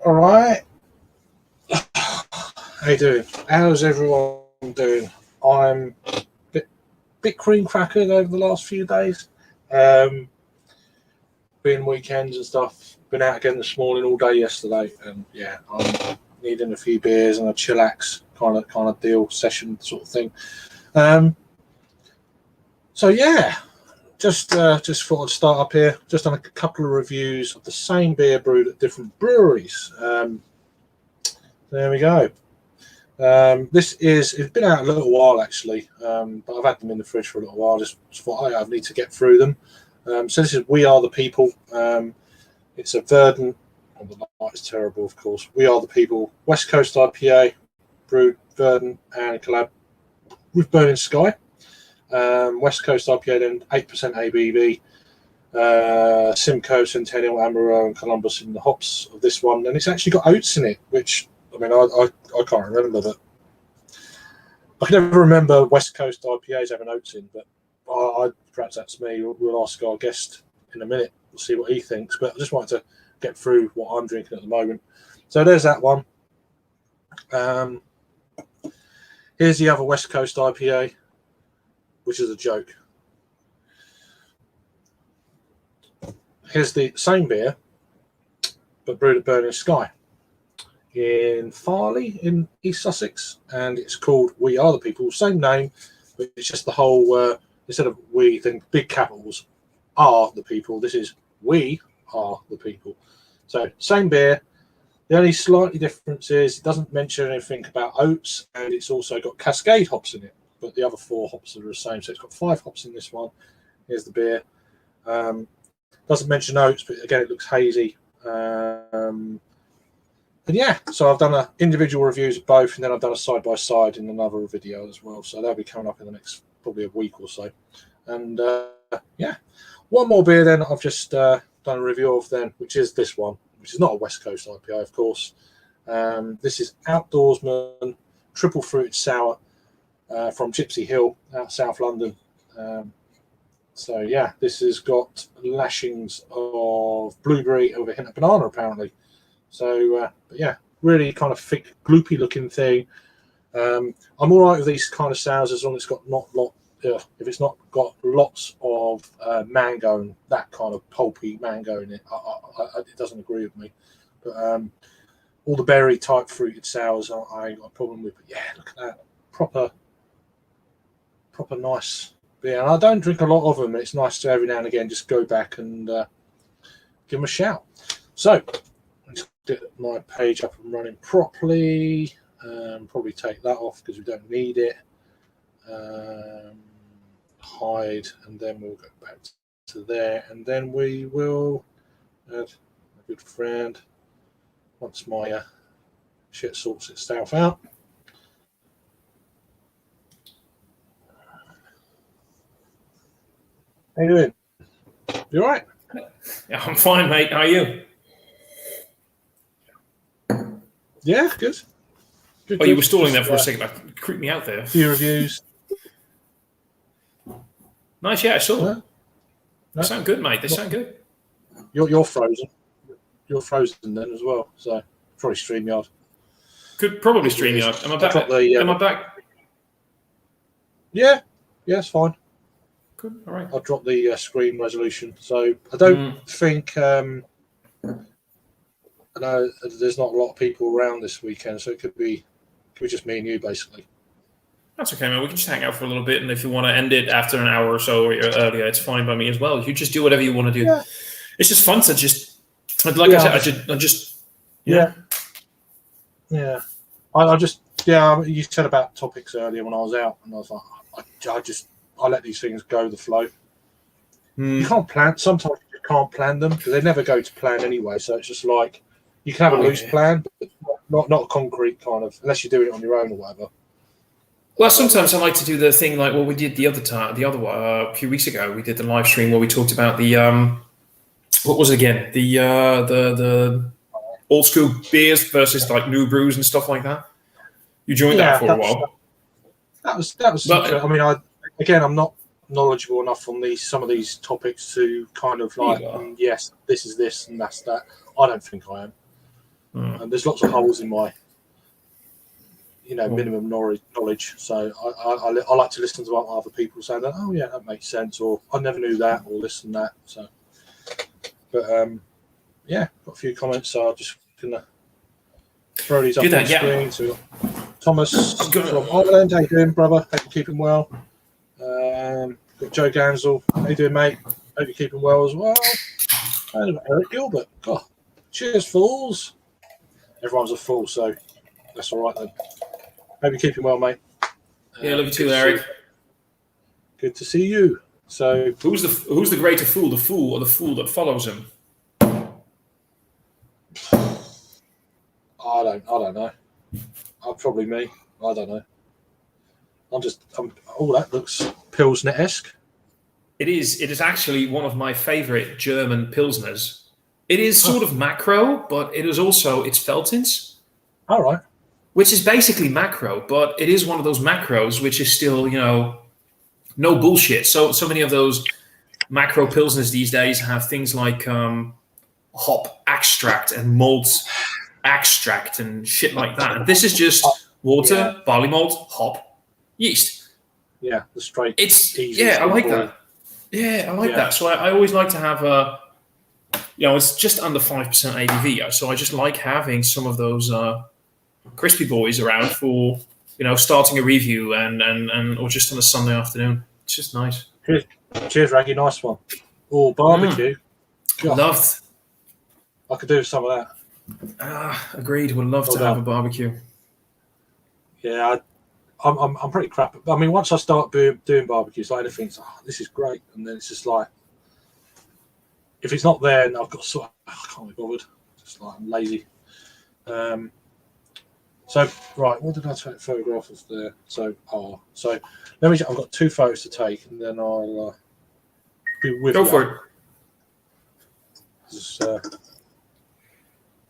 All right. How you doing? How's everyone doing? I'm a bit cream crackered over the last few days. Been weekends and stuff. Been out again this morning, all day yesterday, and yeah, I'm needing a few beers and a chillax kind of deal session sort of thing. So yeah, just thought I'd start up here. Just done a couple of reviews of the same beer brewed at different breweries. There we go. It's been out a little while actually, but I've had them in the fridge for a little while. Just thought I need to get through them. So this is We Are the People. It's a Verdant. Oh, the light is terrible, of course. We Are the People West Coast IPA, brewed Verdant and collab with Burning Sky. West Coast IPA, then 8% ABV. Simcoe, Centennial, Amarillo, and Columbus in the hops of this one, and it's actually got oats in it, which I mean I can't remember that. I can never remember West Coast IPAs having oats in, but perhaps that's me. We'll ask our guest in a minute. We'll see what he thinks. But I just wanted to get through what I'm drinking at the moment. So there's that one. Here's the other West Coast IPA, which is a joke. Here's the same beer, but brewed at Burning Sky in Farley in East Sussex, and it's called We Are the People. Same name, but it's just the whole instead of we, then big capitals, are the people. This is We Are the People. So same beer. The only slightly difference is it doesn't mention anything about oats, and it's also got Cascade hops in it, but the other 4 hops are the same. So it's got 5 hops in this one. Here's the beer. Doesn't mention oats, but again, it looks hazy. And yeah, so I've done individual reviews of both, and then I've done a side-by-side in another video as well. So they'll be coming up in the next probably a week or so. And yeah, one more beer then I've just done a review of then, which is this one, which is not a West Coast IPA, of course. This is Outdoorsman Triple Fruited Sour from Gypsy Hill out South London. So yeah, this has got lashings of blueberry with a hint of banana apparently. So but yeah, really kind of thick, gloopy looking thing. I'm all right with these kind of sours as long as it's got if it's not got lots of mango and that kind of pulpy mango in it. It doesn't agree with me. But all the berry type fruited sours I ain't got a problem with. But yeah, look at that, proper nice beer. And I don't drink a lot of them. It's nice to every now and again just go back and give them a shout. So let's get my page up and running properly. Probably take that off because we don't need it. Hide, and then we'll go back to there, and then we will add a good friend once my shit sorts itself out. How you doing? You all right? Yeah, I'm fine, mate. How are you? Yeah, good. You were stalling there for a second. That creeped me out there. A few reviews. Nice, yeah, I saw them. No? They sound good, mate. They sound good. You're frozen. You're frozen then as well. So probably StreamYard. Could probably StreamYard. Am I back? Am I back? Yeah, it's fine. Good. All right. I'll drop the screen resolution. So I don't think I know there's not a lot of people around this weekend, so it could be just me and you basically. That's okay, man. We can just hang out for a little bit, and if you want to end it after an hour or so or earlier, it's fine by me as well. You just do whatever you want to do. Yeah. It's just fun to just, like I said, I just. Yeah. You said about topics earlier when I was out, and I was like, I let these things go the flow. You can't plan. Sometimes you can't plan them because they never go to plan anyway. So it's just like you can have a loose plan, but not a concrete kind of, unless you're doing it on your own or whatever. Well, sometimes I like to do the thing like what we did a few weeks ago. We did the live stream where we talked about the what was it again? The old school beers versus like new brews and stuff like that. You joined that for a while. That was. But, I mean, I'm not knowledgeable enough on some of these topics to kind of like, yes, this is this and that's that. I don't think I am. And there's lots of holes in my, minimum knowledge. So I like to listen to what other people say. That that makes sense, or I never knew that, or this and that. So, but got a few comments. So I'm just gonna throw these up on the screen. So we've got Thomas from Ireland. How you doing, brother? Hope you're keeping well. Got Joe Gansel. How you doing, mate? Hope you're keeping well as well. And Eric Gilbert. God, cheers, fools. Everyone's a fool, so that's all right then. Hope you're keeping well, mate. Love you too, Eric. Good to see you. So, who's the greater fool, the fool or the fool that follows him? I don't know. Probably me. I don't know. That looks Pilsner-esque. It is actually one of my favorite German Pilsners. It is sort of macro, but it's Veltins. All right. Which is basically macro, but it is one of those macros which is still, no bullshit. So many of those macro Pilsners these days have things like hop extract and malt extract and shit like that. And this is just water, barley malt, hop, yeast. Yeah, the straight. I like that. Yeah, I like that. So I always like to have it's just under 5% ABV. So I just like having some of those crispy boys around for starting a review and or just on a Sunday afternoon. It's just nice. Cheers, Raggy. Nice one. Oh, barbecue. Loved. I could do some of that. Agreed. Would love to have a barbecue. Yeah, I'm pretty crap. I mean, once I start doing barbecues, like anything, it's this is great, and then it's just like, if it's not there, and I've got I can't be bothered. Just like I'm lazy. So right, what did I take a photograph of there? So let me. I've got 2 photos to take, and then I'll be with you. Go for it.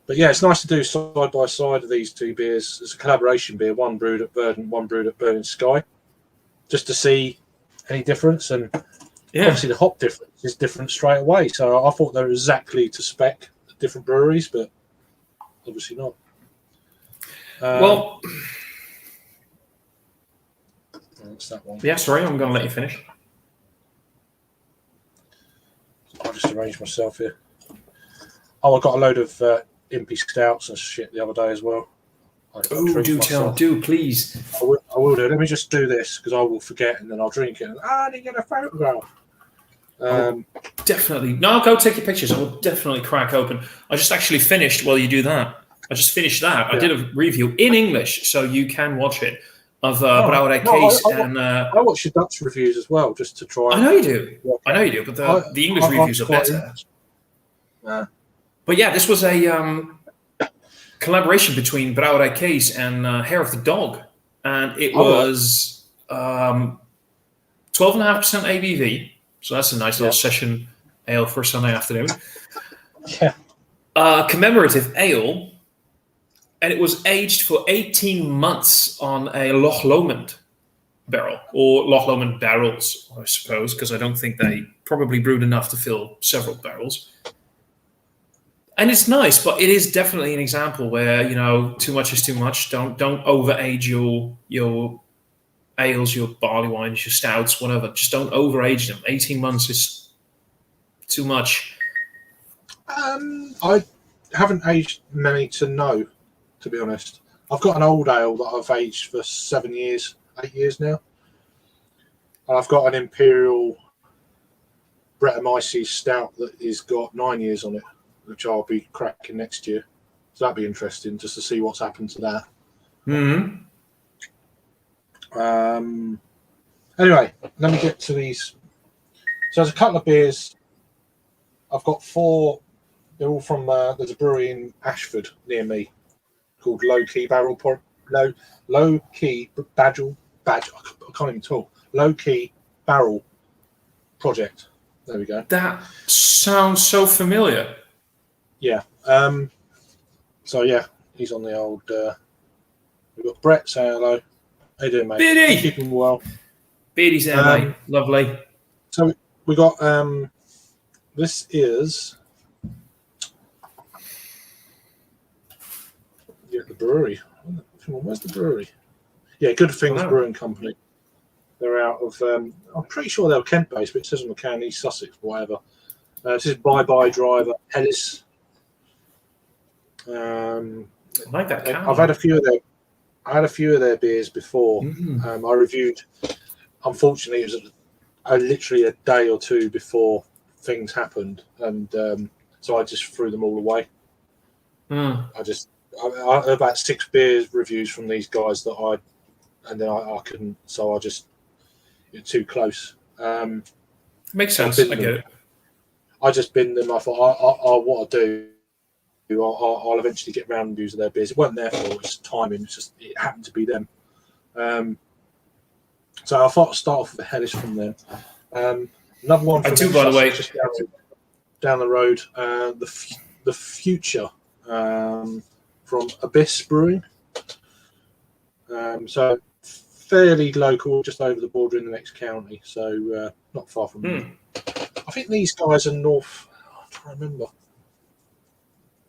But yeah, it's nice to do side by side of these 2 beers. It's a collaboration beer, one brewed at Verdant, one brewed at Burning Sky, just to see any difference. And obviously the hop difference is different straight away. So I thought they were exactly to spec at different breweries, but obviously not. Well, what's that one? Yeah, sorry, I'm going to let you finish. I'll just arrange myself here. I got a load of Impy Stouts and shit the other day as well. Oh, do please. I will do. Let me just do this because I will forget and then I'll drink it. And I didn't get a photograph. Definitely. No, I'll go take your pictures. I will definitely crack open. I just actually finished while you do that. I just finished that. I did a review in English, so you can watch it, of Brouwerij Kees. I watch your Dutch reviews as well, just to try. I know you do. But the English reviews are better. But yeah, this was a collaboration between Brouwerij Kees and Hair of the Dog. And it was 12.5% ABV. So that's a nice little session ale for a Sunday afternoon. Yeah. Commemorative ale. And it was aged for 18 months on a Loch Lomond barrel, or Loch Lomond barrels, I suppose, because I don't think they probably brewed enough to fill several barrels. And it's nice, but it is definitely an example where, too much is too much. Don't overage your ales, your barley wines, your stouts, whatever. Just don't overage them. 18 months is too much. I haven't aged many to know, to be honest. I've got an old ale that I've aged for 8 years now. And I've got an Imperial Brettanomyces stout that has got 9 years on it, which I'll be cracking next year. So that'd be interesting just to see what's happened to that. Mm-hmm. Anyway, let me get to these. So there's a couple of beers. I've got 4. They're all from there's a brewery in Ashford near me called Low Key Barrel. Low Key Badger. I can't even talk. Low Key Barrel Project. There we go. That sounds so familiar. Yeah. So yeah, he's on the old. We've got Brett. Say hello. How you doing, mate? Beardy. Keeping well. Beardy's there, mate. Lovely. So we got. This is get the brewery. Where's the brewery? Yeah, Good Things Wow. Brewing Company. They're out of, I'm pretty sure they're Kent based, but it says on the can East Sussex, whatever. This is Bye Bye Driver, Ellis. I like that can. I've had a few of their, I had a few of their beers before. I reviewed. Unfortunately, it was literally a day or two before things happened, and so I just threw them all away. I about 6 beers reviews from these guys that I couldn't, so I just it's too close. Makes sense. I get it. I just binned them. I thought, what I'll do, I'll eventually get round and use their beers. It wasn't their fault. It's timing. It's just it happened to be them. So I thought I'd start off with a Hellish from them. Another one. I do, by the way. Just down the road, the Future from Abyss Brewing. So fairly local, just over the border in the next county. So not far from me. I think these guys are north. I'm trying to remember.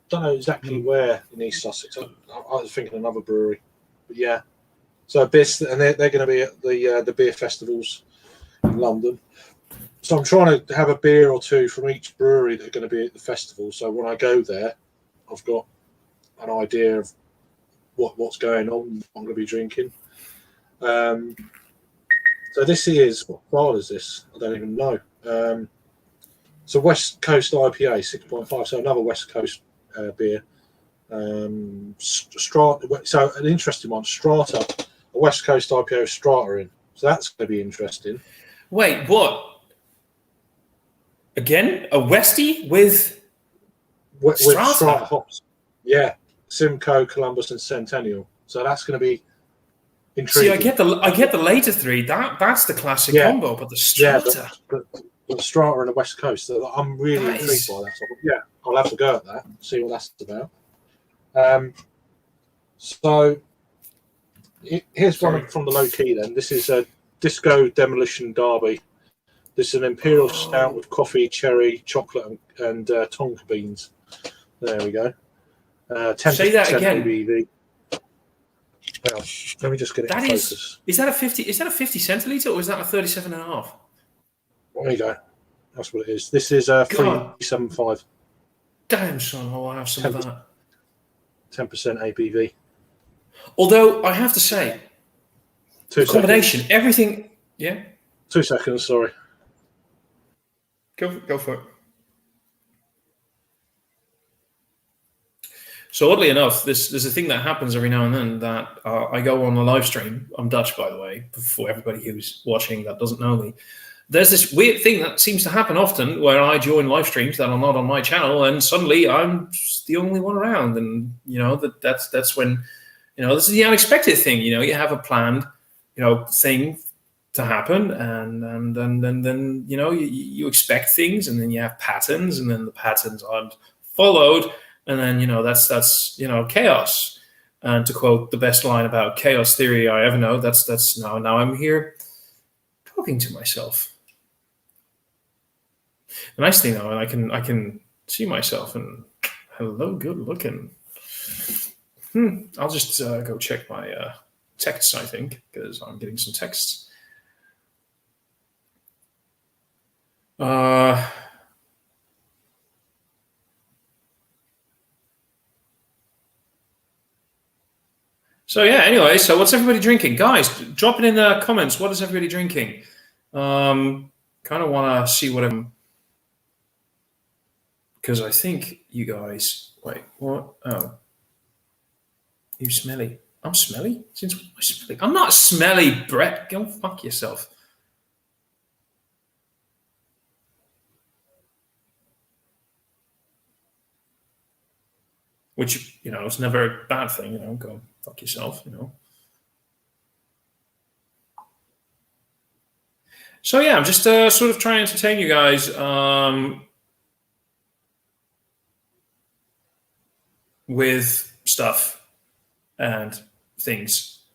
Don't know exactly where in East Sussex. I was thinking another brewery, but yeah. So Abyss, and they're going to be at the beer festivals in London. So I'm trying to have a beer or two from each brewery that are going to be at the festival. So when I go there, I've got an idea of what's going on, what I'm going to be drinking. So this is, what bar is this? I don't even know. It's a West Coast IPA, 6.5, so another West Coast beer. Strata, so an interesting one, Strata, a West Coast IPA with Strata in. So that's going to be interesting. Wait, what? Again, a Westie with Strata hops. Yeah, Simcoe, Columbus, and Centennial. So that's going to be intriguing. See, I get the later three. That's the classic combo, but the Strata. Yeah, but Strata and the West Coast. So I'm really intrigued by that. So, yeah, I'll have to go at that. See what that's about. So here's one from the low key. Then this is a Disco Demolition Derby. This is an imperial stout with coffee, cherry, chocolate, and tonka beans. There we go. 10% Say that again. ABV. Well, let me just get it in focus. Is that a 50? Is that a 50 centiliter or is that a 37.5? There you go. That's what it is. This is 375. Damn, son, I'll have some of that. 10% ABV. Although I have to say, the combination, everything. Yeah. 2 seconds. Sorry. Go for it. So oddly enough, there's a thing that happens every now and then that I go on a live stream. I'm Dutch, by the way, for everybody who's watching that doesn't know me. There's this weird thing that seems to happen often where I join live streams that are not on my channel, and suddenly I'm just the only one around. And that's when this is the unexpected thing. You have a planned thing to happen, and then you expect things, and then you have patterns, and then the patterns aren't followed. And then, that's chaos. And to quote the best line about chaos theory I ever know, that's now I'm here talking to myself. The nice thing though, and I can see myself and hello, good looking. I'll just go check my texts, I think, because I'm getting some texts. So yeah, anyway, so what's everybody drinking? Guys, drop it in the comments. What is everybody drinking? Kind of want to see what I'm... Because I think you guys... Wait, what? Oh. You smelly. I'm smelly? Since when am I smelly? I'm not smelly, Brett. Go fuck yourself. Which, it's never a bad thing, go fuck yourself, So yeah, I'm just sort of trying to entertain you guys with stuff and things.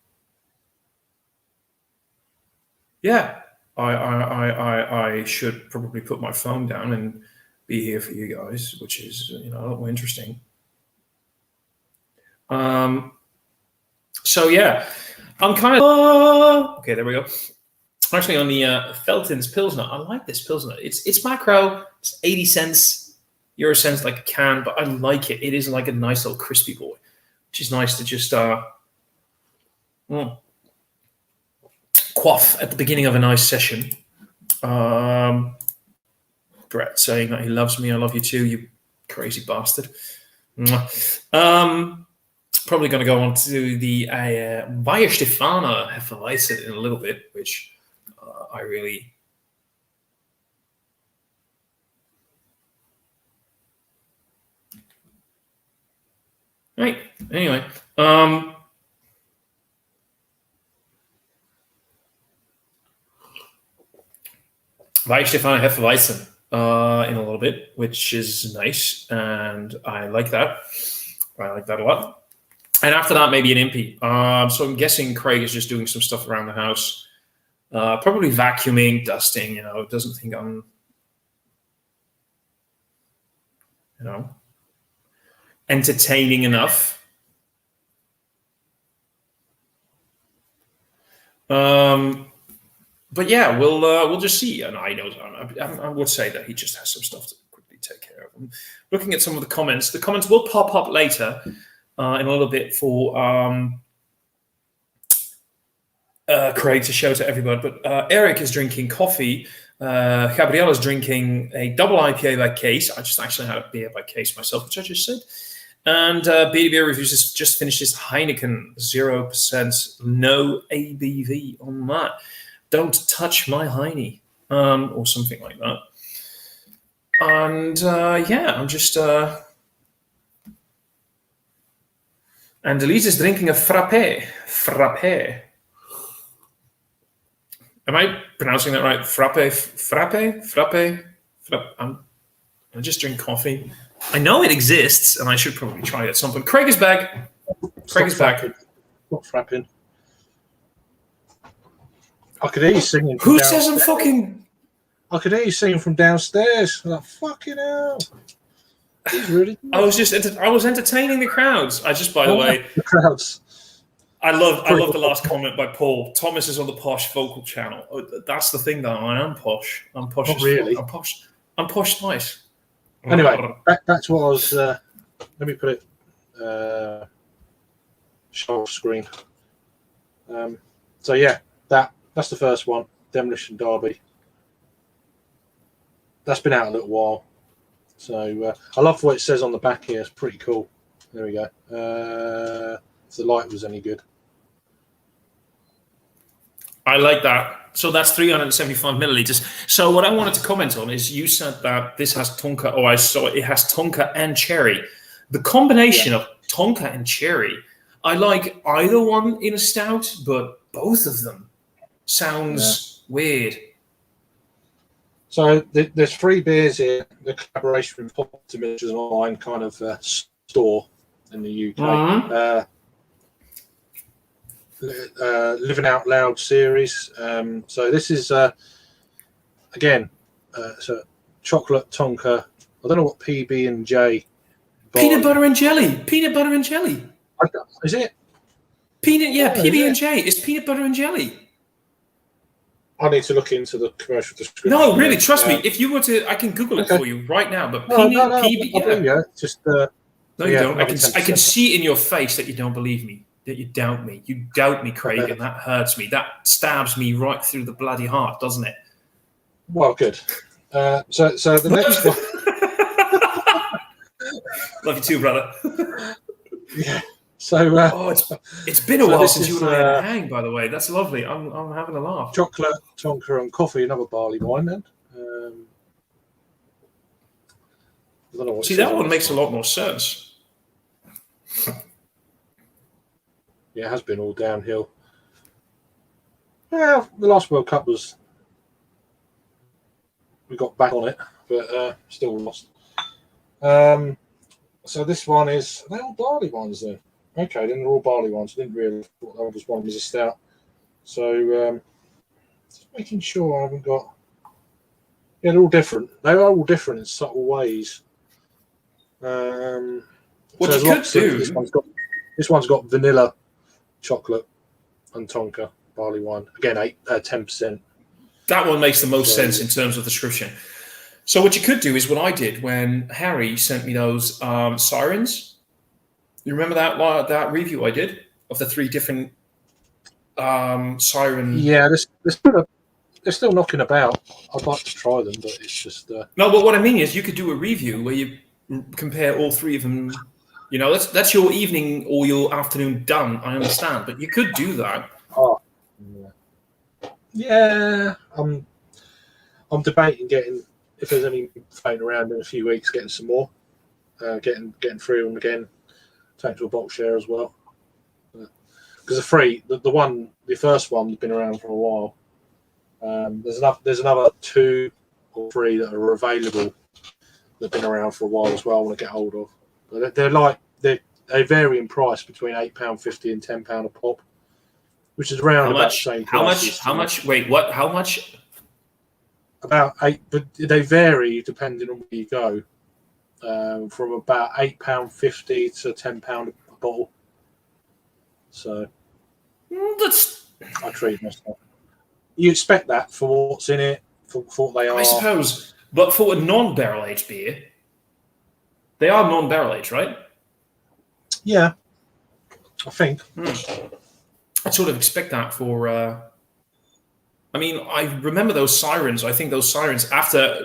Yeah, I should probably put my phone down and be here for you guys, which is a lot more interesting. So yeah, I'm kind of okay. There we go. Actually, on the Felton's Pilsner, I like this Pilsner. It's macro. It's 80 cents, euro cents like a can, but I like it. It is like a nice little crispy boy, which is nice to just quaff at the beginning of a nice session. Brett saying that he loves me. I love you too, you crazy bastard. Probably going to go on to the Bayer Stefana Hefeweizen in a little bit, which I really... Right, anyway. Bayer Stefana Hefeweizen in a little bit, which is nice, and I like that. I like that a lot. And after that, maybe an Impy. So I'm guessing Craig is just doing some stuff around the house. Probably vacuuming, dusting, doesn't think I'm, entertaining enough. But yeah, we'll just see. And I would say that he just has some stuff to quickly take care of. Looking at some of the comments will pop up later in a little bit for Craig to show to everybody. But Eric is drinking coffee. Gabrielle is drinking a double IPA by Case. I just actually had a beer by Case myself, which I just said. And BDB Reviews has just finished his Heineken 0%, no ABV on that. Don't touch my Heine, or something like that. And yeah, I'm just... And Elise is drinking a frappe. Frappe. Am I pronouncing that right? Frappe? I just drink coffee. I know it exists, and I should probably try it at some point. Craig is back. Craig is back. Not frapping. I could hear you singing. Who says I'm fucking... I could hear you singing from downstairs. I'm like, fucking hell. He's really good. I was entertaining the crowds. By the way... The crowds. I love the last comment by Paul. Thomas is on the posh vocal channel. That's the thing, though. I am posh. I'm posh. Not really. I'm posh twice. Anyway, back to what I was... let me put it... show off screen. So yeah, that's the first one. Demolition Derby. That's been out a little while. So I love what it says on the back here. It's pretty cool. There we go. If the light was any good. I like that. So that's 375 milliliters. So what I wanted to comment on is you said that this has Tonka. Oh, I saw it has Tonka and cherry. The combination of Tonka and cherry, I like either one in a stout, but both of them sounds weird. So there's 3 beers here. The collaboration with Poptim, which is an online kind of store in the UK. Mm-hmm. Living Out Loud series. So this is again, so chocolate Tonka. I don't know what PB and J. Peanut butter and jelly. Peanut butter and jelly. Is it? PB and J. It's peanut butter and jelly. I need to look into the commercial description. No, really, trust me. If you were to, I can Google it for you right now. But PB, yeah. Just no, you don't. I can see in your face that you don't believe me. That you doubt me. You doubt me, Craig, and that hurts me. That stabs me right through the bloody heart, doesn't it? Well, good. So the next one. Love you too, brother. Yeah. So it's been a while since you and I had a hang. By the way, that's lovely. I'm having a laugh. Chocolate, Tonka, and coffee. Another barley wine. Then. I don't know what. See, that one makes a lot more sense. Yeah, it has been all downhill. Well, the last World Cup was... We got back on it, but still lost. So this one is... Are they all barley ones then? Okay, then they're all barley ones. I didn't really thought that was one was a stout. So just making sure I haven't got... Yeah, they're all different. They are all different in subtle ways. What you could do... This one's got vanilla, chocolate, and tonka barley wine. Again, 10%. That one makes the most sense in terms of description. So what you could do is what I did when Harry sent me those sirens. You remember that review I did of the 3 different siren? Yeah, they're still knocking about. I'd like to try them, but it's just No, but what I mean is you could do a review where you compare all 3 of them. You know, that's your evening or your afternoon done. I understand, but you could do that. Oh, yeah. I'm debating getting, if there's any floating around in a few weeks, getting some more, getting through them again, take to a box share as well. Because the first one has been around for a while. There's another 2 or 3 that are available that've been around for a while as well. I want to get hold of. But they vary in price between £8.50 and £10 a pop, which is around about the same price. How much? Wait, what? How much? About 8, but they vary depending on where you go. From about £8.50 to £10 a bottle. So That's. I treat myself. You expect that for what's in it, for what they are. I suppose, but for a non-barrel aged beer, they are non-barrel aged, right? Yeah, I think. I sort of expect that for. I mean, I remember those sirens. I think those sirens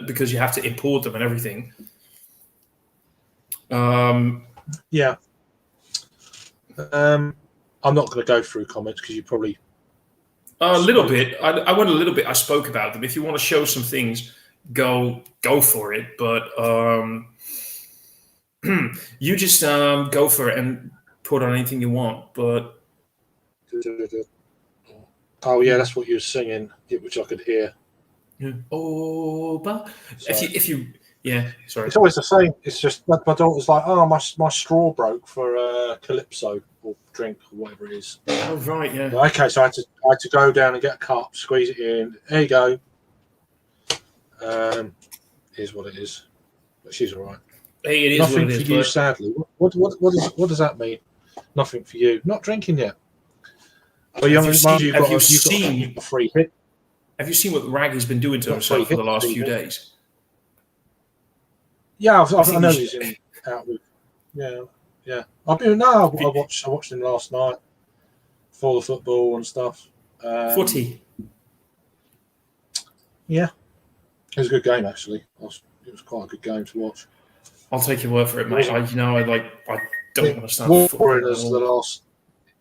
because you have to import them and everything. Yeah. I'm not going to go through comments because you probably. A little bit. I want a little bit. I spoke about them. If you want to show some things, go for it. But you just go for it and put on anything you want. But oh yeah, that's what you were singing, which I could hear. Oh, but if you yeah, sorry. It's always the same. It's just my daughter's like, oh, my straw broke for Calypso or drink or whatever it is. Oh right, yeah. Okay, so I had to go down and get a cup, squeeze it in. There you go. Here's what it is. But she's all right. Hey, it is Nothing what it is, for you, sadly. What does that mean? Nothing for you. Not drinking yet. Well, have you seen a free hit? Have you seen what Raggy's been doing to himself for the last few days? Yeah, I know he's out with. Yeah. I watched him last night for the football and stuff. Footy. Yeah, it was a good game actually. It was quite a good game to watch. I'll take your word for it, mate. I don't understand.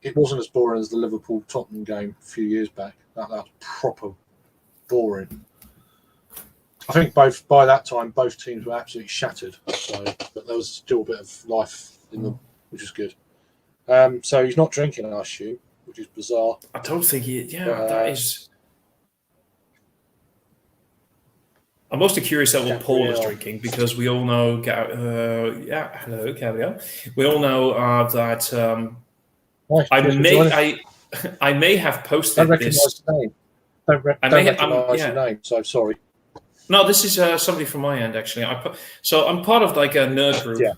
It wasn't as boring as the Liverpool Tottenham game a few years back. That was proper boring. I think by that time both teams were absolutely shattered. But there was still a bit of life in them, which is good. So he's not drinking, I assume, which is bizarre. I don't think he. Yeah, that is. I'm mostly curious at what Paul is drinking because we all know. Hello, Gabriel. We all know that. I may have posted I recognise this. the name. Don't recognise your name, so sorry. No, this is somebody from my end actually. I'm part of like a nerd group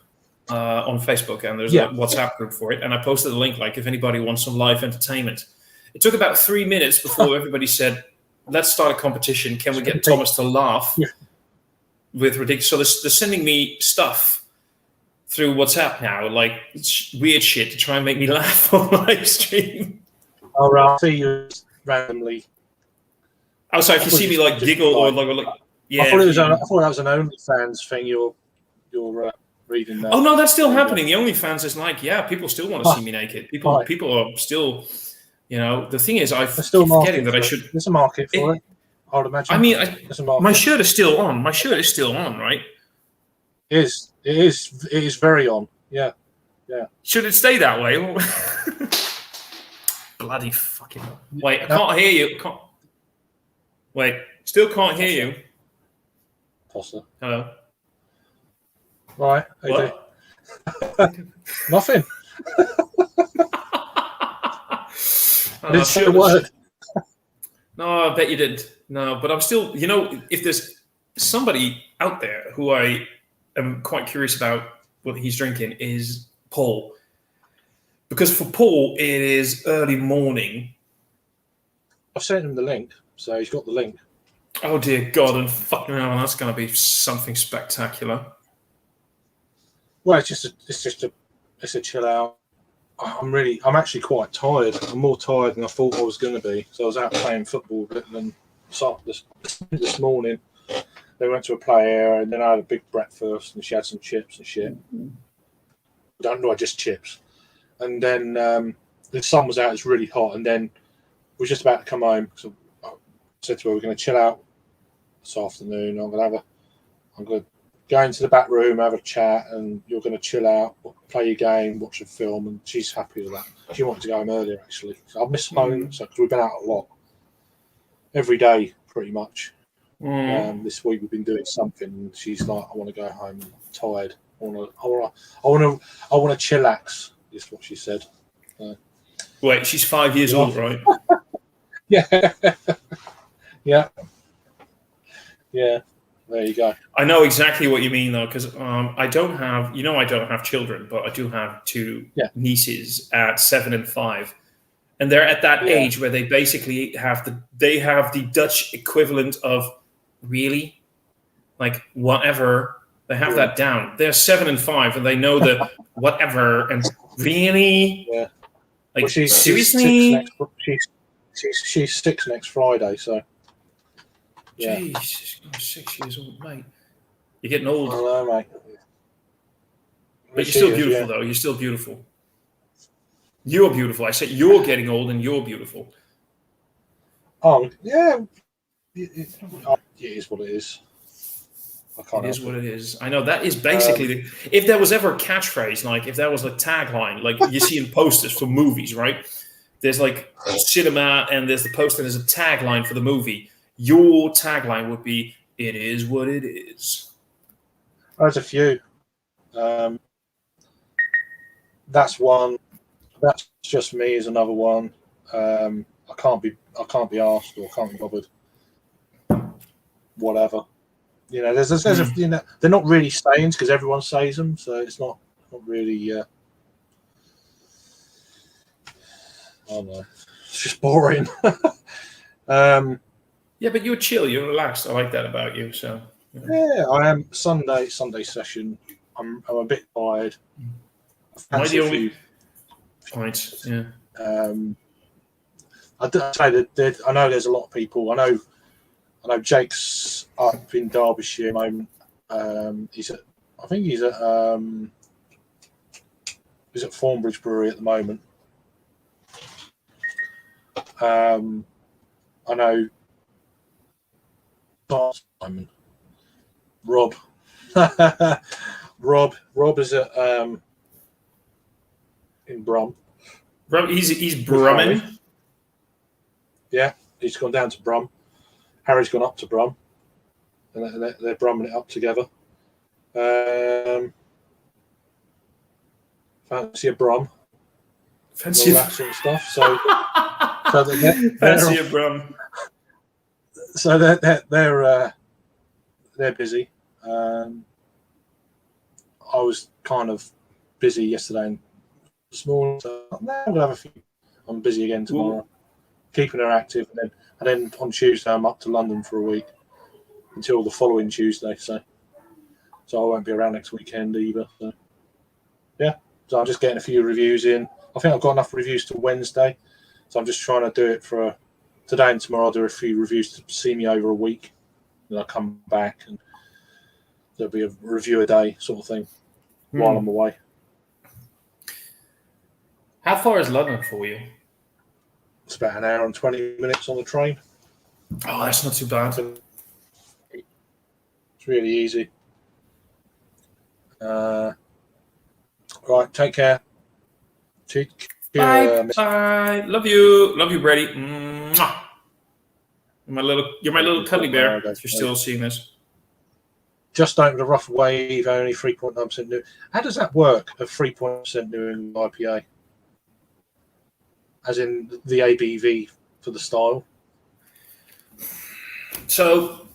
on Facebook, and there's a WhatsApp group for it. And I posted a link like if anybody wants some live entertainment. It took about 3 minutes before everybody said, "Let's start a competition. Can we get Thomas to laugh with ridiculous?" So they're sending me stuff through WhatsApp now, like weird shit to try and make me laugh on live stream. All right, I'll see you randomly. Oh, so if you see me like giggle or like yeah, I thought that was an OnlyFans thing. You're reading that. Oh no, that's still happening. The OnlyFans is like, people still want to see me naked. People are still, the thing is, I keep forgetting that I should. There's a market for it. I would imagine. I mean, my shirt is still on. My shirt is still on, right? It is very on. Yeah. Should it stay that way? Bloody fucking. Wait, I can't hear you. Wait, still can't hear you. Tosser. Hello. Right. What? Nothing. I didn't say a word. No, I bet you didn't. No, but I'm still, if there's somebody out there who I am quite curious about what he's drinking is Paul. Because for Paul, it is early morning. I've sent him the link, so he's got the link. Oh dear God! And fucking hell, that's going to be something spectacular. Well, it's a chill out. I'm actually quite tired. I'm more tired than I thought I was going to be. So I was out playing football a bit, and then this morning they went to a play area, and then I had a big breakfast, and she had some chips and shit. Don't know, just chips. And then the sun was out; it's really hot, and then we were just about to come home. So I said to her, "We're going to chill out this afternoon. I'm going to go into the back room, have a chat, and you're going to chill out, play your game, watch a film." And she's happy with that. She wanted to go home earlier, actually. So I miss home, because we've been out a lot, every day, pretty much. This week we've been doing something, and she's like, "I want to go home. I'm tired. I want to chillax." Is what she said. Wait, she's 5 years old, right? Yeah, yeah. There you go. I know exactly what you mean, though, because I don't have children, but I do have two nieces at 7 and 5, and they're at that age where they basically have the Dutch equivalent of really, like whatever. They have that down. They're 7 and 5, and they know the whatever and really. Yeah. Like, well, seriously? She's 6 next Friday, so. Yeah. Jesus, 6 years old, mate. You're getting old. I know, mate. But you're still beautiful, though. You're still beautiful. You're beautiful. I said you're getting old and you're beautiful. Oh, yeah. It is what it is. It is what it is. I know that is basically if there was ever a catchphrase, like if there was a tagline, like you see in posters for movies, right? There's like cinema and there's the poster and there's a tagline for the movie. Your tagline would be, "It is what it is." There's a few. That's one. That's just me is another one. I can't be asked or can't be bothered. Whatever. You know, there's a, you know, they're not really sayings because everyone says them, so it's not really. I don't know. It's just boring. Yeah, but you're chill. You're relaxed. I like that about you. So. You know. Yeah, I am. Sunday session. I'm a bit tired. Am I the only point? Yeah. I say that I know there's a lot of people. I know Jake's up in Derbyshire at the moment. He's at Thornbridge Brewery at the moment. I know Simon, Rob. Rob is at in Brum. He's brumming. Yeah, he's gone down to Brum. Harry's gone up to Brum, and they're brumming it up together. Fancy a Brum. Fancy all that sort of stuff. So fancy a Brum. So they're busy. I was kind of busy yesterday and this morning, so I'm gonna have a few. I'm busy again tomorrow, keeping her active, and then on Tuesday I'm up to London for a week until the following Tuesday. So I won't be around next weekend either. So yeah, so I'm just getting a few reviews in. I think I've got enough reviews till Wednesday, so I'm just trying to do it for today and tomorrow. I'll do a few reviews to see me over a week, then I'll come back and there'll be a review a day sort of thing while I'm away. How far is London for you? It's about an hour and 20 minutes on the train. Oh, that's not too bad. It's really easy. Right, take care. Bye. Love you, Brady. Mwah. You're my little cuddly bear. If you're still seeing this. Just over the rough wave, only 3.9% new. How does that work? A 3.9% new in IPA, as in the ABV for the style. So,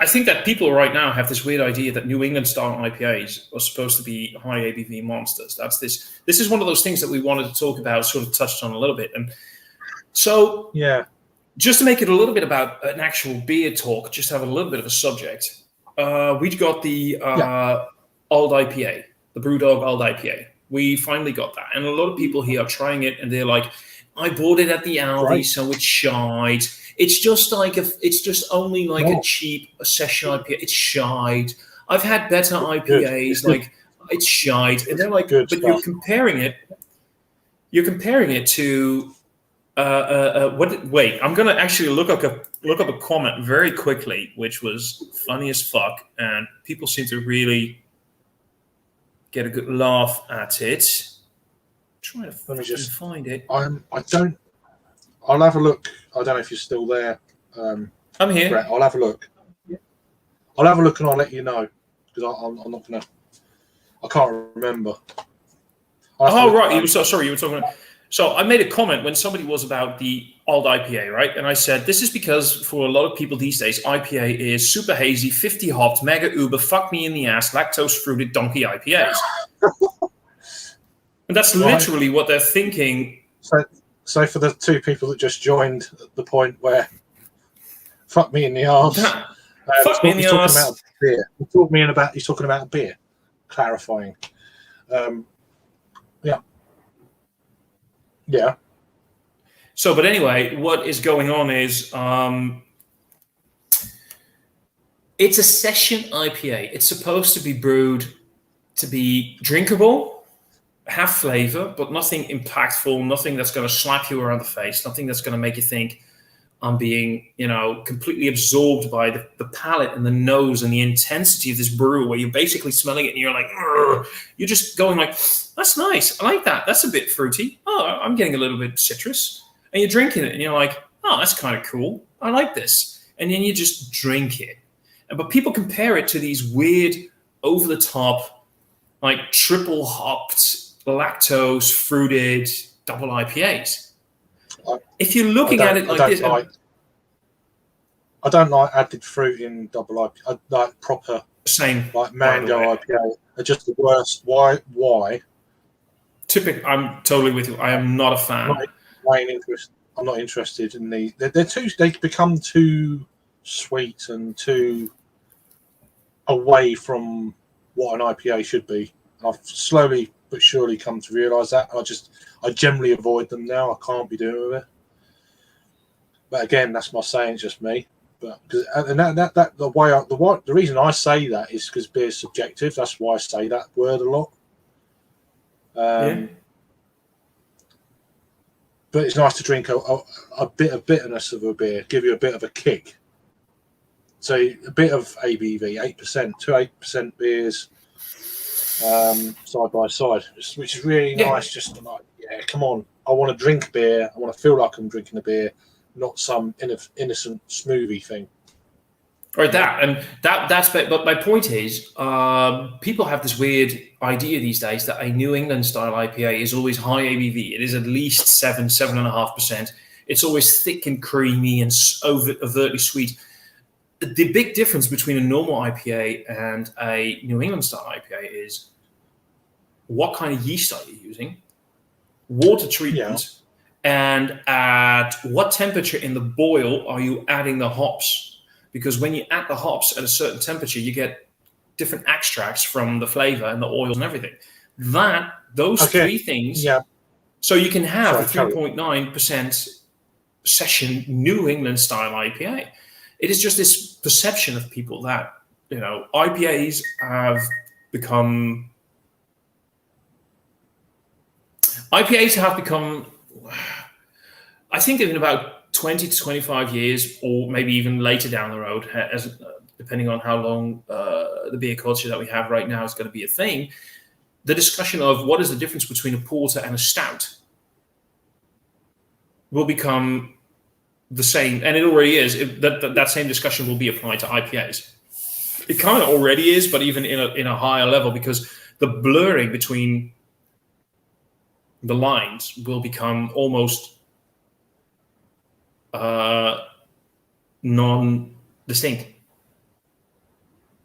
I think that people right now have this weird idea that New England style IPAs are supposed to be high ABV monsters. This is one of those things that we wanted to talk about, sort of touched on a little bit. And so, Yeah. just to make it a little bit about an actual beer talk, just have a little bit of a subject. We got the Old IPA, the Brewdog Old IPA. We finally got that, and a lot of people here are trying it, and they're like, "I bought it at the Aldi, Great. so it's shite. It's just like it's just only like a cheap session IPA. It's shite. I've had better IPAs, like it's shite." And they're like, Good "But stuff. you're comparing it. You're comparing it to." What? Wait, I'm gonna actually look up a comment very quickly, which was funny as fuck, and people seem to really get a good laugh at it. Trying to Let me just find it. I'll have a look. I don't know if you're still there. I'm here. Brett, I'll have a look. I'll have a look and I'll let you know because I'm not gonna. I can't remember. Oh right, you were talking about. So I made a comment when somebody was about the Old IPA, right? And I said, this is because for a lot of people these days, IPA is super hazy, 50 hopped, mega uber, fuck me in the ass, lactose fruited donkey IPAs. And that's literally what they're thinking. So for the two people that just joined at the point where fuck me in the arse. Fuck me in the arse. About beer. He's talking about a beer. Clarifying. Yeah. So, but anyway, what is going on is it's a session IPA. It's supposed to be brewed to be drinkable, have flavor, but nothing impactful, nothing that's going to slap you around the face, nothing that's going to make you think I'm being, completely absorbed by the palate and the nose and the intensity of this brew, where you're basically smelling it and you're like, "Urgh." You're just going like, that's nice. I like that. That's a bit fruity. Oh, I'm getting a little bit citrus. And you're drinking it and you're like, oh, that's kind of cool. I like this. And then you just drink it. But people compare it to these weird, over the top, like triple hopped, lactose fruited double IPAs. If you're looking at it like this, I don't like added fruit in double IPA. I like proper, same like mango IPA. They're just the worst. Why? I'm totally with you. I am not a fan. I'm not interested in the. They're too. They become too sweet and too away from what an IPA should be. I've slowly but surely come to realise that. I generally avoid them now. I can't be doing with it. But again, that's my saying. It's just me. But the reason I say that is because beer's subjective. That's why I say that word a lot. But it's nice to drink a bit of bitterness of a beer, give you a bit of a kick. So a bit of ABV, 8%, 8% beers side by side, which is really nice. Just like, come on, I want to drink beer. I want to feel like I'm drinking a beer, not some innocent smoothie thing. Right, that's. But my point is, people have this weird idea these days that a New England style IPA is always high ABV. It is at least 7.5%. It's always thick and creamy and overtly sweet. The big difference between a normal IPA and a New England style IPA is what kind of yeast are you using, water treatment, and at what temperature in the boil are you adding the hops? Because when you add the hops at a certain temperature, you get different extracts from the flavor and the oils and everything. Those three things. Yeah. So you can have a 3.9% session New England style IPA. It is just this perception of people that, IPAs have become. I think in about 20 to 25 years, or maybe even later down the road, depending on how long the beer culture that we have right now is going to be a thing, the discussion of what is the difference between a porter and a stout will become the same, and it already is. That same discussion will be applied to IPAs. It kind of already is, but even in a higher level, because the blurring between the lines will become almost non-distinct.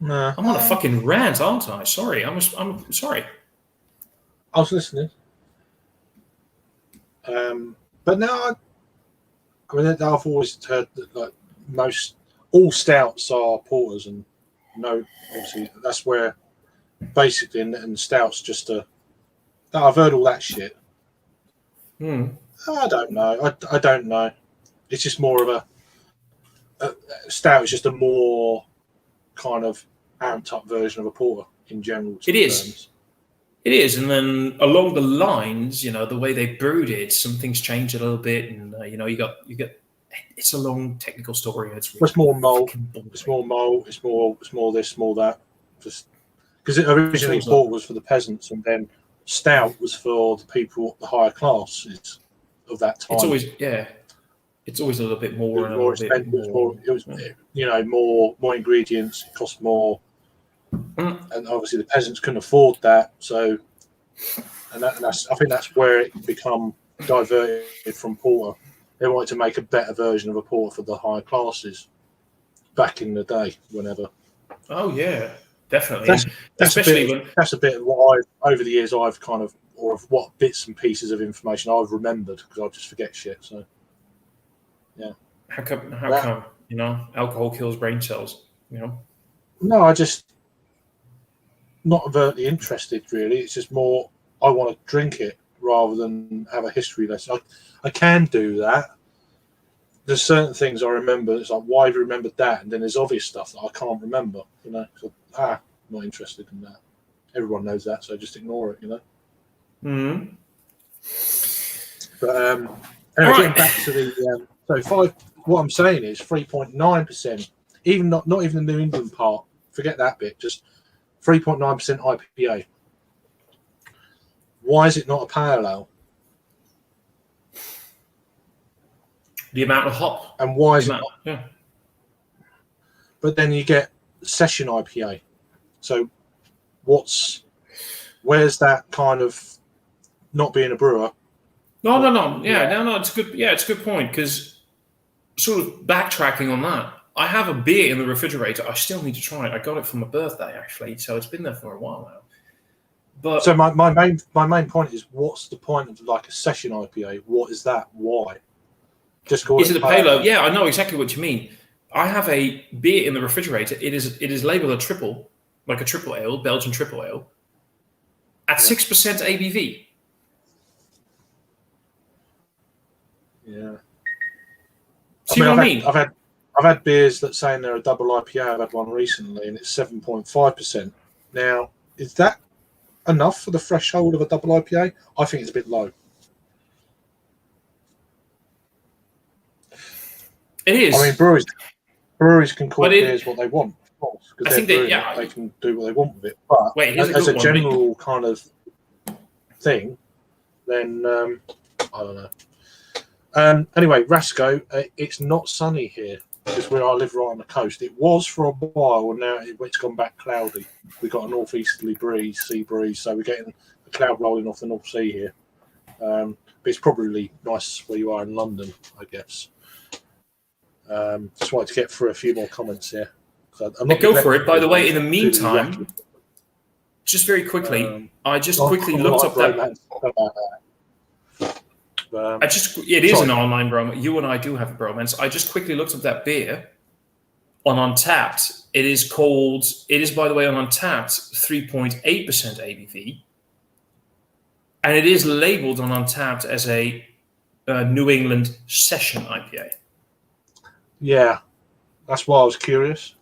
Nah, I'm on a fucking rant, aren't I? Sorry, I'm sorry. I was listening. But no, I mean, I've always heard that like all stouts are porters, and no, obviously that's where basically, and stouts just a. I've heard all that shit. I don't know. I don't know. It's just more of a stout is just a more kind of amped up version of a porter in general. It is. Terms. It is, and then along the lines, the way they brewed it, some things changed a little bit, and you get. It's a long technical story. It's more malt. It's more malt. It's more this, more that. Just because it originally port was for the peasants, and then stout was for the people, the higher classes of that time. It's always a little bit more and more expensive. It was more ingredients. It cost more. And obviously the peasants couldn't afford that, so I think that's where it become diverted from porter. They wanted to make a better version of a porter for the higher classes back in the day, whenever. Oh yeah, definitely. That's a bit of what over the years I've kind of, or of what bits and pieces of information I've remembered, because I just forget shit. So yeah. How come? Alcohol kills brain cells. No, I just. Not overtly interested, really. It's just more I want to drink it rather than have a history lesson. I can do that. There's certain things I remember. It's like, why have you remembered that? And then there's obvious stuff that I can't remember. So, not interested in that. Everyone knows that, so just ignore it. Mm-hmm. But anyway, getting back to the what I'm saying is 3.9%. Even not even the New England part. Forget that bit. Just 3.9% IPA. Why is it not a pale ale? The amount of hop. And why is it not? Yeah. But then you get session IPA. So where's that kind of not being a brewer? No. No. It's good. Yeah, it's a good point, because sort of backtracking on that. I have a beer in the refrigerator. I still need to try it. I got it for my birthday, actually, so it's been there for a while now. But so my main point is, what's the point of like a session IPA? What is that? Why? Just call it a pale ale? Yeah, I know exactly what you mean. I have a beer in the refrigerator. It is labeled a triple, like a triple ale, Belgian triple ale, at 6% ABV. Yeah. See what I mean? I've had beers that saying they're a double IPA. I've had one recently, and it's 7.5%. Now, is that enough for the threshold of a double IPA? I think it's a bit low. It is. I mean, breweries can call beers what they want, of course, because they can do what they want with it. But as a general kind of thing, then I don't know. Anyway, Rasco, it's not sunny here. Because where I live right on the coast, it was for a while, and now it's gone back cloudy. We've got a northeasterly sea breeze, so we're getting a cloud rolling off the North Sea here. But it's probably nice where you are in London, I guess. Just wanted to get through a few more comments here. So go for it. By the way, in the meantime, just very quickly, I just quickly looked up that. It is an online bromance. You and I do have a bromance. I just quickly looked up that beer on Untapped. It is, by the way, on Untapped, 3.8% ABV. And it is labeled on Untapped as a New England Session IPA. Yeah, that's why I was curious.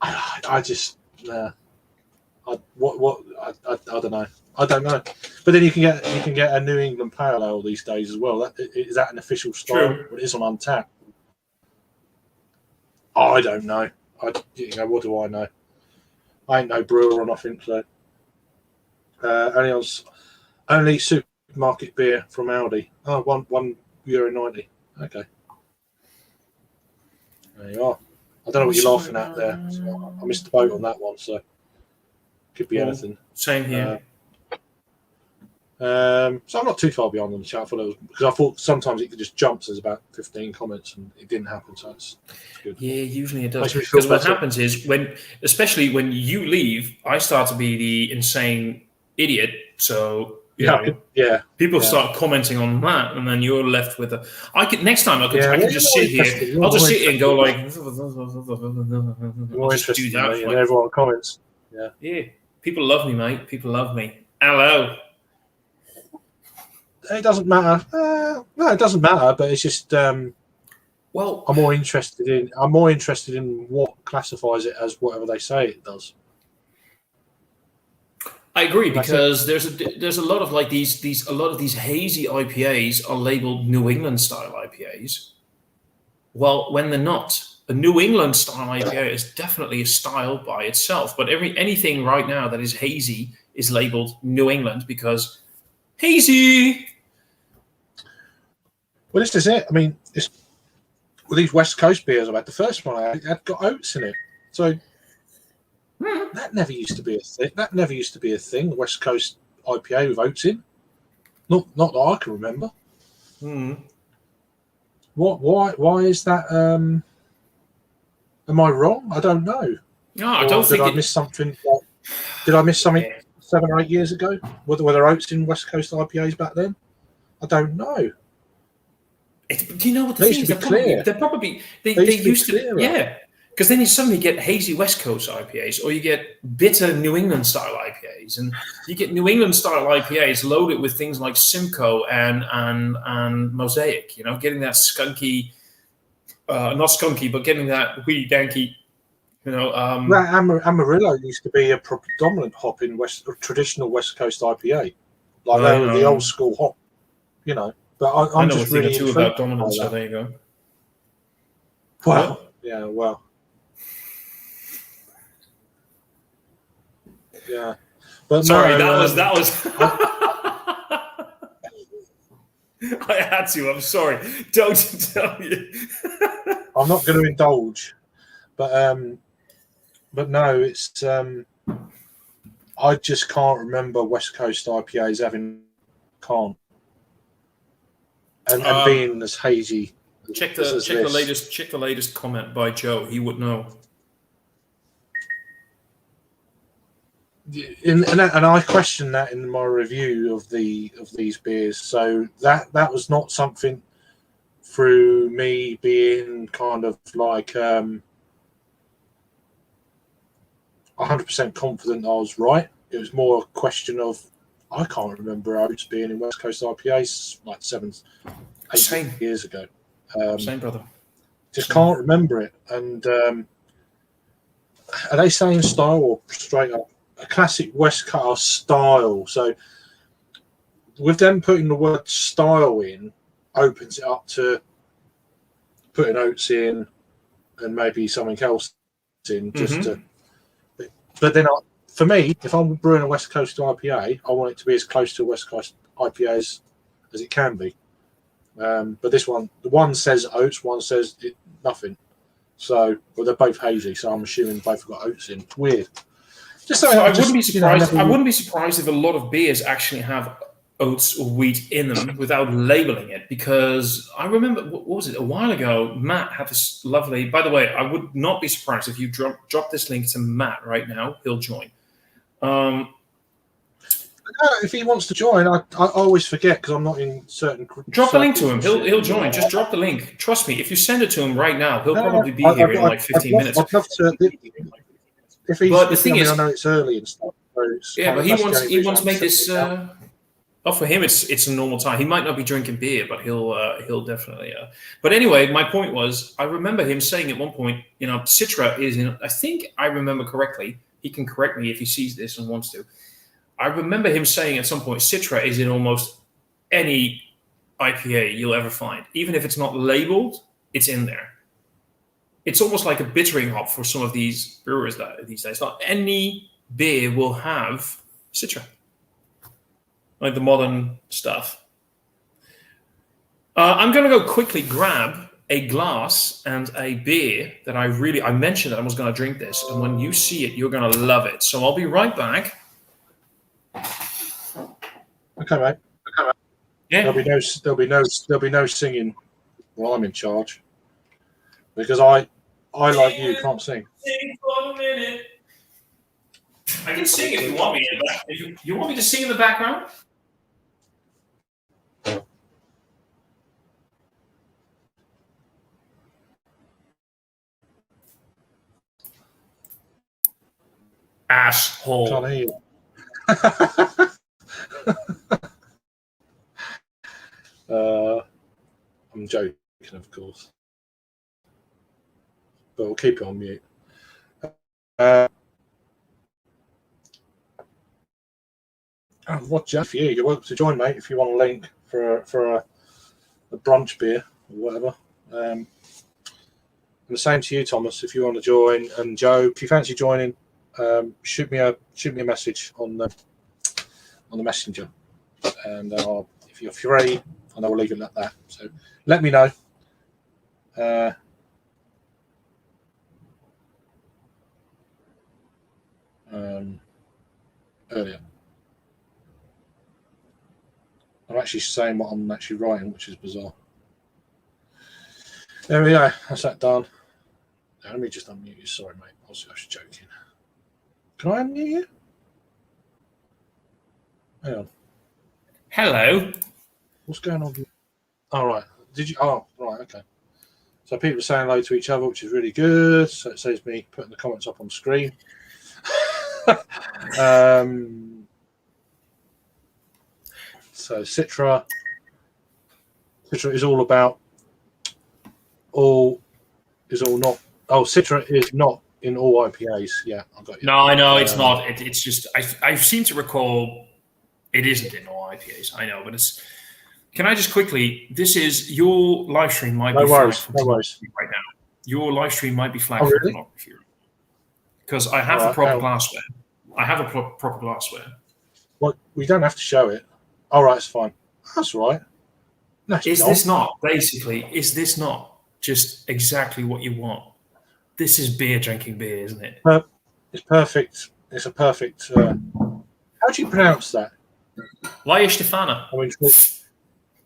I just, I don't know. I don't know. But then you can get a New England Pale Ale these days as well. Is that an official style? True. It is on Untapped. I don't know. What do I know? I ain't no brewer or nothing. So only supermarket beer from Aldi. Oh, €1.90. Okay. There you are. I don't know what you're laughing at there. So I missed the boat on that one, so could be anything. Same here. So I'm not too far behind on the chat. I thought sometimes it could just jump. So there's about 15 comments, and it didn't happen. So it's good. Yeah, usually it does. Makes me feel Because what better. happens is especially when you leave, I start to be the insane idiot. So you know, Yeah. people start commenting on that, and then you're left with a. Next time I can just sit here. I'll just sit here and go like. More just do interesting, that. and everyone comments. Yeah, people love me, mate. People love me. Hello. It doesn't matter. No, it doesn't matter. But it's just. Well, I'm more interested in what classifies it as whatever they say it does. I agree, because there's a lot of like these hazy IPAs are labeled New England style IPAs. Well, when they're not. A New England style IPA is definitely a style by itself, but anything right now that is hazy is labeled New England because hazy. Well, this is it. I mean, these West Coast beers I've had, the first one I had got oats in it. So that never used to be a thing. The West Coast IPA with oats in. Not that I can remember. Why is that? Am I wrong? I don't know. No, I don't think. Did I miss something? Did I miss something 7 or 8 years ago? Were there oats in West Coast IPAs back then? I don't know. Do you know what the thing is? They used to, yeah. Because then you suddenly get hazy West Coast IPAs, or you get bitter New England style IPAs, and you get New England style IPAs loaded with things like Simcoe and Mosaic. You know, getting that skunky, not skunky, but getting that wee danky. You know, Amarillo used to be a predominant hop in traditional West Coast IPA, like the old school hop. You know, but I'm know just a thing really or two about dominance. So there you go. Well, yeah, well. Yeah, but sorry, no, that was. I had to. I'm sorry. Don't tell me. I'm not going to indulge, but no, it's. I just can't remember West Coast IPAs having and being as hazy. Check the latest comment by Joe. He would know. And I question that in my review of these beers. So that was not something through me being kind of like 100% confident I was right. It was more a question of I can't remember oats being in West Coast IPAs like 7-8 years ago. Same, brother. Just can't remember it. And are they saying style or straight up? A classic West Coast style. So with them putting the word style in, opens it up to putting oats in and maybe something else in just to. But then, for me, if I'm brewing a West Coast IPA, I want it to be as close to West Coast IPA as it can be. But this one, the one says oats, one says nothing. So, well, they're both hazy, so I'm assuming both have got oats in. It's weird. I wouldn't be surprised. I wouldn't be surprised if a lot of beers actually have oats or wheat in them without labeling it. Because I remember, what was it, a while ago? Matt had this lovely. By the way, I would not be surprised if you drop this link to Matt right now. He'll join. If he wants to join, I always forget because I'm not in certain. Drop the link to him. He'll join. Just drop the link. Trust me. If you send it to him right now, he'll probably be here in like 15 minutes. I'd love to. If he's, but the thing is, I know it's early and stuff. Yeah, but he wants to make this. For him, it's a normal time. He might not be drinking beer, but he'll definitely. But anyway, my point was, I remember him saying at one point, you know, Citra is in. I think I remember correctly. He can correct me if he sees this and wants to. I remember him saying at some point, Citra is in almost any IPA you'll ever find, even if it's not labeled. It's in there. It's almost like a bittering hop for some of these brewers these days. Not any beer will have Citra, like the modern stuff. I'm going to go quickly grab a glass and a beer that I mentioned that I was going to drink this, and when you see it, you're going to love it. So I'll be right back. Okay, mate. Yeah. There'll be no singing while I'm in charge, because I like you can't sing. Sing for a minute. I can sing if you want me. If you want me to sing in the background. Asshole. Can't hear you. I'm joking, of course, but we'll keep it on mute. What, Jeff? Yeah, you're welcome to join, mate, if you want a link for a brunch beer or whatever. And the same to you, Thomas, if you want to join. And Joe, if you fancy joining, shoot me a message on the messenger, and if you're free, and I will leave it like that. So let me know. Earlier, I'm actually saying what I'm actually writing, which is bizarre. There we go. That's that done. Let me just unmute you. Sorry, mate. I was joking. Can I unmute you? Hang on. Hello. What's going on? All right. Did you? Oh, right. Okay. So people are saying hello to each other, which is really good. So it saves me putting the comments up on screen. So Citra is all about Citra is not in all IPAs. Yeah, I got you. No, I know it's not. It's just I seem to recall it isn't in all IPAs. I know, but it's. Can I just quickly? This is your live stream might be flagged for pornography right now. Your live stream might be flagged for pornography because I have the proper glassware. I have a proper glassware. Well, we don't have to show it. All right, it's fine. That's all right. Is this not just exactly what you want? This is beer drinking beer, isn't it? It's perfect. It's a perfect. How do you pronounce that? Weihe Stefana.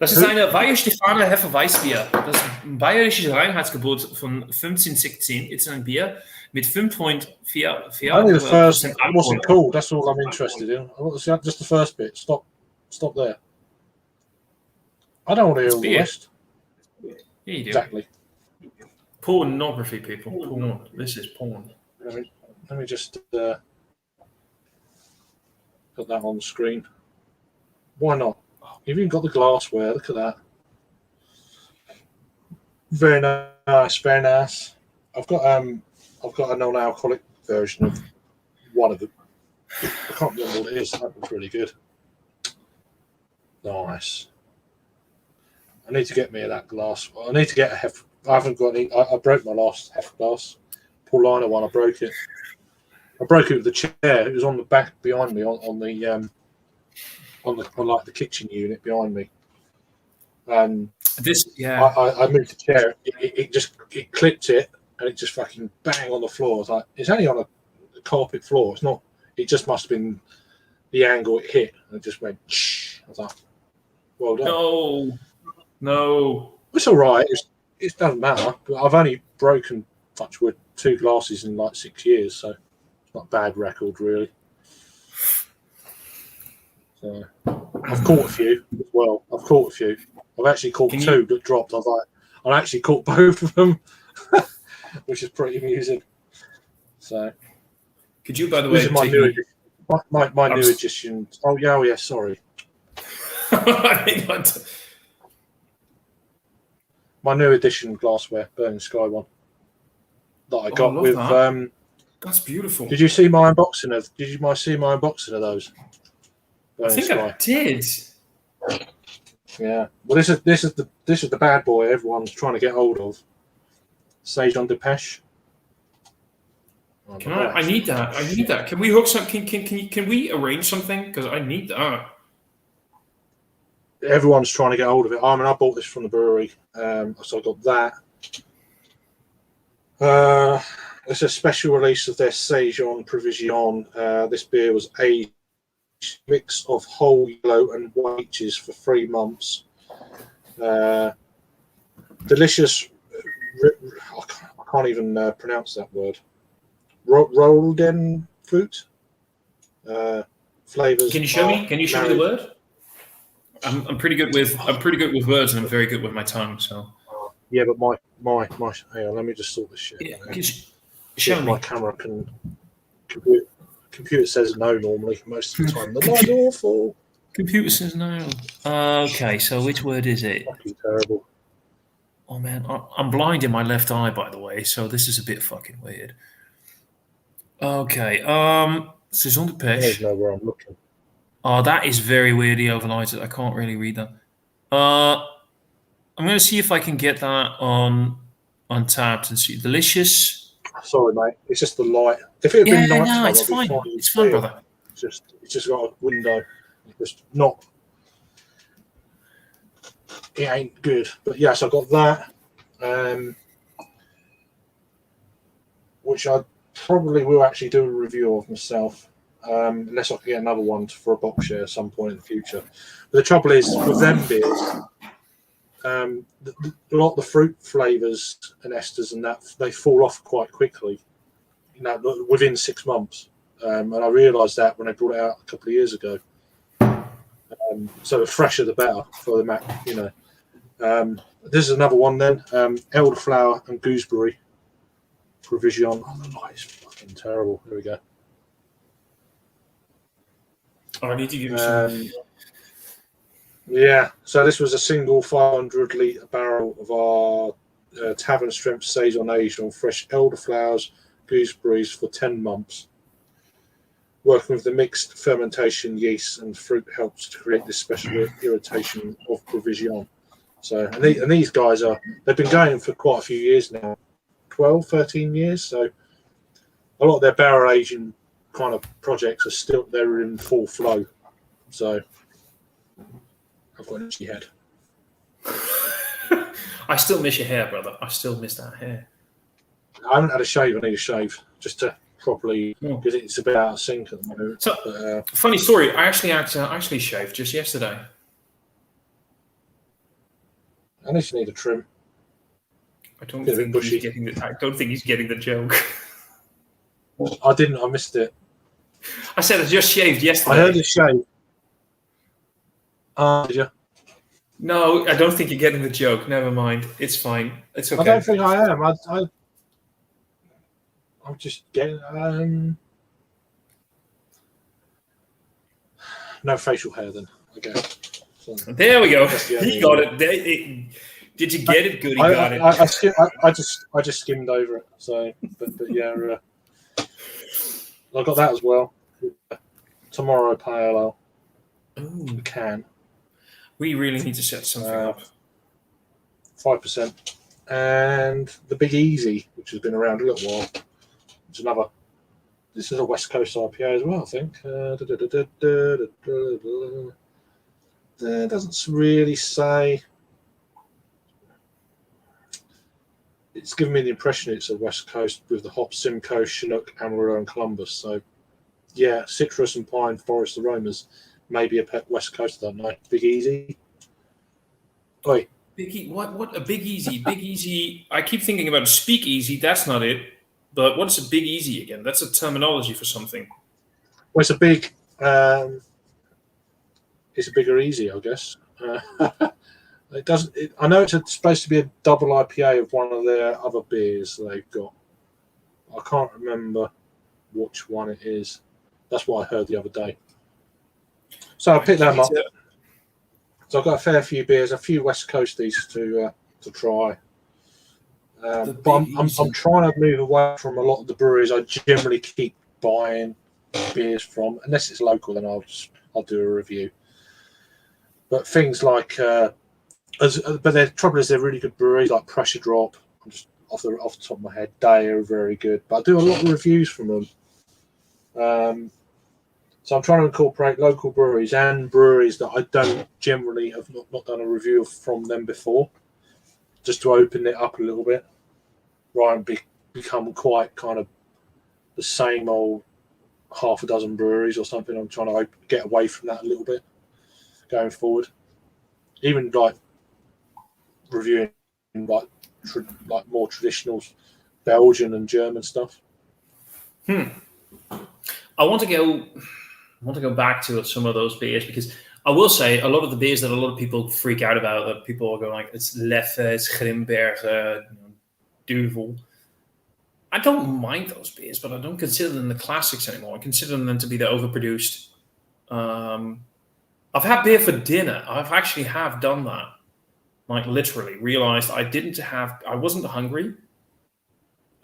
Das ist eine Weihe Stefana Hefeweißbier. Das bayerische Reinheitsgebot von 1516 ist ein Bier mit 5.44%. Only the first. What's it called? That's all I'm interested in. Just the first bit. Stop there. I don't want to hear all the rest. Yeah, you do. Exactly. Pornography, people. Porn. This is porn. Let me just put that on the screen. Why not? You've even got the glassware. Look at that. Very nice. Very nice. I've got a non-alcoholic version of one of them. I can't remember what it is. That was really good. Nice. I need to get me that glass. I need to get a Hef. I haven't got any. I broke my last Hef glass. Paulina one. I broke it. I broke it with the chair. It was on the back behind me on like the kitchen unit behind me. I moved the chair. It clipped it, and it just fucking bang on the floor. It's like it's only on a carpet floor. It's not. It just must have been the angle it hit, and it just went. Shh. I was like, well done. No. It's all right. It doesn't matter. But I've only broken, touch wood, 2 glasses in like 6 years, so it's not a bad record really. So I've caught a few as well. I've actually caught 2 that dropped. I actually caught both of them, which is pretty amusing. So could you, by the way, my new edition? Oh yeah, sorry. My new edition glassware, Burning Sky one that I got with. That. That's beautiful. Did you see my unboxing of? Did you see my unboxing of those? I think I did. Yeah. Well, this is the bad boy everyone's trying to get hold of. Saison Depeche. I need that. Can we hook some? Can we arrange something? Because I need that. Everyone's trying to get hold of it. I mean, I bought this from the brewery, so I got that. It's a special release of their Saison Provision. This beer was aged mix of whole yellow and white peaches for 3 months. Delicious. I can't even pronounce that word. Rolden fruit. Flavors. Can you show me? Can you show me the word? I'm pretty good with words, and I'm very good with my tongue. So yeah, but my hang on, let me just sort this shit. Yeah, show me. My camera can. Computer says no normally most of the time. The line's awful. Computer says no. Okay, so which word is it? Fucking terrible. Oh man, I'm blind in my left eye, by the way, so this is a bit fucking weird. Okay, saison de I don't pêche. know where I'm looking. Oh, that is very weirdly overlighted. I can't really read that. I'm going to see if I can get that on Untapped and see. Delicious. Sorry, mate. It's just the light. If it had been nighttime, it's I'd be fine. fine. It's fine, brother. It's just got a window. It's just not. It ain't good. But yes, I got that. Which I probably will actually do a review of myself. Unless I can get another one for a box share at some point in the future. But the trouble is with them beers, a lot of the fruit flavors and esters and that they fall off quite quickly. Within 6 months. And I realised that when I brought it out a couple of years ago. So the fresher the better for the Mac. This is another one then. Elderflower and gooseberry provision. Oh, the light is fucking terrible. Here we go. I need to give you some. Yeah, so this was a single 500 litre barrel of our tavern strength saison aged on fresh elderflowers, gooseberries for 10 months. Working with the mixed fermentation yeast and fruit helps to create this special irritation of provision. So, and these guys they've been going for quite a few years now, 12, 13 years. So a lot of their barrel aging kind of projects they're in full flow. So I've got an itchy head. I still miss your hair, brother. I still miss that hair. I haven't had a shave. I need a shave just to properly because it's a bit out of sync at the moment. So, funny story. I actually shaved just yesterday. I just need a trim. I don't think he's getting the joke. I didn't. I missed it. I said I just shaved yesterday. I heard a shave. Did you? No, I don't think you're getting the joke. Never mind. It's fine. It's okay. I don't think I am. I'm just getting no facial hair then. Okay. So, there we go. He got it. Did you get it? Good. He got it. I just skimmed over it. So, but yeah, I got that as well. Tomorrow Pale Ale. Can. We really need to set something up. 5%. And the Big Easy, which has been around a little while. This is a West Coast IPA as well, I think. It doesn't really say. It's given me the impression it's a West Coast with the hops Simcoe, Chinook, Amarillo, and Columbus. So, yeah, citrus and pine forest aromas. Maybe a West Coast, I don't know. Big Easy. Oi. What a Big Easy? Big Easy. I keep thinking about a speakeasy. That's not it. But what is a Big Easy again? That's a terminology for something. Well, it's a big. It's a bigger easy, I guess. It doesn't. I know it's supposed to be a double IPA of one of their other beers they've got. I can't remember which one it is. That's what I heard the other day. So I picked them up. So I've got a fair few beers, a few West Coasties to try. But I'm trying to move away from a lot of the breweries I generally keep buying beers from. Unless it's local, then I'll do a review. But things like, but the trouble is they're really good breweries like Pressure Drop. I'm just off the top of my head, they are very good. But I do a lot of reviews from them. So I'm trying to incorporate local breweries and breweries that I don't generally have not done a review from them before, just to open it up a little bit, rather than become quite kind of the same old half a dozen breweries or something. I'm trying to get away from that a little bit going forward. Even like reviewing like more traditional Belgian and German stuff. I want to go back to some of those beers, because I will say a lot of the beers that a lot of people freak out about, that people are going like, it's Leffe, it's Grimbergen, Duvel. I don't mind those beers, but I don't consider them the classics anymore. I consider them to be the overproduced. I've had beer for dinner. I've actually have done that. Like literally realized I wasn't hungry.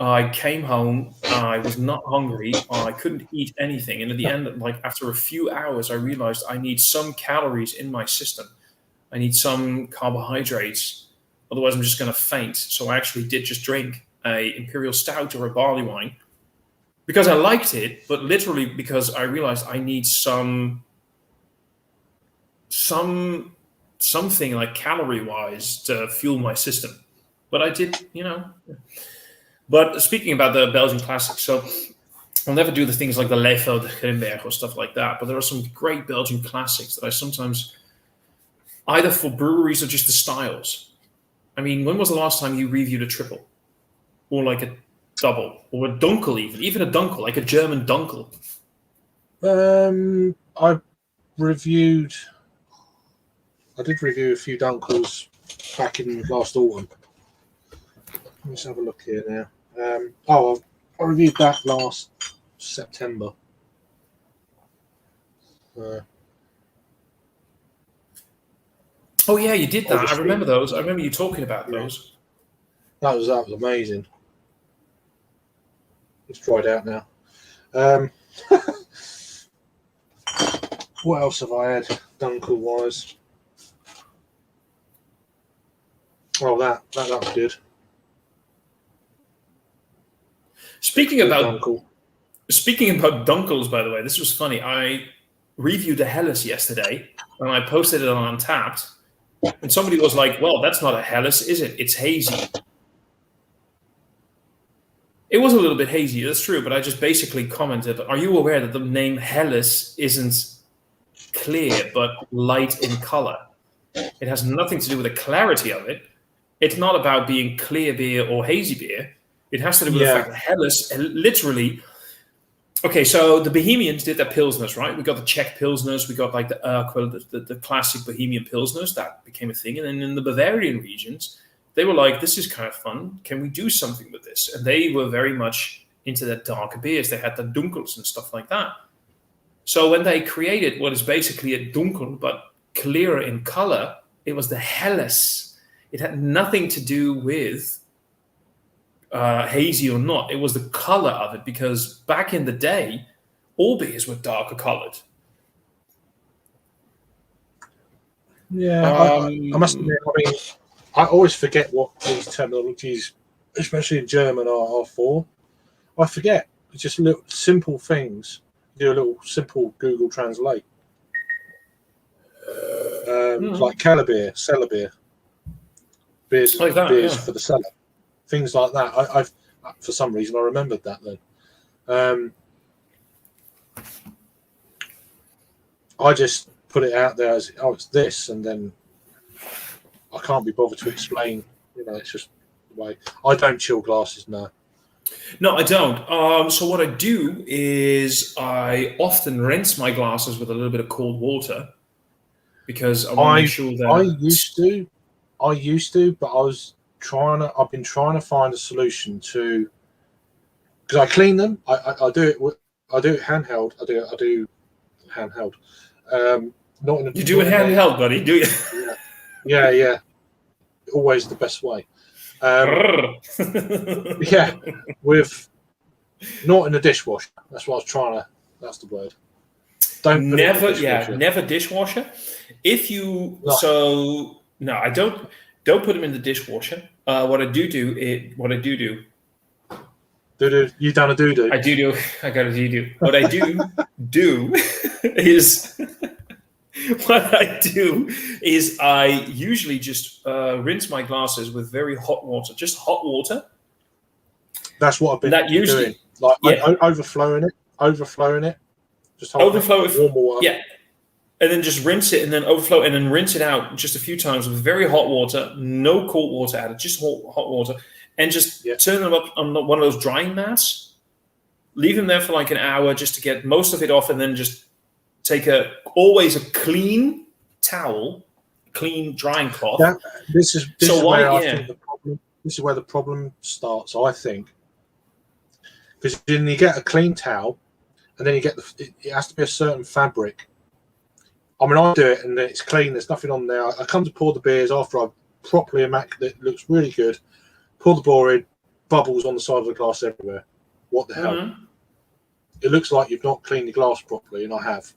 I came home, I was not hungry, I couldn't eat anything. And at the end, like after a few hours, I realized I need some calories in my system. I need some carbohydrates. Otherwise, I'm just going to faint. So I actually did just drink a imperial stout or a barley wine because I liked it, but literally because I realized I need something like calorie-wise to fuel my system. But I did, But speaking about the Belgian classics, so I'll never do the things like the Leffe or the Grimberg or stuff like that, but there are some great Belgian classics that I sometimes, either for breweries or just the styles. I mean, when was the last time you reviewed a triple? Or like a double? Or a dunkel even a dunkel, like a German dunkel? I did review a few dunkels back in last autumn. Let's have a look here now. I reviewed that last September. Oh yeah, you did that. I remember those. I remember you talking about those. That was amazing. It's dried out now. What else have I had dunkel wise? Oh, that was good. Speaking about dunkels, by the way, this was funny. I reviewed the Helles yesterday, and I posted it on Untapped, and somebody was like, "Well, that's not a Helles, is it? It's hazy." It was a little bit hazy, that's true, but I just basically commented, "Are you aware that the name Helles isn't clear but light in color? It has nothing to do with the clarity of it. It's not about being clear beer or hazy beer. It has to do with the fact that Helles literally..." Okay, so the Bohemians did their Pilsners, right? We got the Czech Pilsners, we got like the classic Bohemian Pilsners, that became a thing. And then in the Bavarian regions, they were like, this is kind of fun. Can we do something with this? And they were very much into the darker beers. They had the Dunkels and stuff like that. So when they created what is basically a Dunkel, but clearer in color, it was the Helles. It had nothing to do with hazy or not. It was the color of it, because back in the day, all beers were darker colored. Yeah, I must admit, I always forget what these terminologies, especially in German, are for. I forget. It's just little simple things. Do a little simple Google Translate. Like cellar beer, beers like that, beers for the cellar, things like that. I've for some reason I remembered that then. I just put it out there as, it's this, and then I can't be bothered to explain. It's just the way. I don't chill glasses now. No, I don't. So what I do is I often rinse my glasses with a little bit of cold water, because I want to make sure that I used to, but I've been trying to find a solution to, because I clean them. I do it handheld. I do handheld. Not in a, you do it handheld, buddy. Do you? Yeah. Always the best way. With not in the dishwasher. That's what I was trying to. That's the word. Never dishwasher. If you no, I don't put them in the dishwasher. What I do. You done a do. I do. I got a do. What I do is. What I do is I usually just rinse my glasses with very hot water, just hot water. That's what I've been doing. Like overflowing it overflowing it. Just hold Overflow it, warm water. Yeah. And then just rinse it and then overflow and then rinse it out just a few times with very hot water, no cold water added, just hot water. And just turn them up on one of those drying mats. Leave them there for like an hour just to get most of it off, and then just take always a clean towel, clean drying cloth. This is where I think the problem. This is where the problem starts, I think, because then you get a clean towel, and then you get it has to be a certain fabric. I mean, I do it, and it's clean. There's nothing on there. I come to pour the beers after I've properly immaculate. It looks really good. Pour the bore in, bubbles on the side of the glass everywhere. What the hell? It looks like you've not cleaned the glass properly, and I have.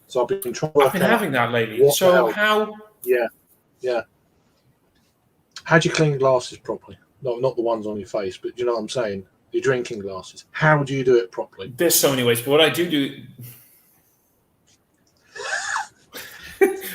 So I've been trying. I've been having that lately. So how? Yeah. How do you clean glasses properly? Not the ones on your face, but you know what I'm saying. Your drinking glasses. How do you do it properly? There's so many ways, but what I do.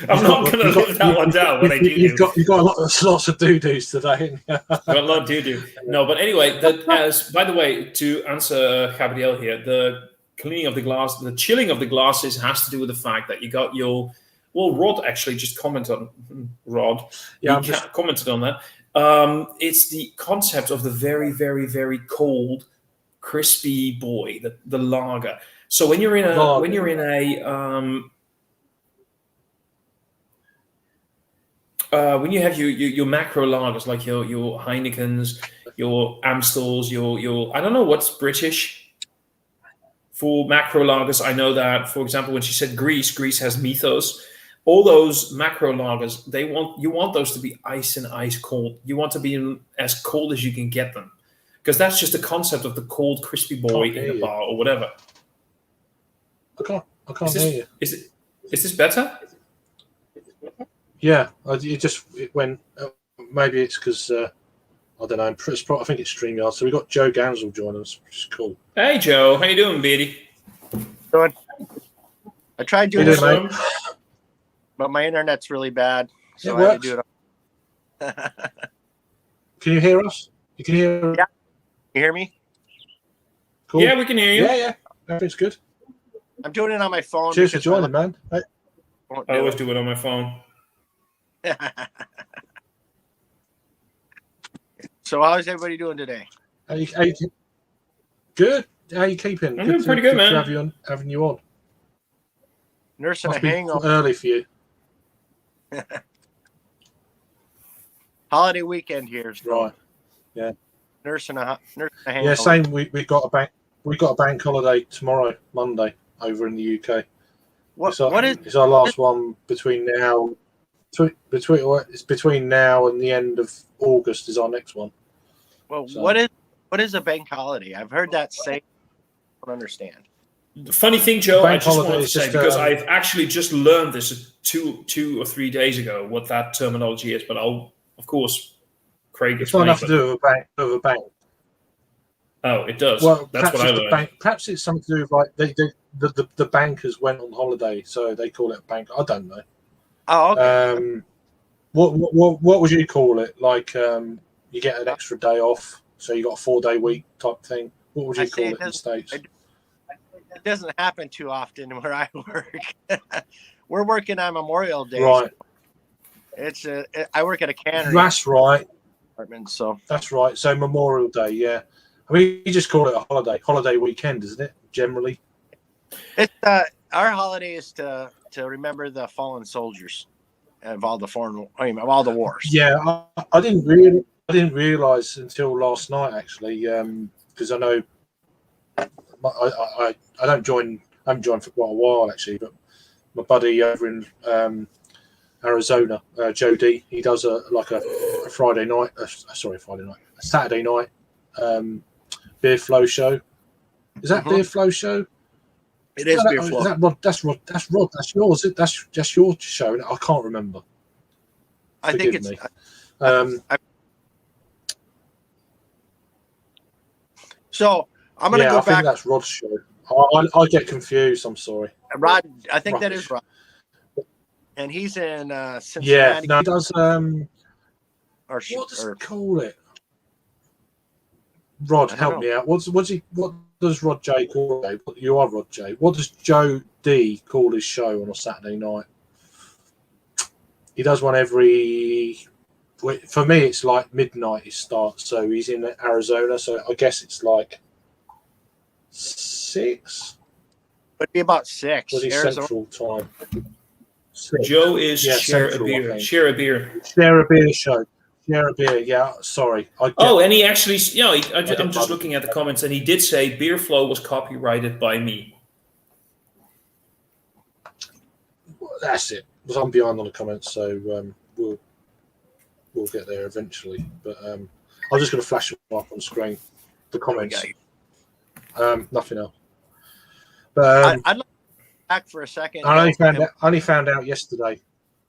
I'm not going to live that one down. What I do. You've got lots of doo-doos today. Got a lot of doo-doo. No, but anyway, by the way, to answer Gabriel here, the cleaning of the glass, the chilling of the glasses has to do with the fact that you got your. Well, Rod actually just commented on Rod. Yeah, commented on that. It's the concept of the very, very, very cold, crispy boy, the lager. So when you're in when you have your macro lagers, like your Heinekens, your Amstels, your I don't know what's British for macro lagers. I know that, for example, when she said Greece has Mythos. All those macro lagers, you want those to be ice cold. You want to be as cold as you can get them, because that's just the concept of the cold, crispy boy in the bar or whatever. I can't hear you. Is this better? Yeah, it went. Maybe it's because I don't know. I think it's StreamYard. So we got Joe Gansel joining us, which is cool. Hey Joe, how you doing, Beatty? Good. I tried doing it, mate. But my internet's really bad, so I had to do it. Can you hear us? You can hear? Yeah. You hear me? Cool. Yeah, we can hear you. Yeah. Everything's good. I'm doing it on my phone. Cheers for joining, man. Hey. I always do it on my phone. So how's everybody doing today? Good. How you keeping? I'm doing pretty good, man. Having you on. Nursing Must a hangover. Early for you. Holiday weekend here, so. Right. Yeah. Nursing a hangover. Yeah, same. We got a bank holiday tomorrow, Monday, over in the UK. It's our last one between now. It's between now and the end of August is our next one. Well, so. What is a bank holiday? I've heard that say. I don't understand. The funny thing, Joe, I just wanted to say, because I've actually just learned this two or 3 days ago, what that terminology is. But of course, Craig it's not nothing to do with a bank. Oh, it does. Well, that's what I learned. Perhaps it's something to do with like the bankers went on holiday, so they call it a bank. I don't know. Oh, okay. What would you call it? Like you get an extra day off, so you got a 4-day week type thing. What would you call it in the States? It doesn't happen too often where I work. We're working on Memorial Day. Right. So I work at a cannery. That's right. So that's right. So Memorial Day, yeah. I mean, you just call it a holiday weekend, isn't it? Generally, it's our holiday is to remember the fallen soldiers of all the wars. Yeah, I didn't realize until last night actually, because I know I haven't joined for quite a while actually, but my buddy over in Arizona, Joe D, he does a Saturday night beer flow show. Is that beer flow show? It is beer flow. That's Rod. That's yours. That's your show. I can't remember. I think it's. So I'm going to go back. I think that's Rod's show. I get confused. I'm sorry. Rod, I think that is Rod. And he's in Cincinnati. Yeah, no, he does. What does he call it? Rod, help me out. What does Rod J call it? You are Rod J. What does Joe D call his show on a Saturday night? He does one every. For me, it's like midnight. He starts, so he's in Arizona. So I guess it's like 6. Would be about 6. Was he Arizona. Central Time? 6. Joe is share a Central, I beer. think. Share a beer. Share a beer show. Share a beer. Yeah, sorry. And he actually, I'm get just looking at the comments, and he did say Beer Flow was copyrighted by me. That's it. Because I'm behind on the comments, so we'll get there eventually. But I'm just going to flash them up on screen. The comments. Nothing else. But I'd like to go back for a second. I only found out yesterday.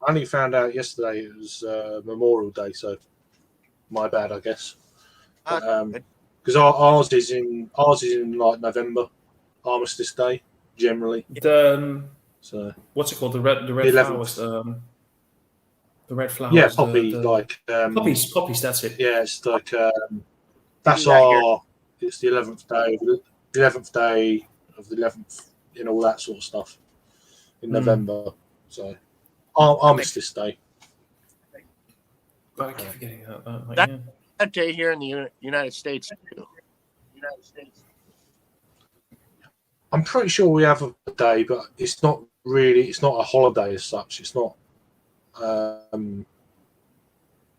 It was Memorial Day, so my bad, I guess. Because ours is in like November, Armistice Day, generally. So what's it called? The red 11th. flowers. The red flowers. yeah, poppy like poppies. That's it. Yeah, it's like that's Yeah, our. It's the 11th day. The 11th day of the 11th, and all that sort of stuff in November. So Armistice Day. I keep forgetting that. That- That day here in the United States. Too. I'm pretty sure we have a day, but it's not really. It's not a holiday as such. It's not.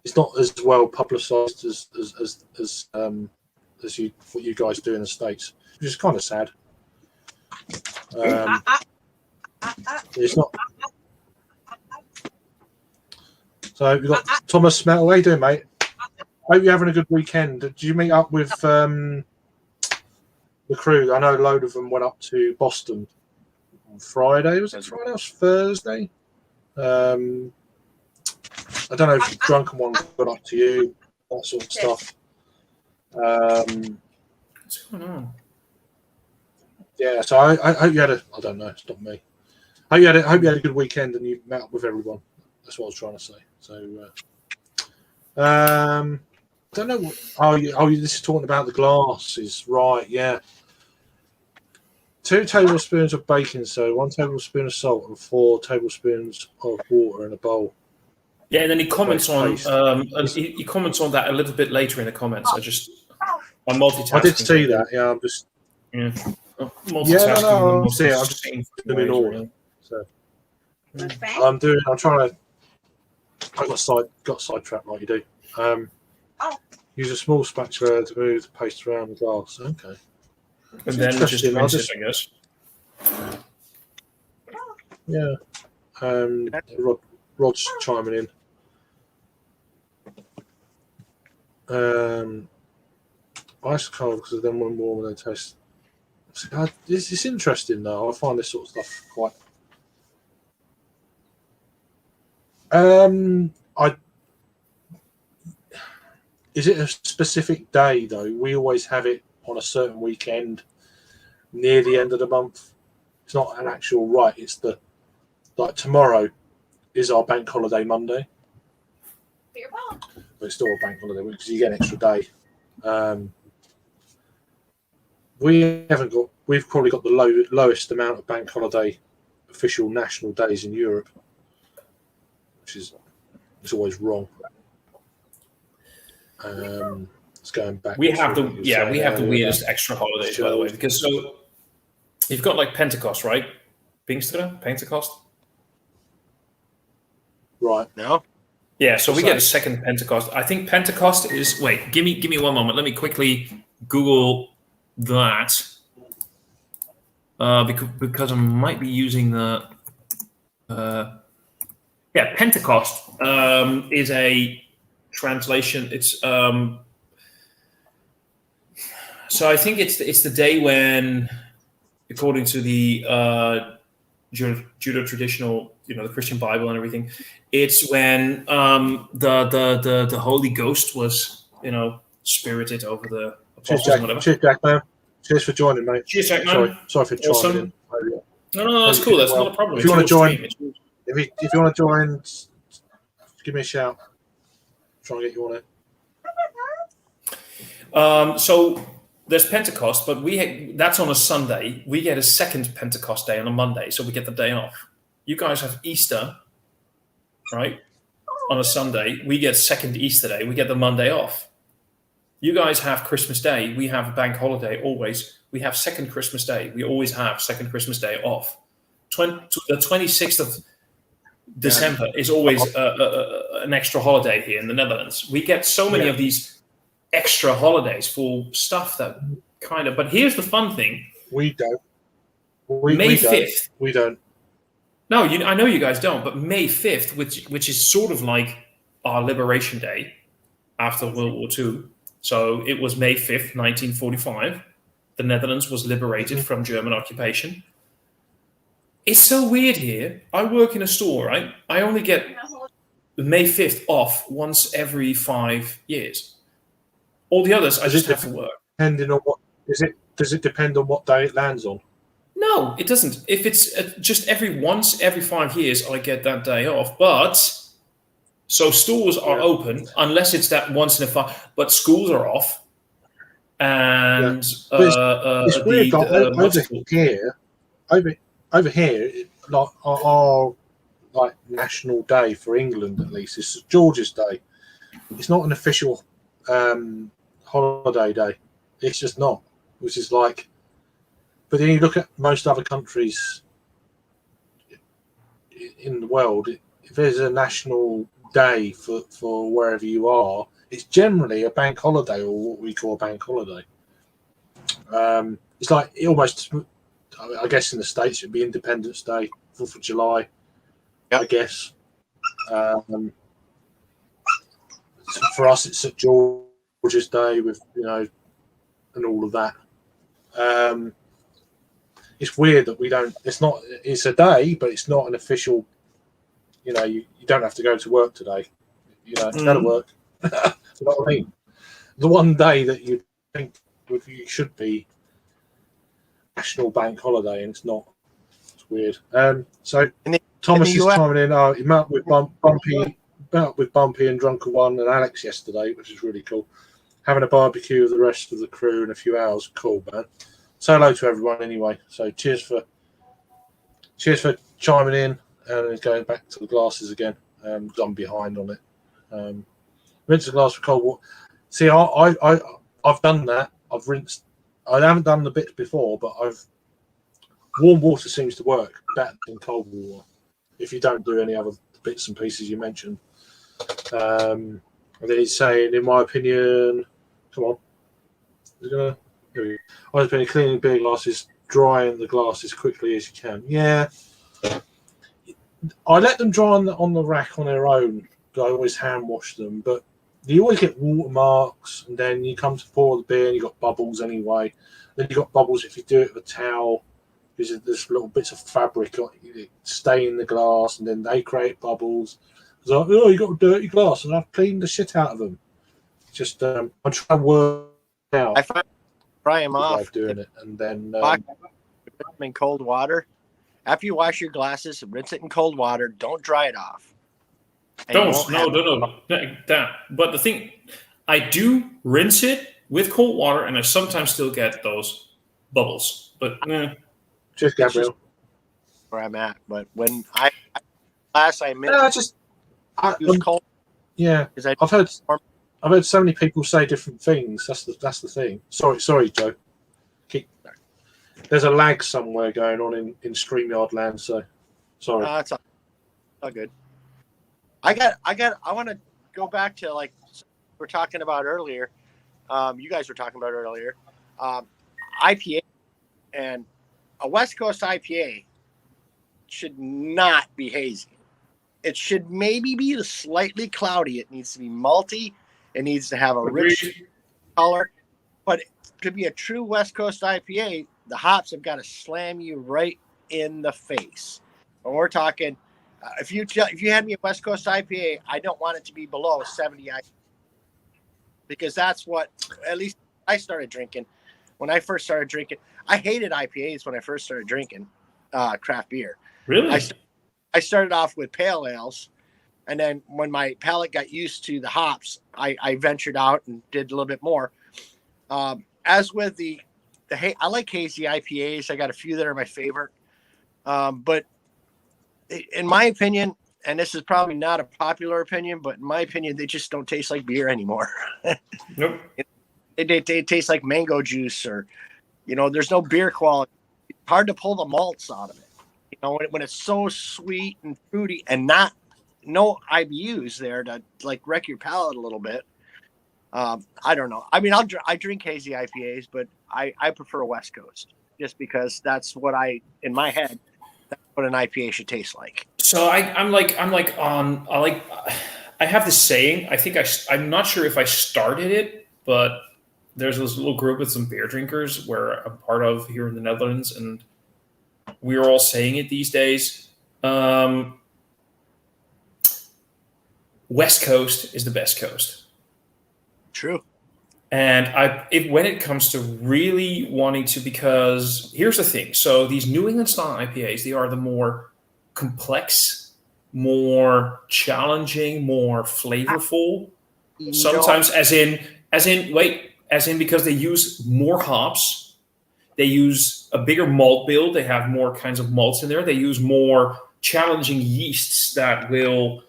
It's not as well publicised as what you guys do in the States, which is kind of sad. It's not. So we've got Thomas Smettle. How you doing, mate? Hope you're having a good weekend. Did you meet up with the crew? I know a load of them went up to Boston on Friday. Was it Friday or Thursday? I don't know if the drunken one got up to you, that sort of stuff. What's going on? Yeah, so I hope you had a. I don't know. It's not me. Hope you had a good weekend and you met up with everyone. That's what I was trying to say. So, I don't know. This is talking about the glasses, right? Yeah. 2 tablespoons of baking soda, 1 tablespoon of salt, and 4 tablespoons of water in a bowl. Yeah, and then he comments on Paste. he comments on that a little bit later in the comments. I'm multitasking. I did see that. Yeah, I'm just. Multitasking. No, I'm seeing. I'm just doing all. Really. So I'm trying to. I got sidetracked like you do. Use a small spatula to move the paste around the glass. Okay. And then just Interesting. rinse it, I guess. Yeah. Rod's chiming in. Ice cold because then when warm and then taste. It's interesting though. I find this sort of stuff quite. Is it a specific day though? We always have it on a certain weekend near the end of the month. It's not an actual right. It's like tomorrow is our bank holiday Monday. But it's still a bank holiday because you get an extra day. We've probably got the lowest amount of bank holiday official national days in Europe, which is always wrong. It's going back. We have the weirdest extra holidays, by the way, because so you've got like Pentecost, right? Pinksteren, Pentecost. Right. No. Yeah, so we get a second Pentecost. I think Pentecost is. Wait, give me one moment. Let me quickly Google that because I might be using the. Pentecost is a translation. It's so I think it's the day when, according to the Judo traditional, the Christian Bible and everything, it's when the Holy Ghost was spirited over the apostles and whatever. Cheers, Jack, man. Cheers for joining, mate. Cheers, Jack, man. Sorry for chiming in. No, that's cool. That's not a problem. If you want to join, if you want to join, give me a shout. Try and get you on it. So there's Pentecost, but that's on a Sunday. We get a second Pentecost day on a Monday, so we get the day off. You guys have Easter, right? On a Sunday. We get second Easter day. We get the Monday off. You guys have Christmas Day. We have a bank holiday always. We have second Christmas Day. We always have second Christmas Day off. The 26th of December is always an extra holiday here in the Netherlands. We get so many of these extra holidays for stuff that kind of. But here's the fun thing: we don't. May 5th. We don't. No, I know you guys don't. But May 5th, which is sort of like our Liberation Day after World War II. So it was May 5th, 1945. The Netherlands was liberated from German occupation. It's so weird here. I work in a store, right? I only get May 5th off once every 5 years. All the others, I just have to work. Depending on what does it depend on what day it lands on? No, it doesn't. If it's just every 5 years, I get that day off. But so stores are open unless it's that once in a 5. But schools are off, and it's weird. Over here, like our like national day for England, at least, is George's Day. It's not an official holiday day. It's just not, which is like. But then you look at most other countries in the world. If there's a national day for wherever you are, it's generally a bank holiday or what we call a bank holiday. It's like it almost. I guess in the States it'd be Independence Day, 4th of July. Yep. I guess. For us, it's St. George's Day with and all of that. It's weird that we don't. It's not. It's a day, but it's not an official. You don't have to go to work today. Go to work. You know what I mean? The one day that you think you should be national bank holiday, and it's not. It's weird. So Thomas is chiming in. He met up with Bumpy and Drunken One and Alex yesterday, which is really cool. Having a barbecue with the rest of the crew in a few hours. Cool, man. Say hello to everyone anyway. So cheers for chiming in and going back to the glasses again. I'm behind on it. Rinse the glass with cold water. See, I've done that. I've rinsed. I haven't done the bits before, but warm water seems to work better than cold water if you don't do any other bits and pieces you mentioned. And then he's saying, in my opinion, come on, I've been cleaning beer glasses, drying the glass as quickly as you can. Yeah, I let them dry on the rack on their own. I always hand wash them, but you always get watermarks, and then you come to pour the beer and you got bubbles anyway. Then you got bubbles if you do it with a towel, because there's little bits of fabric stay in the glass, and then they create bubbles. It's like, oh, you got a dirty glass, and I've cleaned the shit out of them. Just I'm trying to work out. I fry them off doing it, and then in cold water. After you wash your glasses, rinse it in cold water. Don't dry it off. No. That. But the thing, I do rinse it with cold water, and I sometimes still get those bubbles. But just Gabriel, where I'm at. But when I use cold. Yeah, I've heard so many people say different things. That's the thing. Sorry, Joe. There's a lag somewhere going on in StreamYard land. So sorry. It's all good. I want to go back to like we're talking about earlier. You guys were talking about earlier. IPA and a West Coast IPA should not be hazy. It should maybe be slightly cloudy. It needs to be malty. It needs to have a rich color. But to be a true West Coast IPA, the hops have got to slam you right in the face. When we're talking. If you had me a West Coast IPA, I don't want it to be below 70 IPA because that's what at least I started drinking. When I first started drinking, I hated IPAs when I first started drinking craft beer. Really? I started off with pale ales, and then when my palate got used to the hops, I ventured out and did a little bit more. as with the I like hazy IPAs. I got a few that are my favorite. But in my opinion, and this is probably not a popular opinion, but in my opinion, they just don't taste like beer anymore. Nope. They taste like mango juice, or, there's no beer quality. It's hard to pull the malts out of it. When it's so sweet and fruity and no IBUs there to like wreck your palate a little bit. I don't know. I mean, I drink hazy IPAs, but I prefer West Coast just because that's what in my head, that's what an IPA should taste like. So I have this saying. I think I'm not sure if I started it, but there's this little group with some beer drinkers where I'm part of here in the Netherlands, and we're all saying it these days. West Coast is the best coast. True. And when it comes to really wanting to, because here's the thing. So these New England style IPAs, they are the more complex, more challenging, more flavorful. Sometimes as in because they use more hops, they use a bigger malt bill, they have more kinds of malts in there, they use more challenging yeasts that will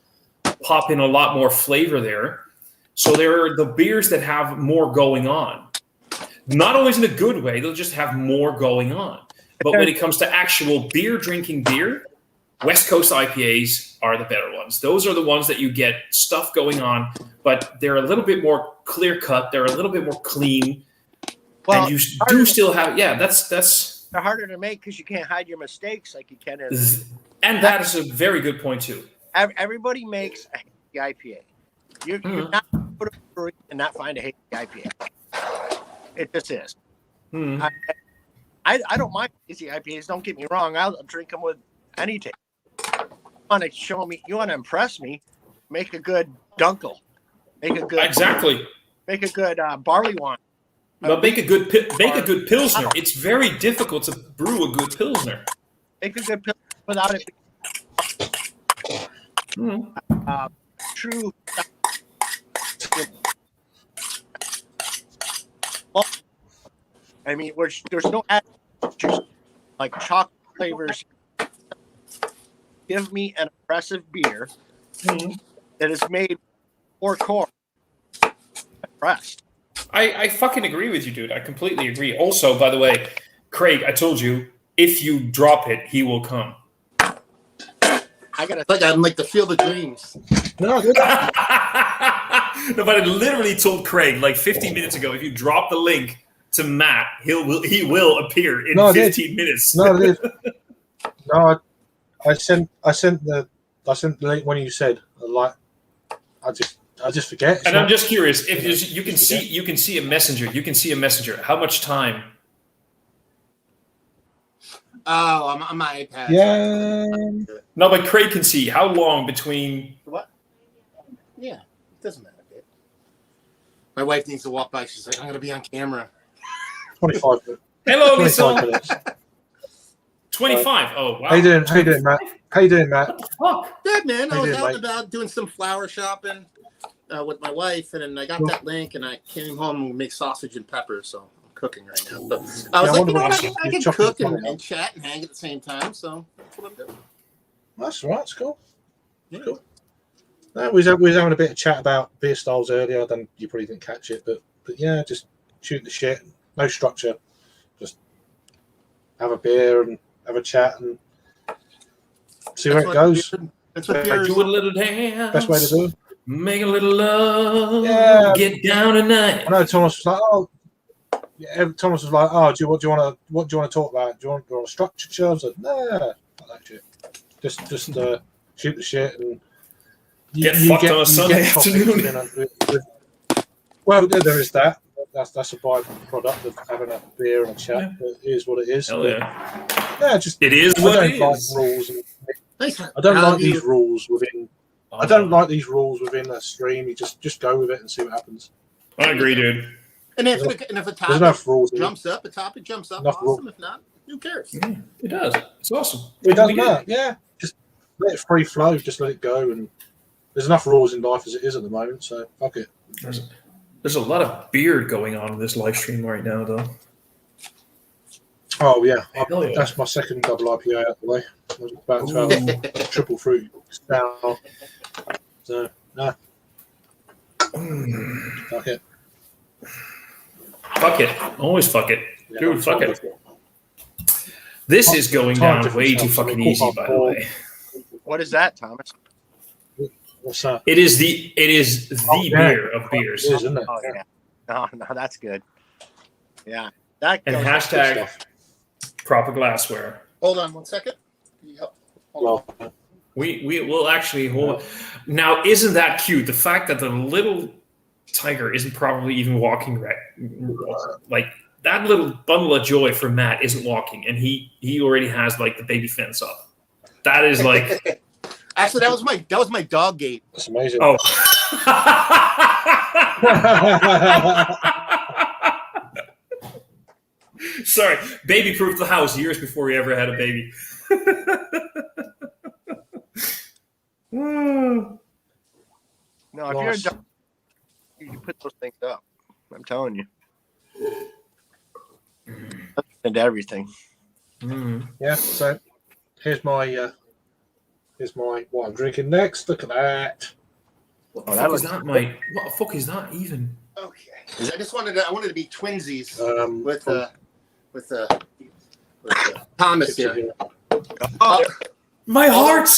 pop in a lot more flavor there. So there are the beers that have more going on. Not always in a good way, they'll just have more going on. But when it comes to actual drinking beer, West Coast IPAs are the better ones. Those are the ones that you get stuff going on, but they're a little bit more clear cut. They're a little bit more clean. Well, and you do still have, that's. They're harder to make because you can't hide your mistakes like you can. And that is a very good point too. Everybody makes a hazy IPA. You're not going to put a brewery and not find a hazy IPA. It just is. Mm-hmm. I don't mind hazy IPAs. Don't get me wrong. I'll drink them with any taste. You want to show me? You want to impress me? Make a good Dunkel. Make a good barley wine. But make a good pilsner. It's very difficult to brew a good pilsner. Make a good pilsner without it. True. I mean, there's no juice like chocolate flavors. Give me an impressive beer that is made for corn. Impressed. I fucking agree with you, dude. I completely agree. Also, by the way, Craig, I told you, if you drop it, he will come. I'm like the Field of Dreams. No, but I literally told Craig like 15 minutes ago, if you drop the link to Matt, he will appear in 15 minutes. No, it is. No, I sent the link when you said I just forget. And I'm just curious if you can see a messenger. You can see a messenger. How much time? Oh, I'm on my iPad. Yeah. No, but Craig can see how long between. What? Yeah, it doesn't matter. Babe. My wife needs to walk by. She's like, I'm going to be on camera. 25 minutes. Hello, 25 minutes. 25. Oh, wow. How you doing, Matt? What the fuck? Good, man. I was out and about doing some flower shopping with my wife, and then I got that link, and I came home and make sausage and peppers, so I'm cooking right now. But I was like, I can cook and chat and hang at the same time, so that's what I'm doing. That's right. It's cool. Yeah. Cool. No, we was having a bit of chat about beer styles earlier. You probably didn't catch it, but yeah, just shoot the shit. No structure. Just have a beer and have a chat and see where it goes. That's what beer is. Do a little dance. Best way to do it. Make a little love. Yeah. Get down tonight. I know Thomas was like, Thomas was like, what do you want to talk about? Do you want a structured show? I was like, nah, not that shit. Just shoot the shit and get fucked on a Sunday afternoon. Well, there is that. That's a byproduct of having a beer and a chat. Yeah. It is what it is. Hell yeah. Yeah, just it is what it is. I don't like these rules within. I don't like these rules within a stream. You just go with it and see what happens. I agree, dude. And if a topic jumps up, awesome. If not, who cares? Yeah, it does. It's awesome. It doesn't matter. Yeah, just let it free flow. Just let it go. And there's enough rules in life as it is at the moment. So fuck it. There's a lot of beard going on in this live stream right now, though. Oh yeah, Hell yeah. that's my second double IPA out the way. I was about to have a triple fruit stout. So no, fuck it. Fuck it. Always fuck it. Yeah, Dude, fuck it. This is going Time down way too difference, fucking I mean, easy, by the way. What is that, Thomas? What's that? It is the yeah. beer of beers. It is, isn't it? Oh yeah. No, that's good. Yeah, that. And goes- hashtag proper glassware. Hold on 1 second. Yep. Hold on. Well, We will actually hold. Now, isn't that cute? The fact that the little tiger isn't probably even walking right, like that little bundle of joy for Matt isn't walking, and he already has like the baby fence up. That is like Actually, that was my dog gate. that's amazing. oh. Sorry, baby proofed the house years before he ever had a baby. No, if you're a Lost. dog, you put those things up. I'm telling you. And everything. Yeah. So here's my what I'm drinking next. Look at that. What the Oh, that fuck looks is that, mate? What the fuck is that even? Okay. I just wanted to be twinsies with from Thomas picture here. Oh, My heart!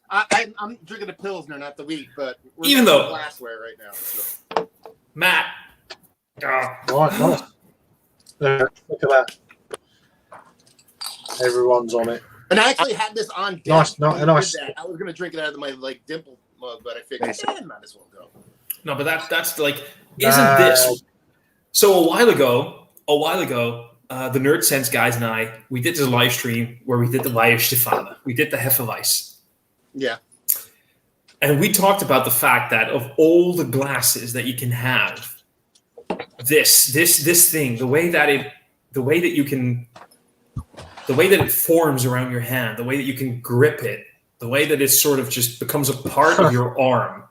I'm drinking a Pilsner, not the wheat, but we're Even drinking though- glassware right now. So. Matt. Ah. Right, nice. Look at that. Everyone's on it. And I actually had this on deck. Nice, when we did nice. that. I was gonna drink it out of my dimple mug, but I figured might as well go. No, but that's like, isn't this? So a while ago, the Nerd Sense guys and I, we did this live stream where we did the Weihenstephaner. We did the Hefeweiss. Yeah. And we talked about the fact that of all the glasses that you can have, this thing, the way that it forms around your hand, the way that you can grip it, the way that it sort of just becomes a part of your arm,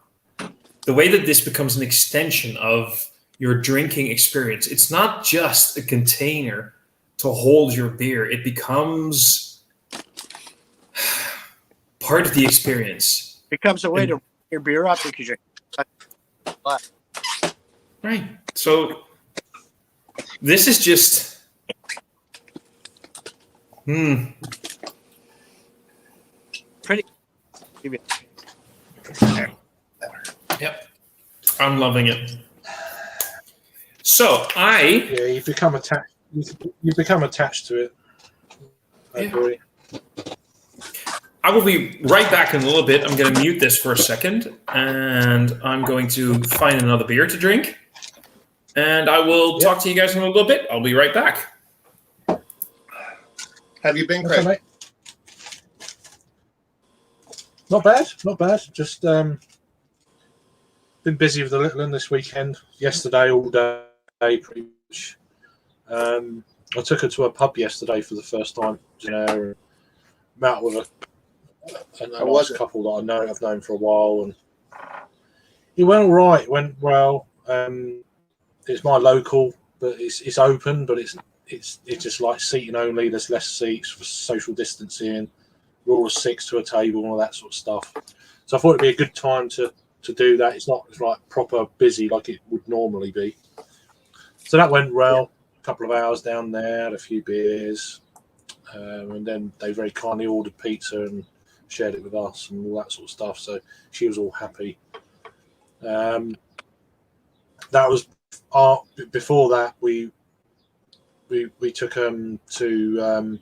the way that this becomes an extension of your drinking experience. It's not just a container to hold your beer. It becomes part of the experience. becomes a way to your beer up because you're. Right. So this is just Pretty. Yep. I'm loving it. So I Yeah, you become attached. You become attached to it. I Yeah. agree. will be right back in a little bit. I'm going to mute this for a second, and I'm going to find another beer to drink. And I will talk to you guys in a little bit. I'll be right back. Have you been, Okay, Craig? mate. Not bad, not bad. Just been busy with the little one this weekend. Yesterday, all day, pretty much. I took her to a pub yesterday for the first time. And met with a nice couple that I've known for a while, and it went all right. It went well. It's my local, but it's open, but it's just like seating only. There's less seats for social distancing. Rule of 6 to a table and all that sort of stuff. So I thought it'd be a good time to do that. It's like proper busy like it would normally be. So that went well. A couple of hours down there, had a few beers, and then they very kindly ordered pizza and shared it with us and all that sort of stuff. So she was all happy. That was before that we took them to. Where did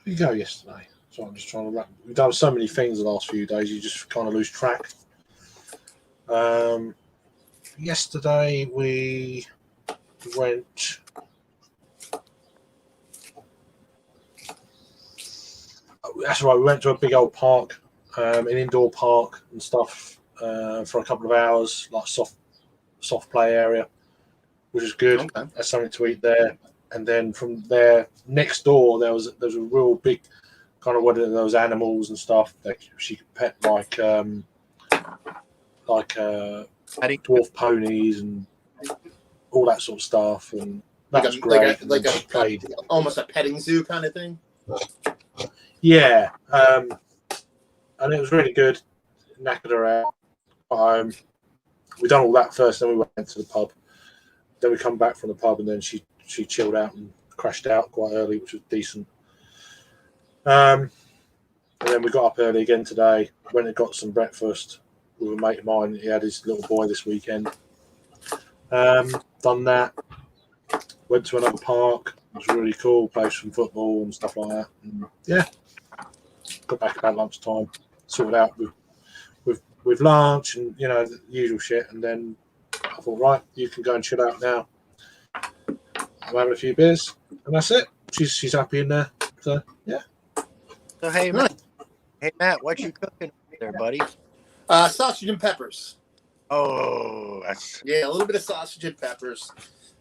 we go yesterday? So I'm just trying to wrap. We've done so many things the last few days. You just kind of lose track. Yesterday we went. That's right. We went to a big old park, an indoor park and stuff, for a couple of hours, like soft play area, which is good. Okay. That's something to eat there. And then from there, next door, there was a real big kind of whether those animals and stuff that she could pet, like dwarf ponies and all that sort of stuff, and that was like great. a played. Almost a petting zoo kind of thing. Yeah, and it was really good. Knackered her out. We done all that first, then we went to the pub. Then we come back from the pub, and then she chilled out and crashed out quite early, which was decent. And then we got up early again today. Went and got some breakfast with a mate of mine. He had his little boy this weekend. Done that. Went to another park. It was really cool. Played some football and stuff like that. And yeah, got back about lunchtime. Sorted out with lunch and the usual shit. And then I thought, right, you can go and chill out now. I'm having a few beers, and that's it. She's happy in there. So yeah. So hey Matt, what you cooking there, buddy? Sausage and peppers. Oh, a little bit of sausage and peppers.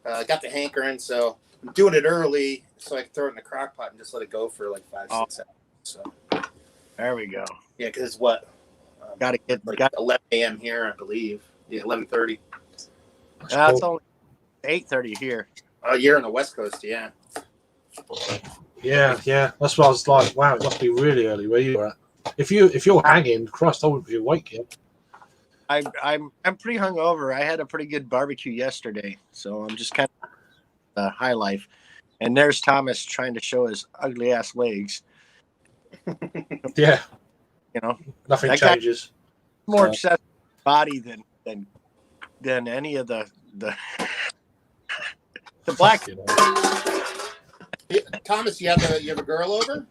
Got the hankering, so I'm doing it early so I can throw it in the crock pot and just let it go for like 5-6 hours. So there we go. Yeah, because it's what? Got to get like 11 a.m. here, I believe. Yeah, 11:30. It's only 8:30 here. You're on the West Coast, yeah. Yeah. That's what I was like. Wow, it must be really early where you were at. If you're hanging, Christ, I wouldn't be awake yet. I'm pretty hungover. I had a pretty good barbecue yesterday, so I'm just kind of high life. And there's Thomas trying to show his ugly ass legs. Yeah, nothing that changes. More obsessed with body than any of the the black. Thomas, you have a girl over?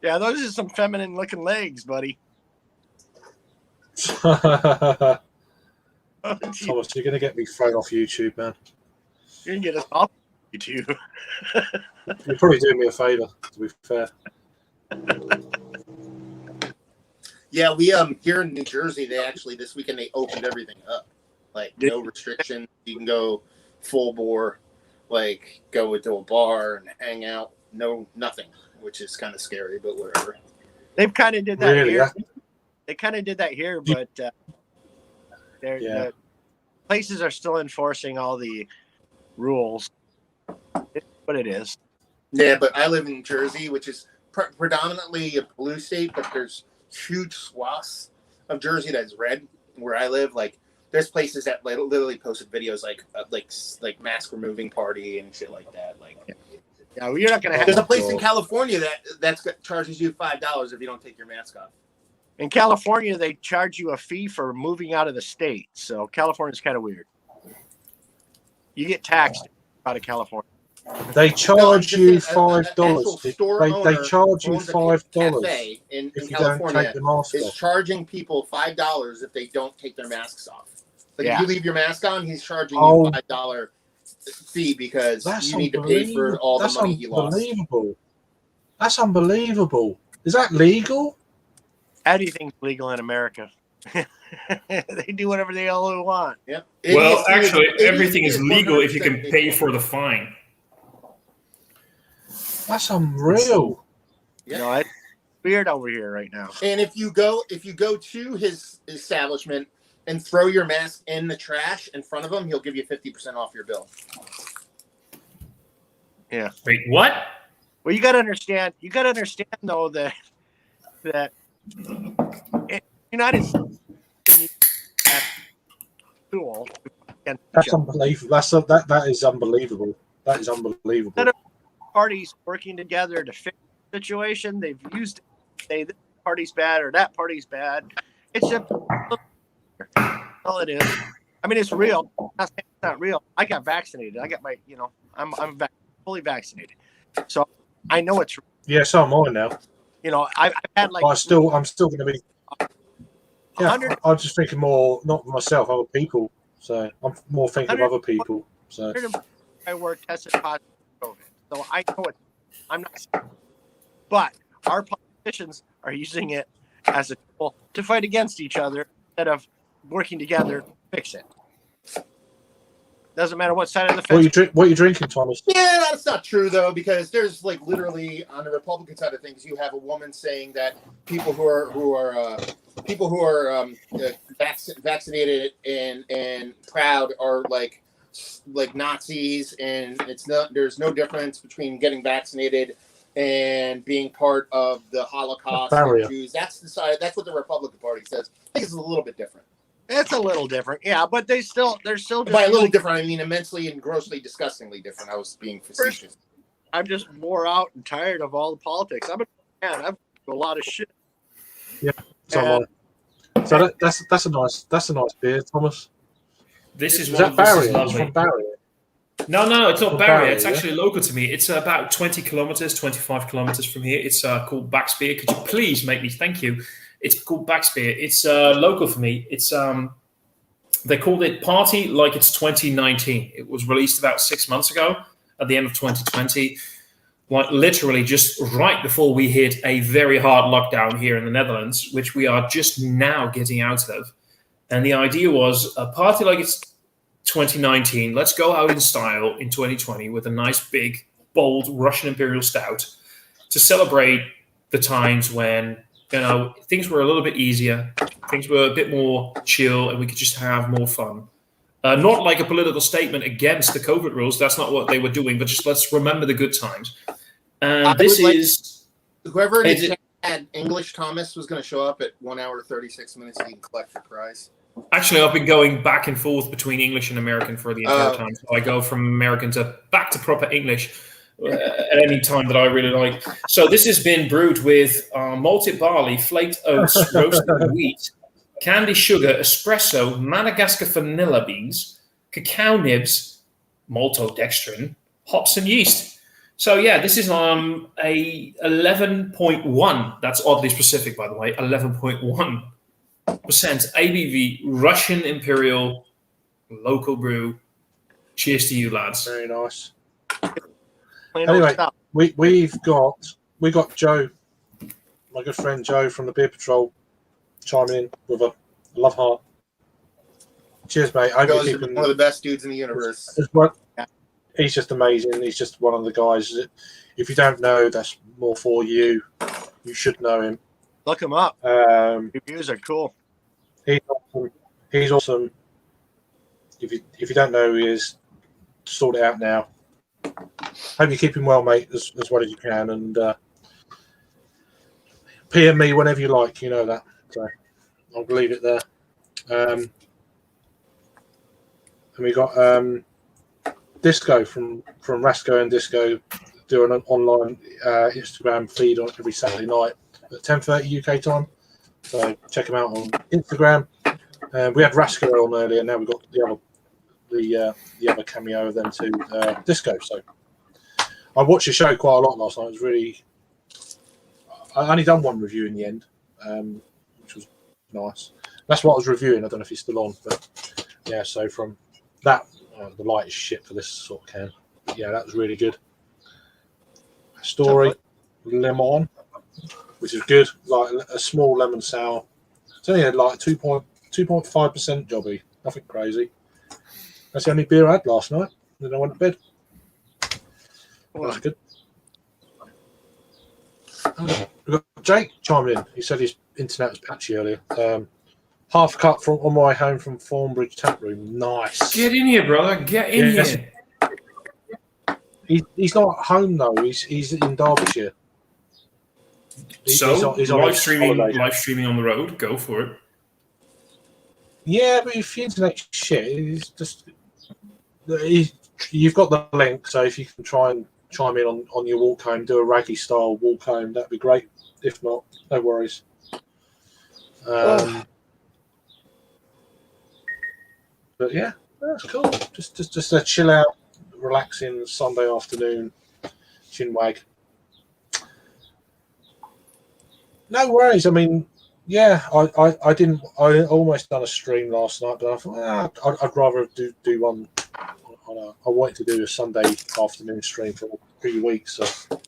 Yeah, those are some feminine looking legs, buddy. Thomas, you're gonna get me thrown off YouTube, man. You're gonna get us off YouTube. You're probably doing me a favor, to be fair. Yeah, we here in New Jersey, they actually this weekend they opened everything up. Like no restrictions. You can go full bore, like go into a bar and hang out. No nothing, which is kind of scary, but whatever. They've kind of did that Really, here. yeah? They kind of did that here, but the places are still enforcing all the rules. It's what it is. Yeah, but I live in Jersey, which is predominantly a blue state, but there's huge swaths of Jersey that's red. Where I live, like there's places that literally posted videos like mask removing party and shit like that. Like, yeah, well, you're not gonna have. There's a place in California that charges you $5 if you don't take your mask off. In California, they charge you a fee for moving out of the state. So California's kind of weird. You get taxed out of California. They charge you $5. They charge you $5 in if you California. don't take the mask is off. charging people $5 if they don't take their masks off. Like Yeah. if you leave your mask on, he's charging you $5 fee because That's you need to pay for all the money you lost. That's unbelievable. Is that legal? Anything's legal in America. They do whatever they all want. Yep. Well, actually, everything is legal if you can pay for the fine. That's unreal. Yeah. It's weird over here right now. And if you go to his establishment and throw your mask in the trash in front of him, he'll give you 50% off your bill. Yeah. Wait, what? Well, you got to understand. You got to understand though that United States tool. That's unbelievable. That is unbelievable. That is unbelievable. Instead of parties working together to fix the situation, they've used it. Say this party's bad or that party's bad. It's just all it is. I mean, it's real. I'm not saying it's not real. I got vaccinated. I got my, I'm fully vaccinated, so I know it's real. Yeah, so am I now. I've had like. I'm still going to be. Yeah, 100. I'm just thinking more, not myself, other people. So I'm more thinking of other people. So I work tested positive for COVID, so I know it. I'm not. But our politicians are using it as a tool to fight against each other instead of working together to fix it. Doesn't matter what side of the What fence. are you drinking, Thomas? Yeah, that's not true though, because there's like literally on the Republican side of things, you have a woman saying that people who are vaccinated and proud are like Nazis, and there's no difference between getting vaccinated and being part of the Holocaust and Jews. That's the side. That's what the Republican Party says. I think it's a little bit different. It's a little different, yeah, but they're still just by a little different. I mean immensely and grossly, disgustingly different. I was being facetious. I'm just wore out and tired of all the politics. I've a lot of shit. Yeah, so that's a nice beer, Thomas. This is that Barrier? It's from Barrier. No, it's not Barrier. Barrier. It's actually local to me. It's about 20 kilometers, 25 kilometers from here. It's called Back's Beer. Could you please make me? Thank you. It's called Back's Beer. It's local for me. It's they called it Party Like It's 2019. It was released about 6 months ago at the end of 2020, like literally just right before we hit a very hard lockdown here in the Netherlands, which we are just now getting out of. And the idea was a party like it's 2019. Let's go out in style in 2020 with a nice, big, bold Russian Imperial Stout to celebrate the times when, things were a little bit easier, things were a bit more chill, and we could just have more fun. Not like a political statement against the COVID rules. That's not what they were doing, but just let's remember the good times. And this is... Whoever in the chat had English Thomas was going to show up at 1 hour 36 minutes and you can collect your prize. Actually, I've been going back and forth between English and American for the entire time. So I go from American to back to proper English at any time that I really like. So this has been brewed with malted barley, flaked oats, roasted wheat, candy sugar, espresso, Madagascar vanilla beans, cacao nibs, maltodextrin, hops and yeast. So yeah, this is a 11.1. That's oddly specific, by the way. 11.1% ABV Russian Imperial local brew. Cheers to you, lads. Very nice. Anyway, we got Joe, my good friend Joe from the Beer Patrol, chiming in with a love heart. Cheers, mate. I hope you're keeping one of the best dudes in the universe. He's just amazing. He's just one of the guys. If you don't know, that's more for you. You should know him. Look him up. Reviews are cool. He's awesome. If you don't know who he is, sort it out now. Hope you keep him well, mate, as well as you can, and PM me whenever you like. You know that. So I'll leave it there. And we got Disco from Rasco and Disco doing an online Instagram feed on every Saturday night at 10:30 UK time. So check him out on Instagram. We had Rasco on earlier. Now we've got the other cameo of them too, Disco. So I watched the show quite a lot last night. It was really. I only done one review in the end, which was nice. That's what I was reviewing. I don't know if he's still on, but yeah. So from that, the light is shit for this sort of can. But yeah, that was really good. Story lemon, which is good. Like a small lemon sour. It's only had like 2.5% jobby. Nothing crazy. That's the only beer I had last night. Then I went to bed. That was good. We got Jake chimed in. He said his internet was patchy earlier. Half cut from on my way home from Thornbridge Tap Room. Nice. Get in here, brother. Get in here. He's not at home though. He's in Derbyshire. He's live streaming on the road. Go for it. Yeah, but if the internet's shit, it's just you've got the link. So if you can try and chime in on your walk home, do a raggy style walk home, that'd be great. If not, no worries. But yeah, that's cool. Just a chill out, relaxing Sunday afternoon chinwag. No worries. I mean, yeah, I almost done a stream last night, but I thought I'd rather do one. I wanted to do a Sunday afternoon stream for 3 weeks, so I'm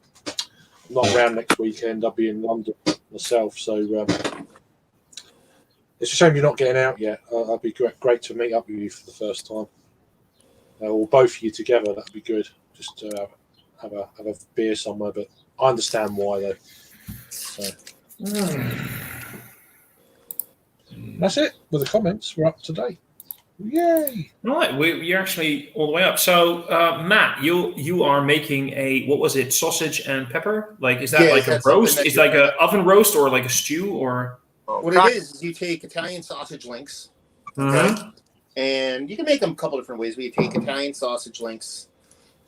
not around next weekend. I'll be in London myself, so it's a shame you're not getting out yet. It'd be great to meet up with you for the first time. or both of you together, that'd be good. Just to have a beer somewhere. But I understand why though. So. That's it with the comments. We're up to date. Yay! Right, we're actually all the way up. So, Matt, you are making what was it? Sausage and pepper? Like, is that like a roast? Is like an oven roast or like a stew or? What it is you take Italian sausage links, okay? And you can make them a couple different ways. But you take Italian sausage links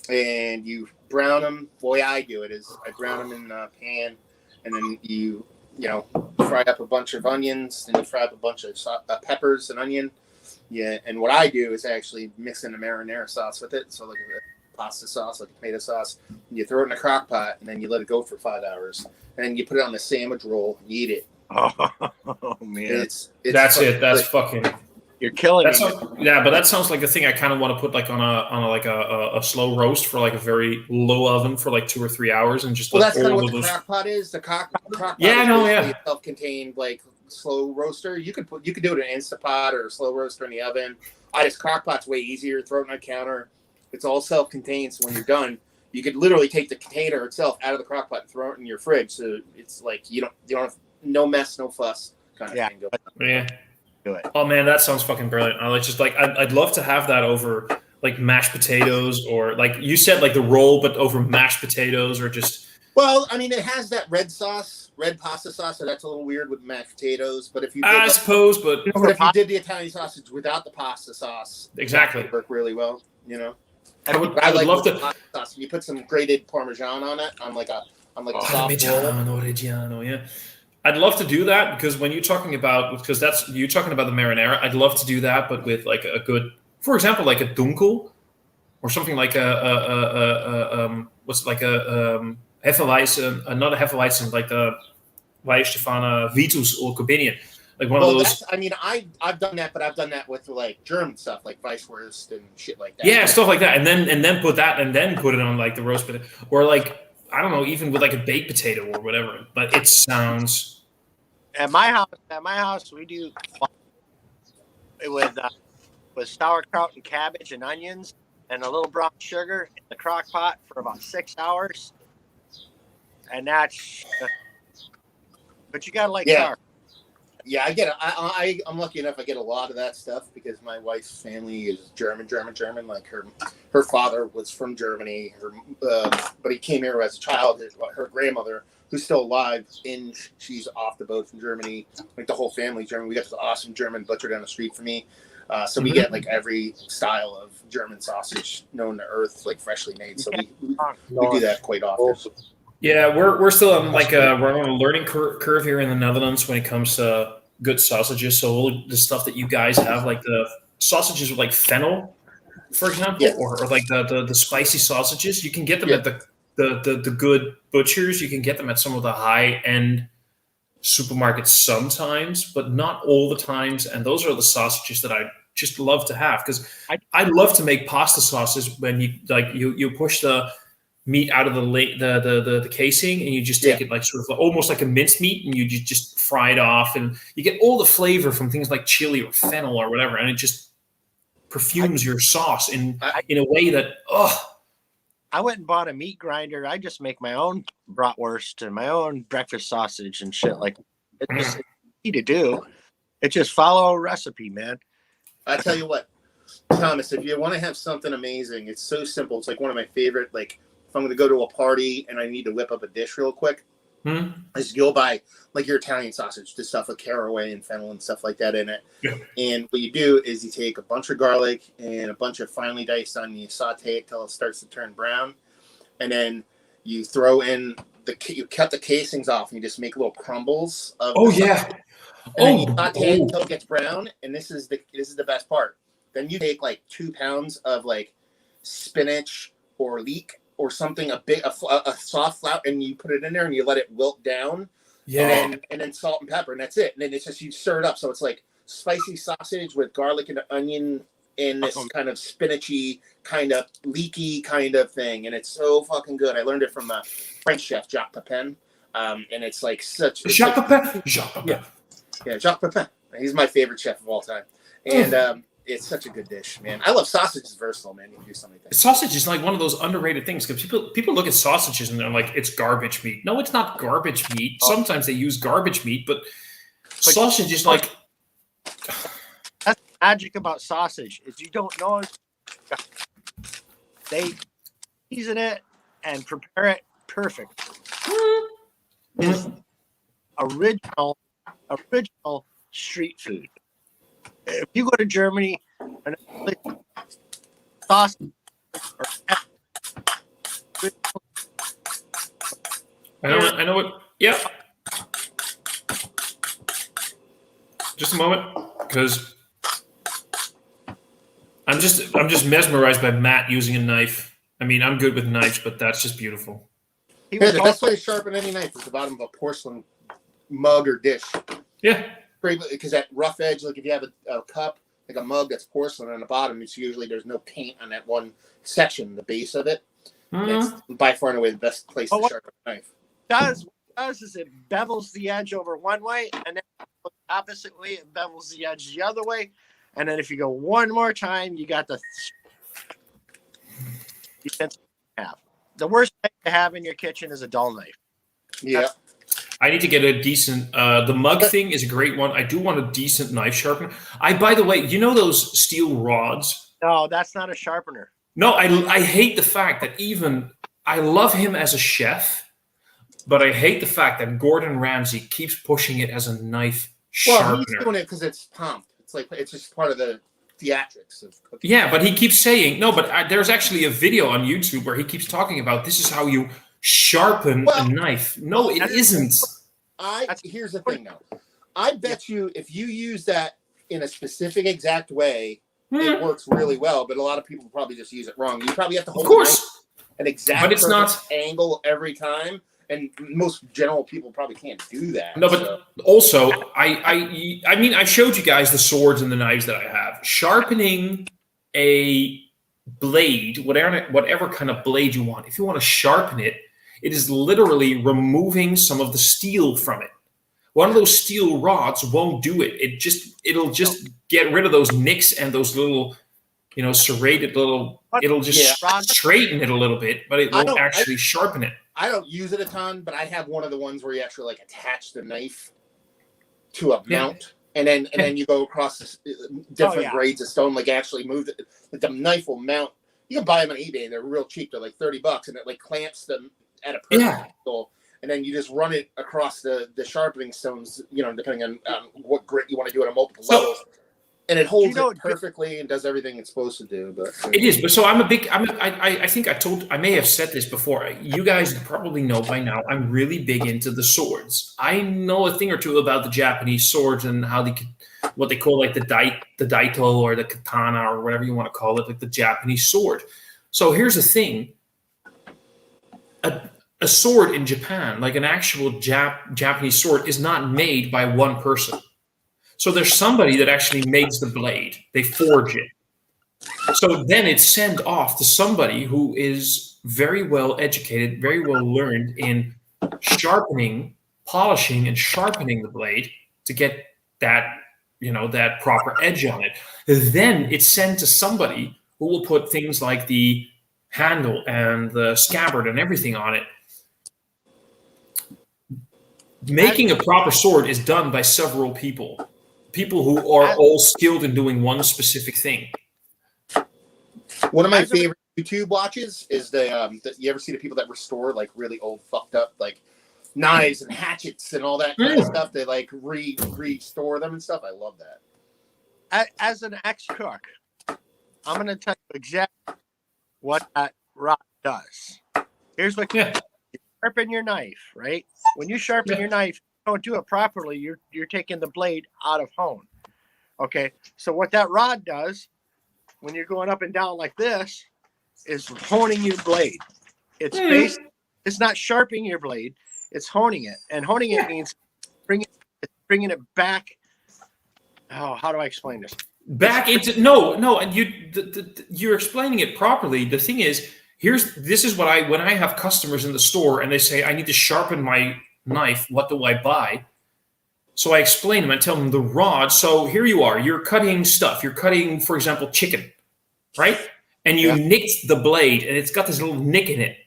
and you brown them. The way I do it is I brown them in a pan, and then you fry up a bunch of onions, and you fry up a bunch of peppers and onion. Yeah, and what I do is actually mix in a marinara sauce with it. So like a pasta sauce, like a tomato sauce. And you throw it in a crock pot, and then you let it go for 5 hours. And then you put it on the sandwich roll and eat it. Oh man, it's that's it. That's fucking. You're killing me. Yeah, but that sounds like the thing I kind of want to put like on a slow roast for like a very low oven for like 2 or 3 hours and just. Well, that's kind of what the crock pot is. The crock pot is a self-contained like slow roaster. You could do it in an Instapot or a slow roaster in the oven. Crock pot's way easier. Throw it on a counter. It's all self-contained. So when you're done, you could literally take the container itself out of the crock pot and throw it in your fridge. So it's like you don't have no mess, no fuss kind of thing. Yeah. Do it. Oh man, that sounds fucking brilliant. I'd love to have that over like mashed potatoes or like you said, like the roll, but over mashed potatoes or just. Well, I mean, it has that red pasta sauce, so that's a little weird with mashed potatoes. But if you, I suppose, but if you did the Italian sausage without the pasta sauce, exactly, that would work really well. I would love to. Pasta sauce. You put some grated Parmesan on it, on like a soft Reggiano, yeah. I'd love to do that because when you're talking about the marinara, I'd love to do that, but with like a good, for example, like a dunkel or something like Hefeweizen, not a Hefeweizen, like the Weichstefana Vitus or Corbinian, like one of those. I've done that, but I've done that with like German stuff, like Weisswurst and shit like that. Yeah, stuff like that, and then put that, and then put it on like the roast potato, or like I don't know, even with like a baked potato or whatever. But it sounds. At my house, we do it with sauerkraut and cabbage and onions and a little brown sugar in the crock pot for about 6 hours. And that's, but you gotta like sour. Yeah, I get it. I'm lucky enough. I get a lot of that stuff because my wife's family is German. Like her father was from Germany. But he came here as a child. Her grandmother, who's still alive, she's off the boat from Germany. Like the whole family's German. We got this awesome German butcher down the street from me. So we get like every style of German sausage known to earth, like freshly made. So we do that quite often. Yeah, we're still on we're on a learning curve here in the Netherlands when it comes to good sausages. So all the stuff that you guys have, like the sausages with like fennel, for example, or like the spicy sausages, you can get them at the good butchers. You can get them at some of the high end supermarkets sometimes, but not all the times. And those are the sausages that I just love to have because I love to make pasta sauces when you push the meat out of the casing and you just take it like sort of almost like a minced meat and you just fry it off and you get all the flavor from things like chili or fennel or whatever and it just perfumes your sauce in a way that I went and bought a meat grinder. I just make my own bratwurst and my own breakfast sausage and shit like that. It's easy to do. It's just follow a recipe, man. I tell you what, Thomas, if you want to have something amazing, it's so simple. It's like one of my favorite, like if I'm going to go to a party and I need to whip up a dish real quick, is you'll buy like your Italian sausage, the stuff with caraway and fennel and stuff like that in it. Yeah. And what you do is you take a bunch of garlic and a bunch of finely diced onion, you saute it till it starts to turn brown, and then you throw in you cut the casings off and you just make little crumbles of and then you saute it until it gets brown. And this is the best part. Then you take like 2 pounds of like spinach or leek or something, a soft flour, and you put it in there and you let it wilt down. Yeah. And then salt and pepper, and that's it. And then it's just you stir it up. So it's like spicy sausage with garlic and onion and this kind of spinachy, kind of leaky kind of thing. And it's so fucking good. I learned it from a French chef, Jacques Pepin. And it's like such Jacques Pepin. Yeah, Jacques Pepin. He's my favorite chef of all time. And it's such a good dish, man. I love sausage. It's versatile, man. You can do so many things. Sausage is like one of those underrated things because people look at sausages and they're like, it's garbage meat. No, it's not garbage meat. Sometimes they use garbage meat, but sausage is like. That's the magic about sausage is you don't know. They season it and prepare it perfect. It's original street food. If you go to Germany and sausage I know what. Yeah. Just a moment, because I'm just mesmerized by Matt using a knife. I mean, I'm good with knives, but that's just beautiful. Yeah, the best way to sharpen any knife is the bottom of a porcelain mug or dish. Yeah. Because that rough edge, like if you have a cup, like a mug that's porcelain on the bottom, it's usually there's no paint on that one section, the base of it. It's by far and away the best place to sharpen a knife. Does is it bevels the edge over one way, and then the opposite way it bevels the edge the other way, and then if you go one more time, you got the have. The worst thing to have in your kitchen is a dull knife. Yeah. I need to get a decent. The mug thing is a great one. I do want a decent knife sharpener. By the way, you know those steel rods? No, that's not a sharpener. No, I hate the fact that I love him as a chef, but I hate the fact that Gordon Ramsay keeps pushing it as a knife sharpener. Well, he's doing it because it's pomp. It's just part of the theatrics of cooking. Yeah, but he keeps saying no. But there's actually a video on YouTube where he keeps talking about this is how you sharpen a knife. No, it isn't. Here's the thing, though. I bet you if you use that in a specific exact way, it works really well. But a lot of people probably just use it wrong. You probably have to hold an exact but it's not angle every time. And most general people probably can't do that. No, but also, I mean, I showed you guys the swords and the knives that I have. Sharpening a blade, whatever kind of blade you want, if you want to sharpen it, it is literally removing some of the steel from it. One of those steel rods won't do it. It'll just get rid of those nicks and those little, serrated little. It'll just straighten it a little bit, but it won't actually sharpen it. I don't use it a ton, but I have one of the ones where you actually attach the knife to a mount, and then you go across different grades of stone, actually move it. The knife will mount. You can buy them on eBay, and they're real cheap. They're like $30, and it clamps them at a perfect angle, and then you just run it across the sharpening stones, depending on what grit you want to do it on multiple levels. And it holds it perfectly and does everything it's supposed to do. But it is. But so I think I may have said this before. You guys probably know by now, I'm really big into the swords. I know a thing or two about the Japanese swords and how what they call the daito or the katana or whatever you want to call it, like the Japanese sword. So here's the thing. A sword in Japan, like an actual Japanese sword, is not made by one person. So there's somebody that actually makes the blade. They forge it. So then it's sent off to somebody who is very well educated, very well learned in polishing and sharpening the blade to get that, that proper edge on it. Then it's sent to somebody who will put things like the handle and the scabbard and everything on it. Making a proper sword is done by several people. People who are all skilled in doing one specific thing. One of my favorite YouTube watches is you ever see the people that restore really old fucked up knives and hatchets and all that kind of stuff? They restore them and stuff. I love that. As an ex-cook, I'm going to tell you exactly what that rod does. Here's what you sharpen your knife, right? When you sharpen your knife, don't do it properly, you're taking the blade out of hone. Okay, so what that rod does when you're going up and down like this is honing your blade. It's not sharpening your blade, it's honing it, and honing it means bringing it back. Oh, how do I explain this? Back into and you're explaining it properly. The thing is, this is what when I have customers in the store and they say I need to sharpen my knife, what do I buy? So I explain them. I tell them the rod. So here you are. You're cutting stuff. You're cutting, for example, chicken, right? And you nicked the blade, and it's got this little nick in it.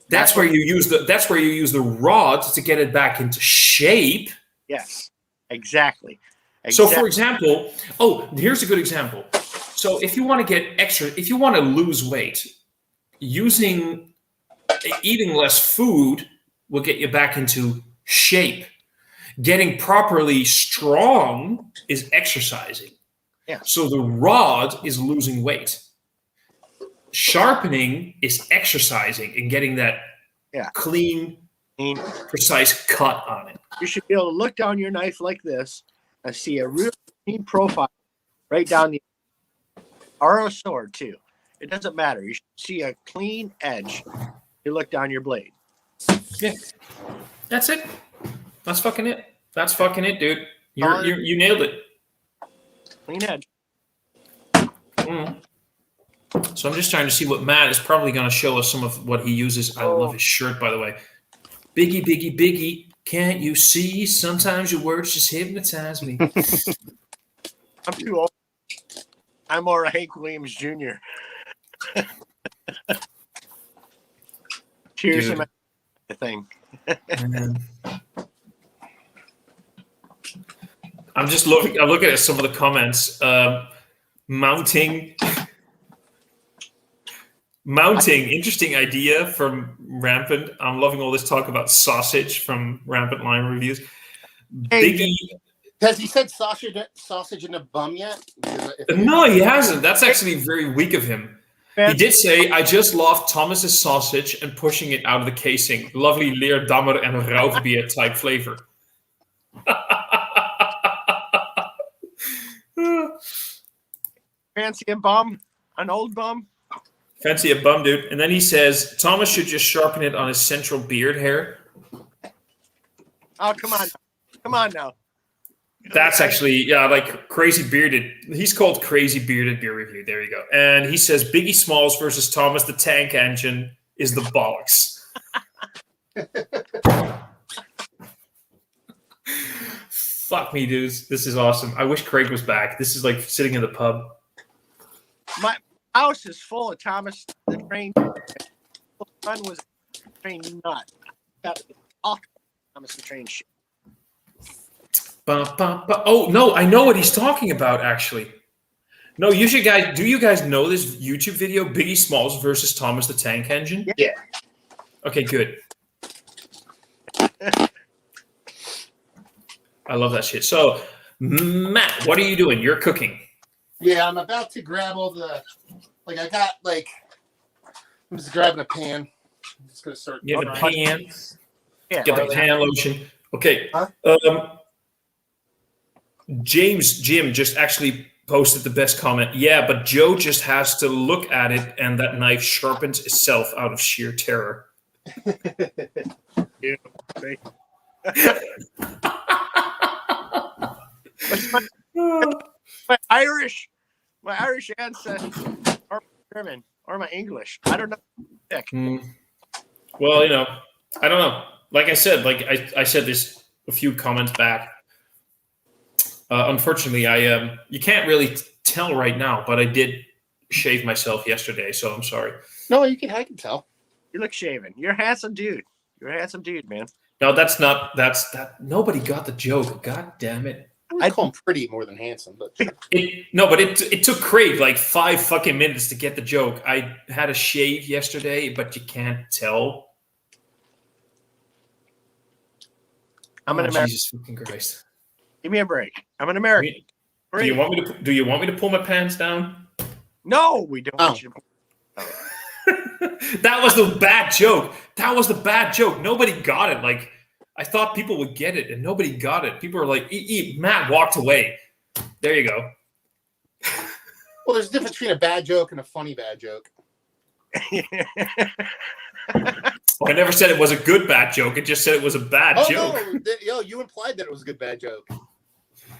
That's where you use the rod to get it back into shape. Yes, exactly. So, for example, here's a good example. So, if you want to lose weight, eating less food will get you back into shape. Getting properly strong is exercising. Yeah. So the rod is losing weight. Sharpening is exercising and getting that clean, precise cut on it. You should be able to look down your knife like this and see a real clean profile right down the, or a sword too. It doesn't matter. You should see a clean edge. You look down your blade. Yeah, that's it. That's fucking it. That's fucking it, dude. You nailed it. Clean edge. So I'm just trying to see what Matt is probably going to show us some of what he uses. I love his shirt, by the way. Biggie, biggie, biggie. Can't you see? Sometimes your words just hypnotize me. I'm too old. I'm more Hank Williams Jr. Cheers to my thing. I'm just looking. I'm looking at some of the comments. Mounting. Interesting idea from Rampant. I'm loving all this talk about sausage from Rampant Line Reviews. Biggie. Has he said sausage in a bum yet? No, he hasn't. That's actually very weak of him. He did say, I just love Thomas's sausage and pushing it out of the casing. Lovely leerdammer and rauwbier type flavor. Fancy a bum? An old bum? Fancy a bum, dude. And then he says, Thomas should just sharpen it on his central beard hair. Oh, come on. Come on now. That's actually, like Crazy Bearded. He's called Crazy Bearded Beer Review. There you go. And he says Biggie Smalls versus Thomas the Tank Engine is the bollocks. Fuck me, dudes. This is awesome. I wish Craig was back. This is like sitting in the pub. My house is full of Thomas the Train. My son was a train nut. Got all Thomas the Train shit. Oh no, I know what he's talking about. Actually, no. Do you guys know this YouTube video? Biggie Smalls versus Thomas the Tank Engine. Yeah. Okay, good. I love that shit. So, Matt, what are you doing? You're cooking. Yeah, I'm about to grab all the. I'm just grabbing a pan. I'm just gonna start. You have a pan. Yeah. Get the pan lotion. Okay. Huh? Jim just actually posted the best comment. Yeah, but Joe just has to look at it, and that knife sharpens itself out of sheer terror. Yeah. my Irish ancestors are German or my English. I don't know. Well, I don't know. Like I said, I said this a few comments back. Unfortunately, you can't really tell right now, but I did shave myself yesterday, so I'm sorry. No, I can tell. You look shaven. You're a handsome dude. You're a handsome dude, man. No, that's nobody got the joke. God damn it. I'd call him pretty more than handsome, but it took Craig like 5 fucking minutes to get the joke. I had a shave yesterday, but you can't tell. I'm an American. Jesus fucking Christ. Give me a break. I'm an American. Do you want me to pull my pants down? No, we don't want you to. That was the bad joke. Nobody got it. Like, I thought people would get it, and nobody got it. People were like, Matt walked away. There you go. Well, there's a difference between a bad joke and a funny bad joke. I never said it was a good bad joke. It just said it was a bad joke. No, you implied that it was a good bad joke.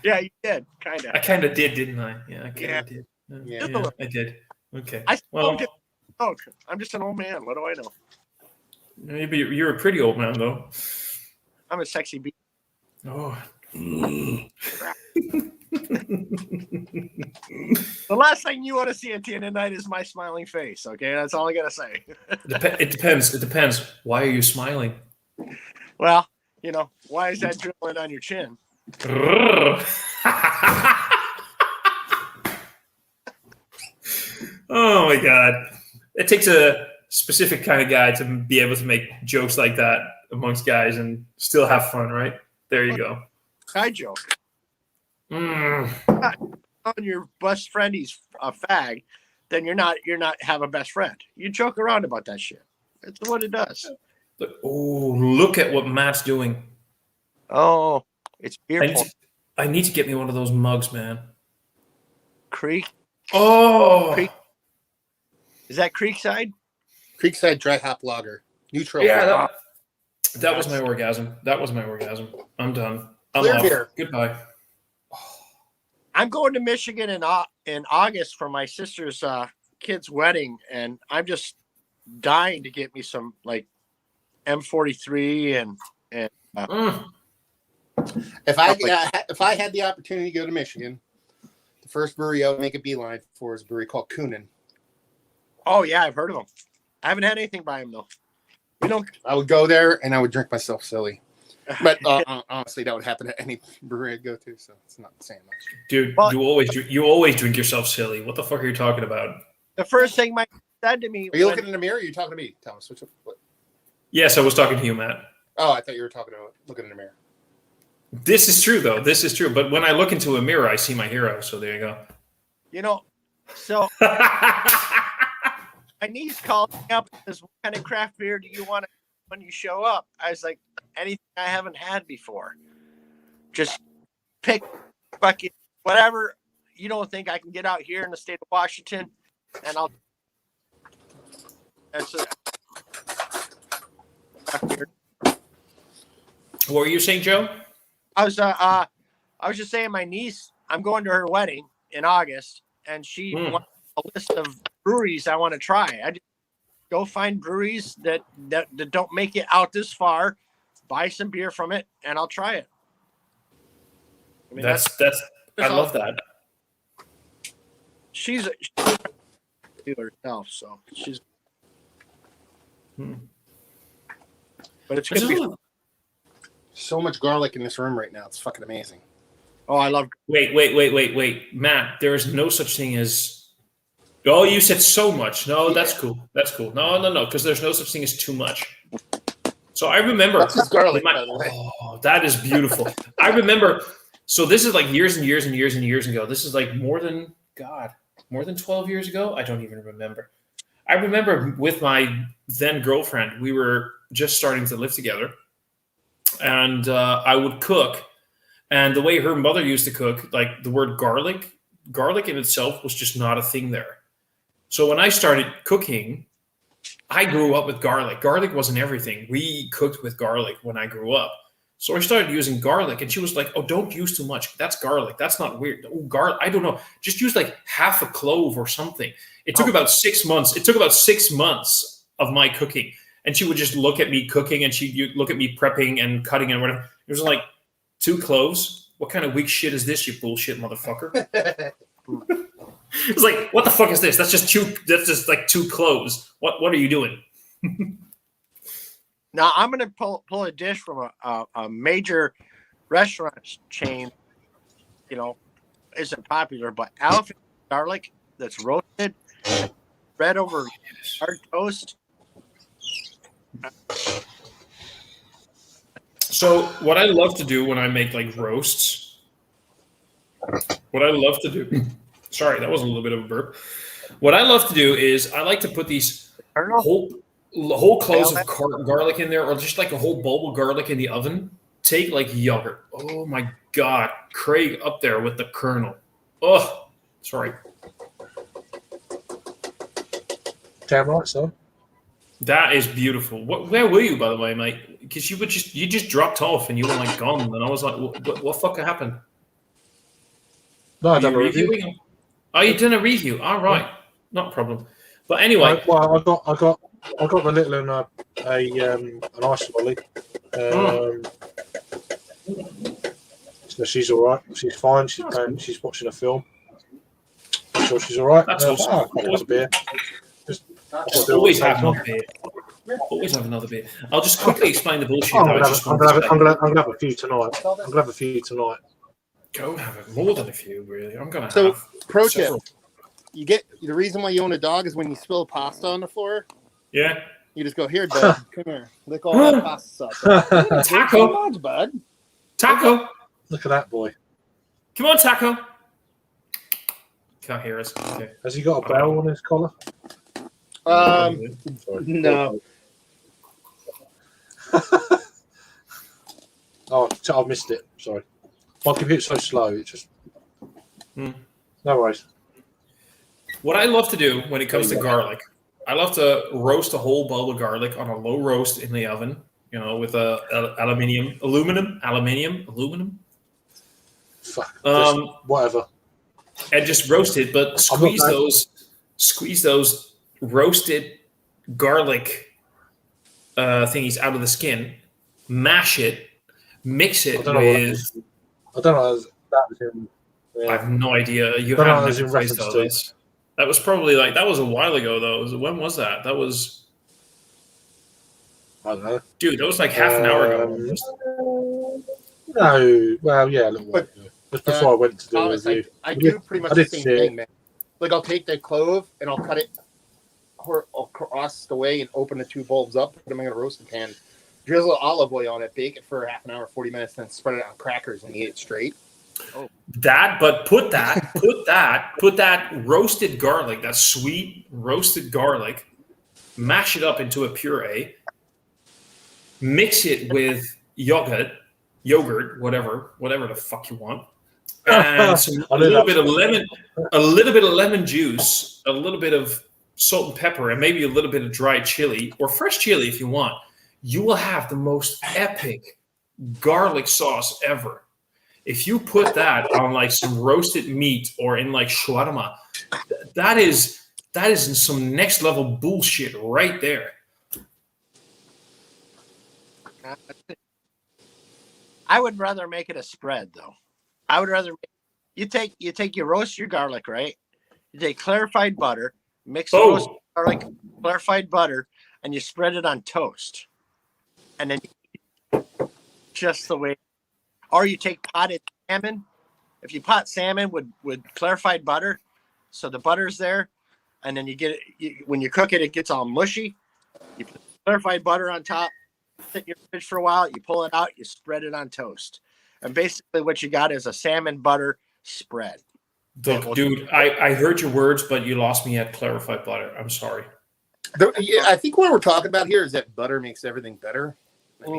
Yeah, you did, kind of. I kind of did, didn't I? Yeah, I kind of did. Yeah, I did. Okay. I'm just an old man. What do I know? Maybe you're a pretty old man, though. I'm a sexy beast. Oh, The last thing you want to see at the end of the night is my smiling face. Okay, that's all I gotta say. It depends. It depends. Why are you smiling? Well, why is that drilling on your chin? Oh my god! It takes a specific kind of guy to be able to make jokes like that amongst guys and still have fun, right? There you go. I joke. Mm. On your best friend, he's a fag, then you're not have a best friend. You joke around about that shit. That's what it does. Look at what Matt's doing. Oh, it's beer. I need to get me one of those mugs, man. Creek. Oh, Creek. Is that Creekside? Creekside Dry Hop Lager. Neutral. Yeah, that was my orgasm. That was my orgasm. I'm done. I'm Clear off. beer. Goodbye. I'm going to Michigan in August for my sister's kid's wedding, and I'm just dying to get me some like M43 and If I had the opportunity to go to Michigan, the first brewery I would make a beeline for is a brewery called Koonin. Oh yeah, I've heard of them. I haven't had anything by them though. I would go there and I would drink myself silly. But honestly, that would happen at any brewery I'd go to, so it's not saying much. Dude, you always drink yourself silly. What the fuck are you talking about? The first thing Mike said to me. Are you looking in the mirror? Or are you talking to me, Thomas? What? Yes, I was talking to you, Matt. Oh, I thought you were talking about looking in the mirror. This is true, though. This is true. But when I look into a mirror, I see my hero. So there you go. So my niece called me up and says, "What kind of craft beer do you want when you show up?" I was like, "Anything I haven't had before. Just pick fucking whatever you don't think I can get out here in the state of Washington, and I'll." That's it. What were you saying, Joe? I was just saying my niece. I'm going to her wedding in August, and she wants a list of breweries I want to try. I just go find breweries that don't make it out this far, buy some beer from it, and I'll try it. I mean, that's I love that. She's a dealer herself, so she's. But it's gonna be so much garlic in this room right now. It's fucking amazing. Oh, I love. Wait, Matt. There is no such thing as. Oh, you said so much. No, that's cool. That's cool. No, because there's no such thing as too much. So I remember. That's just garlic, by the way. Oh, that is beautiful. I remember. So this is like years and years and years and years ago. This is like more than 12 years ago. I don't even remember. I remember with my then girlfriend, we were just starting to live together, and I would cook. And the way her mother used to cook, like the word garlic in itself was just not a thing there. So when I started cooking, I grew up with garlic. Garlic wasn't everything. We cooked with garlic when I grew up. So I started using garlic, and she was like, "Oh, don't use too much. That's garlic. That's not weird. Oh, garlic. I don't know. Just use like half a clove or something." It took about 6 months. It took about 6 months of my cooking, and she would just look at me cooking, and she'd look at me prepping and cutting and whatever. It was like 2 cloves. What kind of weak shit is this, you bullshit motherfucker? It's like, what the fuck is this? That's just like 2 cloves. What are you doing? Now I'm gonna pull a dish from a major restaurant chain. Isn't popular, but elephant garlic that's roasted, bread over hard toast. So what I love to do when I make like roasts, sorry, that was a little bit of a burp. What I love to do is I like to put these whole cloves of garlic in there, or just like a whole bulb of garlic in the oven. Take like yogurt. Oh my God, Craig up there with the kernel. Oh, sorry. Damn right, so. That is beautiful. Where were you, by the way, mate? Because you just dropped off and you were like gone, and I was like, what fucking happened? No, I done a review. Oh, you done a review? All right, not a problem. But anyway, well, I got the little and an ice lolly. So she's all right. She's fine. She's watching a film. I'm sure she's all right. That's awesome. I'll have a beer. Always have another beer. Always have another beer. I'll just quickly explain the bullshit. I'm gonna have a few tonight. I'm gonna have a few tonight. Go have it. More than a few, really. I'm gonna So, have pro tip: several. you get the reason why you own a dog is when you spill pasta on the floor. Yeah. You just go, here, bud. Come here. Lick all that pasta up. Taco. Come on, bud. Taco. Look at that boy. Come on, Taco. Can't hear us. Okay. Has he got a bell on his collar? No. Oh, I missed it. Sorry. My computer's so slow. It just. No worries. What I love to do when it comes to garlic, I love to roast a whole bulb of garlic on a low roast in the oven. You know, with aluminum. Fuck. And Whatever. just roast it, but squeeze those roasted garlic thingies out of the skin, mash it, mix it with. I don't know. That was in. I have no idea. You I don't know haven't what it was in placed reference all to. this. That was probably that was a while ago though. When was that? That was, I don't know. dude. That was like half an hour ago. No, well, yeah, a little while ago. Just before I went to do the Thomas, review. I do pretty much I the did same see it. thing, man. Like, I'll take the clove and I'll cut it across the way and open the two bulbs up, put them in a roasting pan, drizzle olive oil on it, bake it for half an hour, 40 minutes, then spread it on crackers and eat it straight. But put that roasted garlic, that sweet roasted garlic, mash it up into a puree, mix it with yogurt, whatever the fuck you want, and a little bit of lemon juice, a little bit of salt and pepper, and maybe a little bit of dried chili or fresh chili if you want. You will have the most epic garlic sauce ever. If you put that on like some roasted meat or in like shawarma, that is some next level bullshit right there. I would rather make it a spread though. I would rather you roast your garlic, right? You take clarified butter, mix the roasted garlic, clarified butter, and you spread it on toast. And then just the way, or you take potted salmon. If you pot salmon with clarified butter, so the butter's there, and then you get it, when you cook it, it gets all mushy. You put clarified butter on top, sit in your fridge for a while, you pull it out, you spread it on toast. And basically what you got is a salmon butter spread. Look, dude, I heard your words, but you lost me at clarified butter. I'm sorry. I think what we're talking about here is that butter makes everything better.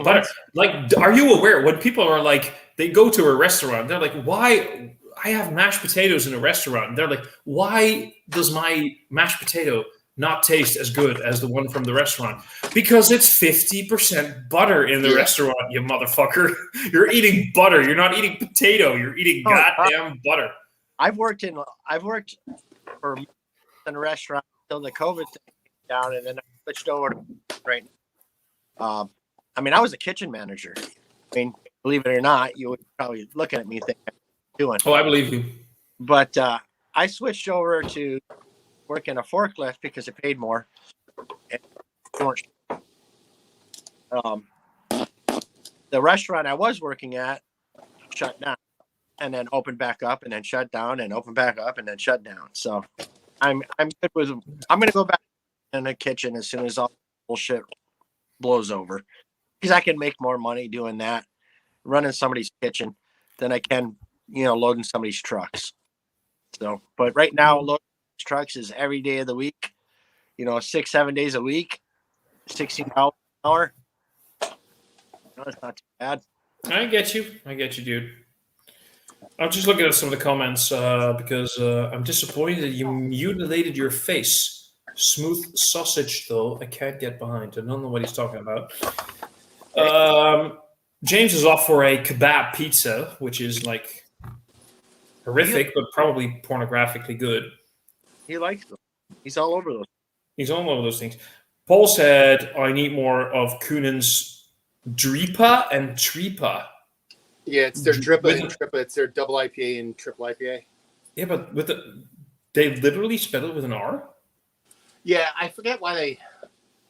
Butter. Like, are you aware when people are like, they go to a restaurant, they're like, why? I have mashed potatoes in a restaurant. They're like, why does my mashed potato not taste as good as the one from the restaurant? Because it's 50% butter in the restaurant, you motherfucker. You're eating butter. You're not eating potato. You're eating goddamn butter. I've worked for in a restaurant until the COVID thing came down, and then I switched over to right now. I mean, I was a kitchen manager. I mean, believe it or not, you would probably look at me thinking I'm doing. Oh, I believe you. But I switched over to working a forklift because it paid more. And the restaurant I was working at shut down, and then opened back up, and then shut down, and opened back up, and then shut down. So I'm good with. I'm going to go back in the kitchen as soon as all bullshit blows over, because I can make more money doing that, running somebody's kitchen, than I can, loading somebody's trucks. So, but right now, loading trucks is every day of the week, 6-7 days a week, $16 an hour. It's not too bad. I get you, dude. I'm just looking at some of the comments because I'm disappointed that you mutilated your face. Smooth sausage, though, I can't get behind. I don't know what he's talking about. James is off for a kebab pizza, which is like horrific, but probably pornographically good. He likes them. He's all over those. He's all over those things. Paul said, I need more of Kunen's Dripa and Tripa. Yeah, it's their Drippa and Trippa. It's their double IPA and triple IPA. Yeah, but they literally spell it with an R? Yeah, I forget why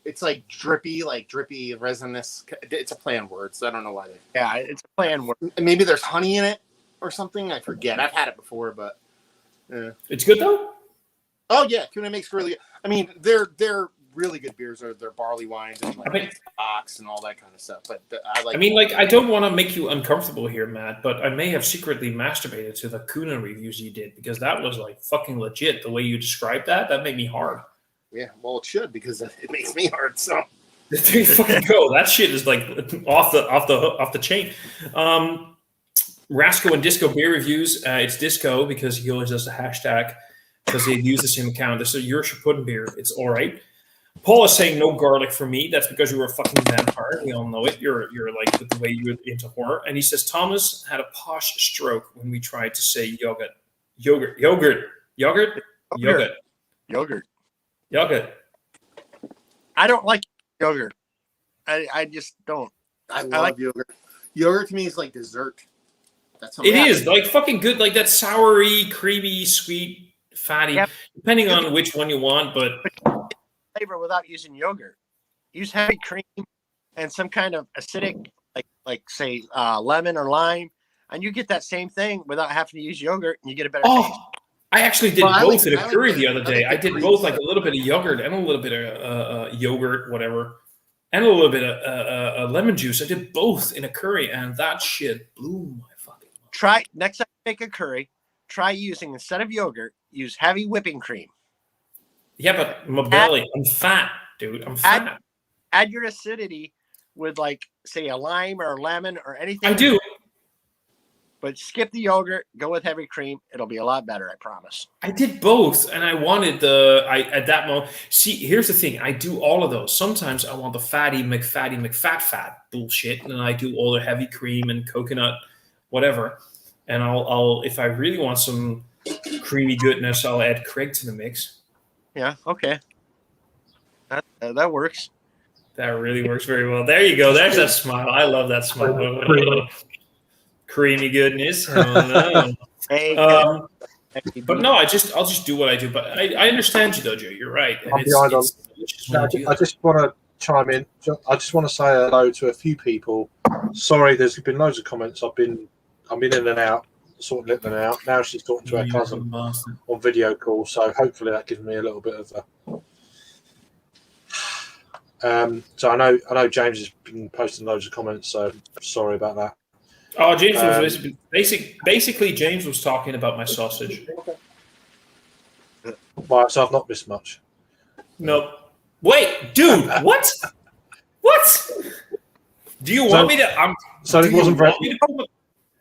it's like drippy resinous. It's a play on words, so I don't know why Yeah, it's a play on words. Maybe there's honey in it or something. I forget. I've had it before, but It's good though? Oh yeah, Kuna makes really. I mean, they're really good beers. Are their barley wines and ox and all that kind of stuff. But I don't want to make you uncomfortable here, Matt, but I may have secretly masturbated to the Kuna reviews you did because that was like fucking legit. The way you described that made me hard. Yeah, well, it should because it makes me hard. So there you fucking go. That shit is like off the chain. Rasco and Disco beer reviews. It's Disco because he always does the hashtag because they use the same account. This is your Pudding beer. It's all right. Paul is saying no garlic for me. That's because you were a fucking vampire. We all know it. You're like with the way you're into horror. And he says Thomas had a posh stroke when we tried to say yogurt. I don't like yogurt. I just don't. I love yogurt. Yogurt to me is like dessert. That's it is like fucking good, like that soury, creamy, sweet, fatty, depending on which one you want. But flavor without using yogurt. Use heavy cream and some kind of acidic, like say lemon or lime, and you get that same thing without having to use yogurt, and you get a better taste. I actually did both in a curry the other day. I did both, like a little bit of yogurt and a little bit of yogurt, whatever, and a little bit of lemon juice. I did both in a curry, and that shit blew my fucking mind. Try next time you make a curry. Try using, instead of yogurt, use heavy whipping cream. Yeah, but my belly, I'm fat, dude. I'm fat. Add your acidity with, like, say, a lime or a lemon or anything. I do. But skip the yogurt, go with heavy cream. It'll be a lot better, I promise. I did both, and I wanted at that moment. See, here's the thing. I do all of those. Sometimes I want the fatty McFat bullshit, and then I do all the heavy cream and coconut, whatever. And I'll if I really want some creamy goodness, I'll add Craig to the mix. Yeah, okay. That works. That really works very well. There you go. There's that smile. I love that smile. Creamy goodness. Oh, no. But no, I'll just do what I do. But I understand you though, Joe. You're right. I just want to chime in. I just want to say hello to a few people. Sorry, there's been loads of comments. I've been in and out, sort of nipping out. Now she's talking to her cousin on video call, so hopefully that gives me a little bit of a. So I know James has been posting loads of comments, so sorry about that. Oh, James was basically James was talking about my sausage. Right, so I've not missed much. No, wait, dude, what? What? Do you want me to? So it wasn't very.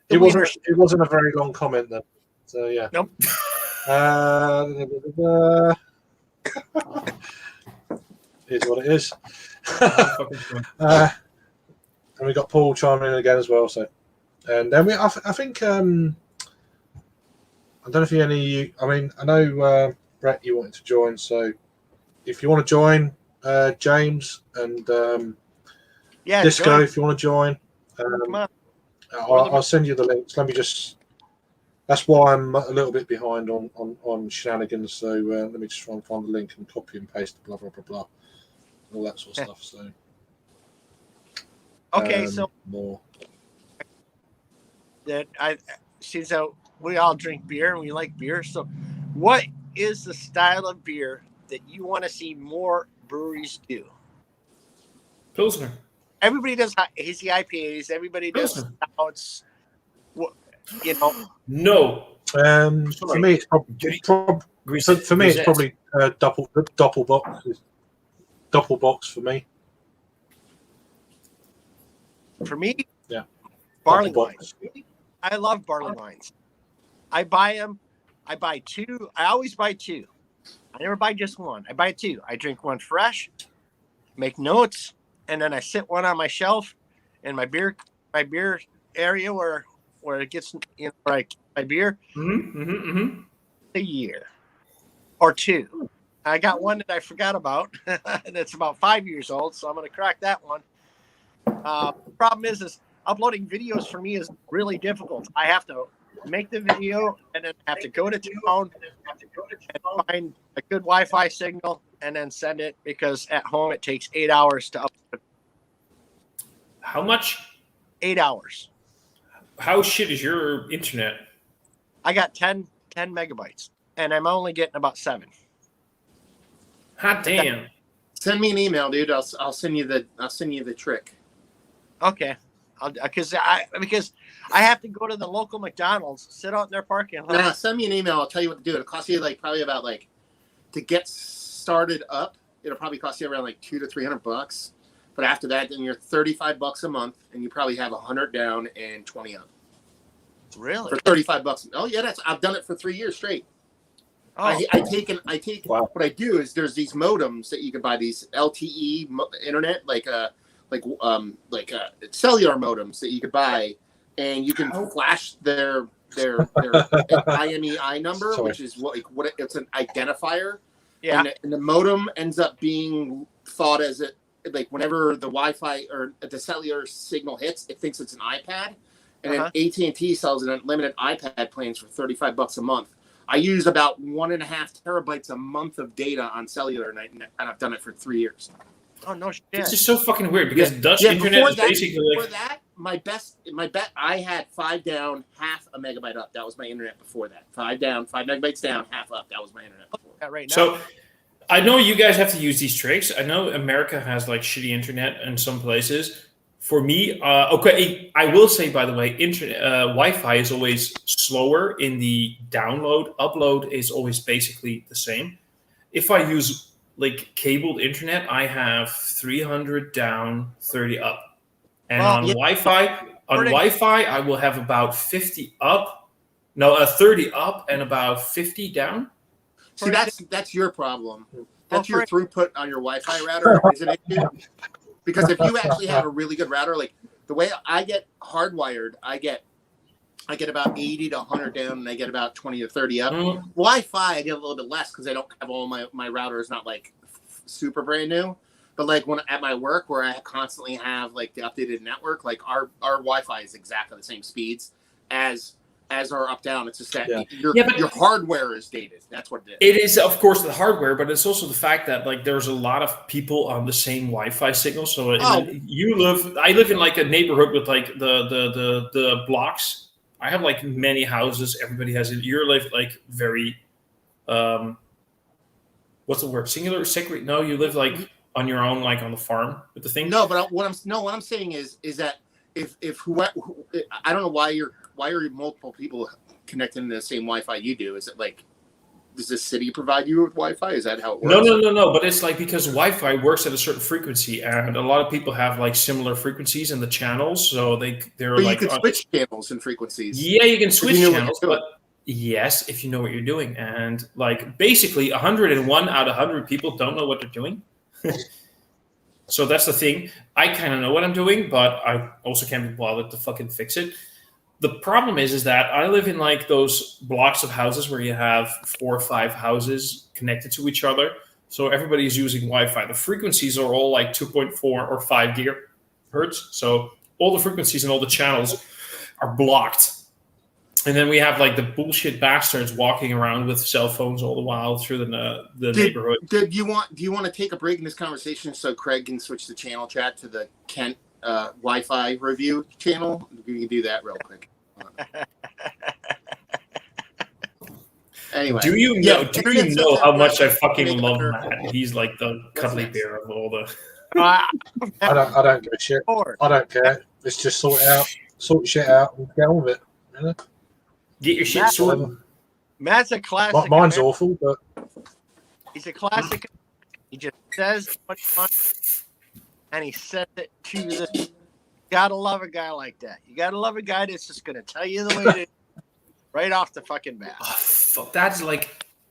It wasn't a very long comment then. So yeah. Nope. Is what it is. And we got Paul chiming in again as well. So, and then I think I don't know if any of you. I mean, I know Brett, you wanted to join. So, if you want to join, James and Disco, join. If you want to join, come on. I'll send you the links. Let me just. That's why I'm a little bit behind on shenanigans. So let me just try and find the link and copy and paste blah blah blah blah, all that sort of stuff. So okay, so more that I see. So we all drink beer and we like beer. So what is the style of beer that you want to see more breweries do? Pilsner. Everybody does hazy IPAs. Everybody does stouts. You know. No. For me, it's probably double box. Double box for me. For me, yeah. Barley wines. I love barley wines. I buy them. I buy two. I always buy two. I never buy just one. I buy two. I drink one fresh, make notes, and then I sit one on my shelf in my beer area where it gets, where I keep my beer. A year or two. I got one that I forgot about. That's about 5 years old, so I'm going to crack that one. The problem is uploading videos for me is really difficult. I have to make the video and then have to go to town and find a good Wi-Fi signal and then send it, because at home it takes 8 hours to upload. How much? 8 hours. How shit is your internet? I got 10 megabytes, and I'm only getting about 7. Hot damn. Send me an email, dude. I'll send you the trick. Okay. Because I have to go to the local McDonald's, sit out in their parking lot. Nah, send me an email. I'll tell you what to do. It'll cost you probably about to get started up. It'll probably cost you around $200 to $300. But after that, then you're $35 a month, and you probably have 100 down and 20 up. Really? For $35. Oh yeah, I've done it for 3 years straight. Oh. I take Wow. What I do is there's these modems that you can buy, these LTE internet cellular modems that you could buy, and you can flash their IMEI number, Sorry. which is it's an identifier. Yeah. And the modem ends up being thought as whenever the Wi-Fi or the cellular signal hits, it thinks it's an iPad, and then AT&T sells an unlimited iPad plans for $35 a month. I use about 1.5 terabytes a month of data on cellular, and I've done it for 3 years. Oh no shit. It's just so fucking weird because Dutch internet is basically before that, my bet I had 5 down, half a megabyte up. That was my internet before that. 5 down, 5 megabytes down, half up. That was my internet before. Right now. So I know you guys have to use these tricks. I know America has shitty internet in some places. For me, I will say, by the way, Wi-Fi is always slower in the download. Upload is always basically the same. If I use cabled internet, I have 300 down, 30 up. And on Wi-Fi, I will have about 50 up. No, 30 up and about 50 down. See, that's your problem. That's your throughput on your Wi-Fi router, isn't it? Dude? Because if you actually have a really good router, the way I get hardwired, I get about 80 to 100 down, and I get about 20 to 30 up. Wi-Fi, I get a little bit less because I don't have all my routers not super brand new. But when at my work, where I constantly have the updated network, our Wi-Fi is exactly the same speeds as our up down. It's just that your hardware is dated. That's what it is. It is, of course, the hardware, but it's also the fact that there's a lot of people on the same Wi-Fi signal. So I live in a neighborhood with the blocks. I have many houses. Everybody has it. You live very, what's the word? Singular, sacred? No, you live on your own, on the farm with the thing. No, but what I'm saying is that if I don't know why are multiple people connecting to the same Wi-Fi you do? Is it does the city provide you with Wi-Fi? Is that how it works? No. But it's because Wi-Fi works at a certain frequency, and a lot of people have similar frequencies in the channels. So they're but you can switch channels and frequencies. Yeah, you can switch channels, but yes, if you know what you're doing. And basically, 101 out of 100 people don't know what they're doing. So that's the thing. I kind of know what I'm doing, but I also can't be bothered to fucking fix it. The problem is that I live in those blocks of houses where you have 4 or 5 houses connected to each other. So everybody's using Wi-Fi. The frequencies are all 2.4 or 5 gigahertz. So all the frequencies and all the channels are blocked. And then we have the bullshit bastards walking around with cell phones all the while through the neighborhood. Do you want to take a break in this conversation so Craig can switch the channel chat to the Kent Wi-Fi review channel? We can do that real quick. Anyway, do you know how much I fucking love Matt? He's the cuddly bear of all the. I don't give a shit. I don't care. Let's just sort shit out, and get on with it. You know? Get your shit sorted. Matt's a classic. Mine's awful, but he's a classic. He just says what he wants, and he says it to the. Gotta love a guy like that. You gotta love a guy that's just gonna tell you the way it is, right off the fucking bat. Oh, fuck, that's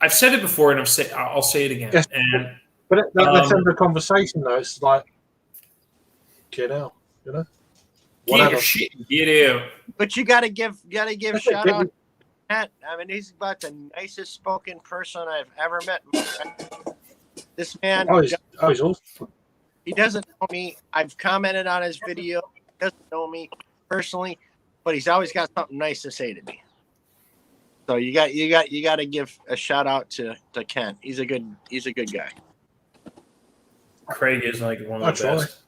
I've said it before, and I'll say it again. Yes. But that's end the conversation, though. It's get out, Get your shit, get out. But you gotta give shout out. Matt. I mean, he's about the nicest spoken person I've ever met. This man. He's awesome. He doesn't know me. I've commented on his video. He doesn't know me. personally, but he's always got something nice to say to me. So you got to give a shout out to Ken. He's a good guy. Craig is like one of the best.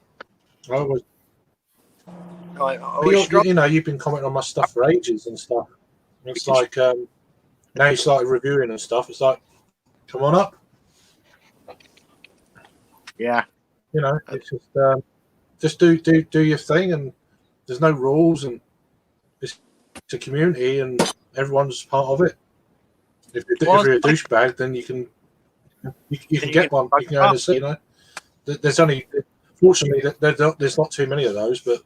You've been commenting on my stuff for ages and stuff. It's like now you started reviewing and stuff. It's like, come on up. Yeah. It's just do your thing, and there's no rules, and it's a community, and everyone's part of it. If you're a douchebag, then you can get one. You can own a seat. There's only, fortunately, there's not too many of those, but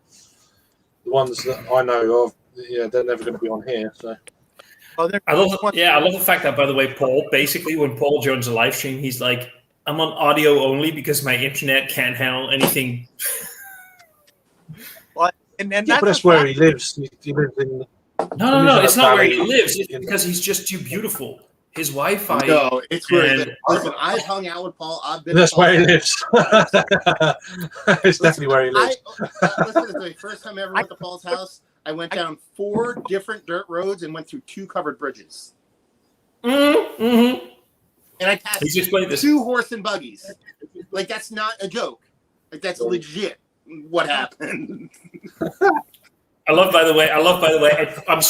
the ones that I know of, they're never going to be on here. So. I love the fact that, by the way, Paul, basically when Paul joins a live stream, he's like, I'm on audio only because my internet can't handle anything. Well, and that's where he lives. He lives in. No, it's not where he lives. It's because he's just too beautiful. His Wi-Fi. No, it's where he lives. Listen, I've hung out with Paul. That's where he lives. It's definitely where he lives. Listen, the first time I ever went to Paul's house, I went down 4 different dirt roads and went through 2 covered bridges. Mm-hmm. And I passed 2 horse and buggies. Like, that's not a joke. Like, that's legit what happened. I love, by the way, I'm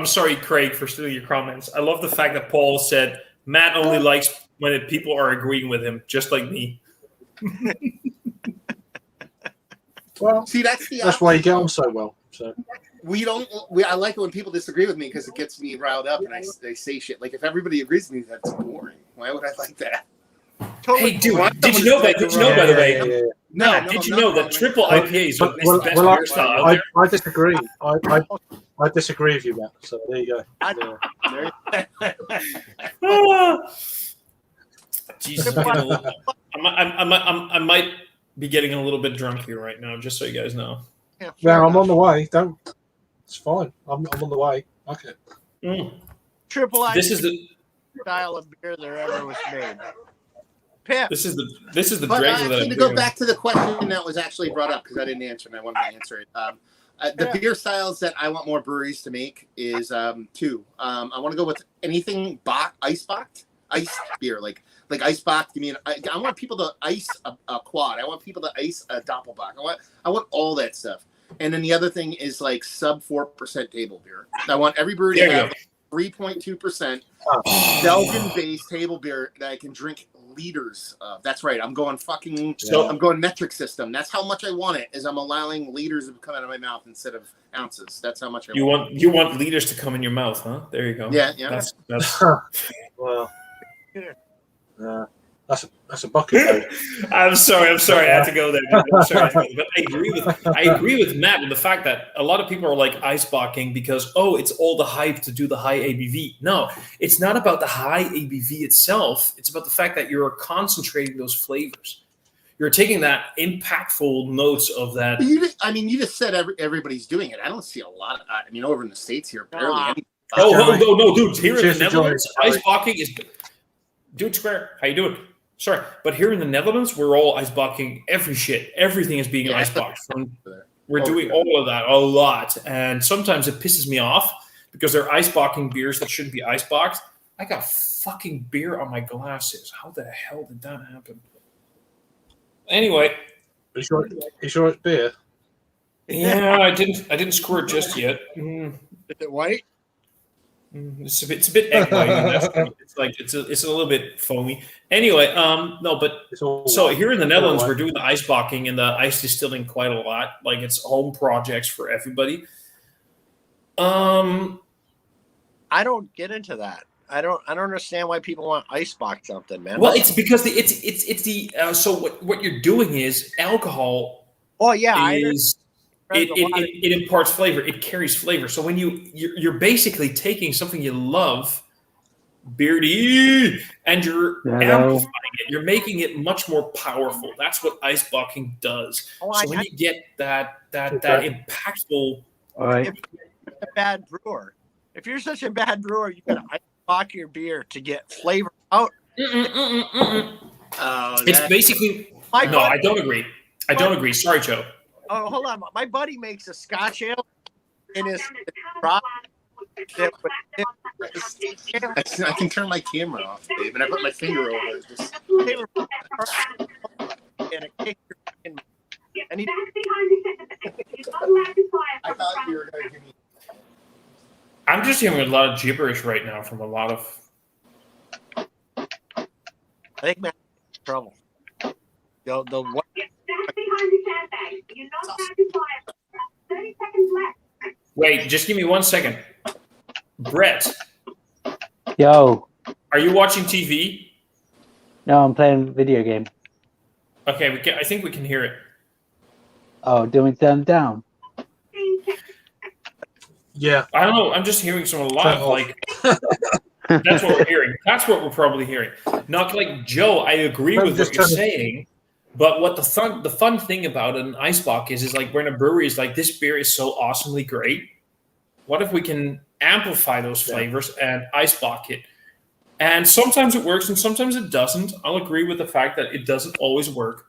sorry, Craig, for stealing your comments. I love the fact that Paul said Matt only likes when people are agreeing with him, just like me. Well, see, that's why you get on so well. So I like it when people disagree with me because it gets me riled up and I say shit. Like, if everybody agrees with me, that's boring. Why would I like that? Hey, dude, did you know, by the way? No, did you know that triple IPAs are the best beer style out there? I disagree. I disagree with you, Matt. So there you go. Jesus, I might be getting a little bit drunk here right now, just so you guys know. Yeah, I'm on the way. It's fine. I'm on the way. Okay. Triple IPA. This is the style of beer that ever was made. Pip. This is the but Dregler that I'm to go back to the question that was actually brought up because I didn't answer and I wanted to answer it. The beer styles that I want more breweries to make is 2. I want to go with anything ice beer, like ice box. I want people to ice a quad. I want people to ice a doppelbock. I want all that stuff. And then the other thing is like sub 4% table beer. I want every brewery to have 3.2% Belgian-based table beer that I can drink liters of. That's right. I'm going I'm going metric system. That's how much I want it. Is I'm allowing liters to come out of my mouth instead of ounces. That's how much I want. You want liters to come in your mouth, huh? There you go. Yeah. That's well. That's a bucket load. I'm sorry. I had to go there. I'm sorry, but I agree with Matt with the fact that a lot of people are like iceboxing because it's all the hype to do the high ABV. No, it's not about the high ABV itself. It's about the fact that you're concentrating those flavors. You're taking that impactful notes of that. You just said everybody's doing it. I don't see a lot of. Over in the States here, barely. No, dude. Here in the Netherlands, iceboxing is. Dude Square, how you doing? Sorry, but here in the Netherlands, we're all iceboxing every shit. Everything is being iceboxed. We're doing all of that a lot, and sometimes it pisses me off because they're iceboxing beers that shouldn't be iceboxed. I got fucking beer on my glasses. How the hell did that happen? Anyway, you sure it's beer? Yeah, I didn't squirt just yet. Is it white? It's a bit egg white. It's a little bit foamy. Anyway, so here in the Netherlands, we're doing the iceboxing and the ice distilling quite a lot. Like it's home projects for everybody. I don't get into that. I don't understand why people want icebox something, man. Well, it's because so what you're doing is alcohol. Oh yeah, It imparts flavor. It carries flavor. So when you're basically taking something you love, beardy, and you're amplifying it. You're making it much more powerful. That's what iceboxing does. So when you get that impactful. All right. If you're a bad brewer, if you're such a bad brewer, you got to icebox your beer to get flavor out. It's basically I don't agree. Sorry, Joe. Oh, hold on. My buddy makes a Scotch ale. in his rock that would I can turn my camera off, Dave, and I put my finger over it. Just... and it kicked your fucking and he, I thought you were going to give me. I'm just hearing a lot of gibberish right now from a lot of. I think Matt's in trouble. The what? Wait, just give me 1 second. Brett, Yo, are you watching TV? no, I'm playing a video game. Okay, I think we can hear it. Oh, doing turn down. Yeah. I don't know. I'm just hearing some a lot of like. That's what we're hearing. That's what we're probably hearing. Not like Joe. I agree with what you're saying, but what the fun thing about an Eisbock is like we're in a brewery. Is like this beer is so awesomely great. What if we can amplify those flavors and Eisbock it? And sometimes it works and sometimes it doesn't. I'll agree with the fact that it doesn't always work.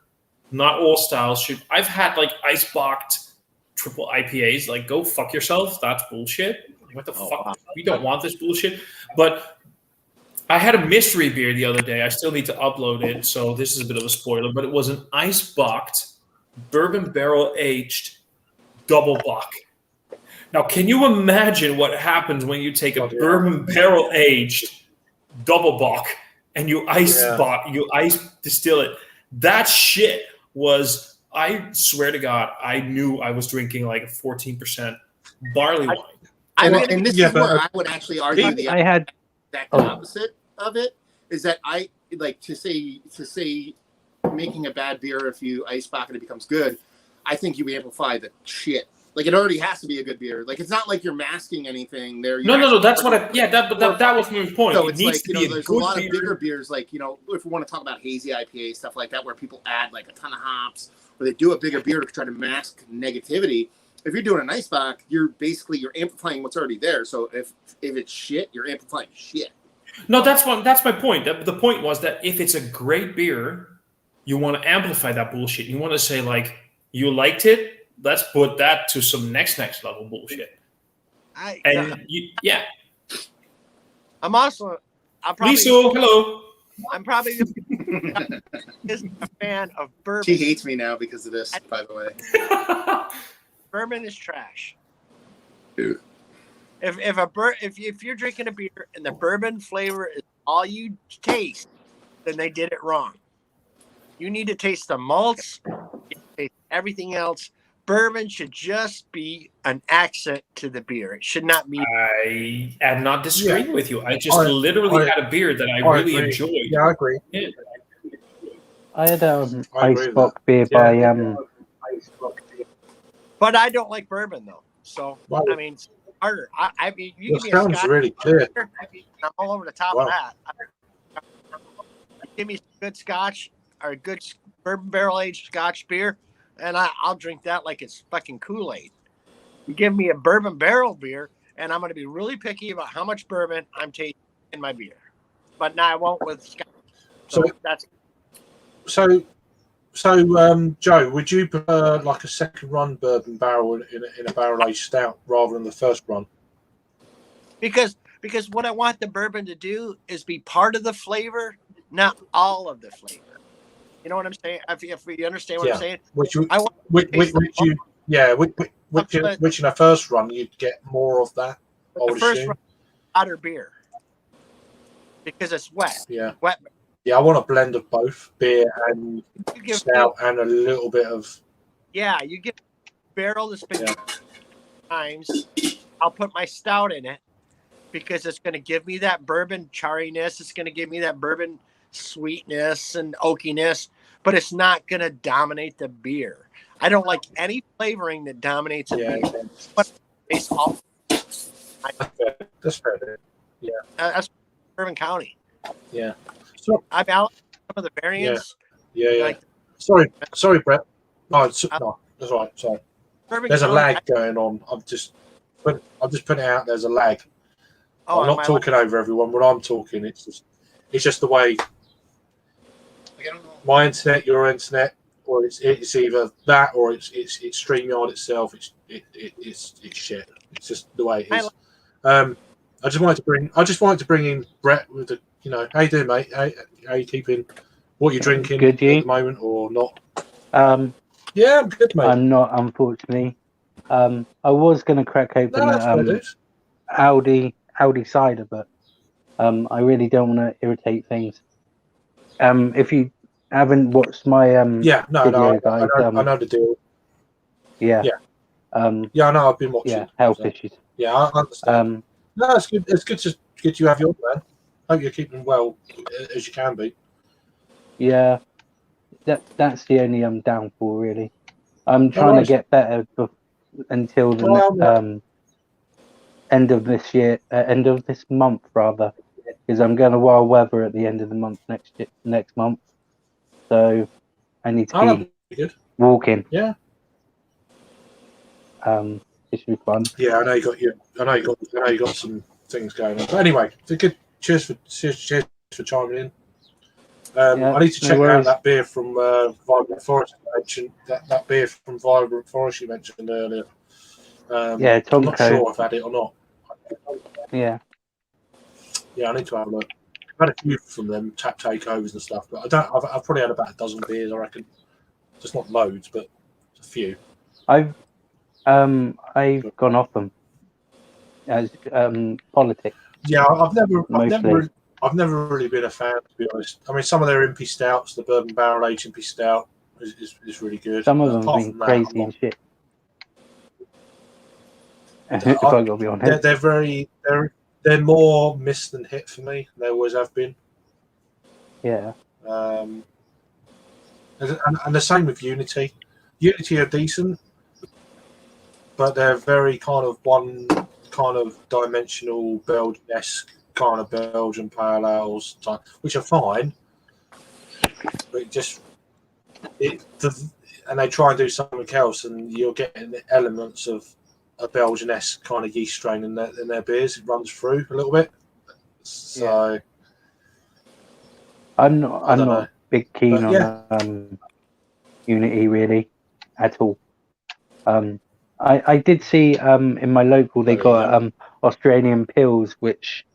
Not all styles should. I've had like Eisbocked triple IPAs. Like, go fuck yourself. That's bullshit. What the fuck? Wow. We don't want this bullshit. But I had a mystery beer the other day. I still need to upload it, so this is a bit of a spoiler. But it was an Eisbocked bourbon barrel aged double bock. Now, can you imagine what happens when you take a bourbon barrel aged double bock and you ice distill it? That shit was, I swear to God, I knew I was drinking like a 14% barley wine. And this is where I would actually argue the opposite of it is that I like to say making a bad beer if you Eisbock and it becomes good. I think you amplify the shit. Like it already has to be a good beer. Like it's not like you're masking anything there. No. That's what that was my point. So it it's needs like, to be there's a lot of bigger beers, like, if we want to talk about hazy IPA, stuff like that, where people add like a ton of hops, or they do a bigger beer to try to mask negativity. If you're doing an Eisbock, you're amplifying what's already there. So if it's shit, you're amplifying shit. No, that's my point. The point was that if it's a great beer, you want to amplify that bullshit. You want to say like, you liked it, let's put that to some next level bullshit. I'm also. Hello. I'm probably just a fan of bourbon. She hates me now because of this, by the way. Bourbon is trash. Dude. If you're drinking a beer and the bourbon flavor is all you taste, then they did it wrong. You need to taste the malts, taste everything else. Bourbon should just be an accent to the beer. It should not be. I am not disagreeing with you. I just literally had a beer that I really enjoyed. Yeah, I agree. Yeah. I had Eisbock beer by But I don't like bourbon though. So I mean, it's harder. I mean, you give me a Scotch really clear. I'm all over the top of that. Give me some good Scotch or a good bourbon barrel aged Scotch beer, and I'll drink that like it's fucking Kool-Aid. You give me a bourbon barrel beer, and I'm going to be really picky about how much bourbon I'm tasting in my beer. But now I won't with Scotch. So, Joe, would you prefer like a second run bourbon barrel in a barrel aged stout rather than the first run? Because what I want the bourbon to do is be part of the flavor, not all of the flavor. You know what I'm saying? If you understand what I'm saying, which in a first run you'd get more of that. The first run, hotter beer, because it's wet. Yeah, wet. Yeah, I want a blend of both beer and stout and a little bit of. Yeah, you get a barrel that's been times. I'll put my stout in it because it's going to give me that bourbon chariness. It's going to give me that bourbon sweetness and oakiness, but it's not going to dominate the beer. I don't like any flavoring that dominates a beer. But it's all. That's fair. Yeah, that's Bourbon County. Yeah. So I've out some of the variants. Yeah. Like, sorry, Brett. No, that's all right. Sorry. There's a lag going on. I'm just putting it out. There's a lag. I'm not talking over everyone. When I'm talking, it's just the way my internet, your internet, or it's either that or it's StreamYard itself. It's shit. It's just the way it is. I just wanted to bring in Brett with the, how you doing, mate? How you keeping? What you drinking Good, at you? the moment or not? Yeah, I'm good, mate. I'm not, unfortunately. I was going to crack open Audi cider, but I really don't want to irritate things. If you haven't watched my video, guys, I know the deal. Yeah. I know. I've been watching. Yeah, health issues. Yeah, I understand. No, it's good. It's good you have yours, man. Hope you're keeping well as you can be. Yeah, that's the only downfall, really. I'm trying to get better until the end of this year, end of this month rather, because I'm going to Wild Weather at the end of the month next month. So I need to keep walking. Yeah. It should be fun. Yeah, I know you got some things going on. But anyway, it's a good. Cheers for chiming in. I need to check out that beer from Vibrant Forest you mentioned. That beer from Vibrant Forest you mentioned earlier. Tonko. I'm not sure if I've had it or not. Yeah. Yeah, I need to have a look. I've had a few from them, tap takeovers and stuff, but I've probably had about a dozen beers, I reckon. Just not loads, but a few. I've gone off them as politics. Yeah, I've never really been a fan, to be honest. I mean, some of their Impy Stouts, the Bourbon Barrel Aged Impy Stout, is really good. Some of them have been crazy and shit. If I gotta be honest, they're more miss than hit for me. They always have been. Yeah. And the same with Unity. Unity are decent, but they're very kind of one kind of dimensional Belgian-esque kind of Belgian pale ales type, which are fine, but and they try and do something else, and you're getting the elements of a Belgian-esque kind of yeast strain in their beers. It runs through a little bit. So I'm not a big keen on Unity really at all. I did see in my local they got Australian Pils, which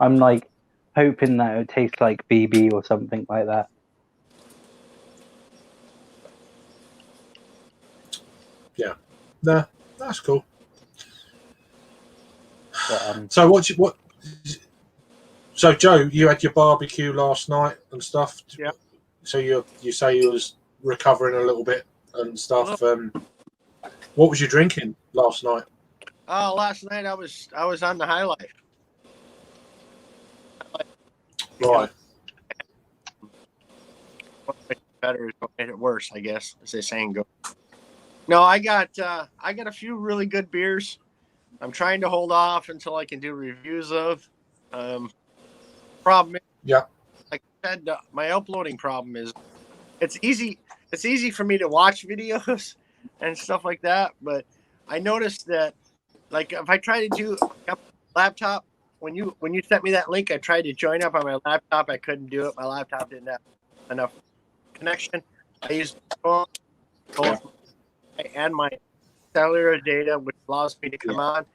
I'm like hoping that it would taste like BB or something like that. Yeah, no, that's cool. But, So Joe, you had your barbecue last night and stuff. Yeah. So you say you was recovering a little bit and stuff. What was you drinking last night? Oh, last night I was on the High Life. Right. What made it better is what made it worse, I guess, as they saying go. No, I got a few really good beers. I'm trying to hold off until I can do reviews of. Problem is, like I said, my uploading problem is it's easy for me to watch videos and stuff like that, but I noticed that like if I try to do a laptop, when you sent me that link, I tried to join up on my laptop. I couldn't do it. My laptop didn't have enough connection. I used both and my cellular data, which allows me to come on.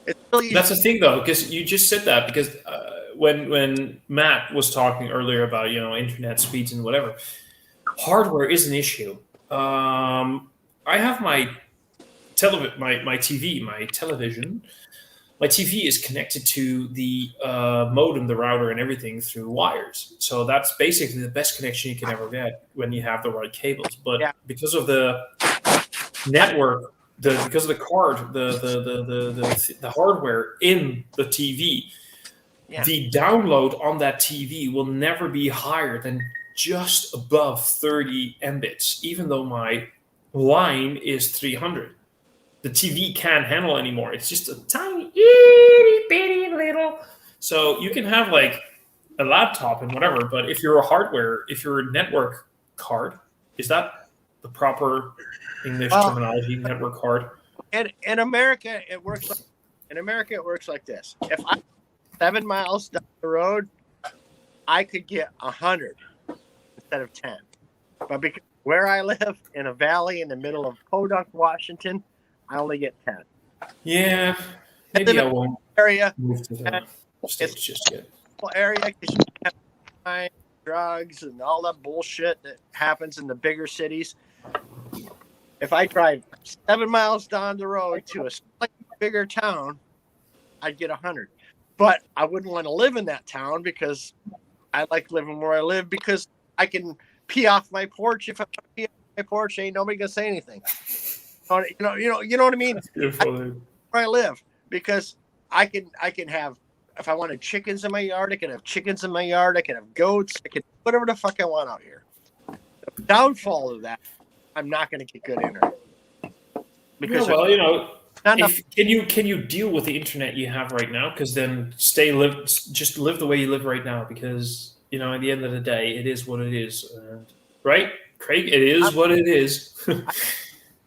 It's really That's the thing, though, because you just said that because when Matt was talking earlier about internet speeds and whatever, hardware is an issue. I have my TV, my television. My TV is connected to the modem, the router, and everything through wires. So that's basically the best connection you can ever get when you have the right cables. But because of the network, because of the card, the hardware in the TV, the download on that TV will never be higher than just above 30 Mbits, even though my line is 300. The TV can't handle anymore. It's just a tiny, itty bitty little. So you can have like a laptop and whatever, but if you're a network card, is that the proper English terminology? Network card. In America, it works. Like this. If I'm 7 miles down the road, I could get 100 instead of 10. But because Where I live, in a valley in the middle of Podunk, Washington, I only get 10. Yeah, maybe I won't Area, move to the and States just yet. area, because you have crime, drugs and all that bullshit that happens in the bigger cities. If I drive 7 miles down the road to a slightly bigger town, I'd get 100. But I wouldn't want to live in that town because I like living where I live because I can pee off my porch. If I pee off my porch, ain't nobody gonna say anything. You know what I mean? Beautiful. Where I live, because I can have, if I wanted chickens in my yard, I can have chickens in my yard. I can have goats. I can whatever the fuck I want out here. The downfall of that, I'm not going to get good internet. Because can you deal with the internet you have right now? Because then just live the way you live right now. Because at the end of the day, it is what it is, right, Craig? It is what it is.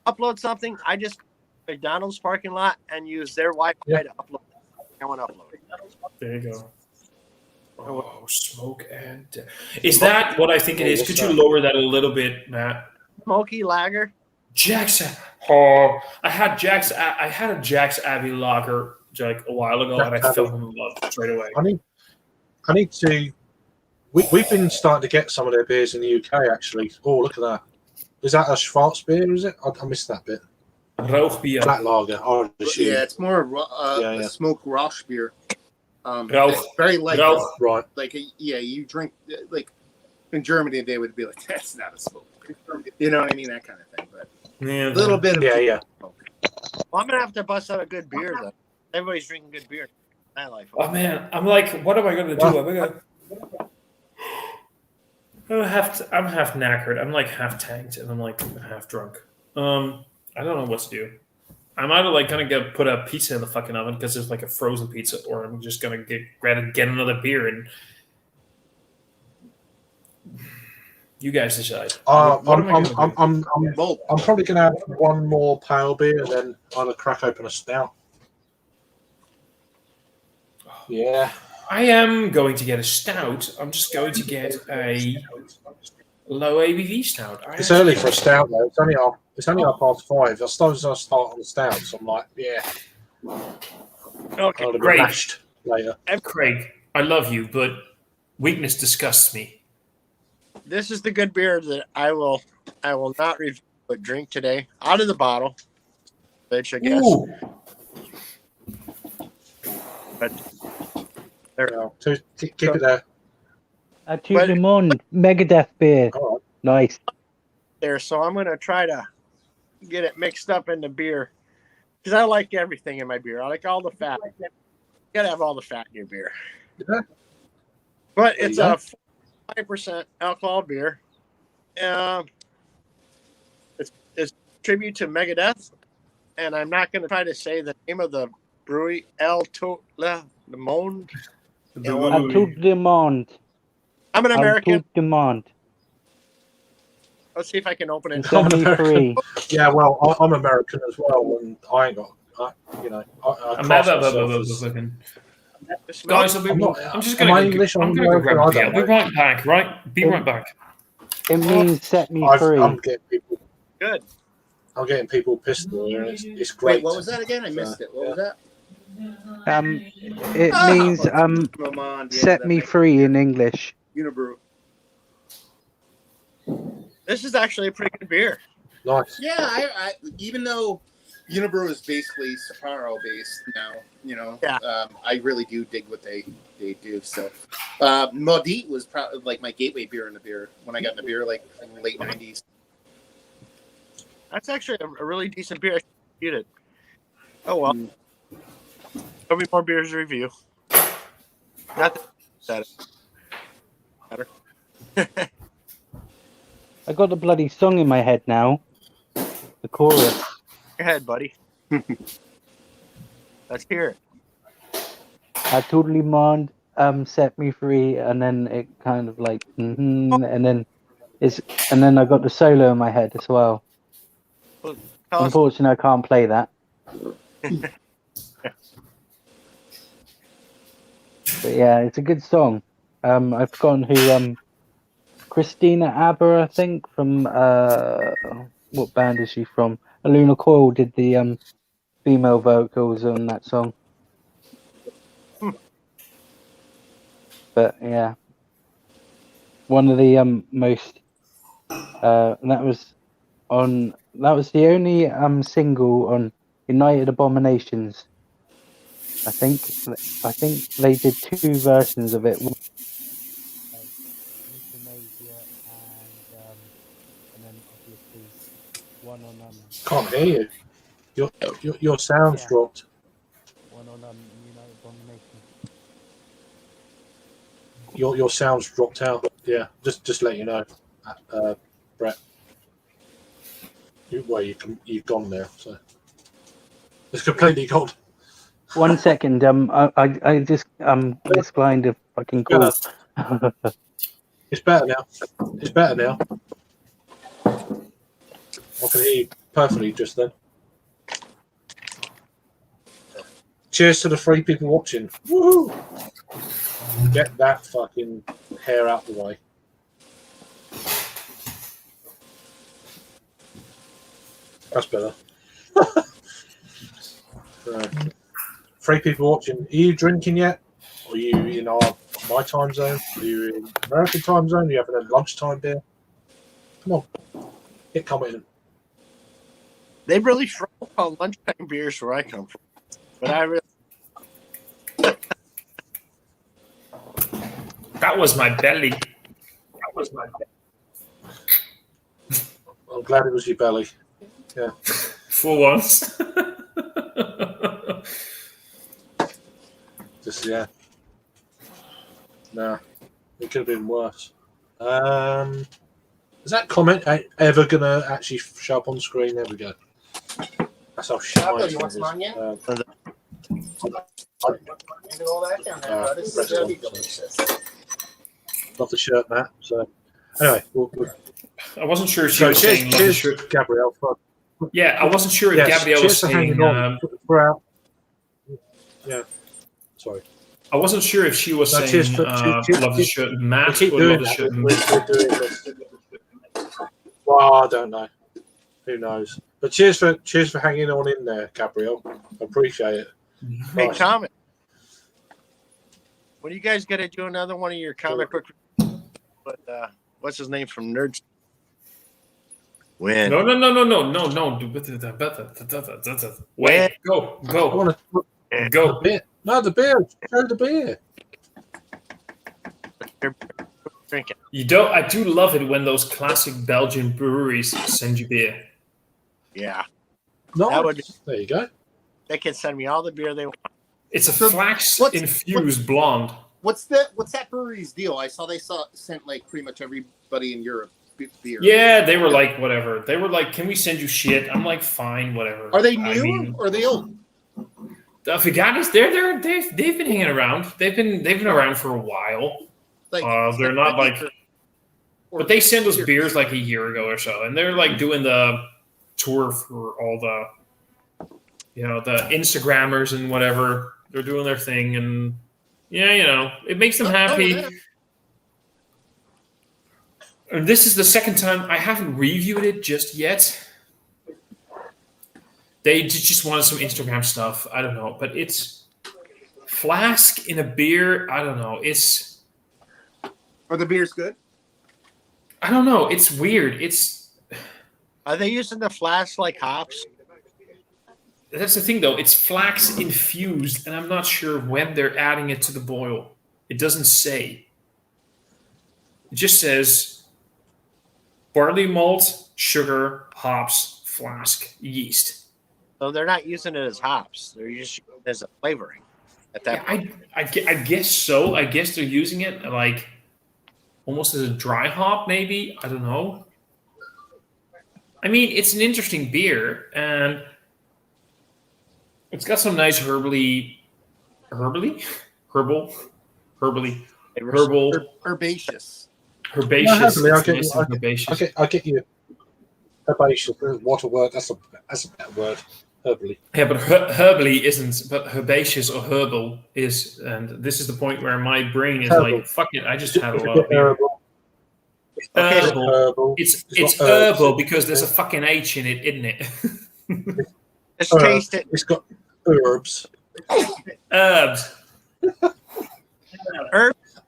Upload something. I just McDonald's parking lot and use their Wi-Fi to upload. I want to upload. There you go. Oh, smoke and is that what I think it is? Could you lower that a little bit, Matt? Smoky lager. Jackson. Oh, I had a Jack's Abbey lager like a while ago, and I fell in love straight away. I need to. We've been starting to get some of their beers in the UK actually. Oh, look at that! Is that a Schwarz beer? Is it? I missed that bit. Rauchbier. Flat lager. Yeah, it's more a smoked Rauch beer. Rauch. Very light. Rauch. Right. Like you drink like in Germany they would be like, that's not a smoke. You know what I mean? That kind of thing. But Yeah, a little bit of Yeah. Well, I'm gonna have to bust out a good beer though. Everybody's drinking good beer. My life. Oh man, I'm like, what am I gonna do? I'm half knackered. I'm like half tanked, and I'm like half drunk. I don't know what to do. I'm either gonna put a pizza in the fucking oven because there's like a frozen pizza, or I'm just gonna get another beer and you guys decide. I'm probably gonna have one more pale beer and then either crack open a stout. Yeah. I am going to get a stout. I'm just going to get a low ABV stout. It's early for a stout though. It's only 5:30. I suppose I'll start on the stout. So I'm like, yeah. Okay, I'll be great. mashed later. Craig, I love you, but weakness disgusts me. This is the good beer that I will not review but drink today out of the bottle. Bitch, I guess. Ooh. But there we go. So keep it there. A Tout le Monde Megadeth beer. All right. Nice. There, so I'm gonna try to get it mixed up in the beer because I like everything in my beer. I like all the fat. You gotta have all the fat in your beer. Yeah. But it's a 5% alcohol beer. It's tribute to Megadeth, and I'm not going to try to say the name of the brewery. El Tout le Monde. A Tout le Monde. I'm an American. Tout le Monde. Let's see if I can open it. Set me free. Yeah, well, I'm American as well, and I ain't got, I class myself as- Guys, I'm just going to go grab a beer. I'll be right back, right? Be right back. It means set me free. I'm getting people. Good. I'm getting people pissed at me, and it's great. Wait, what was that again? I missed it. What was that? It means set me free in English. Unibrew. This is actually a pretty good beer. Nice. Yeah, I even though Unibrew is basically Sapporo based now, Yeah. I really do dig what they do. So, Maudit was probably like my gateway beer in the beer when I got in the beer like in the late '90s. That's actually a really decent beer. I should eat it. Oh well. There'll be more beers to review. Not that better. I got the bloody song in my head now. The chorus. Go ahead, buddy. Let's hear it. A Tout le Monde set me free, and then it kind of like, and then I got the solo in my head as well. Tell us. Unfortunately, I can't play that. But yeah, it's a good song. I've forgotten who Christina Aber, I think, from what band is she from? Luna Coil did the female vocals on that song. But yeah, one of the most and that was the only single on United Abominations. I think they did 2 versions of it. And then obviously one on Can't hear you. Your sound's dropped. one on United Abomination. Your sound's dropped out. Yeah, just let you know, Brett. You've gone now, so it's completely gone. 1 second. I just it's kind of fucking cool. It's better now. It's better now. I can hear you perfectly just then. Cheers to the 3 people watching. Woohoo! Get that fucking hair out the way. That's better. 3 people watching. Are you drinking yet? Are you in my time zone? Are you in American time zone? Are you having a lunchtime beer? Come on. Get commenting. They really frown on lunchtime beers where I come from. But I really. That was my belly. I'm glad it was your belly. Yeah. For once. Just, yeah. Nah. It could have been worse. Is that comment ever going to actually show up on screen? There we go. That's how shy it You want some is. onion? Uh, Do all that down there, bro. This is gonna be delicious. Love the shirt, Matt. So, anyway, we'll I wasn't sure if she so was saying. cheers, Gabrielle. Yeah, I wasn't sure if Yes, Gabrielle cheers was for saying. hanging on throughout. Yeah, sorry. I wasn't sure if she was No, saying cheers for- cheers- love the shirt We Matt keep or doing love the that. shirt We're doing this. Well, I don't know. Who knows? But cheers for hanging on in there, Gabrielle. Appreciate it. Hey, Nice. comment. When are you guys gonna do another one of your comic book? But what's his name from Nerds? When? No. Wait, go. I want to Go. beer. No, the beer. Show the beer. Drinking. I do love it when those classic Belgian breweries send you beer. Yeah, Nice. That would- There you go. they can send me all the beer they want. It's a So flax what's- infused blonde. What's that brewery's deal? I saw they sent like pretty much everybody in Europe beer. Yeah, they were like, whatever. They were like, can we send you shit? I'm like, fine, whatever. Are they I new mean, or are they old? the Afghanis, they've been hanging around. They've been around for a while. Like They're not like, or but they sent us beers like a year ago or so, and they're like doing the tour for all the, the Instagrammers and whatever. They're doing their thing, and yeah, it makes them happy. yeah. And this is the second time I haven't reviewed it just yet. They just wanted some Instagram stuff. I don't know, but it's flask in a beer. I don't know. Are the beers good? I don't know. It's weird. Are they using the flask like hops? That's the thing, though. It's flax infused, and I'm not sure when they're adding it to the boil. It doesn't say. It just says barley malt, sugar, hops, flask, yeast. So they're not using it as hops. They're just using it as a flavoring. At that Yeah, point. I guess so. I guess they're using it like almost as a dry hop, maybe. I don't know. I mean, it's an interesting beer, and it's got some nice herbal, Herbaceous. Herbaceous. herbaceous. No, It's nice and herbaceous. I get you. Herbaceous. What a word. That's a better word. Herbally. Yeah, but herbally isn't, but herbaceous or herbal is, and this is the point where my brain is Herbal. like, fuck it, I just had a lot of beer. Herbal. Okay, so Herbal. It's got herbal herbs. because there's a fucking H in it, isn't it? let's taste it. It's got herbs. Herbs.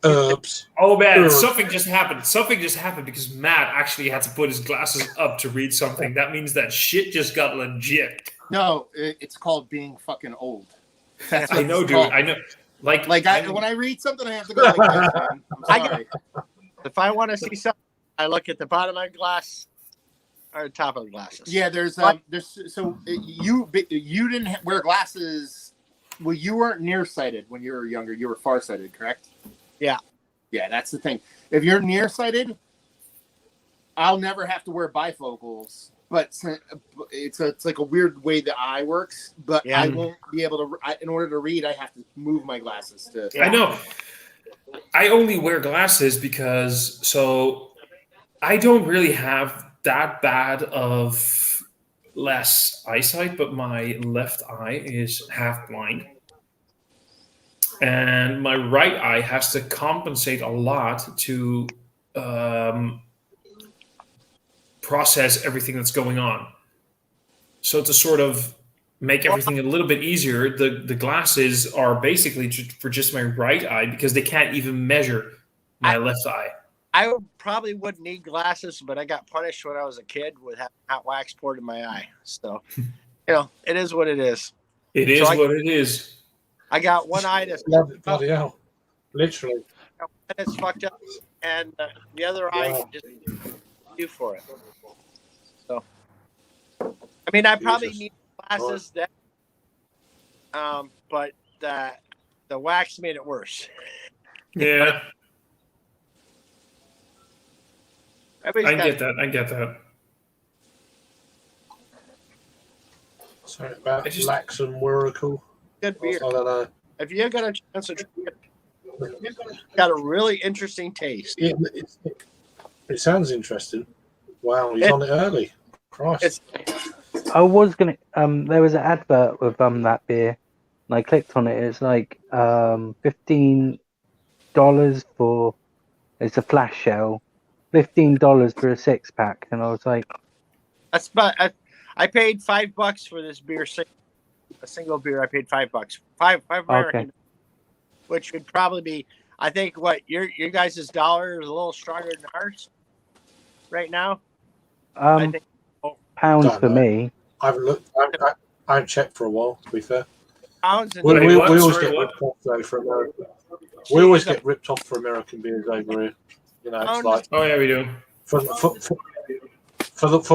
Herbs. Oh man, Herbs. something just happened. Something just happened because Matt actually had to put his glasses up to read something. That means that shit just got legit. No, it's called being fucking old. That's I what know, it's dude. called. I know. Like When I read something, I have to go like this, man. I'm sorry. If I want to see something, I look at the bottom of my glass or the top of the glasses. Yeah, there's so you didn't wear glasses. Well, you weren't nearsighted when you were younger. You were farsighted, correct? Yeah. Yeah, that's the thing. If you're nearsighted, I'll never have to wear bifocals. But it's like a weird way the eye works. But Yeah. I won't be able to. In order to read, I have to move my glasses to. Yeah. I know. I only wear glasses because I don't really have that bad of less eyesight, but my left eye is half blind. And my right eye has to compensate a lot to process everything that's going on. So to sort of make everything a little bit easier, the glasses are basically for just my right eye because they can't even measure my left eye. I probably wouldn't need glasses, but I got punished when I was a kid with having hot wax poured in my eye. So, it is what it is. It is what it is. I got one eye that's Bloody hell. Literally. it's fucked up, and the other eye just do for it. So, I mean, I probably Jesus. need glasses that, but the wax made it worse. Yeah, Everybody's got- I get that. Sorry about I just- Lax and Wiracle. Good beer. I don't know. If you got a chance to drink it, it's got a really interesting taste. It sounds interesting. Wow, he's on it early. Christ. I was gonna. There was an advert with that beer, and I clicked on it. It's like $15 for. It's a flash shell. $15 for a 6-pack, and I was like, That's about. I paid $5 for this beer. A single beer. I paid $5. Five American, which would probably be. I think what your guys' dollar is a little stronger than ours right now. I think pounds Don't for know. me. I've looked. I haven't checked for a while. To be fair, pounds and Wait, we what? always Sorry, get what? ripped off though for American. We always get ripped off for American beers over here. It's like Oh yeah, we do. for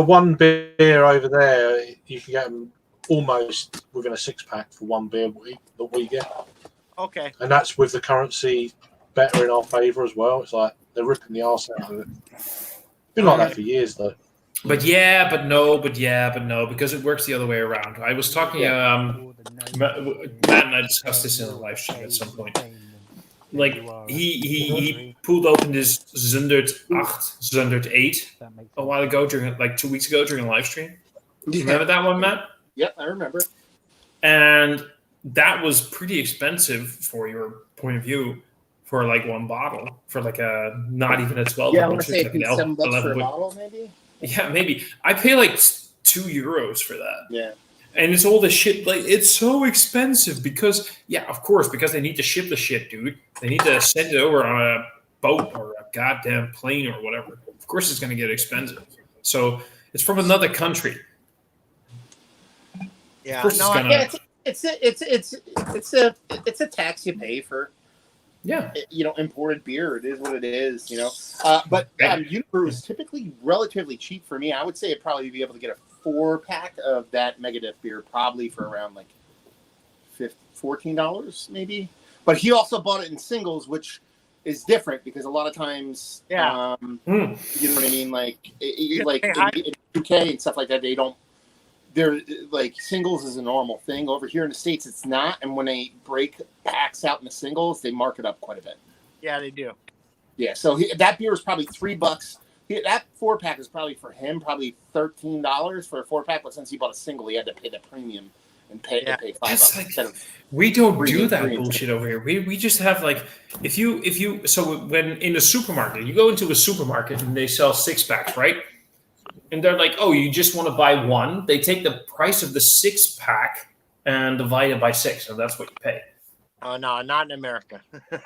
one beer over there, you can get them almost within a 6-pack for one beer that we get, okay. and that's with the currency better in our favour as well. It's like they're ripping the arse out of it. Been like that for years though. But yeah, but no, because it works the other way around. I was talking, Matt and I discussed this in a live stream at some point. Like he pulled open this Zundert 8 a while ago during 2 weeks ago during a live stream. Remember that one, Matt? Yep, I remember. And that was pretty expensive for your point of view for one bottle for a not even a 12. Yeah, I want to say it's it's an $7 for a 11. bottle, maybe. Yeah, maybe. I pay €2 for that. Yeah. And it's all the shit. It's so expensive because they need to ship the shit, dude. They need to send it over on a boat or a goddamn plane or whatever. Of course, it's going to get expensive. So it's from another country. Yeah, Of course no, it's gonna. It's a tax you pay for Yeah. Imported beer. It is what it is, But Unibrew is typically relatively cheap for me. I would say I'd probably be able to get a 4-pack of that Megadeth beer probably for around $14 maybe. But he also bought it in singles, which is different because a lot of times, you know what I mean? In UK and stuff like that, they don't. They're singles is a normal thing. Over here in the States, it's not. And when they break packs out in the singles, they mark it up quite a bit. Yeah, they do. Yeah, so that beer is probably $3. That 4-pack is probably for him probably $13 for a 4-pack. But since he bought a single, he had to pay the premium and pay $5 That's like, instead of we don't Green- do that green. bullshit over here. We just have like if you so when in the supermarket, you go into a supermarket and they sell 6-packs, right? And they're like, oh, you just want to buy one. They take the price of the 6-pack and divide it by 6, and that's what you pay. Oh no, not in America.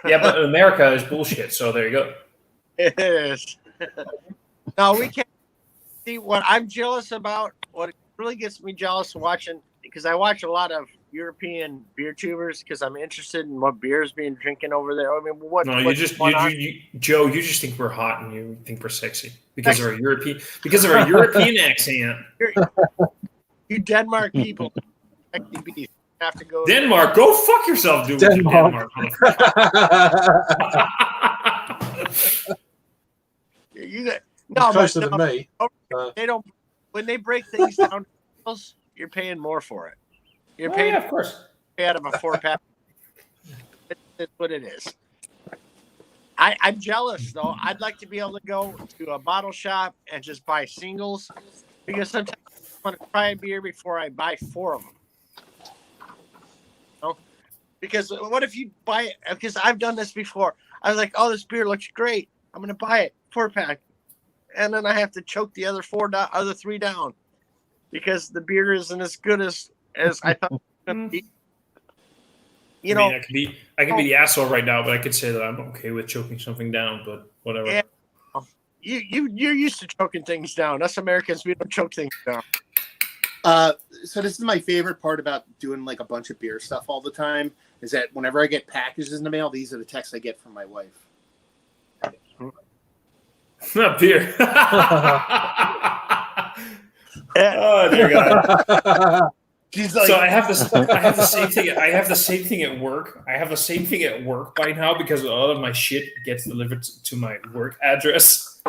Yeah, but in America is bullshit. So there you go. It is. No, we can't see what I'm jealous about. What really gets me jealous watching, because I watch a lot of European beer tubers because I'm interested in what beer is being drinking over there. I mean, what? No, what's going on? Joe. You just think we're hot and you think we're sexy because of our European accent. You Denmark people have to go. Denmark, go fuck yourself, dude. Denmark. No, Closer but than me. they don't. When they break things down, you're paying more for it. You're paying of course. out of a 4-pack. That's what it is. I'm jealous though. I'd like to be able to go to a bottle shop and just buy singles, because sometimes I want to try a beer before I buy 4 of them. You know? Because what if you buy it? Because I've done this before. I was like, "Oh, this beer looks great. I'm going to buy it 4-pack," and then I have to choke the other 3 down because the beer isn't as good as I thought it was going to be. You know, I can be the asshole right now, but I could say that I'm okay with choking something down, but whatever. Yeah. You're used to choking things down. Us Americans, we don't choke things down. So this is my favorite part about doing like a bunch of beer stuff all the time, is that whenever I get packages in the mail, these are the texts I get from my wife. Not beer. Oh dear God. She's like, So I have the same thing. I have the same thing at work. I have the same thing at work by now because a lot of my shit gets delivered to my work address.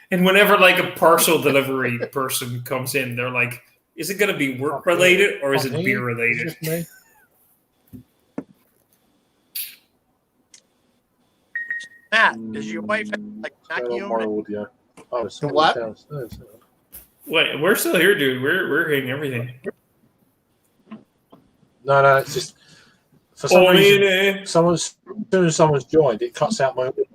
And whenever like a parcel delivery person comes in, they're like, "Is it going to be work related or is it beer related?" Matt, does your wife like knock you over? Oh, it's What? downstairs. Wait, we're still here, dude. We're hitting everything. No, it's just for some reason. As soon as someone's joined, it cuts out my audio.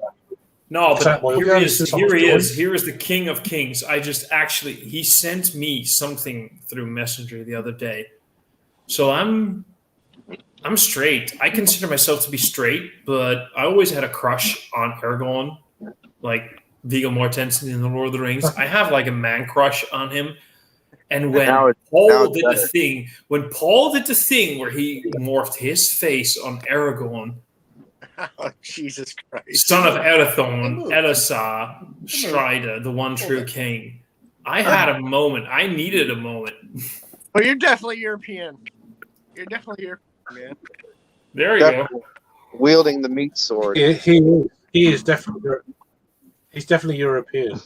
No, but here he is. Here he is. Here is the king of kings. He sent me something through Messenger the other day. So I'm straight. I consider myself to be straight, but I always had a crush on Aragorn, like Viggo Mortensen in The Lord of the Rings. I have like a man crush on him. And when Paul did the thing where he morphed his face on Aragorn, Oh, Jesus Christ. son of Erathorn, Elisar, Strider, the one true king, I had a moment. I needed a moment. Well, you're definitely European. You're definitely European, man. There you go. Wielding the meat sword. He is definitely. He's definitely European.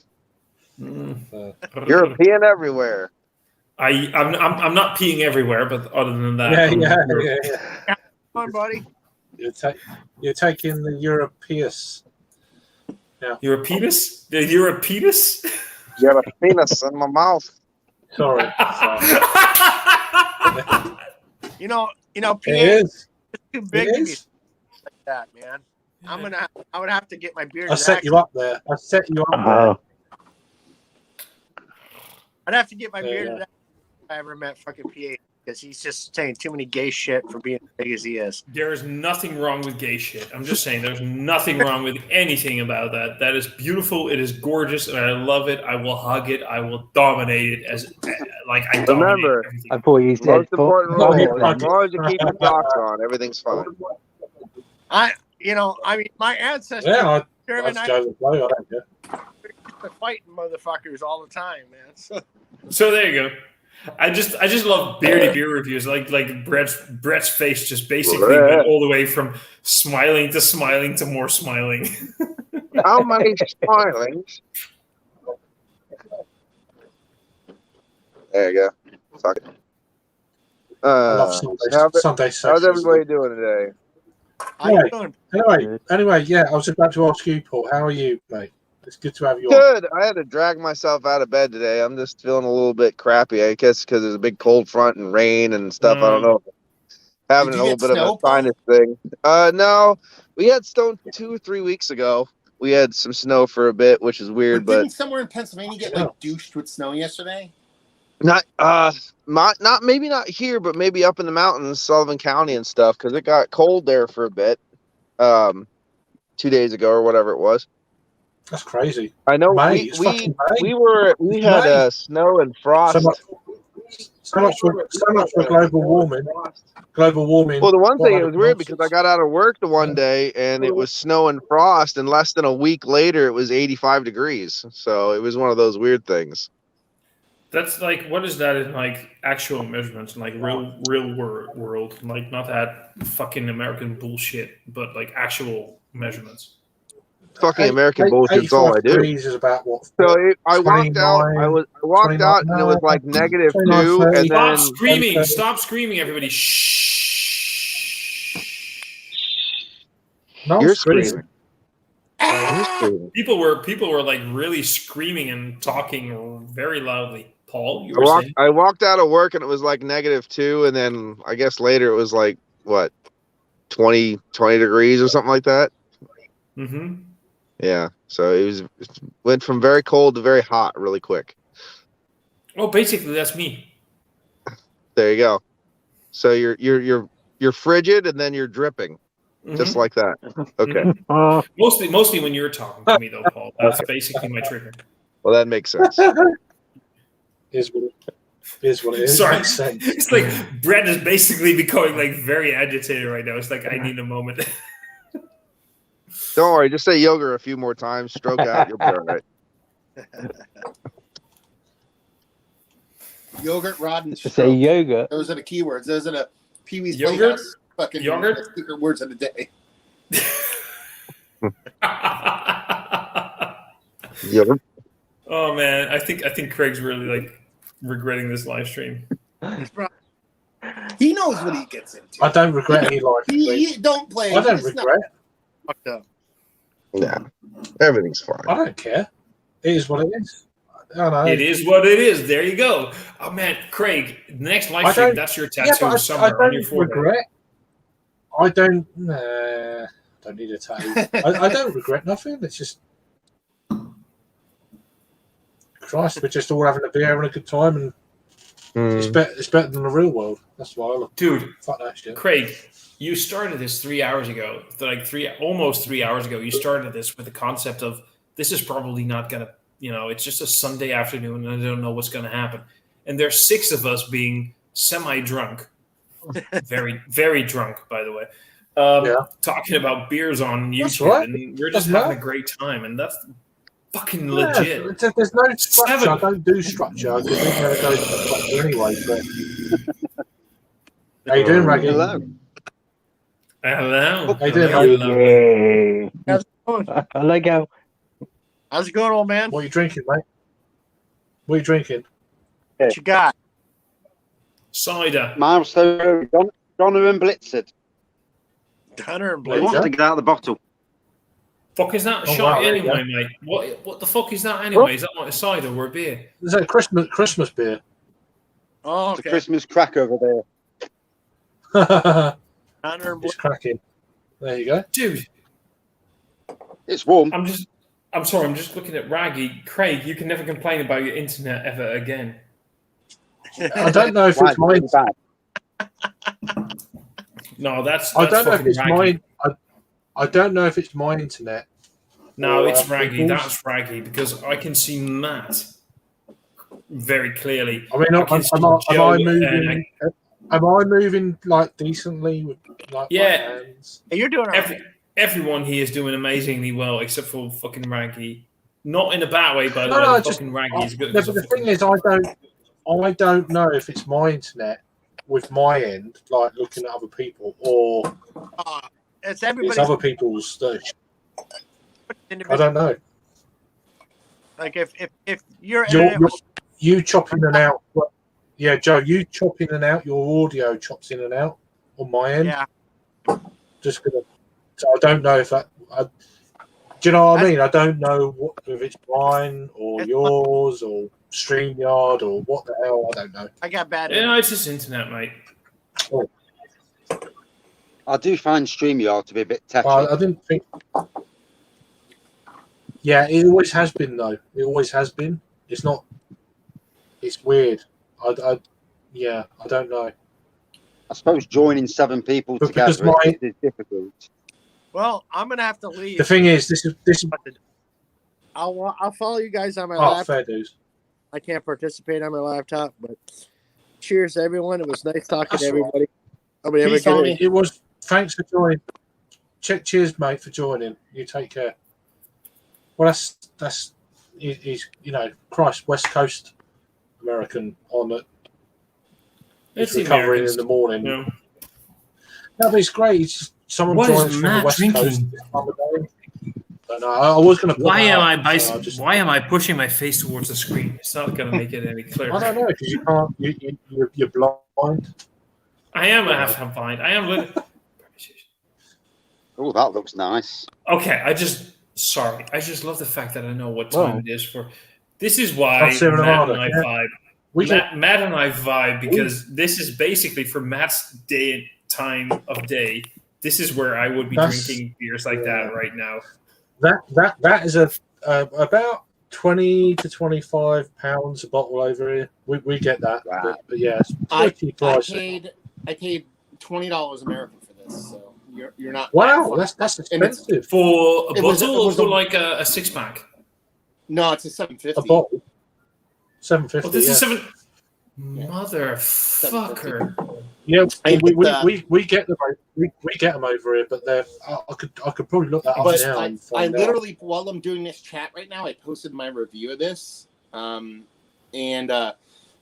European everywhere. I'm not peeing everywhere, but other than that, Yeah. Come on, buddy. You're taking the Europeus. You're a penis? You're a penis? You got a penis in my mouth. Sorry. You know, It penis is. is too big It to be is. like that, man. I would have to get my beard. I set you up there. Oh, I'd have to get my beard. Yeah. If I ever met fucking PA, because he's just saying too many gay shit for being as big as he is. There is nothing wrong with gay shit. I'm just saying there's nothing wrong with anything about that. That is beautiful. It is gorgeous, and I love it. I will hug it. I will dominate it as like I dominate Remember, everything. I thought you said. Most important rule, Well, as long as you keep your socks on, everything's fine. I mean, my ancestors, Yeah, German, I'd go the play. I don't care. I fighting motherfuckers all the time, man. So there you go. I just love beer reviews. Like Brett's face just basically went all the way from smiling to more smiling. How many smilings? There you go. Fuck it. I love Sunday How's sessions. everybody doing today? How you doing? Anyway, yeah, I was about to ask you, Paul. How are you, mate? It's good to have you on. Good. I had to drag myself out of bed today. I'm just feeling a little bit crappy, I guess, because there's a big cold front and rain and stuff. I don't know. Having Did a you little get bit snow, of a sinus thing. No, we had snow 2 or 3 weeks ago. We had some snow for a bit, which is weird, But but didn't somewhere in Pennsylvania get like douched with snow yesterday? not maybe not here, but maybe up in the mountains, Sullivan County and stuff, because it got cold there for a bit. 2 days ago or whatever it was. That's crazy. I know May. It's fucking May. we had May. snow and frost. So much for global warming. Global warming. Well, the one thing, it was weird nonsense. because I got out of work the one day and it was snow and frost, and less than a week later it was 85 degrees. So it was one of those weird things. That's like, what is that in like actual measurements, like real world, like not that fucking American bullshit, but like actual measurements. Fucking American bullshit is all I do. Is about what? So I walked out. 29, I walked out, and it was like negative 29, 2, and then Stop screaming! Stop screaming, everybody! Shh. No, you're screaming. screaming. People were like really screaming and talking very loudly. Paul, you I were walked, saying? I walked out of work and it was like negative 2, and then I guess later it was like what, 20 degrees or something like that. Mm-hmm. Yeah, so it went from very cold to very hot really quick. Oh, basically that's me. There you go. So you're frigid and then you're dripping, just like that. Okay. Mostly when you're talking to me though, Paul. That's basically my trigger. Well, that makes sense. Is what it is. Sorry, Makes sense. it's like Brett is basically becoming like very agitated right now. It's like I need a moment. Don't worry, just say yogurt a few more times, stroke out, you'll be all right. Yogurt, rod, and To say stroke. yogurt. Those are the keywords. Those are the Pee Wee's Yogurt? Playhouse fucking Yogurt? secret words of the day. Yogurt. Oh man, I think Craig's really like regretting this live stream. He knows what he gets into. I don't regret any life. He don't play. I don't It's not- regret. Fucked up. Yeah, everything's fine. I don't care. It is what it is. I know. It is what it is. There you go. Oh man, Craig, next live I stream, don't- that's your Yeah, tattoo but I somewhere on your don't forehead. regret. I don't. Nah, don't need a tattoo. I don't regret nothing. It's just. Christ, we're just all having a beer, having a good time, and it's better than the real world. That's why I look. Dude, Fuck that shit. Craig, you started this 3 hours ago. Like almost 3 hours ago, you started this with the concept of this is probably not gonna, it's just a Sunday afternoon and I don't know what's gonna happen. And there's 6 of us being semi-drunk, very, very drunk, by the way. Talking about beers on That's YouTube, right. and we're just Doesn't having matter. a great time, and that's fucking legit. Yeah, there's no structure. 7. I don't do structure because we never go to structure anyway. But how you doing, Raggy? Hello. Hello. How you doing, mate? How's it going? I like how How's it going, old man? What are you drinking, mate? What are you drinking? What you got? Cider. Milestone, Donovan Blitzard. Hunter and He Blake. wants to get out of the bottle. Fuck is that a Oh, shot wow, there you anyway, mate? What the fuck is that anyway? Is that like a cider or a beer? Is that Christmas beer? Oh, It's a okay. Christmas crack over there. It's Hunter and Blake. cracking. There you go. Dude, It's warm. I'm sorry, I'm just looking at Raggy. Craig, you can never complain about your internet ever again. I don't know if Why it's mine. it's bad. No, that's I don't know if fucking it's Raggy. mine. I don't know if it's my internet. No, or, it's Raggy. people's. That's Raggy because I can see Matt very clearly. I mean, I am can see I Joe moving? Am I moving like decently with like my Yeah. hands? Hey, you're doing all right. Everyone here is doing amazingly well except for fucking Raggy. Not in a bad way, by the No, way. no, Fucking Raggy is good. No, but the thing is, I don't know if it's my internet with my end, like looking at other people, or It's it's everybody's other people's. I individual. don't know. Like if your You're, internet was you chop in and out. Yeah, Joe, you chop in and out. Your audio chops in and out on my end. yeah. Just gonna. So I don't know if that. Do you know what I mean? I don't know if it's mine or yours or StreamYard or what the hell. I don't know. I got bad. Yeah, it's just internet, mate. I do find StreamYard to be a bit techy. I didn't think. Yeah, it always has been though. It always has been. It's not. It's weird. I don't know. I suppose joining 7 people But because together my- is difficult. Well, I'm gonna have to leave. The thing is, this is. I'll follow you guys on my Oh, laptop. fair dues. I can't participate on my laptop, but cheers, everyone. It was nice talking That's to all right. everybody. Everybody have a Peace, good homie. day. It was. Thanks for joining. Cheers, mate, for joining. You take care. Well, he's Christ, West Coast American on it. It's He's the recovering Americans. in the morning. No. No, but it's great. It's just someone What is joins from the Matt West drinking? Coast this time of day. But no, I was going to. Why am I pushing my face towards the screen? It's not going to make it any clearer. I don't know because you can't. You're blind. I am half blind. I am. Oh, that looks nice. Okay, I just love the fact that I know what time it is for. This is why That's Sierra Matt Nevada, and I yeah. vibe. Matt and I vibe because this is basically for Matt's day and time of day. This is where I would be drinking beers like that right now. That is about 20 to 25 pounds a bottle over here. We get that, Wow. but yeah, it's I pretty pricey. paid $20 American for this, so you're not. Wow, that's expensive. For a It was- bottle it was or a- like a 6-pack? No, it's a $7.50. A bottle, $7.50. Oh, this yeah. is seven. Yeah. Motherfucker. Yeah, I we get get them. We get them over here, but they're. I could probably look that up But now. I And find out. literally, while I'm doing this chat right now, I posted my review of this, and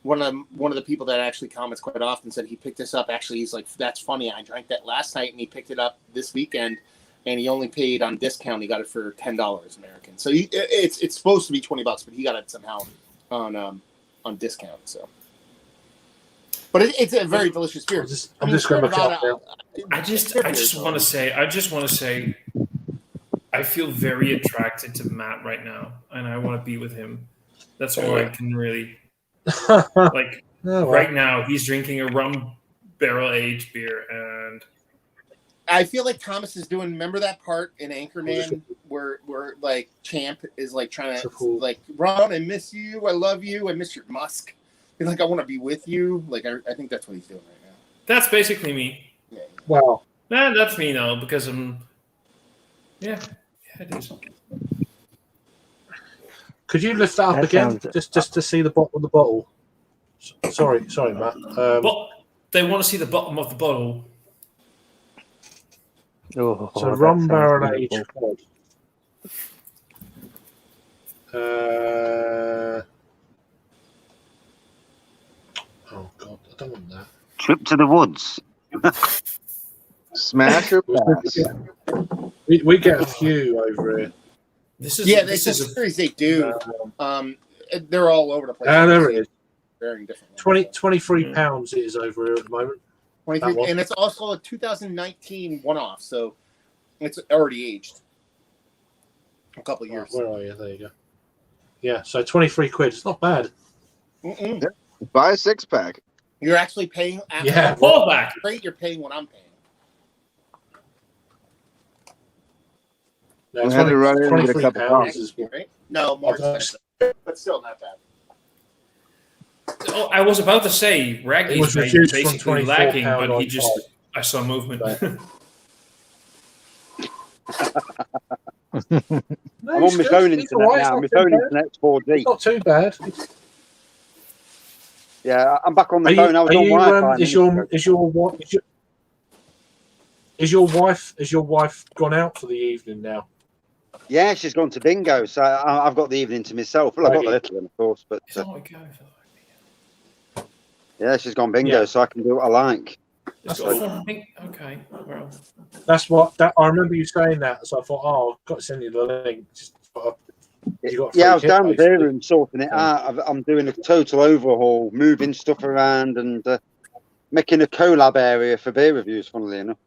one of the people that actually comments quite often said he picked this up. Actually, he's like, "That's funny. I drank that last night, and he picked it up this weekend, and he only paid on discount. He got it for $10 American. So it's supposed to be $20, but he got it somehow on discount. So, but it's a very delicious beer. I'm just going to look it up now. I just want to say, I feel very attracted to Matt right now, and I want to be with him. That's all I can really like. Oh, well. Right now, he's drinking a rum barrel aged beer, and I feel like Thomas is doing. Remember that part in Anchorman where like Champ is like trying to like, Ron, I miss you, I love you, I miss your musk. He's like, I want to be with you. Like I think that's what he's doing right now. that's basically me. Yeah. Wow. Nah, that's me now because I'm. Yeah, it is. Could you lift that up That again, sounds- just to see the bottom of the bottle? Sorry, Matt. But they want to see the bottom of the bottle. Oh, So that rum sounds barrel aged wonderful. cod. Oh God, I don't want that. Trip to the woods. Smash or pass? We get a few over here. This is Yeah, this it's a is series they do. They're all over the place. There it is. Varying different. 23 pounds it is over here at the moment. 23, that one. and it's also a 2019 one-off, so it's already aged a couple of years. Where are you? There you go. Yeah, so 23 quid. It's not bad. Mm-mm. Buy a 6-pack. You're actually paying. After Yeah. Fall back. Rate, you're paying what I'm paying. No, We it's had to only run in and get a 23 cup of pounds is Right? No, more Okay. expensive, but still not bad. Oh, I was about to say It Raggy's was reduced from basically 24 lacking, pound but on he just five. I saw movement. No, I'm it's on my good. phone It's internet all right. now. My It's not phone too bad. internet's 4G. It's not too bad. Yeah, I'm back on the Are phone. you, I was are on you, Wi-Fi. is your wife gone out for the evening now? Yeah, she's gone to bingo, so I've got the evening to myself. Well, I've got the little one, of course, but Oh my god. yeah, she's gone bingo, Yeah. so I can do what I like. Let's go for pink. Okay. Well, That's what I remember you saying that. So I thought, oh, I've got to send you the link. You got a Yeah, I was free kit, down the beer basically. room sorting it out. I'm doing a total overhaul, moving stuff around, and making a collab area for beer reviews. Funnily enough,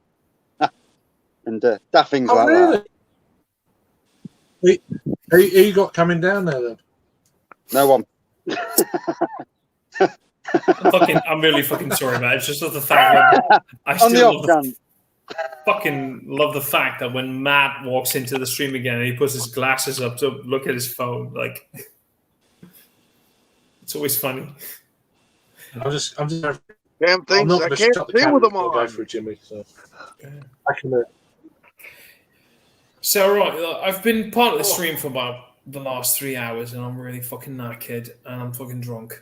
and daft things Oh, like really? that. Who you got coming down there then? No one. I'm really fucking sorry, man. It's just the fact that I On the still off chance. fucking love the fact that when Matt walks into the stream again and he puts his glasses up to look at his phone, like it's always funny. I'm just Damn I'm things not I going to can't shut the see camera with them before I go on. for Jimmy. So I can. So right, I've been part of the stream for about the last 3 hours, and I'm really fucking knackered, and I'm fucking drunk.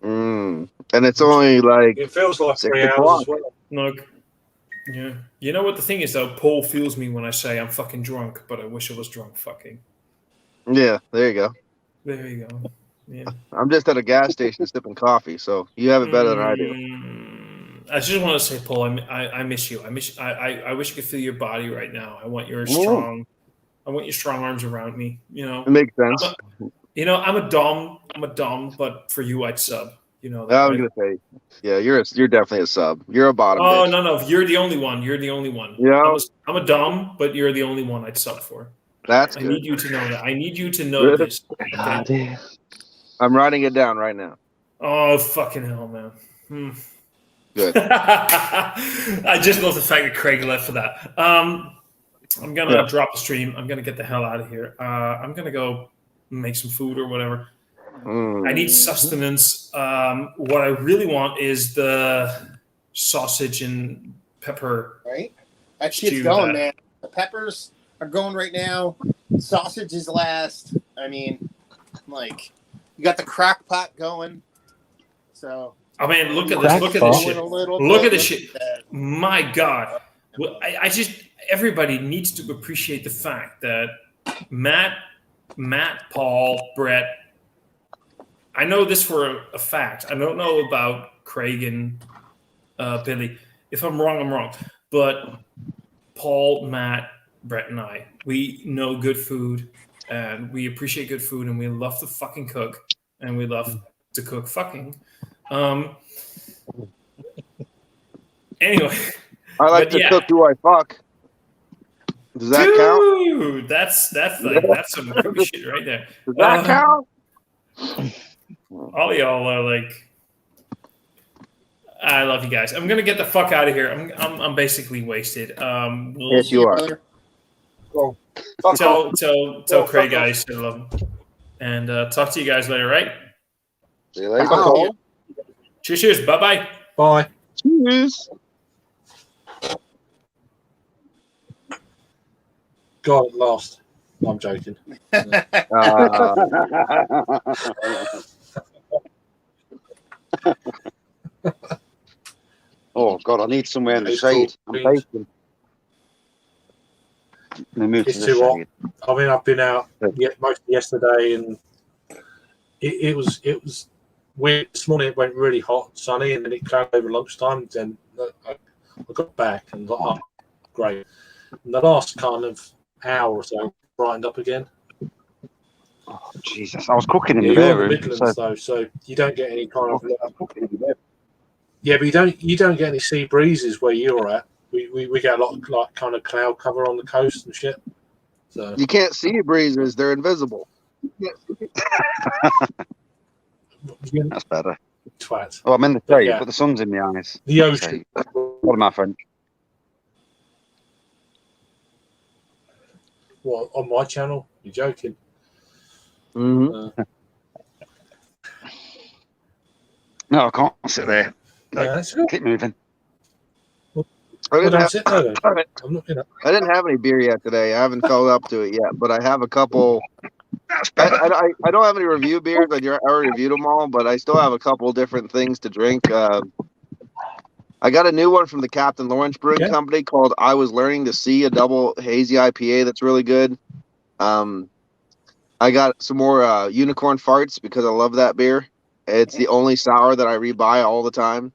And it's only like It feels like 6 3 hours o'clock. as well. No, yeah. You know what the thing is though? Paul feels me when I say I'm fucking drunk, but I wish I was drunk fucking. Yeah, there you go. There you go. Yeah. I'm just at a gas station sipping coffee, so you have it better than I do. I just want to say, Paul, I miss you. I wish I could feel your body right now. I want your strong arms around me. You know, It makes sense. I'm a dom, but for you, I'd sub. You know. I was gonna say, yeah, you're definitely a sub. You're a bottom. Oh bitch. no, you're the only one. You're the only one. Yeah. I'm a dom, but you're the only one I'd sub for. That's I good. need you to know that. I need you to know this. Ah, Okay? dear. I'm writing it down right now. Oh fucking hell, man. Good. I just love the fact that Craig left for that. I'm gonna drop the stream. I'm gonna get the hell out of here. I'm gonna go make some food or whatever. I need sustenance. What I really want is the sausage and pepper. Right? That shit's Stew going, that. man. The peppers are going right now. Sausage is last. I mean, like, you got the crock pot going. So. I mean, look at this. Look at this shit. Look at this shit. My God. Well, I just, everybody needs to appreciate the fact that Matt, Paul, Brett, I know this for a fact. I don't know about Craig and Billy. If I'm wrong, I'm wrong. But Paul, Matt, Brett, and I, we know good food, and we appreciate good food, and we love to fucking cook, and we love to cook fucking. Anyway, I like to cook who I fuck. Does that count? Dude, that's some creepy shit right there. Does that count? All y'all are like, I love you guys. I'm gonna get the fuck out of here. I'm basically wasted. Yes, you are. Well, tell Craig guys I love him, and talk to you guys later. Right? See you later. Oh. Cheers. Bye. Bye. Cheers. God, at last. I'm joking. Oh God, I need somewhere in the It's shade. cool. I'm baking. Let me move to It's the too hot. shade. I mean, I've been out most of yesterday, and it was weird. This morning it went really hot, sunny, and then it came over lunchtime. Then I got back and thought, oh, great. And the last kind of hour or so brightened up again. Oh Jesus! I was cooking in Yeah, the you're in bare the room. Midlands though, so you don't get any kind of yeah, but you don't get any sea breezes where you're at. We get a lot of like kind of cloud cover on the coast and shit. So You can't see breezes; they're invisible. That's better. twat. Oh, I'm in the shade, Yeah. but the sun's in my eyes. The ocean. What am I French? What, on my channel? You're joking. Mm-hmm. No, I can't sit there. Yeah, that's good. Keep moving. I Well, didn't don't have, sit there then. I'm not gonna. I didn't have any beer yet today. I haven't filled up to it yet, but I have a couple. I don't have any review beers. I already reviewed them all, but I still have a couple different things to drink. I got a new one from the Captain Lawrence Brewing Company called I Was Learning to See, a double hazy IPA that's really good. I got some more Unicorn Farts because I love that beer. It's the only sour that I rebuy all the time.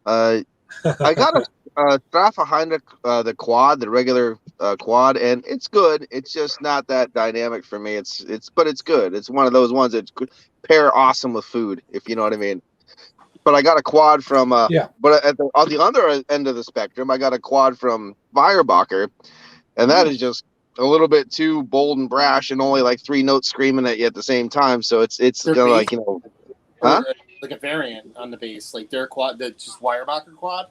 I got a Straffa Heinrich, the quad, the regular quad, and it's good. It's just not that dynamic for me. But it's good. It's one of those ones that could pair awesome with food, if you know what I mean. But I got a quad from But on the other end of the spectrum, I got a quad from Weyerbacher, and that is just a little bit too bold and brash, and only like 3 notes screaming at you at the same time. So it's Their kind of bass- like, you know, or, like a variant on the bass, like their quad, the just Weyerbacher quad.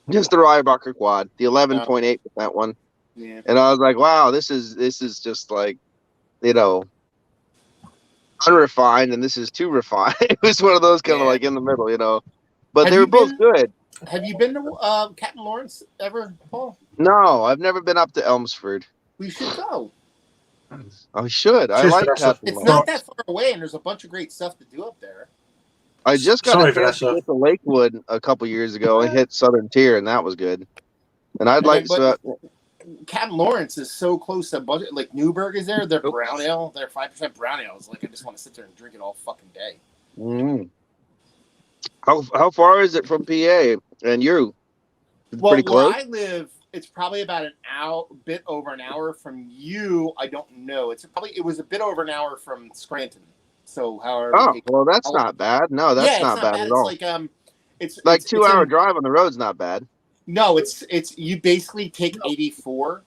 just the Rybacher quad, the 11.8% one. Yeah. And I was like, wow, this is just like, you know, unrefined, and this is too refined. It was one of those kind of like in the middle, you know. But Have they you were both been- good. Have you been to Captain Lawrence ever, Paul? No, I've never been up to Elmsford. We should go. I should. I Cheers, like Vanessa. Captain It's Lawrence. not that far away, and there's a bunch of great stuff to do up there. I just got Sorry, a chance to Vanessa. get to Lakewood a couple years ago and hit Southern Tier, and that was good. And I'd like But to. Captain Lawrence is so close to budget. Like Newburgh is there. Their brown ale, their 5% brown ale is like I just want to sit there and drink it all fucking day. How far is it from PA and you? It's Well, pretty where close. I live, it's probably about an hour, bit over an hour from you. I don't know. It was a bit over an hour from Scranton. So however. Oh, well, that's not bad. No, that's it's not bad at It's all. like it's Like it's 2 hour in- drive on the road's not bad. No, it's you basically take 84.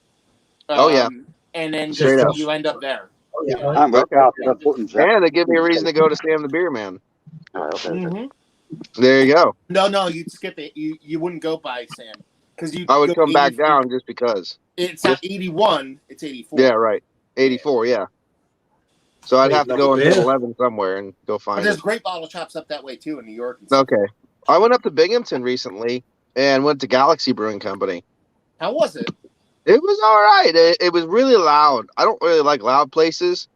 Oh, yeah. And then Straight up. you end up there. And work out the buttons. And they give me a reason to go to Sam the Beer Man. Mhm. There you go. No, you'd skip it. You wouldn't go by Sam because you. I would come back down just because. It's not 81. It's 84. Yeah, right. 84, yeah. So I'd Need have to go another into beer. 11 somewhere and go But find there's it. great bottle shops up that way too in New York. And stuff. Okay. I went up to Binghamton recently and went to Galaxy Brewing Company. How was it? It was all right. It was really loud. I don't really like loud places,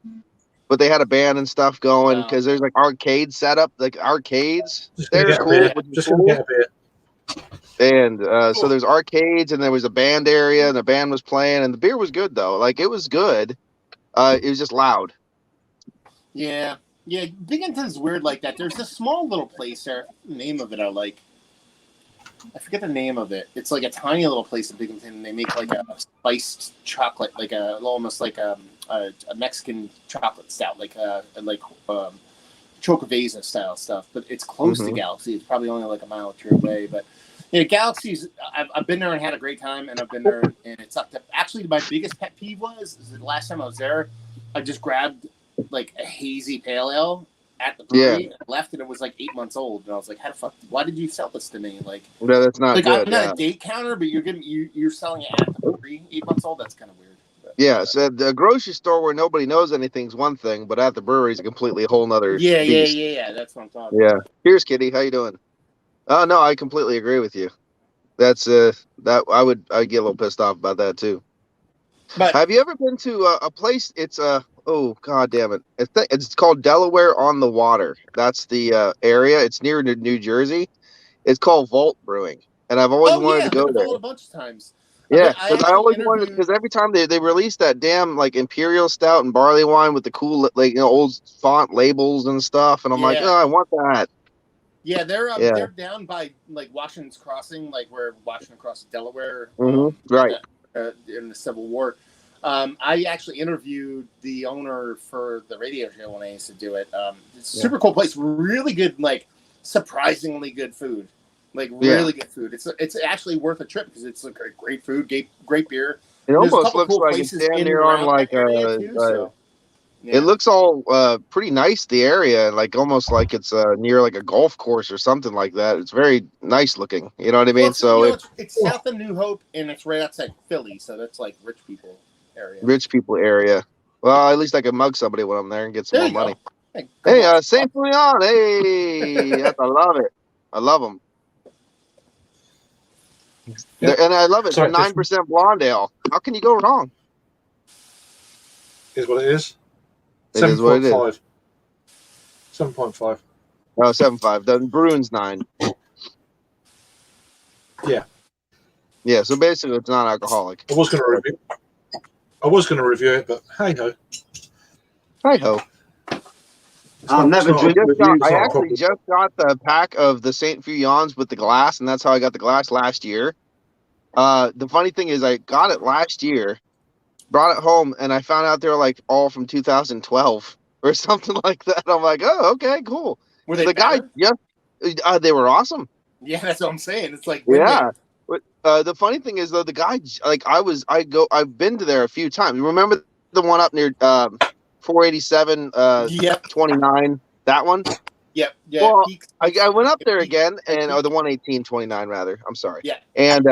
but they had a band and stuff going Wow. because there's like arcade setup, like arcades. Just gonna They're get a cool. beer. Which is Just cool. gonna get a beer. And so there's arcades and there was a band area and the band was playing and the beer was good though. Like it was good. It was just loud. Yeah. Binghamton's weird like that. There's this small little place there. The name of it I like. I forget the name of it. It's like a tiny little place in Binghamton. And they make like a spiced chocolate, like almost like a Mexican chocolate stout, like Chocoveza style stuff. But it's close to Mhm. Galaxy. It's probably only like a mile or two away. But Galaxy's. I've been there and had a great time, and I've been there and it's up to. Actually, my biggest pet peeve was the last time I was there, I just grabbed like a hazy pale ale at the brewery and left, and it was like 8 months old, and I was like, "How the fuck? Why did you sell this to me?" Like, No, that's not like good. I'm not Yeah. a date counter, but you're selling it at the brewery 8 months old. That's kind of weird. But, Yeah, so the grocery store where nobody knows anything's one thing, but at the brewery is a completely whole nother beast. yeah. That's what I'm talking. Yeah. Here's Kitty. How you doing? Oh no, I completely agree with you. That's that I'd get a little pissed off about that too. But Have you ever been to a place? It's oh god damn it! It's called Delaware on the Water. That's the area. It's near New Jersey. It's called Vault Brewing, and I've always wanted to go I've been there. a bunch of times. Yeah, I because I actually always wanted interviewed- because every time they release that damn like imperial stout and barley wine with the cool like old font labels and stuff, and I'm like, Yeah. oh, I want that. Yeah, they're Yeah. they're down by like Washington's Crossing, like where Washington crosses Delaware. Right. In the Civil War. I actually interviewed the owner for the radio show when I used to do it. It's a super cool place, really good, like surprisingly good food, like really good food. It's actually worth a trip because it's like great food, great beer. It There's a almost couple looks cool like it's places damn in near and on around like that area too, so, yeah. It looks all pretty nice, the area, like almost like it's near like a golf course or something like that. It's very nice looking. You know what I mean? Well, it's south of New Hope and it's right outside Philly, so that's like rich people area. Rich people area. Well, at least I can mug somebody when I'm there and get some There more you money. go. Hey, Saint Fouillon. Hey, I love it. I love them. Yeah. And I love it. Sorry, It's a 9% blonde ale. How can you go wrong? Is what it is. It is what it is. 7.5. 7.5. Oh, 7.5. The Bruins 9. Yeah. Yeah, so basically it's not alcoholic. I was going to review it, but hey ho. Hi ho. I'll never drink reviews. I on. actually just got the pack of the Saint Fouillons with the glass, and that's how I got the glass last year. The funny thing is, I got it last year, brought it home, and I found out they were like all from 2012 or something like that. I'm like, oh, okay, cool. Were they The guy better? just, they were awesome. Yeah, that's what I'm saying. It's like Yeah. The funny thing is though, the guy like I've been to there a few times. Remember the one up near 487 Yep. 29, that one? Yep. Yeah. Well, Peaks- I went up there Peaks- again, and or the 118-29 rather. I'm sorry. Yeah. And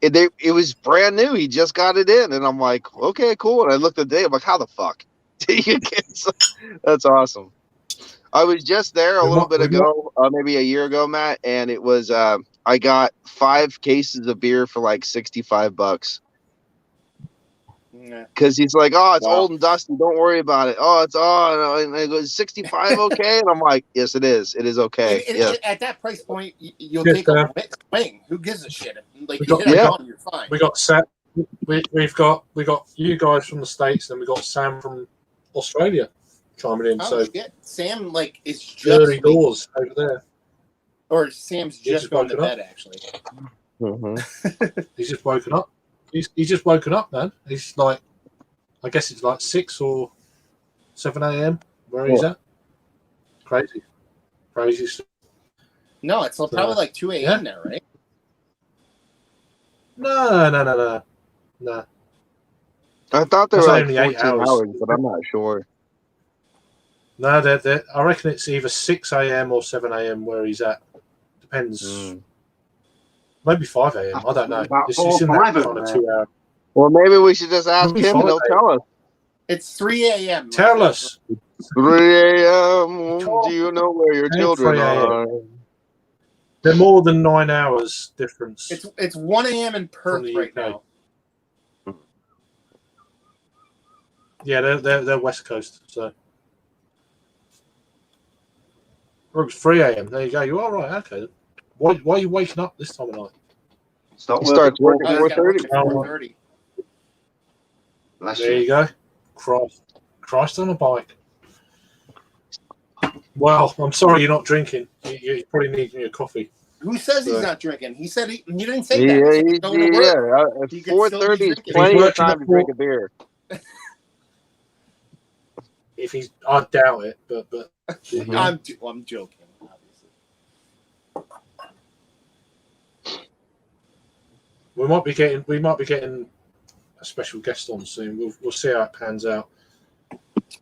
it was brand new. He just got it in, and I'm like, okay, cool. And I looked at the day. I'm like, how the fuck did you get? That's awesome. I was just there a little bit ago, maybe a year ago, Matt, and it was I got 5 cases of beer for like $65. Yeah. Because he's like, oh, it's Wow. old and dusty. Don't worry about it. Oh, it's and it goes 65 okay, and I'm like, yes, it is. It is okay. And Yeah. at that price point, you'll Yes, take a swing. Who gives a shit? Like, We got- you hit a yeah. gun, you're fine. We got Sam. We've got you guys from the States, and we got Sam from Australia chiming in. Oh, So shit. Sam, like, is just early doors over there. or Sam's He's just just gone to woken up. bed, actually. Mhm. He's just woken up. He's just woken up, man. He's like, I guess it's like 6 or 7 a.m. where he's at. Crazy. No, it's probably like 2 a.m. Yeah. now, right? No. I thought they That's were like only 14 8 hours. hours, but I'm not sure. No, I reckon it's either 6 a.m. or 7 a.m. where he's at. Depends. Mm. Maybe 5 a.m. I don't know. About It's 4 in or 5 that of kind of them. 2 hour. Well, maybe we should just ask Maybe him, and he'll 5 tell us. It's 3 a.m. Tell us. 3 a.m. Do you know where your Ain't children 3 a.m. are? They're more than 9 hours difference. It's 1 a.m. in Perth the right UK. now. Yeah, they're West Coast. So it's 3 a.m. There you go. You are right. Okay. Why are you waking up this time of night? Stop He starts working Oh, at he's got work 4:30. at 4:30. Bless There you you. go. Christ on a bike. Well, I'm sorry you're not drinking. You're probably needing your coffee. Who says he's Right. not drinking? He said he didn't say that. He said he's going to work. At He could still be 4:30 is drinking. plenty He's of working time at to drink a beer. If he's, I doubt it, but I'm joking, obviously. we might be getting a special guest on soon. We'll see how it pans out.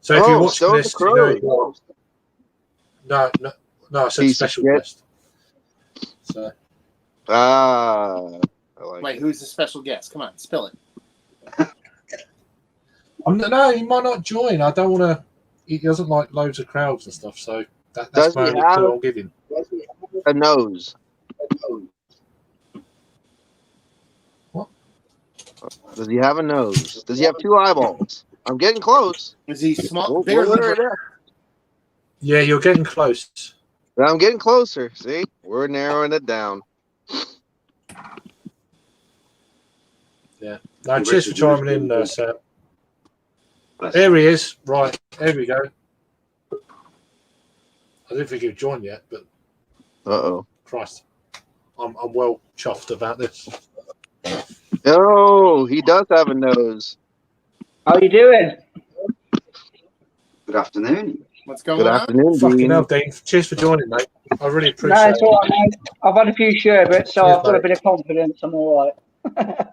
So if you're watching Stone the this, you know you Crow. are. No, I said Piece of special shit. guest. So I like Wait, it. who's the special guest? Come on, spill it. no, he might not join. I don't want to. He doesn't like loads of crowds and stuff. So that's Does my he only have- clue I'll give him. A nose. What? Does he have a nose? Does he have 2 eyeballs? I'm getting close. Is he small? We'll Very narrow it liberal. down. Yeah, you're getting close. I'm getting closer. See, we're narrowing it down. No, cheers for chiming in, Sam. There he is. Right, there we go. I didn't think he'd joined yet, but Uh-oh. Christ, I'm well chuffed about this. Oh, he does have a nose. How you doing? Good afternoon. What's going Good on? afternoon, Fucking Dean. hell, Dean. Cheers for joining, mate. I really No, appreciate it's all right, mate. I've had a few sherbets, so Cheers, I've got a mate. bit of confidence. I'm all right. it.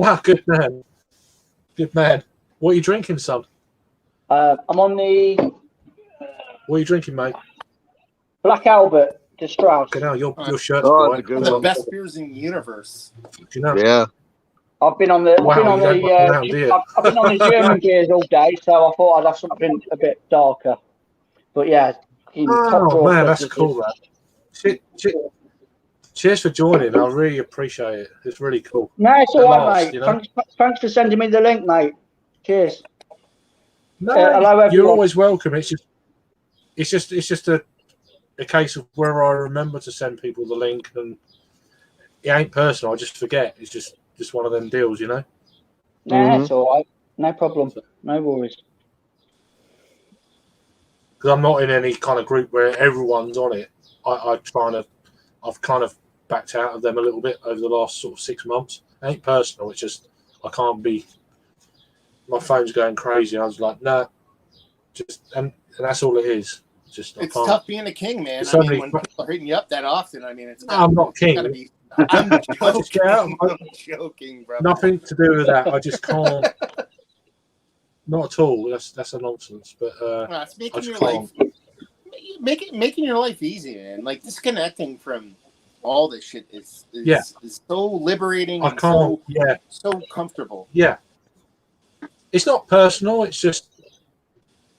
Ah, good man. Good man. What are you drinking, son? I'm on the What are you drinking, mate? Black Albert to Strauss. Fucking hell, your shirt's Oh, bright. that's a good One of the one. best beers in the universe. You know? Yeah. I've been on the Wow, I've been on you don't the fuck around, do you? I've been on the German beers all day, so I thought I'd have something a bit darker. But yeah, top Oh, drawer man, that's stuff, cool, man. Cheers for joining. I really appreciate it. It's really cool. No, it's all At right, last, mate. you know? Thanks for sending me the link, mate. Cheers. No, hello, you're everyone. always welcome. It's just a case of where I remember to send people the link, and it ain't personal. I just forget. It's just one of them deals, you know. No, it's all right. No problem. No worries. Because I'm not in any kind of group where everyone's on it. I've kind of backed out of them a little bit over the last sort of 6 months. It ain't personal. It's just I can't be. My phone's going crazy. I was like, nah, and that's all it is. just It's I can't. tough being a king, man. It's I mean, only- when people are hitting you up that often, I mean, it's. I'm not king. Gotta be, I'm I just get out. joking. I'm joking, bro. Nothing to do with that. I just can't. Not at all. That's a nonsense. But It's I making just your can't. life, making your life easy, man. Like disconnecting from all this shit is so liberating. I and can't. so comfortable. Yeah. It's not personal. It's just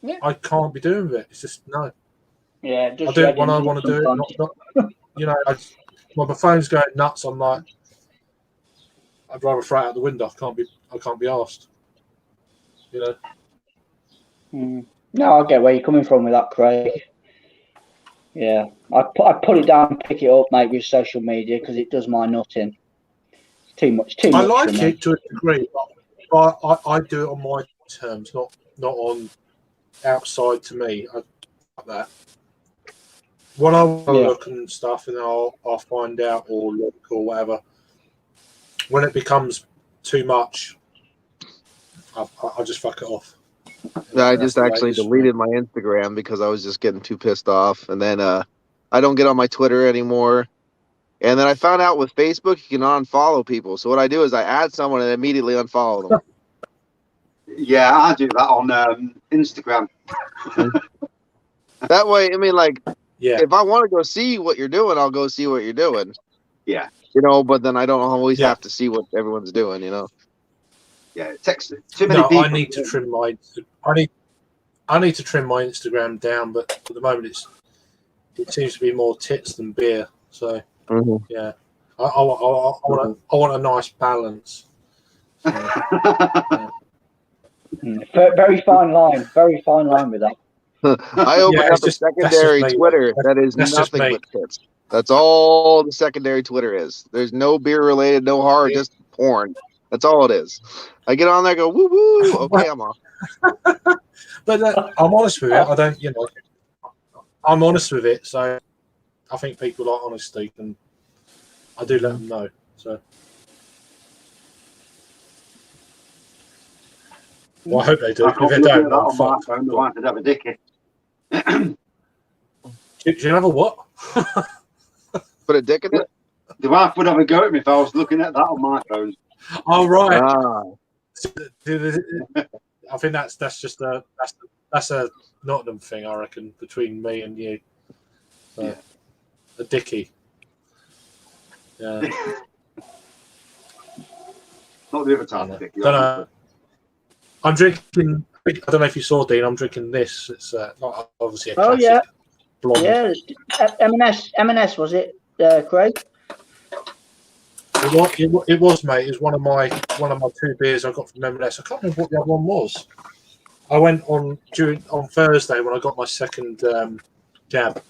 Yeah. I can't be doing it. It's just no. Yeah, I just do it when I want to do it. sometimes. Not you know. When my phone's going nuts, I'm like, I'd rather throw it out the window. I can't be asked. You know. No, I get where you're coming from with that, Craig. Yeah, I put it down, and pick it up, mate, with social media because it does my nutting. Too much. I like it to a degree, but I do it on my terms, not on outside to me. I like that. When I look and stuff, and I'll find out or look or whatever. When it becomes too much, I just fuck it off. I just actually deleted my Instagram because I was just getting too pissed off, and then I don't get on my Twitter anymore. And then I found out with Facebook you can unfollow people. So what I do is I add someone and immediately unfollow them. Yeah, I do that on Instagram. That way, I mean, like, yeah, if I want to go see what you're doing, I'll go see what you're doing. Yeah. You know, but then I don't always have to see what everyone's doing, you know. Yeah, it takes too many people. I need to trim my I need to trim my Instagram down, but at the moment it seems to be more tits than beer. So yeah, I want a nice balance. So, yeah. Very fine line. Very fine line with that. I opened up a secondary Twitter that is nothing but tits. That's all the secondary Twitter is. There's no beer related, no horror, just porn. That's all it is. I get on there, go woo woo. Okay, I'm off. But I'm honest with it. I don't, you know, I'm honest with it. So I think people like honesty, and I do let them know. So. Well, I hope they do. If they don't, I'm fucked. I might have a dicky. Do you have a what? Put a dick in it? The wife would have a go at me if I was looking at that on my phone. Oh, right. Ah. I think that's just a Nottingham thing, I reckon, between me and you. So, a dicky. Yeah. Not the other type of dicky. Don't know. I'm drinking. I don't know if you saw, Dean. I'm drinking this. It's not obviously a classic blonde. Yeah. M&S was it, Craig? It was, mate. It was one of my 2 beers I got from M&S. I can't remember what the other one was. I went on Thursday when I got my second jab,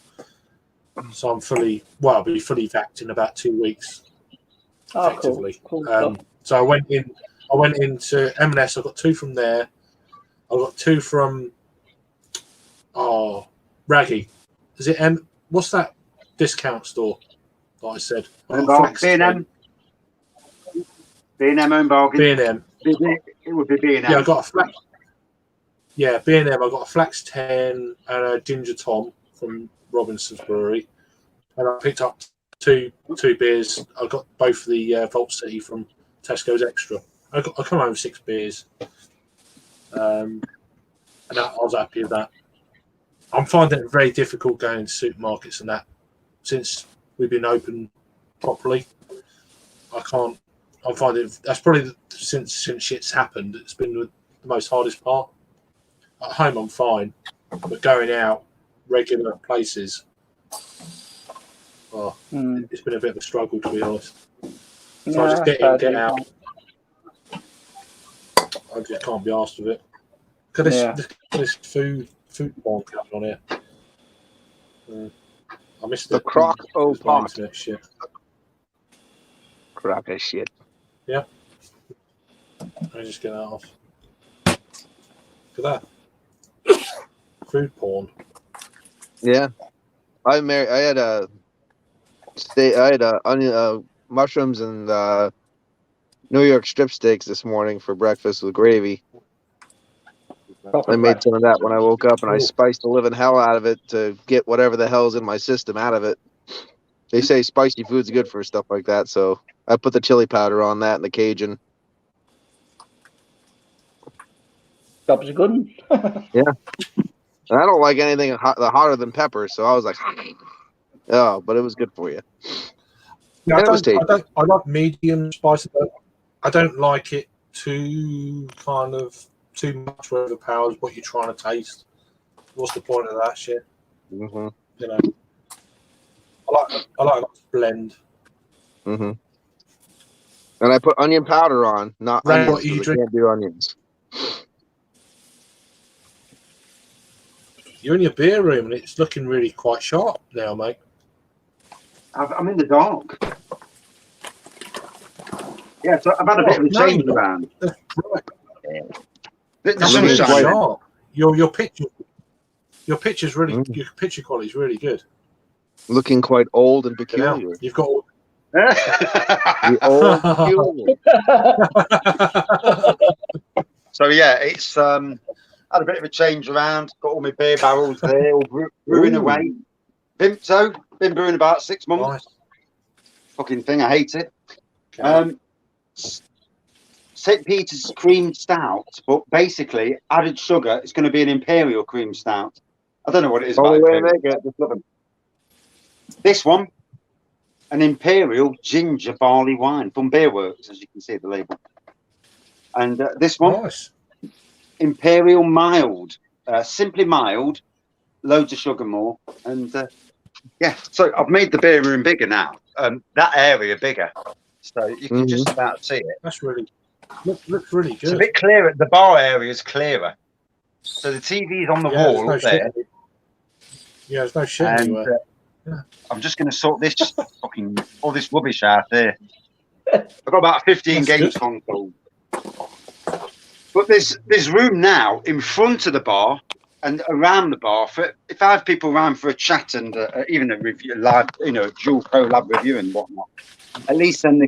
so I'm I'll be fully vaxxed in about 2 weeks. Effectively. Cool. So I went into M&S. I got 2 from there. I got 2 from Raggy. Is it what's that discount store that I said? B&M. B&M own bargain. B&M. It would be B&M. Yeah, I got a flax. Yeah, B&M. I got a Flax 10 and a Ginger Tom from Robinson's Brewery, and I picked up two beers. I got both the Vault City from Tesco's Extra. I come home with 6 beers, and I was happy with that. I'm finding it very difficult going into supermarkets and that since we've been open properly. I'm finding that's probably since shit's happened. It's been the most hardest part. At home, I'm fine, but going out regular places, it's been a bit of a struggle, to be honest. So I just get out. I just can't be asked with it. Look at this food porn coming on here. I missed the crock pot. Shit. Crock of shit. Yeah. Let me just get that off. Look at that. Food porn. Yeah. I had onion, mushrooms and New York strip steaks this morning for breakfast with gravy. I made some of that when I woke up, and I spiced the living hell out of it to get whatever the hell's in my system out of it. They say spicy food's good for stuff like that, so I put the chili powder on that and the Cajun. That was a good one. Yeah. And I don't like anything hotter than pepper, so I was like, oh, but it was good for you. Yeah, I like medium spicy, but I don't like it too much where it overpowers what you're trying to taste. What's the point of that shit? Mm-hmm. You know, I like a blend. Mm-hmm. And I put onion powder on, not Ray, onions, because I can't do onions. You're in your beer room, and it's looking really quite sharp now, mate. I'm in the dark. Yeah, so I've had a bit of a change around. That's right. The That's really sunshine. sharp. Your picture's really your picture quality is really good. Looking quite old and You peculiar. know, you've got all, The old peculiar. So yeah, it's had a bit of a change around. Got all my beer barrels there, all brewing away. Vimto, been brewing about 6 months. nice. Fucking thing, I hate it. Okay. St. Peter's cream stout, but basically added sugar. It's going to be an imperial cream stout. I don't know what it is. Only about way to imperial. make it. Just love it. This one, an imperial ginger barley wine from Beerworks, as you can see the label. And this one, Nice. imperial mild, simply mild, loads of sugar more. And yeah, so I've made the beer room bigger now. That area bigger, so you can just about see it. That's really looks really It's a good. bit clearer. The bar area is clearer, so the TV's on the There's wall no up there. shit. Yeah, there's no shit And anywhere. I'm just going to sort this fucking all this rubbish out there. I've got about 15 That's games good. console. But there's room now in front of the bar and around the bar for if I have people around for a chat and even a review, live, a dual collab review and whatnot. At least then they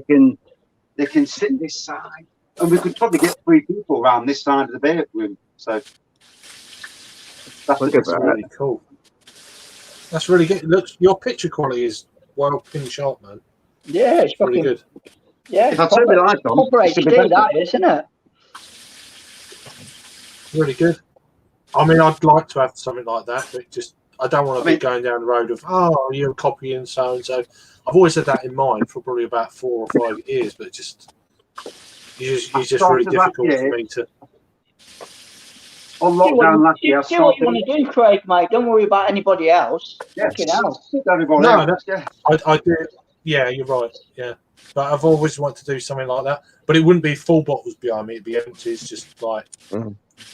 can sit this side, and we could probably get 3 people around this side of the beer room. So that's Look at That's really cool. That's really good. Look, your picture quality is well pin sharp, man. Yeah, it's Really fucking good. yeah. If I turn the lights on, Proper it should be HD, better. that is, isn't it? Really good. I mean, I'd like to have something like that, but just I don't want to I mean- be going down the road of you're copying so and so. I've always had that in mind for probably about 4 or 5 years, but it's just really difficult for me to. On Do what lockdown last year, I do what you started. want to do, Craig, mate. Don't worry about anybody else. Yeah, Fucking hell. everybody No, else, yeah. I do. Yeah, you're right. Yeah, but I've always wanted to do something like that. But it wouldn't be full bottles behind me; it'd be empty. It's just like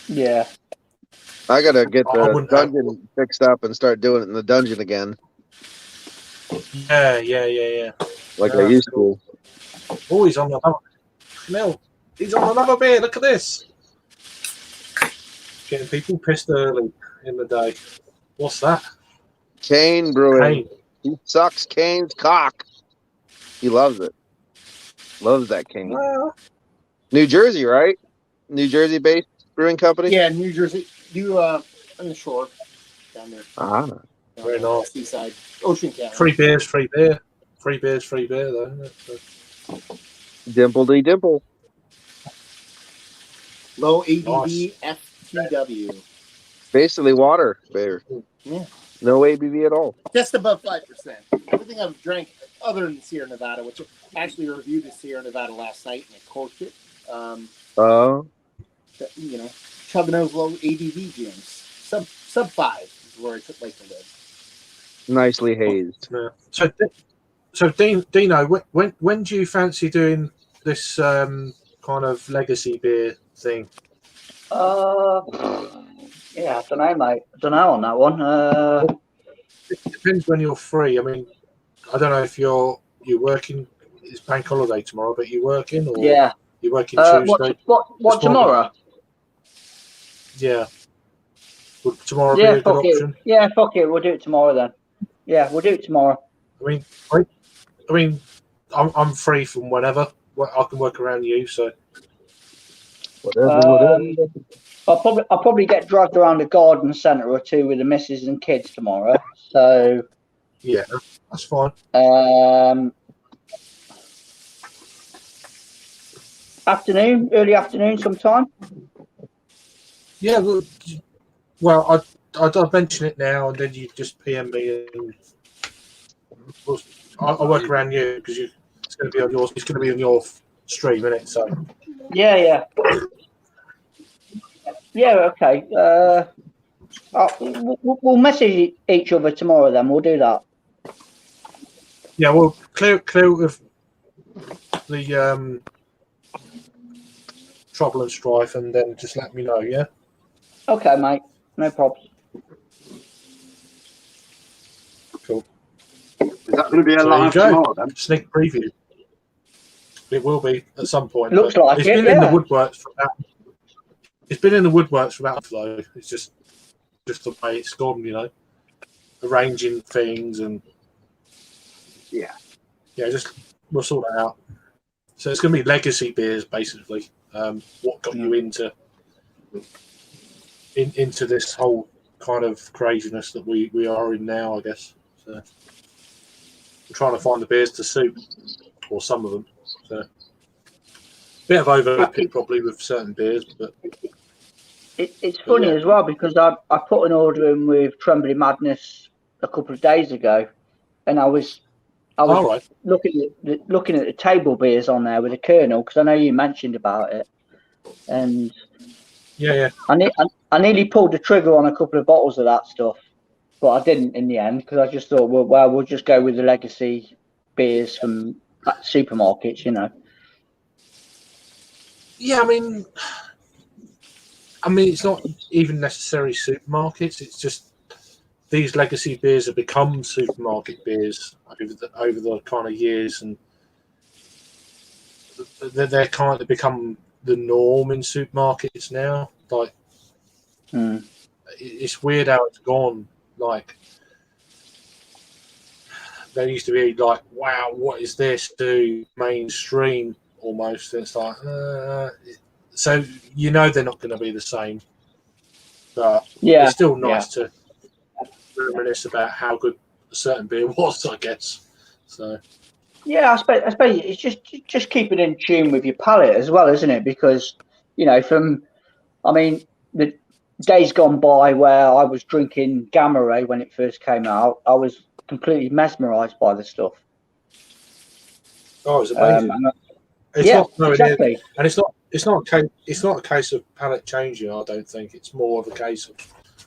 Yeah. I gotta get I the wouldn't have- dungeon fixed up and start doing it in the dungeon again, yeah. like Yeah, I used cool. to. Oh, he's on another. No, he's on another beer. Look at this. Getting people pissed early in the day. What's that? Kane Brewing. Hey, He sucks Kane's cock. He loves it. Loves that Kane. well, New Jersey, right? New Jersey-based brewing company. Yeah, New Jersey. You on the shore down there. Ah, Very nice. Seaside, Ocean County. free beers, free beer. Free beers, free beer, though. Isn't it? So, Dimple D Dimple. Low ABV Nice. FTW. Basically water beer. Yeah. No ABV at all. Just above 5%. Everything I've drank other than Sierra Nevada, which I actually reviewed the Sierra Nevada last night and I corked it. Oh, Chugging those low ABV gyms. Sub 5 is where I like to live. nicely hazed. yeah. So Dino, when do you fancy doing this kind of legacy beer thing? Yeah, I don't know, mate. I don't know on that one. It depends when you're free. I mean, I don't know if you're working. It's bank holiday tomorrow, but you're working or Yeah. you're working Tuesday. What tomorrow? Yeah. Would tomorrow Yeah, be a good fuck it. option? Yeah, fuck it. We'll do it tomorrow then. Yeah, we'll do it tomorrow. I mean, I'm free from whenever. I can work around you. So Whatever. I'll probably get dragged around a garden centre or two with the missus and kids tomorrow. So yeah, that's fine. Early afternoon sometime. Yeah, well, I'll mention it now, and then you just PM me, and I'll work around you because it's going to be on yours. It's going to be on your stream, isn't it? So Yeah. Okay. We'll message each other tomorrow. Then we'll do that. yeah, well, clear with the trouble and strife, and then just let me know. Yeah. Okay, mate. No problems. Cool. Is that going to be a So there you live go. tomorrow then? Sneak preview. It will be at some point. Looks but like it's it, been in the yeah. woodworks for about. It's been in the woodworks for about flow. It's just the way it's gone, you know, arranging things and Yeah. just we'll sort that out. So it's going to be legacy beers, basically. What got you into this whole kind of craziness that we are in now, I guess. So we're trying to find the beers to suit, or some of them. So bit of overlapping probably with certain beers, but it's funny as well because I put an order in with Trembling Madness a couple of days ago, and I was looking at the table beers on there with a Colonel because I know you mentioned about it, and I nearly pulled the trigger on a couple of bottles of that stuff, but I didn't in the end because I just thought, well, we'll just go with the legacy beers from supermarkets, you know. Yeah, I mean, it's not even necessarily supermarkets. It's just these legacy beers have become supermarket beers over the kind of years, and they're kind of become the norm in supermarkets now. Like, it's weird how it's gone. Like, they used to be like, "Wow, what is this?" to mainstream almost. And it's like, so you know they're not going to be the same, but it's still nice to reminisce about how good a certain beer was, I guess. So yeah, I suppose it's just keeping in tune with your palate as well, isn't it? Because you know, the days gone by where I was drinking Gamma Ray when it first came out, I was completely mesmerised by the stuff. Oh, it's amazing. Exactly. And it's not a case of palate changing. I don't think it's more of a case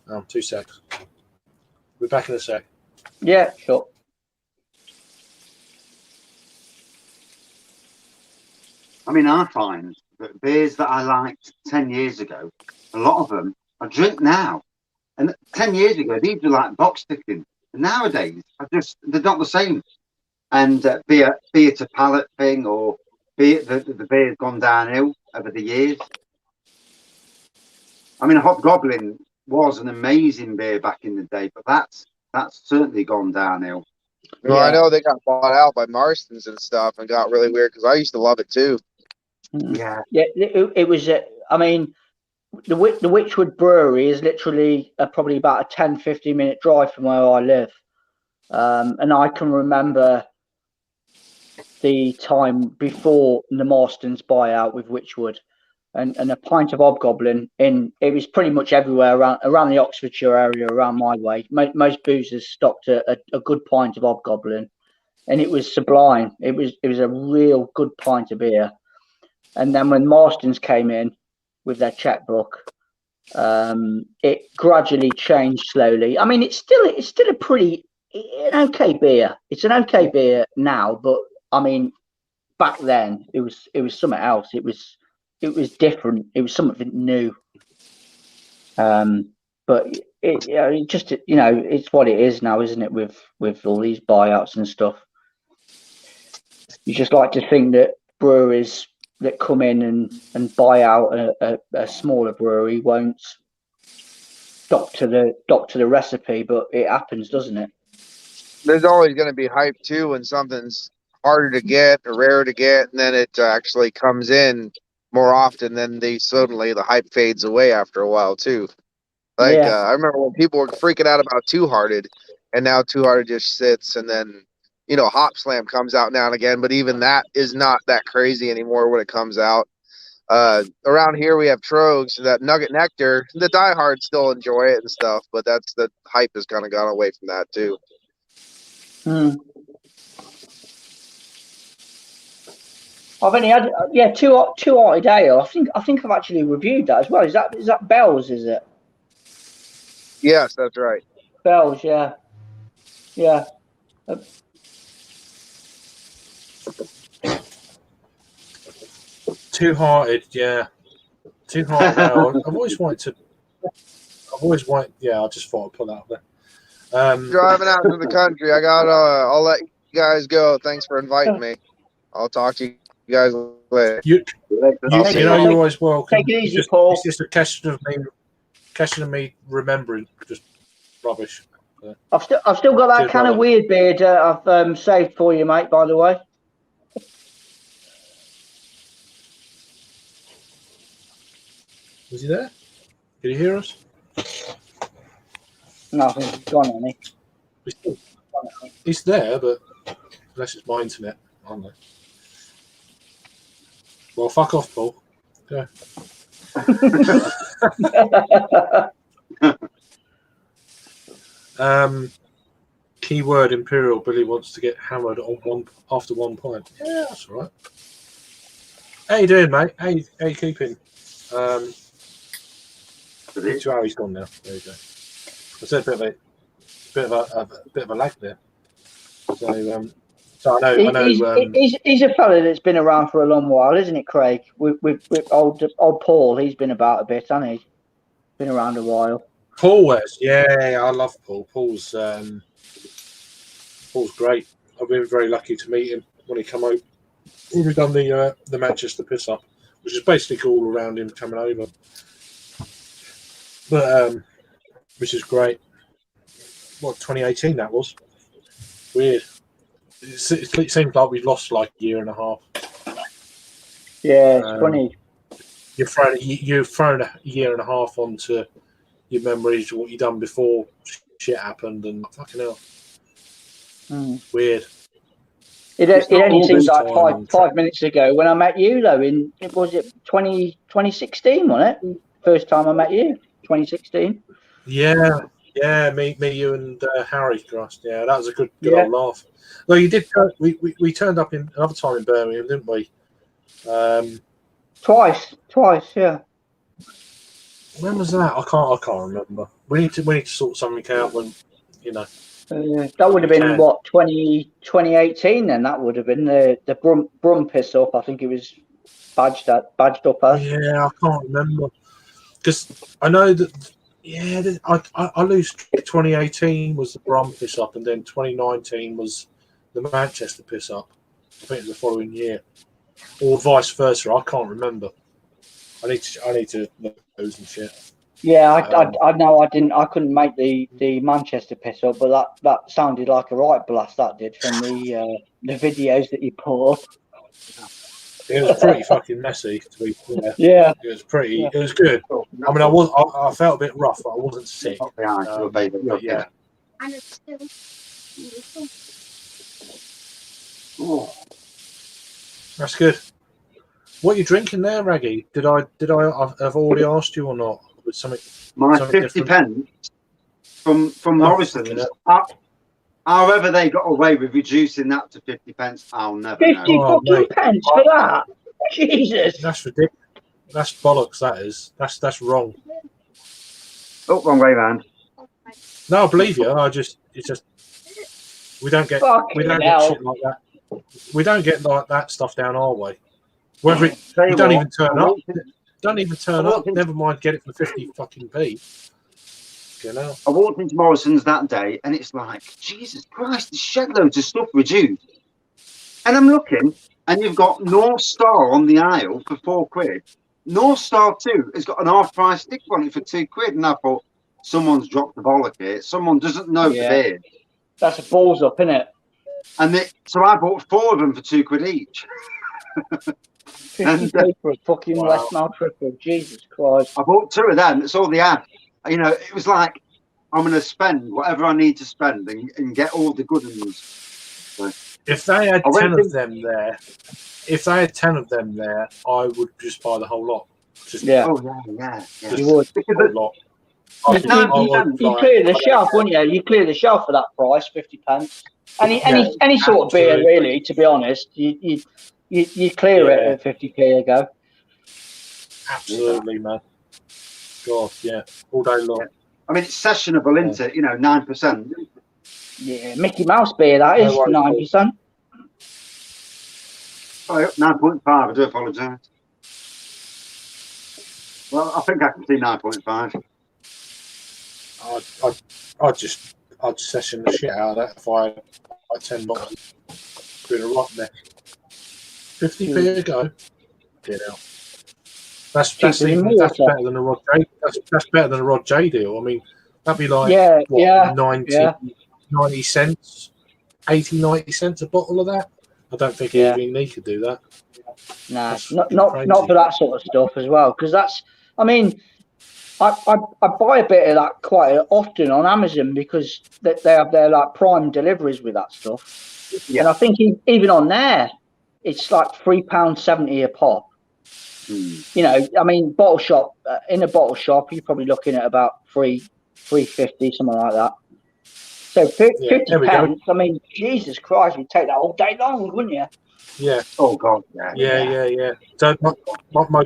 of 2 secs. We're back in a sec. Yeah, sure. I mean, I find that beers that I liked 10 years ago, a lot of them I drink now. And 10 years ago, these were like box ticking. And nowadays, they're not the same. And be it a palate thing or be it the beer's gone downhill over the years. I mean, Hobgoblin was an amazing beer back in the day, but that's certainly gone downhill. Well, I know they got bought out by Marston's and stuff and got really weird because I used to love it too. Yeah, it was. I mean, the Witchwood Brewery is literally probably about a 10-15 minute drive from where I live, and I can remember the time before the Marston's buyout with Witchwood, and a pint of Hobgoblin it was pretty much everywhere around the Oxfordshire area, around my way. Most boozers stocked a good pint of Hobgoblin, and it was sublime. It was a real good pint of beer. And then when Marston's came in with their checkbook, it gradually changed slowly. I mean, it's still an okay beer. It's an okay beer now, but I mean, back then it was something else. It was different. It was something new. But it just it's what it is now, isn't it? With all these buyouts and stuff, you just like to think that breweries that come in and buy out a smaller brewery won't doctor the recipe, but it happens, doesn't it? There's always going to be hype too when something's harder to get or rare to get, and then it actually comes in more often, then the hype fades away after a while too. Like I remember when people were freaking out about Two Hearted, and now Two Hearted just sits, and then Hop Slam comes out now and again, but even that is not that crazy anymore when it comes out. Around here we have Trogs, that Nugget Nectar. The diehards still enjoy it and stuff, but the hype has kind of gone away from that too. I've only had two Hearted Ale. I think I've actually reviewed that as well. Is that Bell's? Is it? Yes, that's right. Bell's, yeah. Two Hearted, yeah. Two Hearted Ale. I've always wanted. Yeah, I just thought I'd put that up there. Driving out to the country, I'll let you guys go. Thanks for inviting me. I'll talk to you guys later. You're always welcome. Take it easy, Paul. It's just a question of me remembering just rubbish. I've still got that kind of weird beard I've saved for you, mate. By the way. Was he there? Can you hear us? No, he's gone, hasn't he? He's there, but unless it's my internet, I don't know. Well, fuck off, Paul. Go. Keyword Imperial. Billy wants to get hammered after 1 point. Yeah, that's all right. How you doing, mate? How you keeping? 2 hours gone now. There you go. I said a bit of a lag there. So I know. He's a fella that's been around for a long while, isn't it, Craig? With old Paul, he's been about a bit, hasn't he? Been around a while. Paul West, yeah, I love Paul. Paul's great. I've been very lucky to meet him when he come over. We've done the Manchester Piss Up, which is basically all around him coming over. But which is great. What 2018 that was? Weird. It seems like we've lost like a year and a half. Yeah, it's funny. You've thrown a year and a half onto your memories of what you done before shit happened, and fucking hell. Weird. It only seems like 5 minutes ago when I met you, though. Was it 2016, wasn't it? First time I met you, 2016. Yeah, me, you, and Harry Crust. Yeah, that was a good old laugh. Well, you did. We turned up in another time in Birmingham, didn't we? Twice, yeah. When was that? I can't remember. We need to sort something out when that would have been what 2018. Then that would have been the Brum Piss Up. I think it was badged up as. Yeah, I can't remember because I know that. Yeah, I lose. 2018 was the Brum Piss Up, and then 2019 was the Manchester Piss Up. I think it was the following year, or vice versa. I can't remember. I need to look at those and shit. Yeah, I know I didn't. I couldn't make the Manchester Piss Up, but that sounded like a right blast. That did from the videos that you put up. It was pretty fucking messy, to be fair. Yeah. It was pretty. It was good. I mean, I felt a bit rough, but I wasn't sick. But yeah. That's good. What are you drinking there, Raggy? Did I have already asked you or not? With something. My 50 pence from Morrison's. However, they got away with reducing that to 50 pence, I'll never 50 know. fucking pence for that? Jesus. That's ridiculous. That's bollocks, that is. That's wrong. Oh, wrong way round. No, I believe you. It's just we don't get shit like that. We don't get like that stuff down our way. Whether you don't even turn up. Don't even turn up. Never mind, get it for 50 fucking p. I walked into Morrison's that day, and it's like, Jesus Christ, there's shed loads of stuff reduced. And I'm looking, and you've got North Star on the aisle for £4. North Star 2 has got an half-price sticker on it for £2, and I thought, someone's dropped the bollock here. Someone doesn't know the beer. That's a balls up, isn't it? And so I bought 4 of them for £2 each. 50p for a fucking Westmail triple. Jesus Christ. I bought 2 of them. That's all they had. You know, it was like, I'm going to spend whatever I need to spend and get all the good ones. So, if they had 10 of them there, I would just buy the whole lot. Just, Yeah. Oh, yeah. You would. the whole lot. You clear the shelf, wouldn't you? You clear the shelf for that price, 50p. Any sort of beer, really. To be honest, you clear it at 50p a go. Absolutely, man. God, yeah, all day long. Yeah. I mean, it's sessionable, isn't it? You know, 9%. Yeah, Mickey Mouse beer, that is 9%. Oh, 9.5. I do apologise. Well, I think I can see 9.5. I'd session the shit out of that if I had 10 bottles. Been a rock there. 50p a go. Get out. That's better than a Rod J. That's better than a Rod J deal. I mean, that'd be like 90 cents, 80, 90 cents a bottle of that. I don't think even he could do that. No, not for that sort of stuff as well. Because that's, I mean, I buy a bit of that quite often on Amazon because they have their like prime deliveries with that stuff. Yeah. And I think even on there, it's like £3.70 a pop. You know, I mean, bottle shop in a bottle shop, you're probably looking at about £3.50, something like that. So 50p. I mean, Jesus Christ, you'd take that all day long, wouldn't you? Yeah. Oh God. Yeah. So my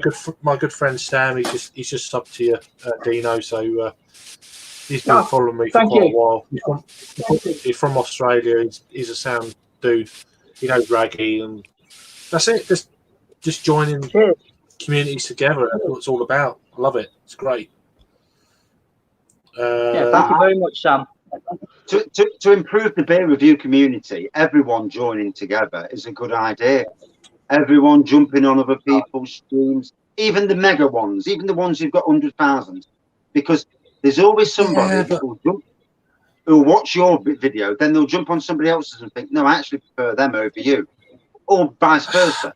good friend Sam, he's just subbed to you, Dino. So he's been following me for quite a while. He's from Australia. He's a sound dude. He knows Raggy, and that's it. Just joining communities together. That's what it's all about. I love it. It's great. Thank you very much, Sam. To improve the beer review community, everyone joining together is a good idea. Everyone jumping on other people's streams, even the mega ones, even the ones who've got 100,000, because there's always somebody who'll watch your video, then they'll jump on somebody else's and think, no, I actually prefer them over you, or vice versa.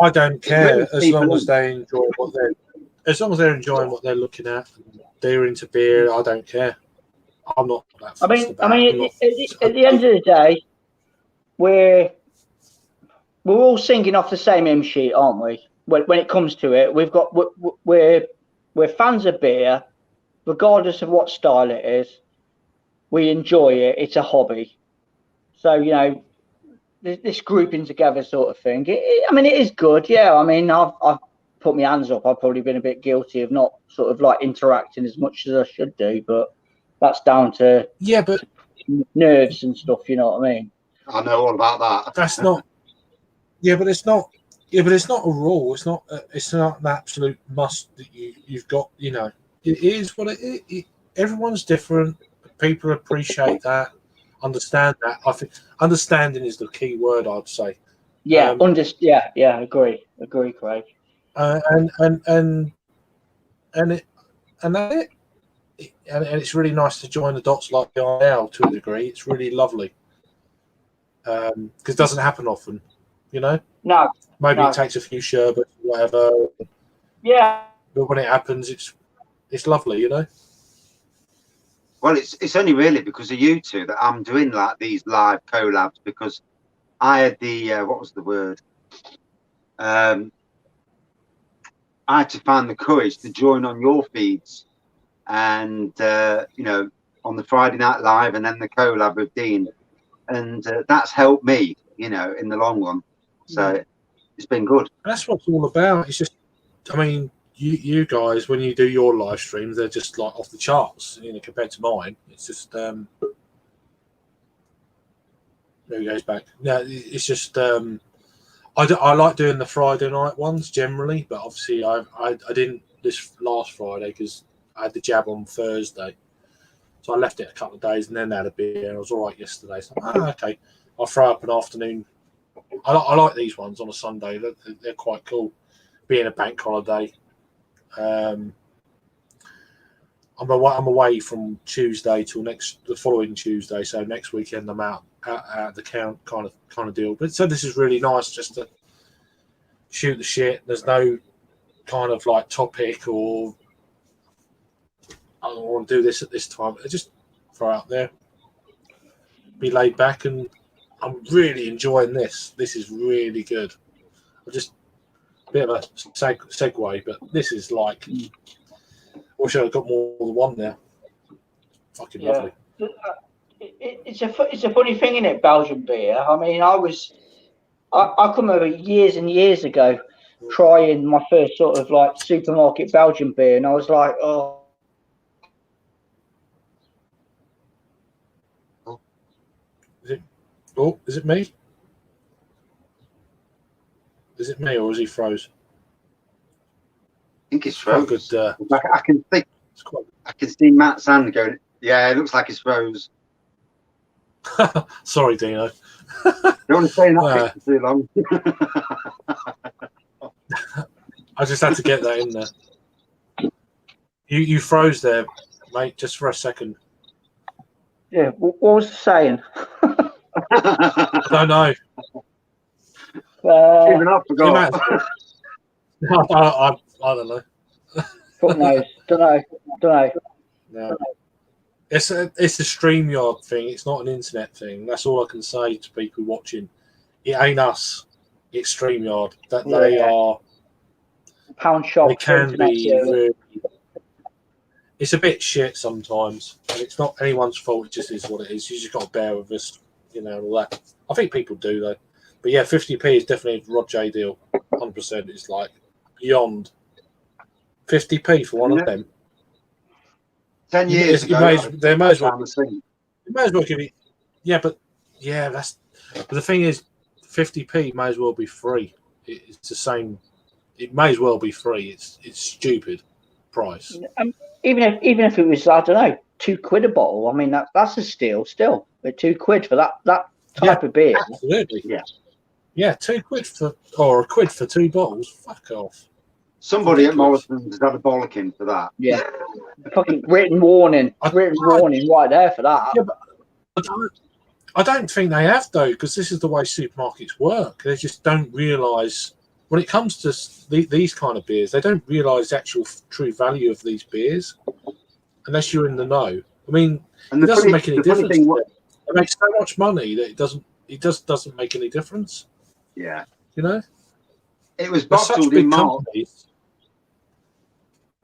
I don't care as long as they enjoy what they're enjoying what they're looking at. They're into beer. I don't care. I'm not that fussed I mean, at the end of the day, we're all singing off the same hymn sheet, aren't we? When it comes to it, we're fans of beer, regardless of what style it is. We enjoy it. It's a hobby. So, you know, this grouping together sort of thing. I mean, it is good. Yeah. I mean, I've put my hands up. I've probably been a bit guilty of not sort of like interacting as much as I should do, but that's down to nerves and stuff. You know what I mean? I know all about that. That's not. Yeah, but it's not. Yeah, but it's not a rule. It's not. It's not an absolute must that you've got. You know, it is what it is. Everyone's different. People appreciate that. Understand that. I think understanding is the key word. I'd say. Yeah. Agree, Craig. And it's really nice to join the dots like we are now to a degree. It's really lovely because it doesn't happen often, you know. No. Maybe it takes a few sherbets, whatever. Yeah. But when it happens, it's lovely, you know. Well, it's only really because of you two that I'm doing like these live collabs, because I had the what was the word? I had to find the courage to join on your feeds, and you know, on the Friday Night Live, and then the collab with Dean, and that's helped me, you know, in the long run. So it's been good. That's what it's all about. It's just, I mean, you guys, when you do your live streams, they're just like off the charts, you know, compared to mine. It's just there he goes back. No, it's just I like doing the Friday night ones generally, but obviously I didn't this last Friday because I had the jab on Thursday, so I left it a couple of days and then had a beer. I was all right yesterday, so okay, I'll throw up an afternoon. I like these ones on a Sunday. They're quite cool, being a bank holiday. I'm away from Tuesday till the following Tuesday, so next weekend I'm out at the count kind of deal. But so this is really nice just to shoot the shit. There's no kind of like topic or I don't want to do this at this time. I just throw out there, be laid back, and I'm really enjoying this. This is really good. I just a bit of a segue, but this is like. Wish I'd got more than one now. Fucking lovely. It's a funny thing, isn't it? Belgian beer. I mean, I can remember years and years ago trying my first sort of like supermarket Belgian beer, and I was like, oh. Is it me? Is it me or is he froze? I think it's froze. Good, I can see. I can see Matt's hand going. Yeah, it looks like it's froze. Sorry, Dino. Don't want to stay in that for too long. I just had to get that in there. You froze there, mate, just for a second. Yeah, what was the saying? I don't know. Even I forgot. I don't know. Don't know. No. It's a StreamYard thing. It's not an internet thing. That's all I can say to people watching. It ain't us. It's StreamYard. That they are. Pound shop. They can be really. It's a bit shit sometimes, and it's not anyone's fault. It just is what it is. You just got to bear with us, and all that. I think people do though. But yeah, 50p is definitely a Rod J deal. 100%. It's like beyond 50p for one of them. 10 years ago, they may as well give it. Yeah, but the thing is, 50p may as well be free. It's the same. It may as well be free. It's stupid price. Even if it was, I don't know, £2 a bottle. I mean that's a steal still. But £2 for that type of beer. Absolutely. Yeah, £2 or £1 for 2 bottles. Fuck off. Somebody at Morrison's has had a bollocking for that. Yeah. Fucking written warning right there for that. Yeah, but I don't think they have though, because this is the way supermarkets work. They just don't realise when it comes to these kind of beers, they don't realise the actual true value of these beers unless you're in the know. I mean, it doesn't make any difference. They make so much money that it just doesn't make any difference. Yeah. It was bottled in March.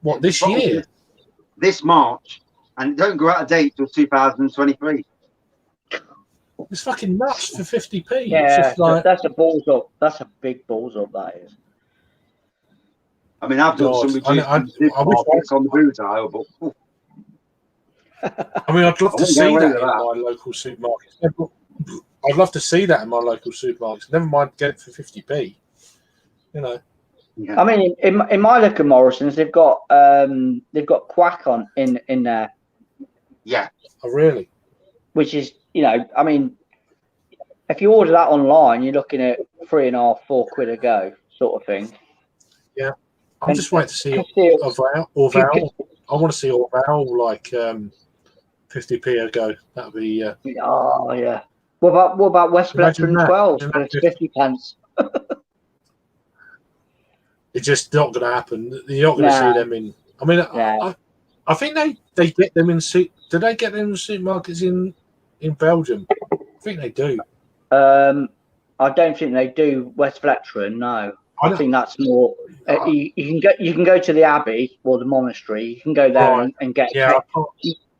What, this year? This March, and don't go out of date till 2023. It's fucking nuts for 50p. Yeah, that's a balls up. That's a big balls up. That is. I mean, I've done some supermarkets on the booze aisle, but. I mean, I'd love to see that in my local supermarkets. I'd love to see that in my local supermarkets. Never mind get it for 50p. Yeah. I mean, in my local Morrison's, they've got Quack on in there. Yeah. Oh, really? Which is, I mean, if you order that online, you're looking at £3.5–4 a go, sort of thing. Yeah. I'm just waiting to see Orval. I want to see Orval like 50p a go. That'd be. Oh yeah. What about West Bletchland 12 for 50 pence? It's just not going to happen. You're not going to see them in. I mean, I think they get them in. Do they get them in supermarkets in Belgium? I think they do. I don't think they do West Bletchland. No, I think that's more. You can go to the Abbey or the monastery. You can go there and get.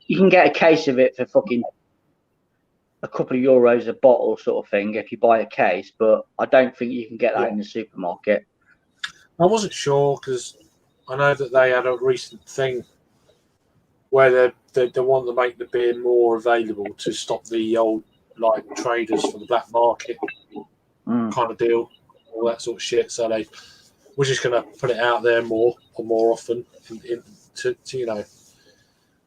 You can get a case of it for fucking a couple of euros a bottle, sort of thing, if you buy a case. But I don't think you can get that in the supermarket. I wasn't sure because I know that they had a recent thing where they want to make the beer more available to stop the old like traders from the black market kind of deal, all that sort of shit. So we're just going to put it out there more often to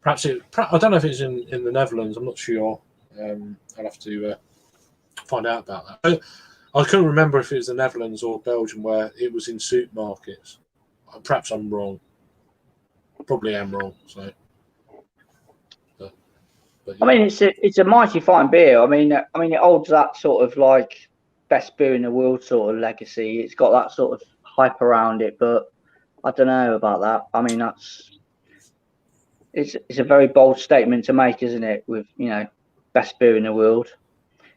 perhaps I don't know if it's in the Netherlands. I'm not sure. I'll have to find out about that. I couldn't remember if it was the Netherlands or Belgium where it was in supermarkets. Perhaps I'm wrong. Probably am wrong. So, but yeah. I mean, it's a mighty fine beer. I mean, it holds that sort of like best beer in the world sort of legacy. It's got that sort of hype around it, but I don't know about that. I mean, it's a very bold statement to make, isn't it? With best beer in the world.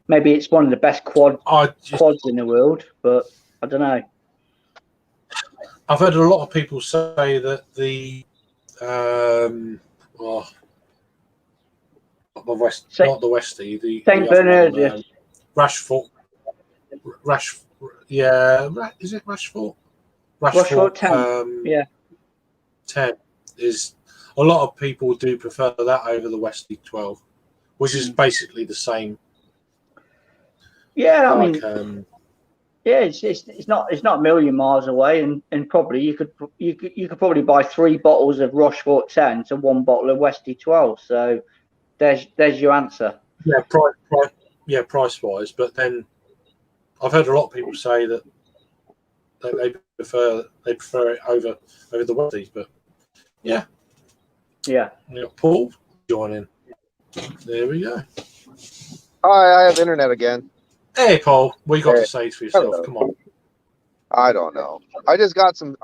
Maybe it's one of the best quads in the world, but I don't know. I've heard a lot of people say that the not the Westie, the St. Bernardus, Rashford. Is it Rashford? Rashford 10. Yeah, 10 is. A lot of people do prefer that over the Westie 12, which is basically the same. Yeah, I mean, it's not a million miles away, and probably you could probably buy 3 bottles of Rochefort 10 to 1 bottle of Westie 12. So there's your answer. Yeah, price wise, but then I've heard a lot of people say that they prefer it over the Westies, but yeah. Yeah. Paul joining. There we go. Hi, I have internet again. Hey, Paul. What you got to say for yourself? Hello. Come on. I don't know. I just bought some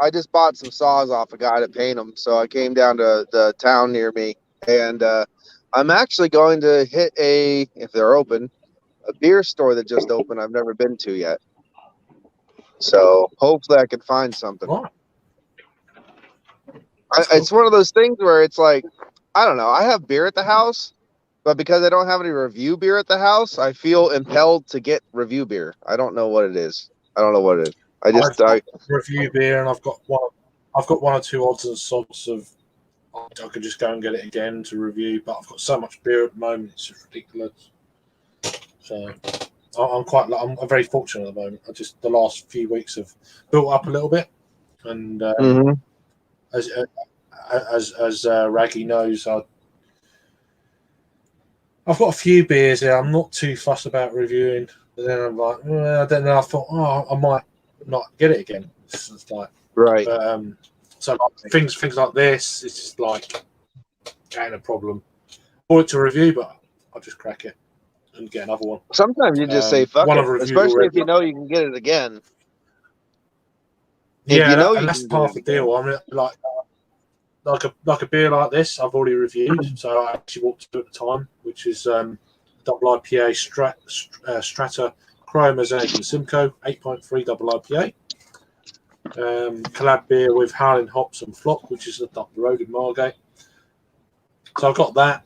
saws off a guy to paint them, so I came down to the town near me, and I'm actually going to hit if they're open, a beer store that just opened I've never been to yet. So hopefully I can find something. Right. It's one of those things where it's like, I don't know. I have beer at the house, but because I don't have any review beer at the house, I feel impelled to get review beer. I don't know what it is. I review beer, and I've got one or two odds and sods of. I could just go and get it again to review, but I've got so much beer at the moment; it's just ridiculous. So I'm very fortunate at the moment. The last few weeks have built up a little bit, and. As Raggy knows, I've got a few beers here. I'm not too fussed about reviewing. But then I'm like, I don't know. I thought, I might not get it again. It's like, right. So things like this, it's just like ain't a problem. For it to review, but I'll just crack it and get another one. Sometimes you just say fuck it, especially if you know you can get it again. That's part of the deal. I mean, like a beer like this, I've already reviewed. So I actually walked through at the time, which is double IPA Strata Cryo Mosaic and Simcoe 8.3 double IPA. Collab beer with Howling Hops and Flock, which is up the road in Margate. So I've got that.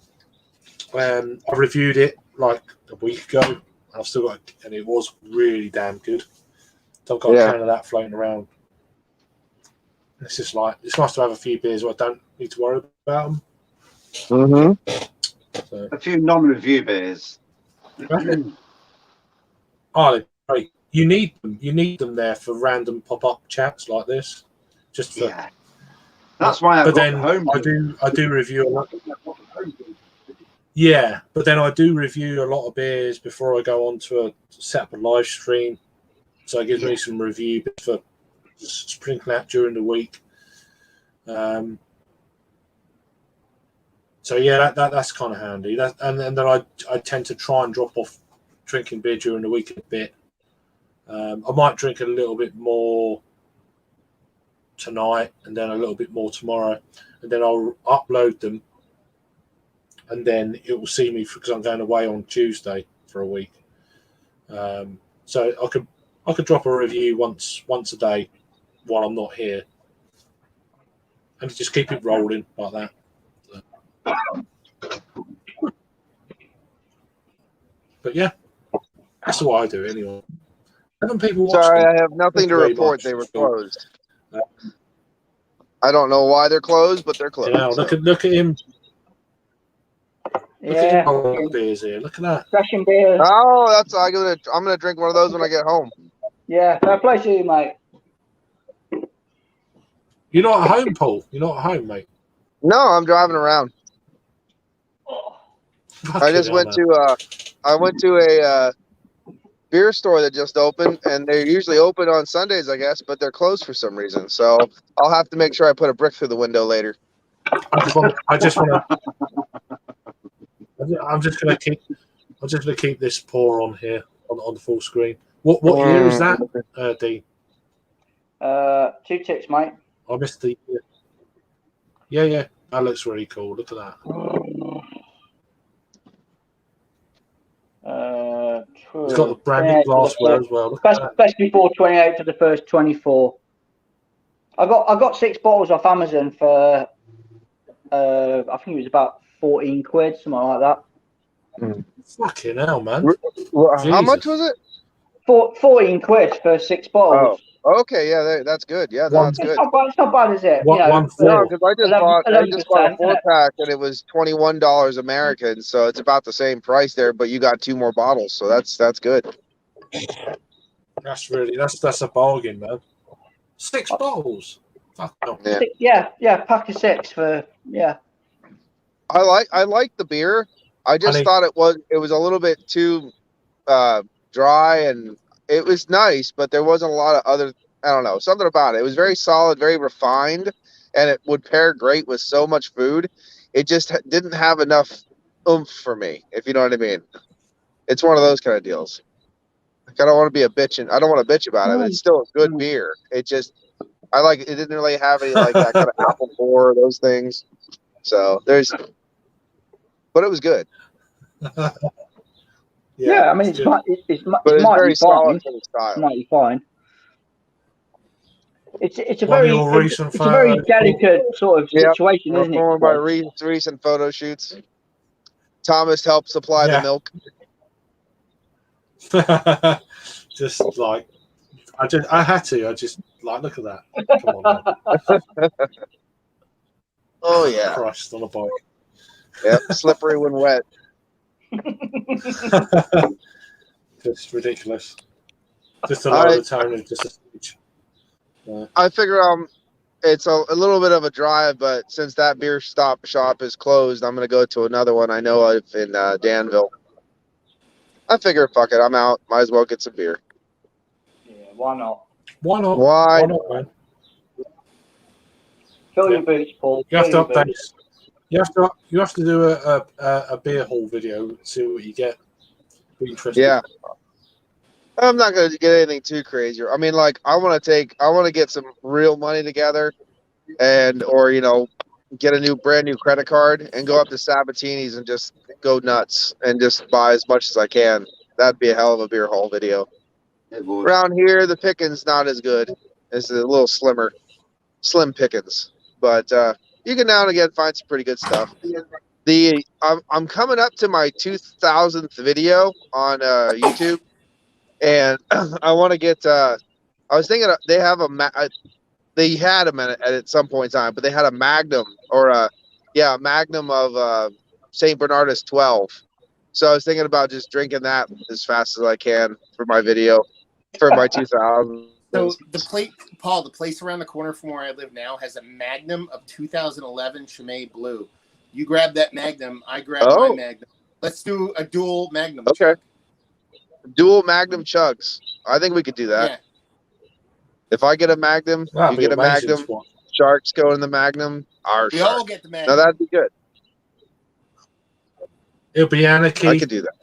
I reviewed it like a week ago, and I've still got it, and it was really damn good. So I've got a can of that floating around. It's just like, it's nice to have a few beers where I don't need to worry about them. Mm-hmm. So. A few non-review beers. Great. You need them. You need them there for random pop-up chats like this. Just for. Yeah. That's why I do review a lot. Yeah, but then I do review a lot of beers before I go on to set up a live stream. So it gives me some review for sprinkling out during the week. So yeah, that's kind of handy. And then I tend to try and drop off drinking beer during the week a bit. I might drink a little bit more tonight, and then a little bit more tomorrow, and then I'll upload them, and then it will see me because I'm going away on Tuesday for a week. So I could drop a review once a day while I'm not here, and just keep it rolling like that. But yeah, that's what I do anyway. Haven't people watched Sorry, them? I have nothing to report. They were closed. I don't know why they're closed, but they're closed. You know, look at him. Yeah. Look at beers here. Look at that. Session beer. Oh, I'm gonna drink one of those when I get home. Yeah, fair play to you, mate. You're not at home, Paul. You're not at home, mate. No, I'm driving around. I went to a beer store that just opened, and they're usually open on Sundays, I guess, but they're closed for some reason. So I'll have to make sure I put a brick through the window later. I'm just gonna keep this pour on here on the full screen. What year is that, D? 2 ticks, mate. I missed the. Yeah. That looks really cool. Look at that. It's got the branded glassware as well. Look at that. Best before 28 to the first 24. I got 6 bottles off Amazon for I think it was about 14 quid, something like that. Fucking hell, man. How much was it? 14 quid for 6 bottles. Oh, okay, yeah, that's good. Yeah, that's good. It's not bad, is it? One No, because I just bought a 11%, 4-pack and it was $21 American, so it's about the same price there. But you got 2 more bottles, so that's good. That's a bargain, man. 6 bottles. Fuck no. Yeah, pack of 6 for I like the beer. I just thought it was a little bit too dry, and it was nice, but there wasn't a lot of other. I don't know, something about it. It was very solid, very refined, and it would pair great with so much food. It just didn't have enough oomph for me, if you know what I mean. It's one of those kind of deals. Like, I don't want to be a bitch, and I don't want to bitch about it. But it's still a good beer. It just, it didn't really have any like that kind of apple pour, those things. So but it was good. Yeah, I mean, it's very solid for the style. It might be fine. It's a One very of your recent it's a very photos. delicate sort of situation, isn't it? One of my recent photo shoots. Thomas helped supply the milk. Just like I had to. I just like look at that. Come on, man. Oh yeah. Christ on a bike. Yep, slippery when wet. Just ridiculous. Just to lower the tone of just a speech. I figure it's a little bit of a drive, but since that beer shop is closed, I'm gonna go to another one I know of in Danville. I figure, fuck it, I'm out. Might as well get some beer. Yeah, why not? Why not, man? Fill your boots, Paul. You have to update. You have to do a beer haul video and see what you get. Yeah. I'm not going to get anything too crazy. I mean, like, I want to get some real money together or get a brand new credit card and go up to Sabatini's and just go nuts and just buy as much as I can. That'd be a hell of a beer haul video. Around here, the pickings not as good. It's a little slim pickings. But you can now and again find some pretty good stuff. I'm coming up to my 2000th video on YouTube, and I want to get. I was thinking they have they had them at some point in time, but they had a Magnum a Magnum of St. Bernardus 12. So I was thinking about just drinking that as fast as I can for my video for my 2000. So the place around the corner from where I live now has a Magnum of 2011 Chimay Blue. You grab that Magnum, I grab my Magnum. Let's do a dual Magnum. Okay. Dual Magnum chugs. I think we could do that. Yeah. If I get a Magnum, you get a Magnum. Sharks go in the Magnum. We all get the Magnum. No, that'd be good. It'll be anarchy. I could do that.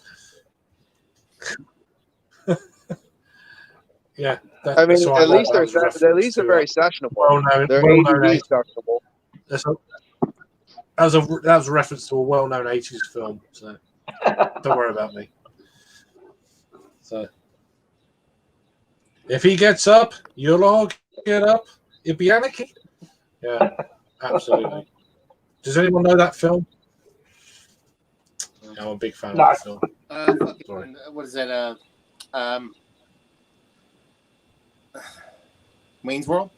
Yeah. I mean, at least they're very sessionable. They're ADV sessionable. That was a reference to a well-known 80s film, so don't worry about me. So if he gets up, you'll all get up. It'll be anarchy. Yeah, absolutely. Does anyone know that film? I'm a big fan of that film. What is that? Wayne's World?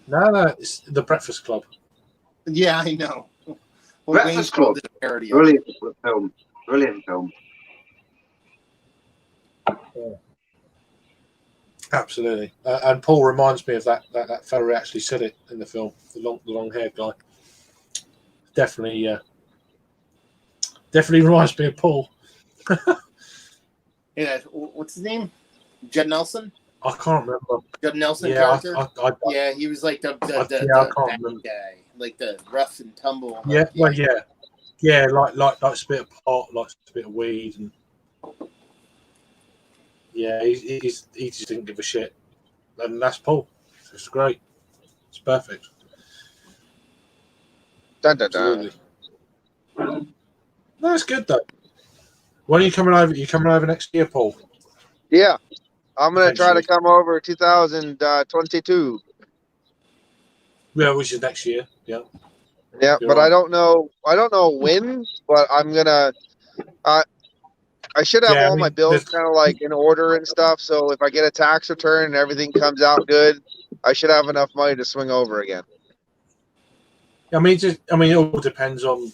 No, it's The Breakfast Club. Yeah, I know. Well, Breakfast Club. Brilliant film. Brilliant film. Yeah. Absolutely. And Paul reminds me of that fella who actually said it in the film, the long-haired guy. Definitely reminds me of Paul. Yeah, what's his name? Judd Nelson? I can't remember. Judd Nelson character? Yeah, he was like the bad guy. Like the rough and tumble. Yeah, yeah, like a bit of pot, like a bit of weed, and yeah, he just didn't give a shit. and that's Paul. It's great. It's perfect. Dun, dun, dun. Absolutely. No, it's good though. When are you coming over? You coming over next year, Paul? Yeah, I'm gonna try to Eventually. come over 2022. Yeah, which is next year. Yeah. Yeah, You're but right. I don't know when. But I'm gonna. I should have Yeah, I all my mean, bills kind of like in order and stuff. So if I get a tax return and everything comes out good, I should have enough money to swing over again. it all depends on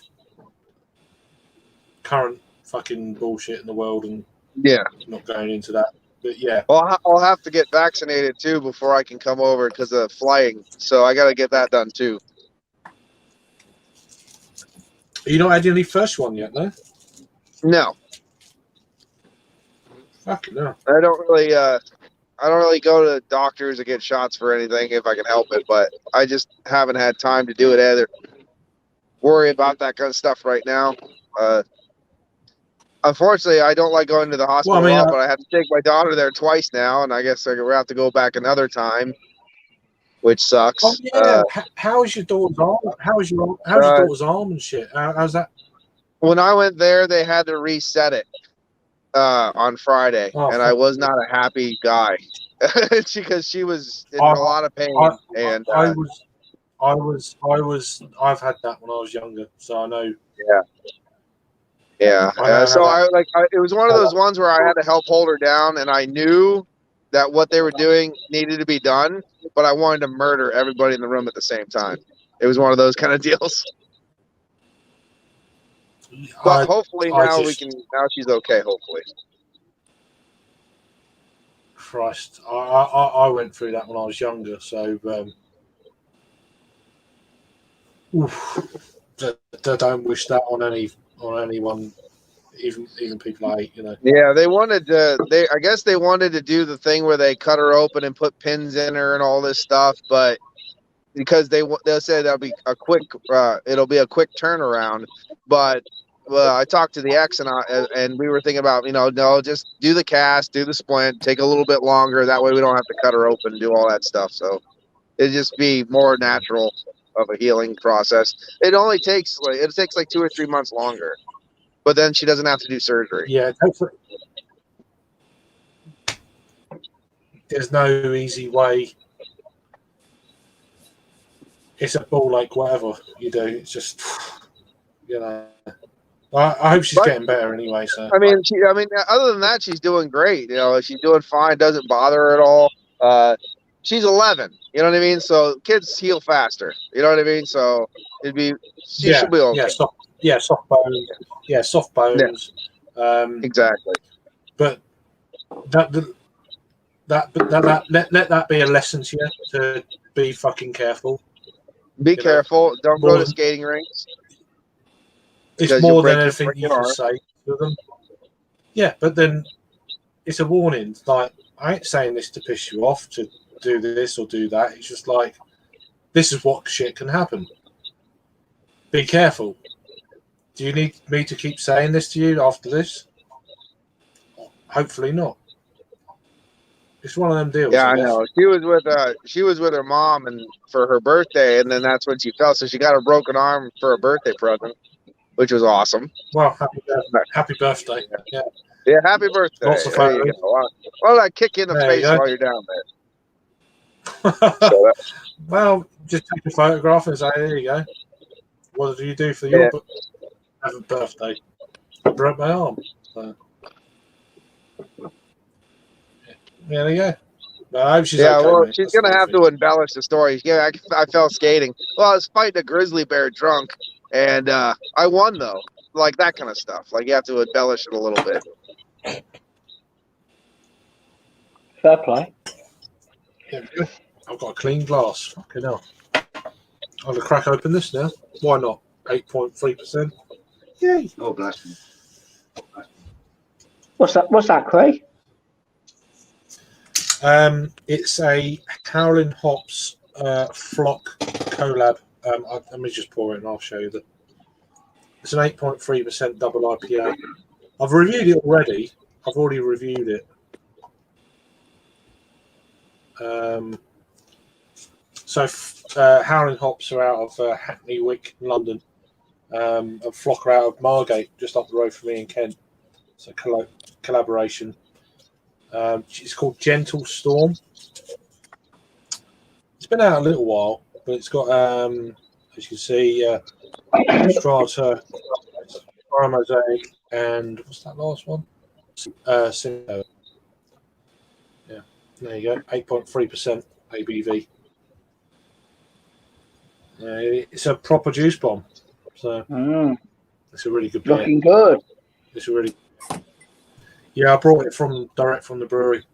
current fucking bullshit in the world and Yeah. not going into that. But yeah, Well, I'll have to get vaccinated too before I can come over because of flying. So I got to get that done too. you not had any first one yet, no? No, Fucking no. I don't really. I don't really go to doctors to get shots for anything if I can help it. But I just haven't had time to do it either. Worry about that kind of stuff right now. Unfortunately, I don't like going to the hospital Well, I mean, at all, but I have to take my daughter there twice now, and I guess we'll have to go back another time, which sucks. Oh yeah. How's your daughter's arm? How's your daughter's arm and shit? How's that? When I went there, they had to reset it on Friday, Oh, and I was not a happy guy because she was in a lot of pain. I've had that when I was younger, so I know. Yeah. I know So that. it was one of those ones where I had to help hold her down, and I knew that what they were doing needed to be done, but I wanted to murder everybody in the room at the same time. It was one of those kind of deals. But hopefully now she's okay. Hopefully. Christ, I went through that when I was younger, so I don't wish that on anyone, even people I hate, you know. Yeah, they wanted to. I guess they wanted to do the thing where they cut her open and put pins in her and all this stuff, but because they'll say that'll be a quick, it'll be a quick turnaround. But I talked to the ex and we were thinking about, no, just do the cast, do the splint, take a little bit longer. That way we don't have to cut her open and do all that stuff. So it'd just be more natural of a healing process. It takes like 2 or 3 months longer, but then she doesn't have to do surgery. Yeah, there's no easy way. It's a ball like whatever you do. It's just, I hope she's getting better anyway. So I mean, other than that, she's doing great. She's doing fine. Doesn't bother her at all. She's 11. You know what I mean? So kids heal faster. You know what I mean? So she should be okay. Soft bones. Yeah, soft bones. Yeah. Exactly. But let that be a lesson to you to be fucking careful. Be careful. Don't go to skating rinks. It's more than anything you can say to them. Yeah, but then it's a warning. Like, I ain't saying this to piss you off, to do this or do that. It's just like, this is what shit can happen. Be careful. Do you need me to keep saying this to you after this? Hopefully not. It's one of them deals. Yeah, I know. She was with her mom and for her birthday, and then that's when she fell. So she got a broken arm for a birthday present, which was awesome. Well, happy birthday. Yeah. Yeah, happy birthday. Lots of photos. Well, I kick you in the face while you're down there. Well, just take a photograph and say, there you go. What did you do for your birthday? I broke my arm. So. Yeah, there you go. I hope she's okay, well, mate. She's going to have to embellish the story. Yeah, I fell skating. Well, I was fighting a grizzly bear drunk, and I won, though. Like that kind of stuff. Like, you have to embellish it a little bit. Fair play. Yeah, I've got a clean glass. Fucking hell. I'm going to crack open this now. Why not? 8.3%. Yay. Oh, bless me. What's that, Craig? It's a Howling Hops Flock collab. Let me just pour it and I'll show you that. It's an 8.3% double IPA. I've reviewed it already. I've already reviewed it. Howling Hops are out of Hackney Wick, London. And Flock are out of Margate, just up the road from me in Kent. It's a collaboration. It's called Gentle Storm. It's been out a little while, but it's got, as you can see, Strata, Fire Mosaic, and what's that last one? Simcoe. Yeah, there you go. 8.3% ABV. It's a proper juice bomb. So it's a really good beer. Looking good. It's a really. Yeah, I brought it direct from the brewery.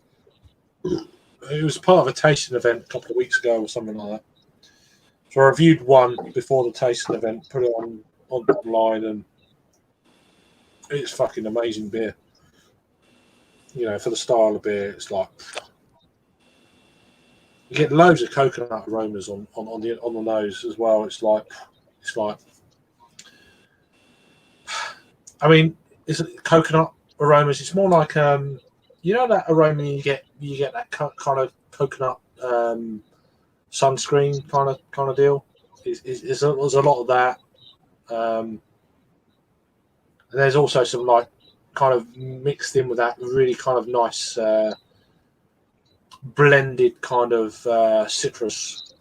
It was part of a tasting event a couple of weeks ago or something like that. So I reviewed one before the tasting event, put it online, and it's fucking amazing beer. You know, for the style of beer, it's like you get loads of coconut aromas on the nose as well. It's like, I mean, it's coconut aromas. It's more like you know that aroma you get that kind of coconut sunscreen kind of deal. There's a lot of that. And there's also some like kind of mixed in with that really kind of nice blended kind of citrus,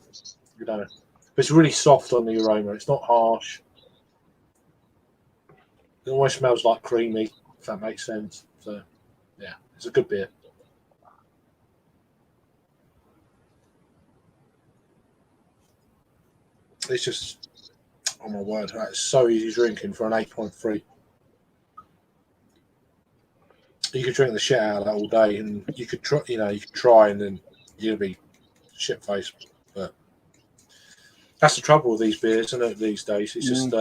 you know. But it's really soft on the aroma. It's not harsh. It almost smells like creamy, if that makes sense. So yeah, it's a good beer. It's just, oh my word, it's so easy drinking for an 8.3. You could drink the shit out of that all day, and you could try, and then you'll be shit faced. But that's the trouble with these beers, isn't it? These days, it's just.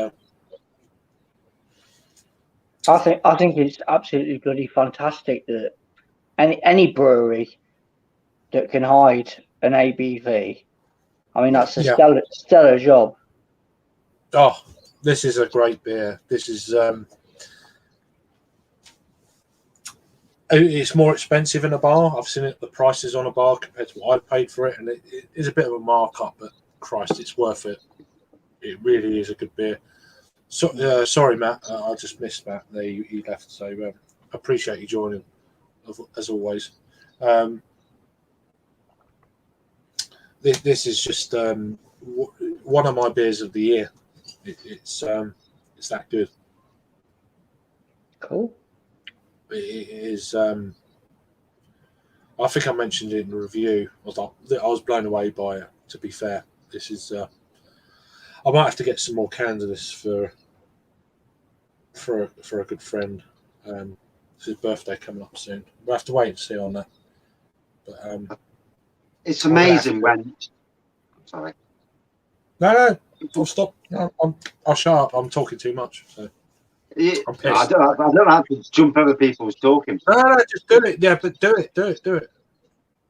I think it's absolutely bloody fantastic that any brewery that can hide an ABV. I mean, that's a stellar job. Oh, this is a great beer. This is. It's more expensive in a bar. I've seen the prices on a bar compared to what I paid for it, and it is a bit of a markup, but Christ, it's worth it. It really is a good beer. So, sorry, Matt, I just missed Matt. He left, so appreciate you joining, as always. This is just one of my beers of the year. It's that good. Cool. It is. I think I mentioned it in the review. I was blown away by it. To be fair, this is. I might have to get some more cans of this for a good friend. It's his birthday coming up soon. We'll have to wait and see on that. But it's amazing when. Sorry. No, I'll stop. No, I'll shut up. I'm talking too much. So. I'm pissed. I don't have to jump over people's talking. No, just do it. Yeah, but do it.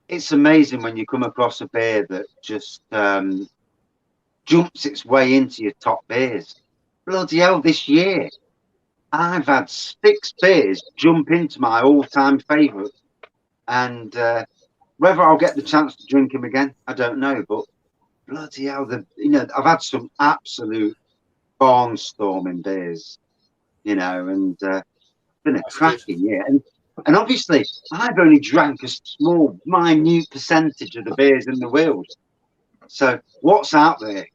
It's amazing when you come across a beer that just jumps its way into your top beers. Bloody hell, this year I've had 6 beers jump into my all-time favourite, and whether I'll get the chance to drink them again, I don't know. But bloody hell, I've had some absolute barnstorming beers, and been a cracking year. And obviously, I've only drank a small, minute percentage of the beers in the world. So what's out there?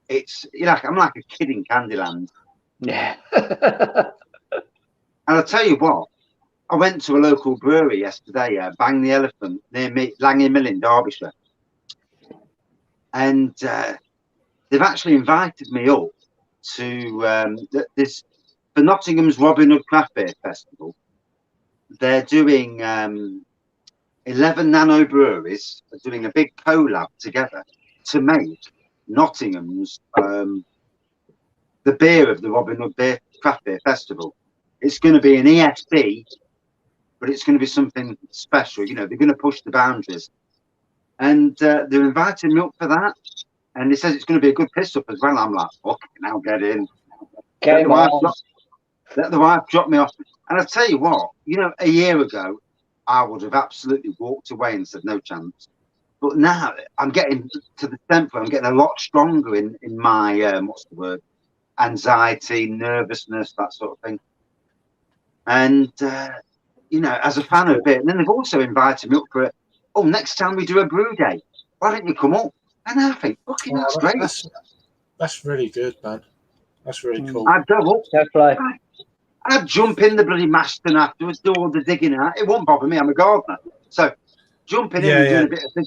It's I'm like a kid in Candyland. Yeah. And I'll tell you what, I went to a local brewery yesterday, Bang the Elephant, near me, Langley Mill in Derbyshire. And they've actually invited me up to this for Nottingham's Robin Hood Craft Beer Festival. They're doing 11 nano breweries are doing a big collab together to make Nottingham's the beer of the Robin Hood Craft Beer Festival. It's going to be an ESB, but it's going to be something special. They're going to push the boundaries, and they're inviting me up for that. And he says it's going to be a good piss up as well. I'm like, okay, now get in. Let the wife drop me off. And I tell you what, a year ago, I would have absolutely walked away and said no chance. But now I'm getting to the extent where I'm getting a lot stronger in my what's the word, anxiety, nervousness, that sort of thing. And you know, as a fan of it, and then they've also invited me up for it. Oh, next time we do a brew day, why don't you come up? And I think, fucking, that's great. That's really good, man. That's really cool. I'd go up. Definitely. I'd jump in the bloody Maston afterwards, do all the digging out. It won't bother me. I'm a gardener, so jumping in and doing a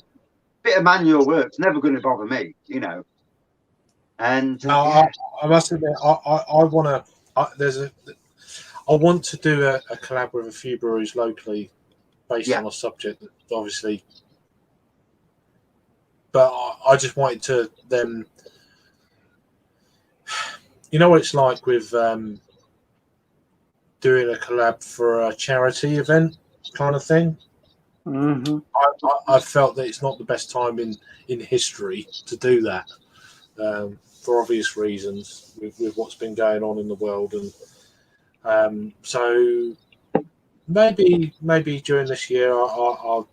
bit of manual work's never going to bother me, you know. And I must admit, I want to. I want to do a collab with a few breweries locally, based on a subject that obviously. But I just wanted to then. You know what it's like with doing a collab for a charity event kind of thing. Mm-hmm. I felt that it's not the best time in history to do that, for obvious reasons with what's been going on in the world, and so maybe during this year I'll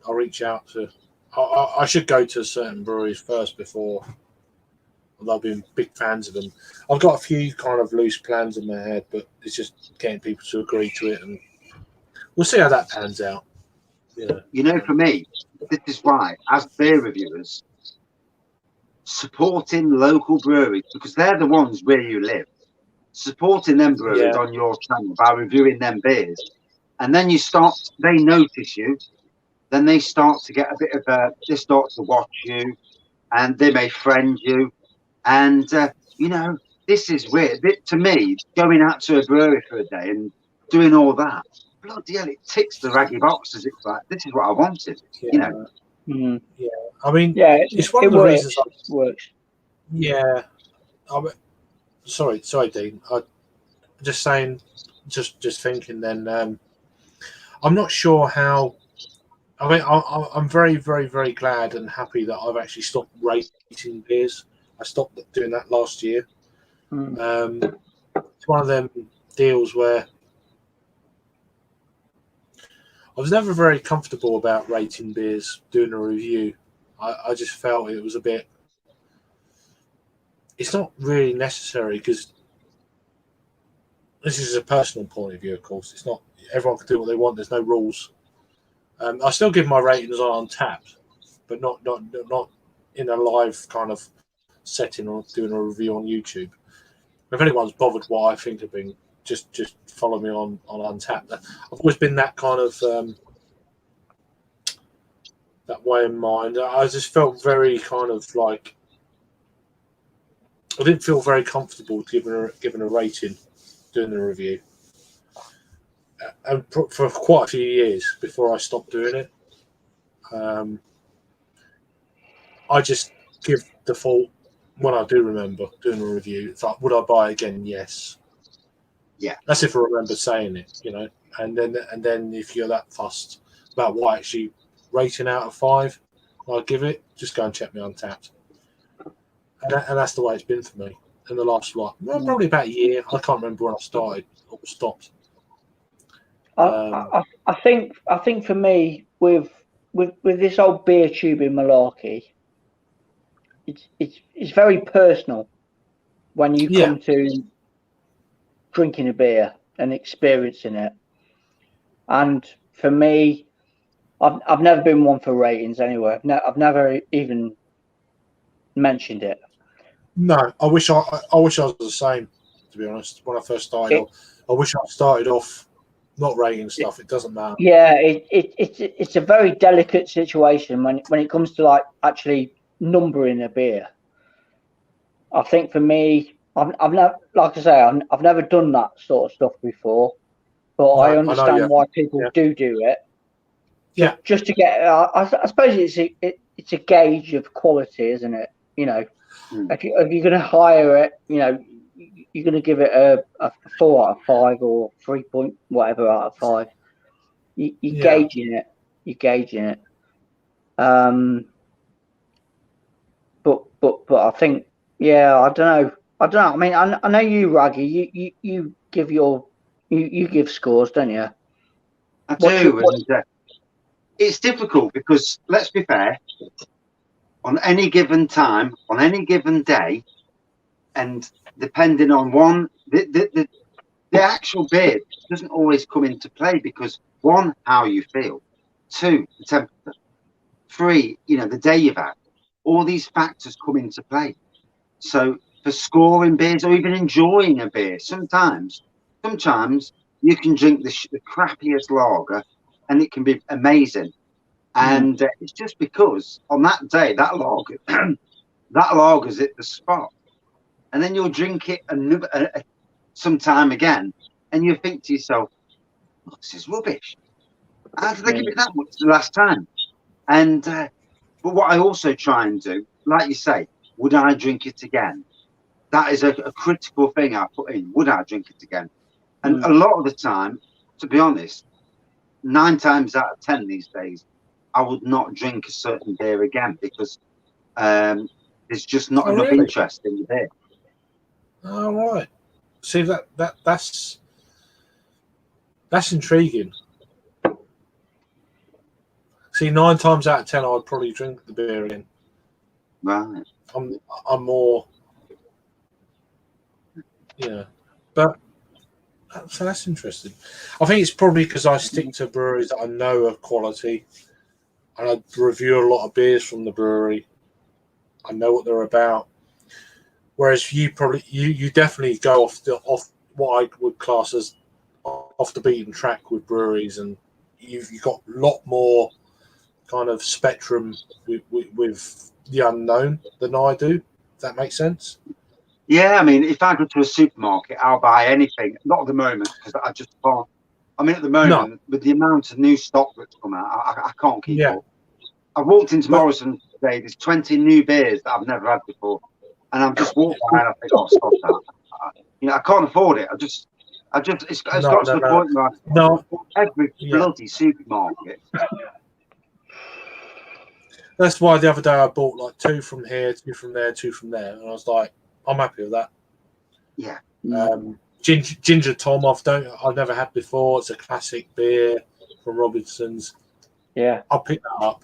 reach out to. I should go to certain breweries first before. I've been big fans of them. I've got a few kind of loose plans in my head, but it's just getting people to agree to it, and we'll see how that pans out. Yeah. You know, for me, this is why, as beer reviewers, supporting local breweries, because they're the ones where you live, supporting them breweries on your channel by reviewing them beers, and then they notice you, then they start to get a bit of they start to watch you, and they may friend you. And, you know, this is weird. To me, going out to a brewery for a day and doing all that, bloody hell, it ticks the raggy boxes. It's like, this is what I wanted, you know. Mm-hmm. Yeah, I mean, it's one it of the works. reasons. Works. Yeah. Sorry, Dean. I just saying, just thinking. Then I'm not sure how. I mean, I'm very, very, very glad and happy that I've actually stopped rating beers. I stopped doing that last year. It's one of them deals where I was never very comfortable about rating beers, doing a review. I just felt it was a bit. It's not really necessary because this is a personal point of view, of course. It's not everyone can do what they want. There's no rules. I still give my ratings on Untappd, but not in a live kind of setting or doing a review on YouTube. If anyone's bothered what I think of being, just follow me on Untappd. I've always been that kind of that way in mind. I just felt very kind of like I didn't feel very comfortable giving a rating, doing a review, and for quite a few years before I stopped doing it. I just give default. When I do remember doing a review, it's like, would I buy again? Yes. Yeah. That's if I remember saying it, you know. And then if you're that fussed about what actually rating out of 5 I give it, just go and check me on Untappd. And that's the way it's been for me in the last probably about a year. I can't remember when I started or stopped. I think for me with this old beer tubing malarkey. It's very personal when you come to drinking a beer and experiencing it. And for me, I've never been one for ratings anyway. I've never even mentioned it. No, I wish I was the same. To be honest, when I first started, I wish I started off not rating stuff. It doesn't matter. Yeah, it's a very delicate situation when it comes to like actually numbering a beer. I think for me, I've never, like I say, I've never done that sort of stuff before, but I understand why people do it. Yeah, just to get. I suppose it's a gauge of quality, isn't it? You know, if you're going to hire it, you know, you're going to give it a 4 out of 5 or 3 point whatever out of 5. You're gauging it. You're gauging it. But I think, I don't know. I mean, I know you, Raggy. You give you give scores, don't you? I do. it's difficult because let's be fair. On any given time, on any given day, and depending on the actual beer doesn't always come into play because one, how you feel, two, the temperature, three, the day you've had. All these factors come into play. So for scoring beers or even enjoying a beer, sometimes you can drink the crappiest lager and it can be amazing. And it's just because on that day, that lager's at the spot. And then you'll drink it some time again and you think to yourself, oh, this is rubbish. How did they give it that much the last time? And but what I also try and do, like you say, would I drink it again? That is a critical thing I put in. Would I drink it again? And a lot of the time, to be honest, 9 times out of 10 these days, I would not drink a certain beer again because there's just not enough interest in the beer. All right. See that's intriguing. See, 9 times out of 10, I'd probably drink the beer again. Right. I'm more, but so that's interesting. I think it's probably because I stick to breweries that I know are quality, and I review a lot of beers from the brewery. I know what they're about. Whereas you definitely go off what I would class as off the beaten track with breweries, and you've got a lot more kind of spectrum with the unknown than I do. Does that make sense? Yeah, I mean, if I go to a supermarket, I'll buy anything. Not at the moment because I just can't. I mean, at the moment, with the amount of new stock that's come out, I can't keep up. I walked into Morrison today. There's 20 new beers that I've never had before, and I'm just walking by and I think, oh, stop that. I can't afford it. It's got to the point where every bloody supermarket. That's why the other day I bought like 2 from here, 2 from there, 2 from there, and I was like, I'm happy with that. Yeah. Ginger Tom, I've never had before. It's a classic beer from Robinson's. Yeah, I'll pick that up.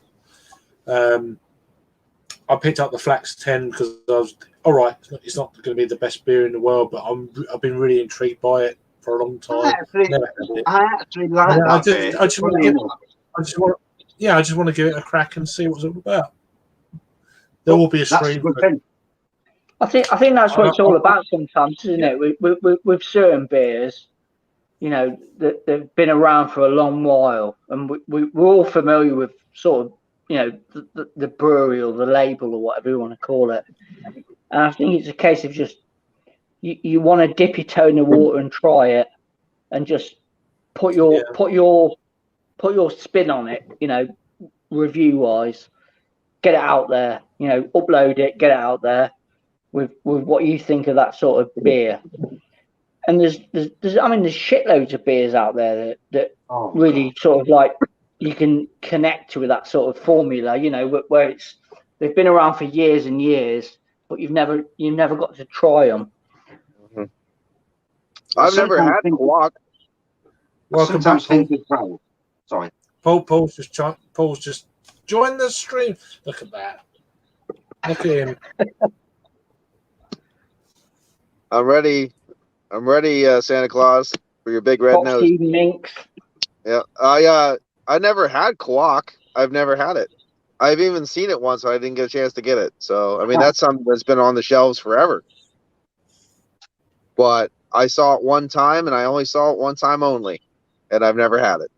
I picked up the Flax 10 because I was all right. It's not going to be the best beer in the world, but I've been really intrigued by it for a long time. I actually like that. I just want to give it a crack and see what it's all about. There will be a stream. I think that's what it's all about sometimes, isn't it? With certain beers, that they've been around for a long while, and we're all familiar with sort of, the brewery or the label or whatever you want to call it. And I think it's a case of just you want to dip your toe in the water and try it, and just put your spin on it, review wise, get it out there, upload it, get it out there with what you think of that sort of beer. And there's shitloads of beers out there that really sort of like you can connect with that sort of formula, where they've been around for years and years, but you've never got to try them. Mm-hmm. I've never had Quack. Welcome back, Paul. Sorry, Paul's just joined the stream. Look at that. Look at him. I'm ready, Santa Claus, for your big red nose. Minx. Yeah, I never had Quack. I've never had it. I've even seen it once, but I didn't get a chance to get it. So, I mean, that's something that's been on the shelves forever. But I saw it one time, and I only saw it one time only, and I've never had it.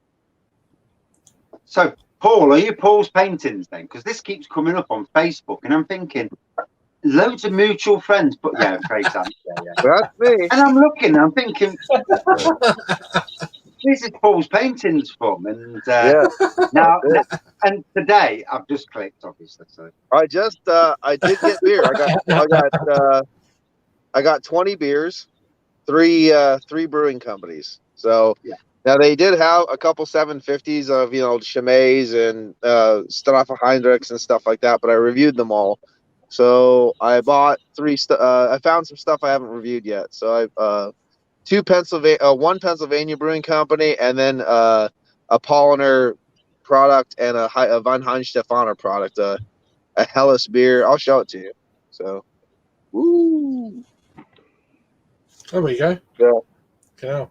So, Paul, are you Paul's Paintings then? Because this keeps coming up on Facebook, and I'm thinking, loads of mutual friends, but yeah, Craig's answer. Yeah. That's me. And I'm looking, I'm thinking, this is Paul's Paintings from, and now, and today I've just clicked, obviously. So I did get beer. I got 20 beers, three brewing companies. So now they did have a couple 750s of Chimay's and Straffa Heinrichs and stuff like that, but I reviewed them all. So I bought 3. I found some stuff I haven't reviewed yet. So I one Pennsylvania Brewing Company, and then a Polliner product and a Von Stefaner product, a Helles beer. I'll show it to you. So, woo. There we go. Yeah. Yeah.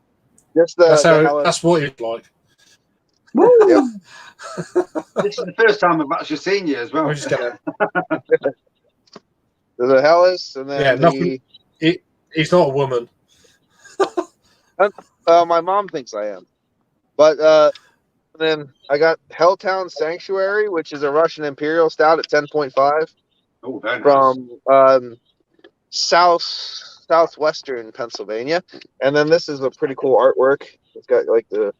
Just That's what it's like. Yep. This is the first time I've actually seen you as well. I'm just gonna. There's a Helles, and then nothing. He's not a woman. My mom thinks I am, but then I got Helltown Sanctuary, which is a Russian Imperial Stout at 10.5 from southwestern Pennsylvania, and then this is a pretty cool artwork. It's got like the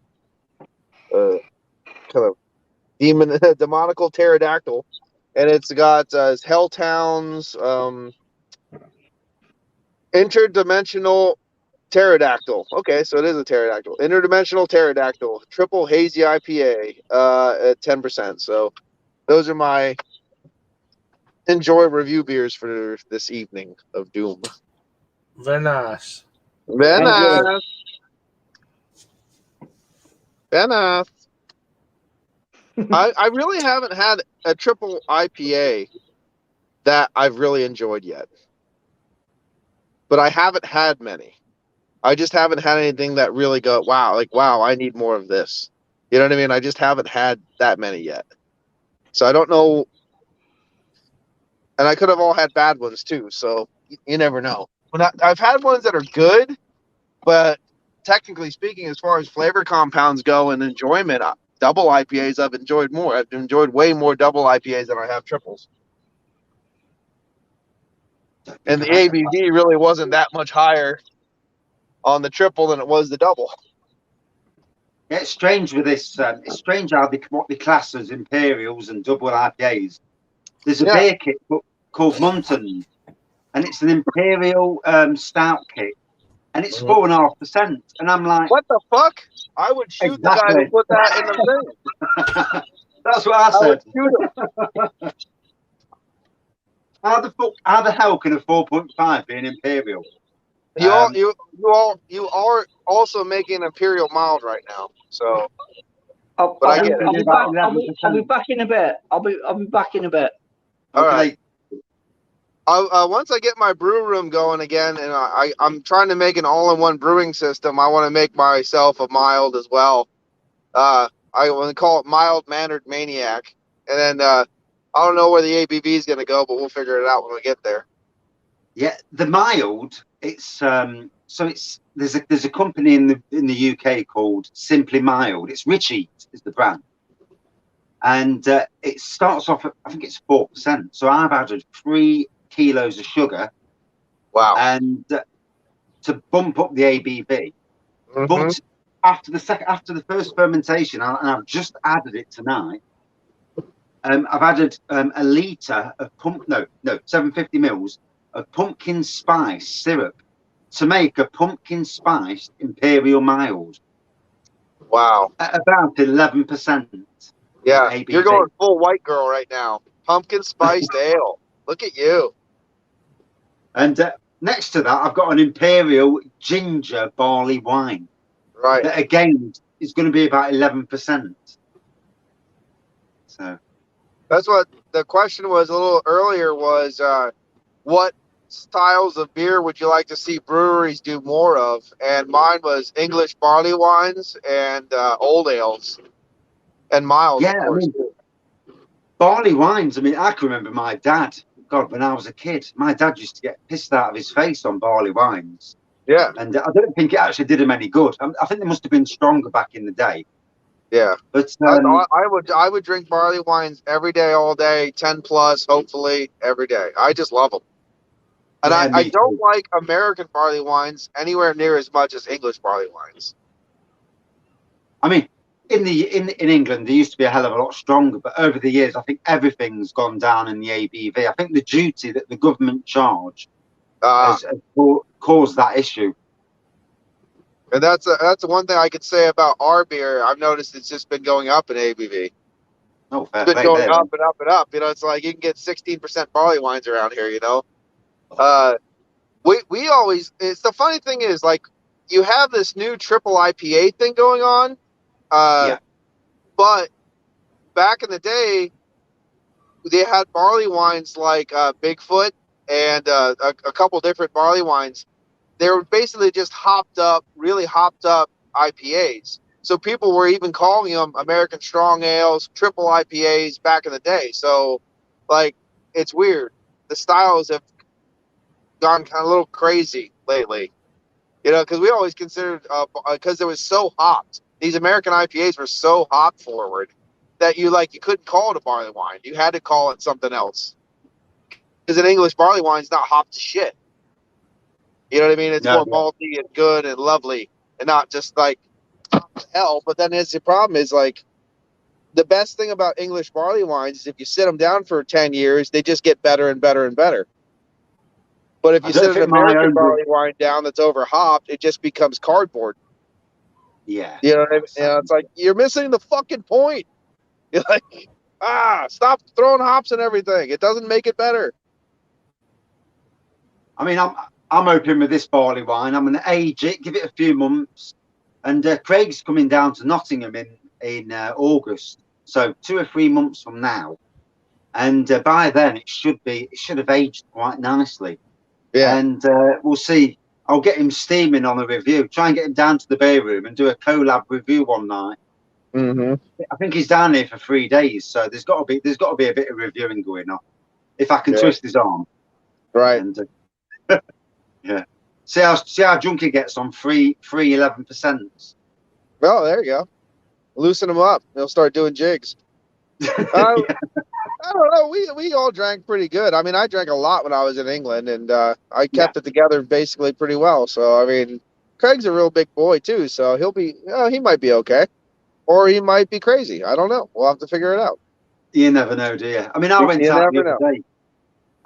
kind of demonical pterodactyl, and it's got Helltown's interdimensional pterodactyl. Okay, so it is a pterodactyl. Interdimensional pterodactyl, triple hazy IPA at 10%. So those are my enjoy review beers for this evening of Doom. Very nice. Very nice. Very nice. I really haven't had a triple IPA that I've really enjoyed yet. But I haven't had many. I just haven't had anything that really wow, I need more of this. You know what I mean? I just haven't had that many yet. So I don't know. And I could have all had bad ones too. So you never know. But I've had ones that are good, but technically speaking, as far as flavor compounds go and enjoyment, double IPAs I've enjoyed more. I've enjoyed way more double IPAs than I have triples. And the ABV really wasn't that much higher on the triple than it was the double. Yeah, it's strange with this. It's strange how what they class as Imperials and double IPAs. There's a beer kit called Munton, and it's an Imperial stout kit, and it's 4.5%. And I'm like, what the fuck? I would shoot the guy who put that in the thing. That's what I said. I would shoot him. How the hell can a 4.5 be an Imperial? You are also making Imperial mild right now, so. I'll be back in a bit. I'll be back in a bit. All right. Once I get my brew room going again, and I'm trying to make an all-in-one brewing system, I want to make myself a mild as well. I want to call it Mild Mannered Maniac, and then I don't know where the ABV is going to go, but we'll figure it out when we get there. Yeah, the mild. It's there's a company in the UK called Simply Mild. It's Richie is the brand, and it starts off at, I think it's 4%. So I've added 3 kilos of sugar. Wow! And to bump up the ABV, but after the first fermentation, and I've just added it tonight. I've added a litre of 750 mils of pumpkin spice syrup to make a pumpkin spice Imperial mild. Wow. At about 11%. Yeah, ABV. You're going full white girl right now. Pumpkin spiced ale. Look at you. And next to that, I've got an Imperial ginger barley wine. Right. That again is going to be about 11%. So. That's what the question was a little earlier was, what styles of beer would you like to see breweries do more of? And mine was English barley wines and old ales and milds. Yeah, I mean, barley wines. I mean, I can remember my dad. God, when I was a kid, my dad used to get pissed out of his face on barley wines. Yeah, and I don't think it actually did him any good. I think they must have been stronger back in the day. Yeah, but I would drink barley wines every day, all day, 10 plus, hopefully every day. I just love them, and yeah, I don't like American barley wines anywhere near as much as English barley wines. I mean, in England, they used to be a hell of a lot stronger, but over the years, I think everything's gone down in the ABV. I think the duty that the government charge has caused that issue. And that's the one thing I could say about our beer. I've noticed it's just been going up in ABV. Oh, fair it's been going up and up and up. You know, it's like you can get 16% barley wines around here. You know, we always. It's the funny thing is like you have this new triple IPA thing going on, but back in the day, they had barley wines like Bigfoot and a couple different barley wines. They were basically just really hopped up IPAs. So people were even calling them American Strong Ales, triple IPAs back in the day. So, like, it's weird. The styles have gone kind of a little crazy lately. You know, because we always considered, because it was so hopped. These American IPAs were so hop forward that you couldn't call it a barley wine. You had to call it something else. Because an English barley wine is not hopped to shit. You know what I mean? It's more malty and good and lovely, and not just like hell. But then the problem is, like, the best thing about English barley wines is if you sit them down for 10 years, they just get better and better and better. But if you sit an American barley wine down that's over hopped, it just becomes cardboard. Yeah. You know what I mean? You know, it's like, you're missing the fucking point. You're like, stop throwing hops and everything. It doesn't make it better. I mean, I'm open with this barley wine. I'm going to age it, give it a few months. And Craig's coming down to Nottingham in August. So 2 or 3 months from now. And by then it should have aged quite nicely. Yeah. And we'll see. I'll get him steaming on a review. Try and get him down to the beer room and do a collab review one night. Mm-hmm. I think he's down here for 3 days, so there's got to be a bit of reviewing going on. If I can twist his arm, right? And, yeah. See how drunk he gets on free 11%. Well, there you go. Loosen him up. He'll start doing jigs. I don't know. We all drank pretty good. I mean, I drank a lot when I was in England, and I kept it together basically pretty well. So, I mean, Craig's a real big boy too, so he might be okay, or he might be crazy. I don't know. We'll have to figure it out. You never know, do you? I mean, I went out the other day.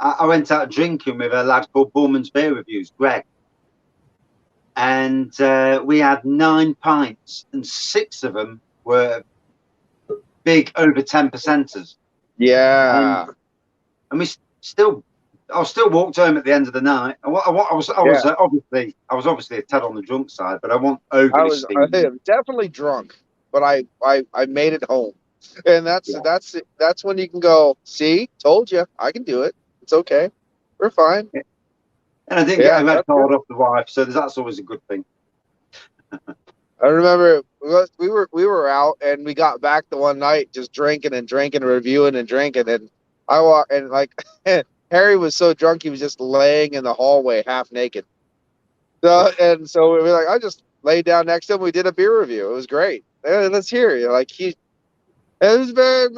I went out drinking with a lad called Bullman's Beer Reviews, Greg, and we had 9 pints, and 6 of them were big over 10%ers. Yeah, and I still walked home at the end of the night. I was obviously a tad on the drunk side, but I was definitely drunk, but I made it home, and that's when you can go, see, told you, I can do it. It's okay, we're fine. Yeah. And I didn't get a red card off the wife, so that's always a good thing. I remember we were out, and we got back the one night just drinking and reviewing and drinking, and I walked, and like Harry was so drunk he was just laying in the hallway half naked. So we were like, I just laid down next to him. We did a beer review. It was great. Let's hear it. Like it was very,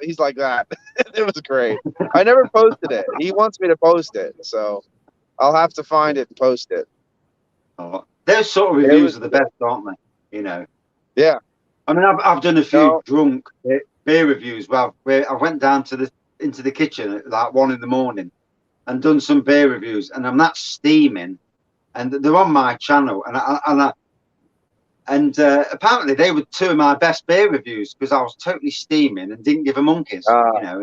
he's like that. It was great. I never posted it. He wants me to post it, so I'll have to find it and post it. Oh, those sort of reviews are the best, aren't they? You know. Yeah. I mean, I've done a few drunk beer reviews where I went down into the kitchen at like 1 a.m. and done some beer reviews, and I'm not steaming, and they're on my channel, and apparently they were 2 of my best beer reviews because I was totally steaming and didn't give a monkeys, you know.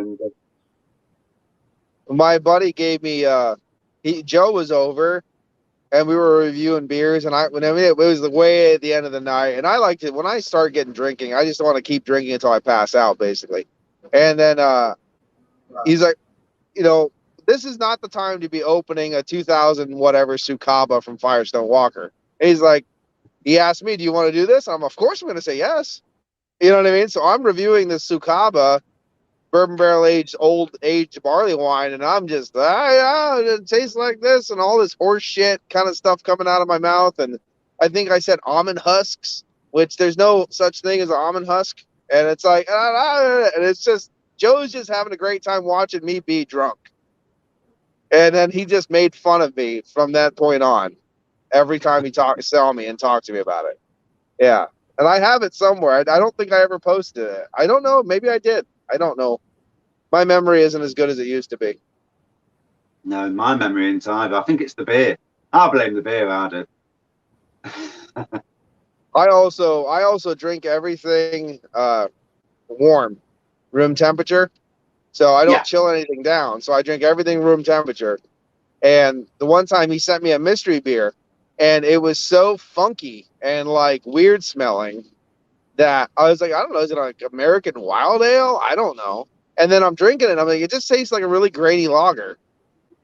And my buddy gave me Joe was over, and we were reviewing beers, and it was the way at the end of the night, and I liked it when I start getting drinking. I just want to keep drinking until I pass out, basically. And then he's like, you know, this is not the time to be opening a 2000 whatever Sukaba from Firestone Walker. And he's like, he asked me, do you want to do this? Of course I'm going to say yes. You know what I mean? So I'm reviewing this Sukaba bourbon barrel aged barley wine, and I'm just, it tastes like this, and all this horse shit kind of stuff coming out of my mouth. And I think I said almond husks, which there's no such thing as an almond husk. And it's like, and it's just, Joe's just having a great time watching me be drunk. And then he just made fun of me from that point on. Every time he saw me and talked to me about it. Yeah. And I have it somewhere. I don't think I ever posted it. I don't know. Maybe I did. I don't know. My memory isn't as good as it used to be. No, my memory isn't either. I think it's the beer. I blame the beer, I do. I also drink everything warm, room temperature. So I don't chill anything down. So I drink everything room temperature. And the one time he sent me a mystery beer, and it was so funky and like weird smelling that I was like, I don't know, is it like American Wild Ale? I don't know. And then I'm drinking it. I'm like, it just tastes like a really grainy lager.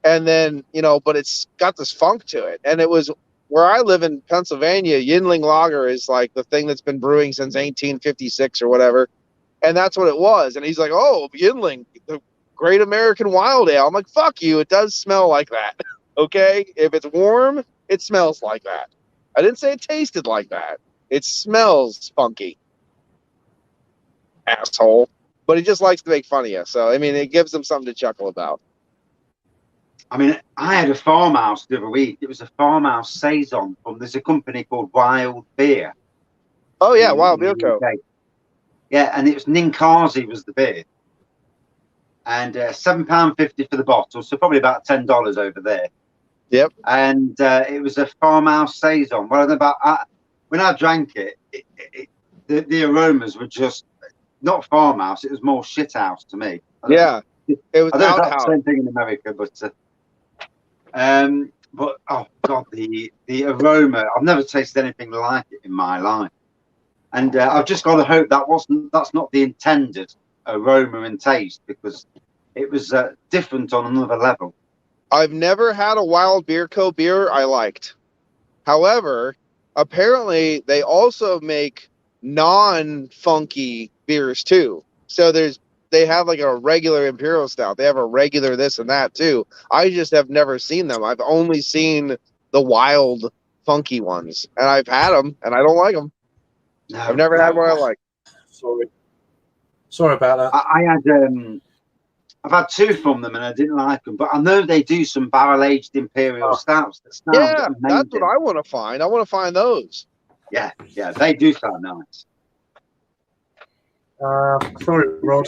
And then, but it's got this funk to it. And it was where I live in Pennsylvania, Yingling Lager is like the thing that's been brewing since 1856 or whatever. And that's what it was. And he's like, oh, Yingling, the Great American Wild Ale. I'm like, fuck you. It does smell like that. Okay? If it's warm, it smells like that. I didn't say it tasted like that. It smells funky. Asshole. But he just likes to make fun of you. So, I mean, it gives him something to chuckle about. I mean, I had a farmhouse the other week. It was a farmhouse saison there's a company called Wild Beer. Oh, yeah, Wild Beer Co. Yeah, and it was Ninkasi was the beer. And £7.50 for the bottle, so probably about $10 over there. Yep. And it was a farmhouse saison. Well, when I drank it, the aromas were just not farmhouse. It was more shithouse to me. Yeah, it was outhouse. Same thing in America, but oh god, the aroma! I've never tasted anything like it in my life, and I've just got to hope that's not the intended aroma and taste, because it was different on another level. I've never had a Wild Beer Co. beer I liked. However, apparently they also make non-funky beers too. So they have like a regular Imperial Stout. They have a regular this and that too. I just have never seen them. I've only seen the wild funky ones, and I've had them, and I don't like them. No, I've never had one I like. Sorry about that. I've had two from them, and I didn't like them. But I know they do some barrel-aged Imperial Stouts. Yeah, that's what I want to find. I want to find those. Yeah, they do sound nice. Sorry, Rod,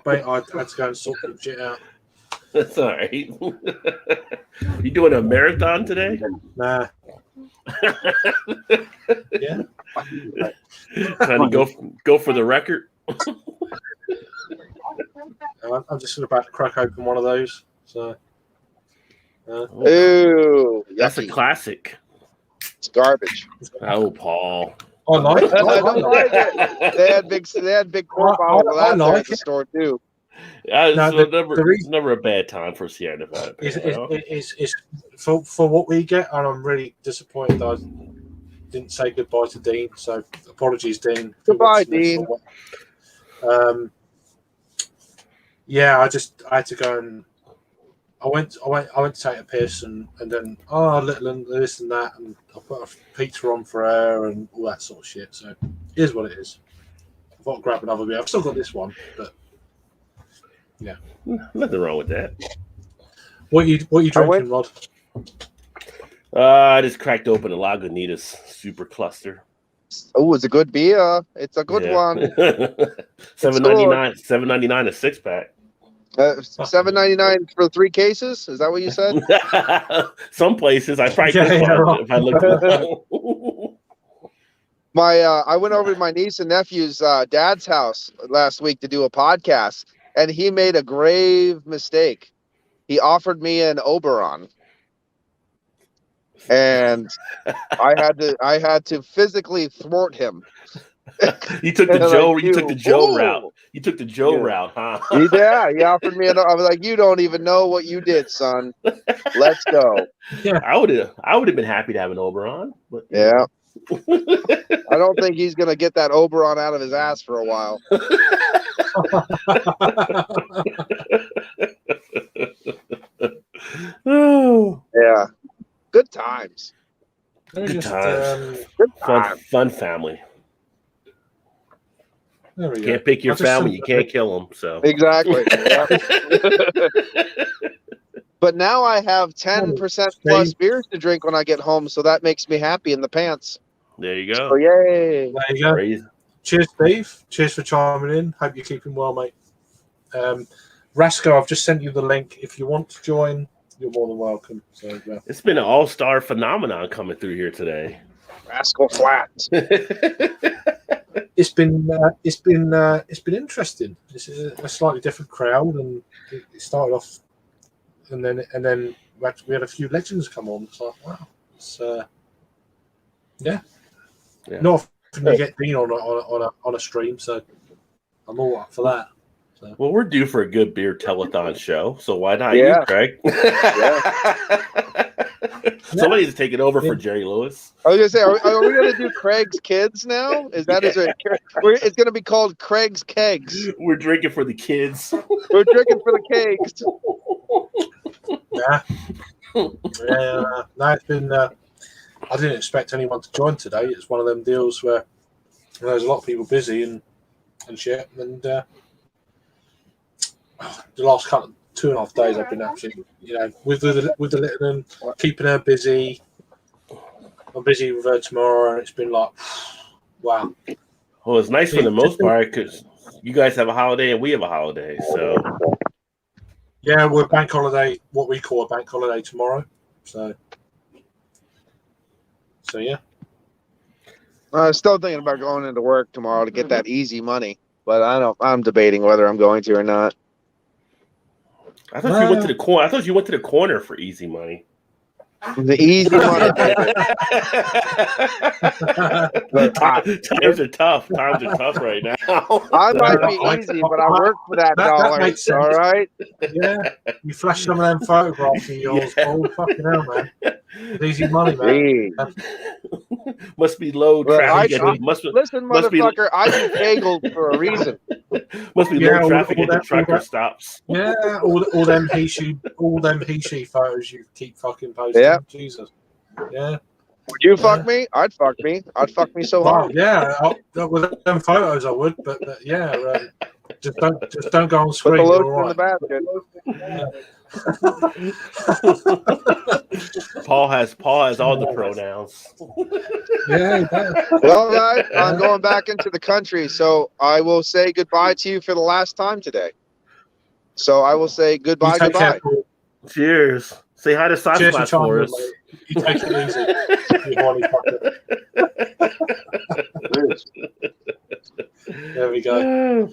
mate. I had to go and sort some shit out. That's all right. You doing a marathon today? Nah. Yeah. Trying to go for the record. I'm just about to crack open one of those. So. Ooh, that's a classic. It's garbage. Oh, Paul. I like it. I don't like it. They had big quart bottles of that at the store too. Never a bad time for Sierra Nevada. It's for what we get, and I'm really disappointed that I didn't say goodbye to Dean. So apologies, Dean. Goodbye, Dean. Yeah, I had to go and I went to take a piss and then little and this and that, and I put a pizza on for her and all that sort of shit. So it is what it is. I've got to grab another beer. I've still got this one, but yeah, nothing wrong with that. What are you drinking, Rod? I just cracked open a Lagunitas Super Cluster. Oh, it's a good beer. It's a good one. $7.99 a 6-pack. $7.99 for 3 cases. Is that what you said? Some places I probably could if I looked it up. I went over to my niece and nephew's dad's house last week to do a podcast, and he made a grave mistake. He offered me an Oberon, and I had to physically thwart him. You took the Joe route. You took the Joe route, huh? Yeah, he offered me I was like, you don't even know what you did, son. Let's go. Yeah, I would have been happy to have an Oberon. But yeah. I don't think he's gonna get that Oberon out of his ass for a while. Oh yeah. Good times. Good times. Fun family. There we you go. Can't pick your family. You can't kill them. So exactly. But now I have 10% plus beers to drink when I get home, so that makes me happy in the pants. There you go. Oh, yay! There you go. Crazy. Cheers, Steve. Cheers for chiming in. Hope you're keeping well, mate. Rasco, I've just sent you the link. If you want to join, you're more than welcome. So it's been an all-star phenomenon coming through here today. Rascal Flats. It's been interesting. It's a slightly different crowd, and it started off, and then we had a few legends come on. It's like, wow, it's yeah. Not a often you get Dean on a stream, so I'm all up for that. So. Well, we're due for a good beer telethon show, so why not Yeah. you, Craig? Somebody's taking over for Jerry Lewis. I was gonna say, are we gonna do Craig's Kids now? Is that it's gonna be called Craig's Kegs? We're drinking for the kids. We're drinking for the kegs. Yeah. No, it's been. I didn't expect anyone to join today. It's one of them deals where there's a lot of people busy and shit. And the last 2.5 days, I've been absolutely, with the little one, keeping her busy. I'm busy with her tomorrow, and it's been like, wow. Well, it's nice for the most part because you guys have a holiday and we have a holiday, so. Yeah, we're bank holiday, what we call a bank holiday tomorrow. So yeah. I'm still thinking about going into work tomorrow to get that easy money, but I'm debating whether I'm going to or not. I thought you went to the corner. I thought you went to the corner for easy money. The easy money. Times are tough. Times are tough right now. I might be easy, but I work for that dollar. All right. Yeah, you flash some of them photographs of yours. Yeah. Oh, fucking hell, man! It's easy money, man. Must be low traffic. Listen, motherfucker, I do bagels for a reason. Must be low traffic at the trucker stops. Yeah, all them he she photos you keep fucking posting. Yeah. Jesus. Yeah. Would you fuck me? I'd fuck me. I'd fuck me so hard. Yeah, with them photos I would, but yeah, just don't go on screen. Put the lotion right. in the basket. Paul has all the pronouns. Yeah. Well, guys, I'm going back into the country, so I will say goodbye to you for the last time today. So I will say goodbye. Cheers. Say hi to Sasquatch for us. You take it easy. You horny fucker. There we go.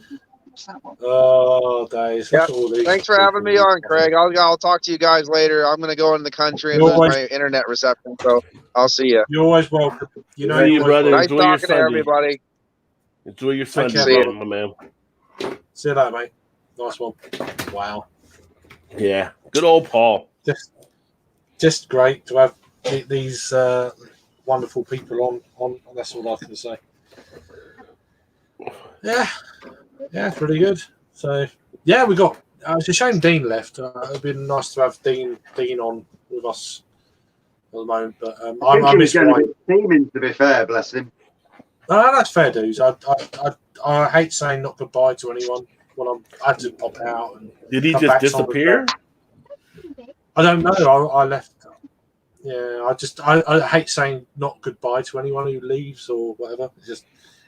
Oh, days. Yep. Thanks for having me on, Craig. I'll talk to you guys later. I'm going to go into the country and lose my internet reception, so I'll see you. You're always welcome. See you, brother. Nice Enjoy talking to everybody. Enjoy your Sunday, my man. See you later, mate. Nice one. Wow. Yeah. Good old Paul. Just great to have these wonderful people on. That's all I can say. Yeah, it's pretty good. So yeah, we got. It's a shame Dean left. It'd been nice to have Dean on with us at the moment. But I miss Steaming, to be fair, bless him. That's fair dues. I hate saying not goodbye to anyone when I had to pop out. And did he just disappear? I don't know. I left. Yeah, I hate saying not goodbye to anyone who leaves or whatever.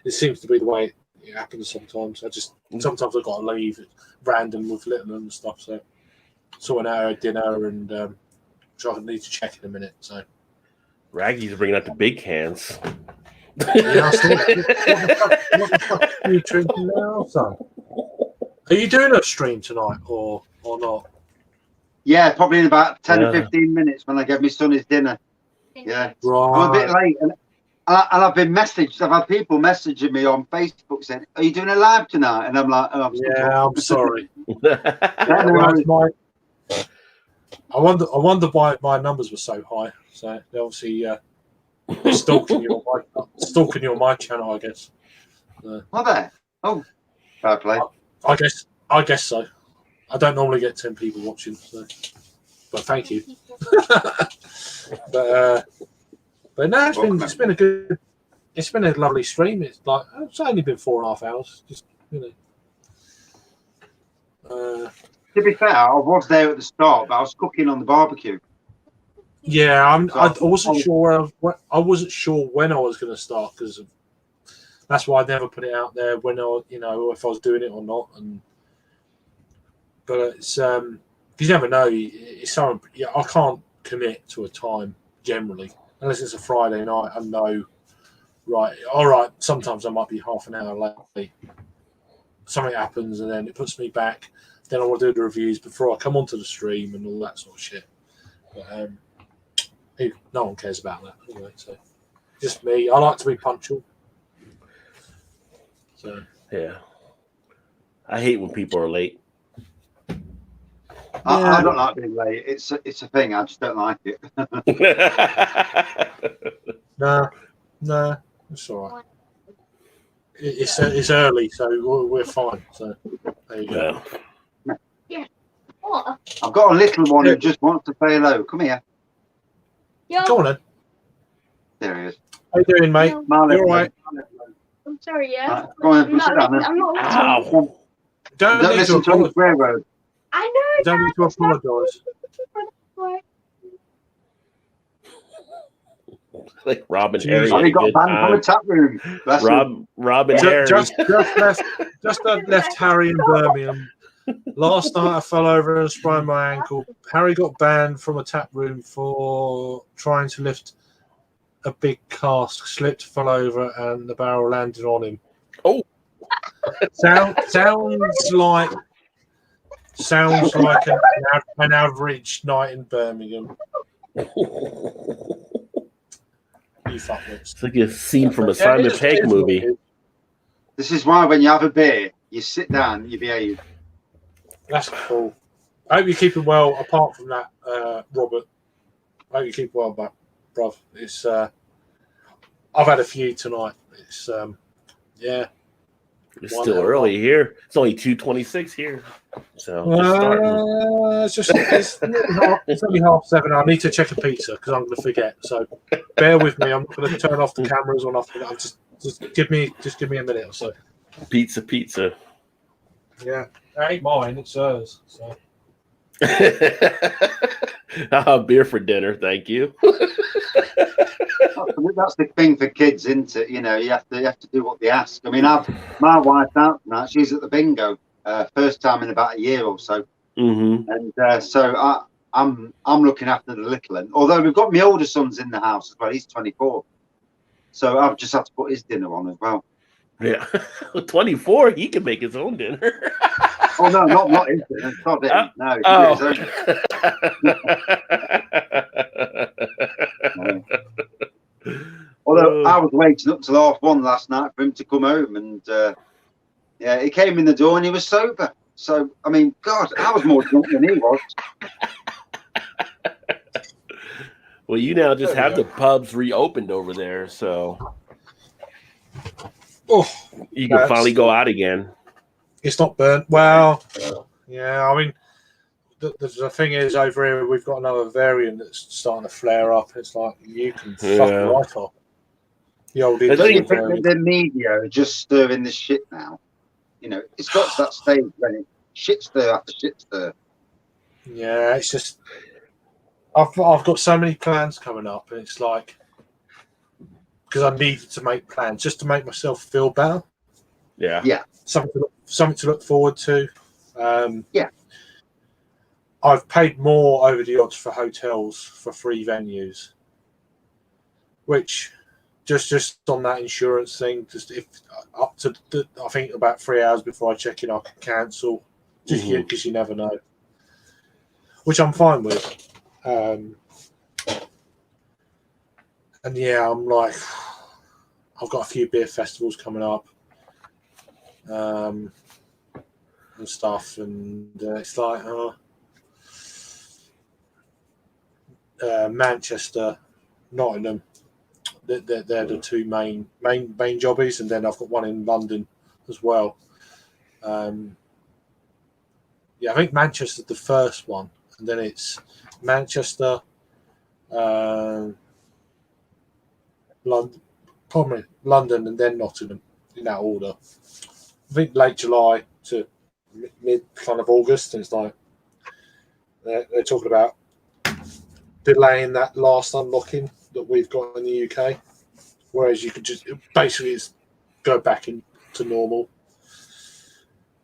It seems to be the way it happens sometimes. Sometimes I've got to leave random with little and stuff. So sorting out her dinner and which I need to check in a minute. So Raggy's bringing out the big cans. Yeah, what the fuck are you drinking now, son? Are you doing a stream tonight or not? Yeah, probably in about 10 or 15 minutes when I get my son his dinner. Yeah. Right. I'm a bit late. And I've been messaged. I've had people messaging me on Facebook saying, "Are you doing a live tonight?" And I'm like, "Oh, I'm sorry." I wonder why my numbers were so high. So they obviously stalking you on my channel, I guess. Are they? Oh, fair play. I guess so. I don't normally get 10 people watching, so. But thank you. but no, it's been a lovely stream. It's only been 4.5 hours. Just to be fair, I was there at the start, but I was cooking on the barbecue. Yeah, I wasn't sure. I wasn't sure when I was going to start because that's why I never put it out there when if I was doing it or not. But it's you never know. It's something. Yeah, I can't commit to a time generally unless it's a Friday night. I know, right? All right. Sometimes I might be half an hour late. Something happens and then it puts me back. Then I want to do the reviews before I come onto the stream and all that sort of shit. But no one cares about that anyway. So just me. I like to be punctual. So Yeah. I hate when people are late. I don't like being late. It's a thing. I just don't like it. no, it's all right. It's early, so we're fine. So there you go. Yeah. I've got a little one who just wants to say hello. Come here. Go on then. There he is. How you doing, mate? Marley, You all right? I'm sorry, yeah. Go on, sit down. I'm not Ow. Don't need listen to the railroad. I know. Don't need to apologise. Like Rob and Jeez. Harry. Oh, had he a got good banned from time. the tap room. Rob and Harry. Just left Harry in Birmingham. Last night I fell over and sprained my ankle. Harry got banned from a tap room for trying to lift a big cask, slipped, fell over, and the barrel landed on him. Oh, sounds like an average night in Birmingham. You fuckwits. It's like a scene from a Simon Pegg movie. This is why when you have a beer, you sit down, you behave. That's cool. I hope you keep him well. Apart from that, Robert, I hope you keep well, bruv. It's I've had a few tonight. It's yeah. It's still early here. It's only 2:26 here. So it's only 7:30. I need to check a pizza because I'm going to forget. So bear with me. I'm not going to turn off the cameras or nothing. Just give me a minute or so. Pizza. Yeah, that ain't mine. It's hers. So. Beer for dinner, thank you. That's the thing for kids, isn't it? You know, you have to do what they ask. I mean, my wife's out tonight. She's at the bingo, first time in about a year or so, and so I'm looking after the little one. Although we've got my older son's in the house as well. He's 24, so I've just had to put his dinner on as well. Yeah, 24, he can make his own dinner. Oh no, not his dinner. Not it. No. Although I was waiting up till 1:30 last night for him to come home, and yeah, he came in the door and he was sober. So I mean, God, I was more drunk than he was. Well, you now just have the pubs reopened over there, so you can finally go out again. It's not burnt. Well, yeah, I mean, the thing is, over here, we've got another variant that's starting to flare up. It's like, you can fuck right off. The old idiot variant. The media are just stirring this shit now. You know, it's got to that stage when it's shit stir after shit stir. Yeah, it's just, I've got so many plans coming up, and it's like, because I needed to make plans just to make myself feel better. Yeah. Something to look forward to. Yeah. I've paid more over the odds for hotels for free venues, which just on that insurance thing, just if up to I think about 3 hours before I check in, I can cancel, just because you never know. Which I'm fine with. And yeah, I'm like, I've got a few beer festivals coming up. And stuff, and it's like Manchester, Nottingham. They're the two main jobbies, and then I've got one in London as well. Yeah, I think Manchester's the first one, and then it's Manchester, London, and then Nottingham in that order. I think late July to mid kind of August, and it's like they're talking about delaying that last unlocking that we've got in the UK, whereas you could just basically go back into normal.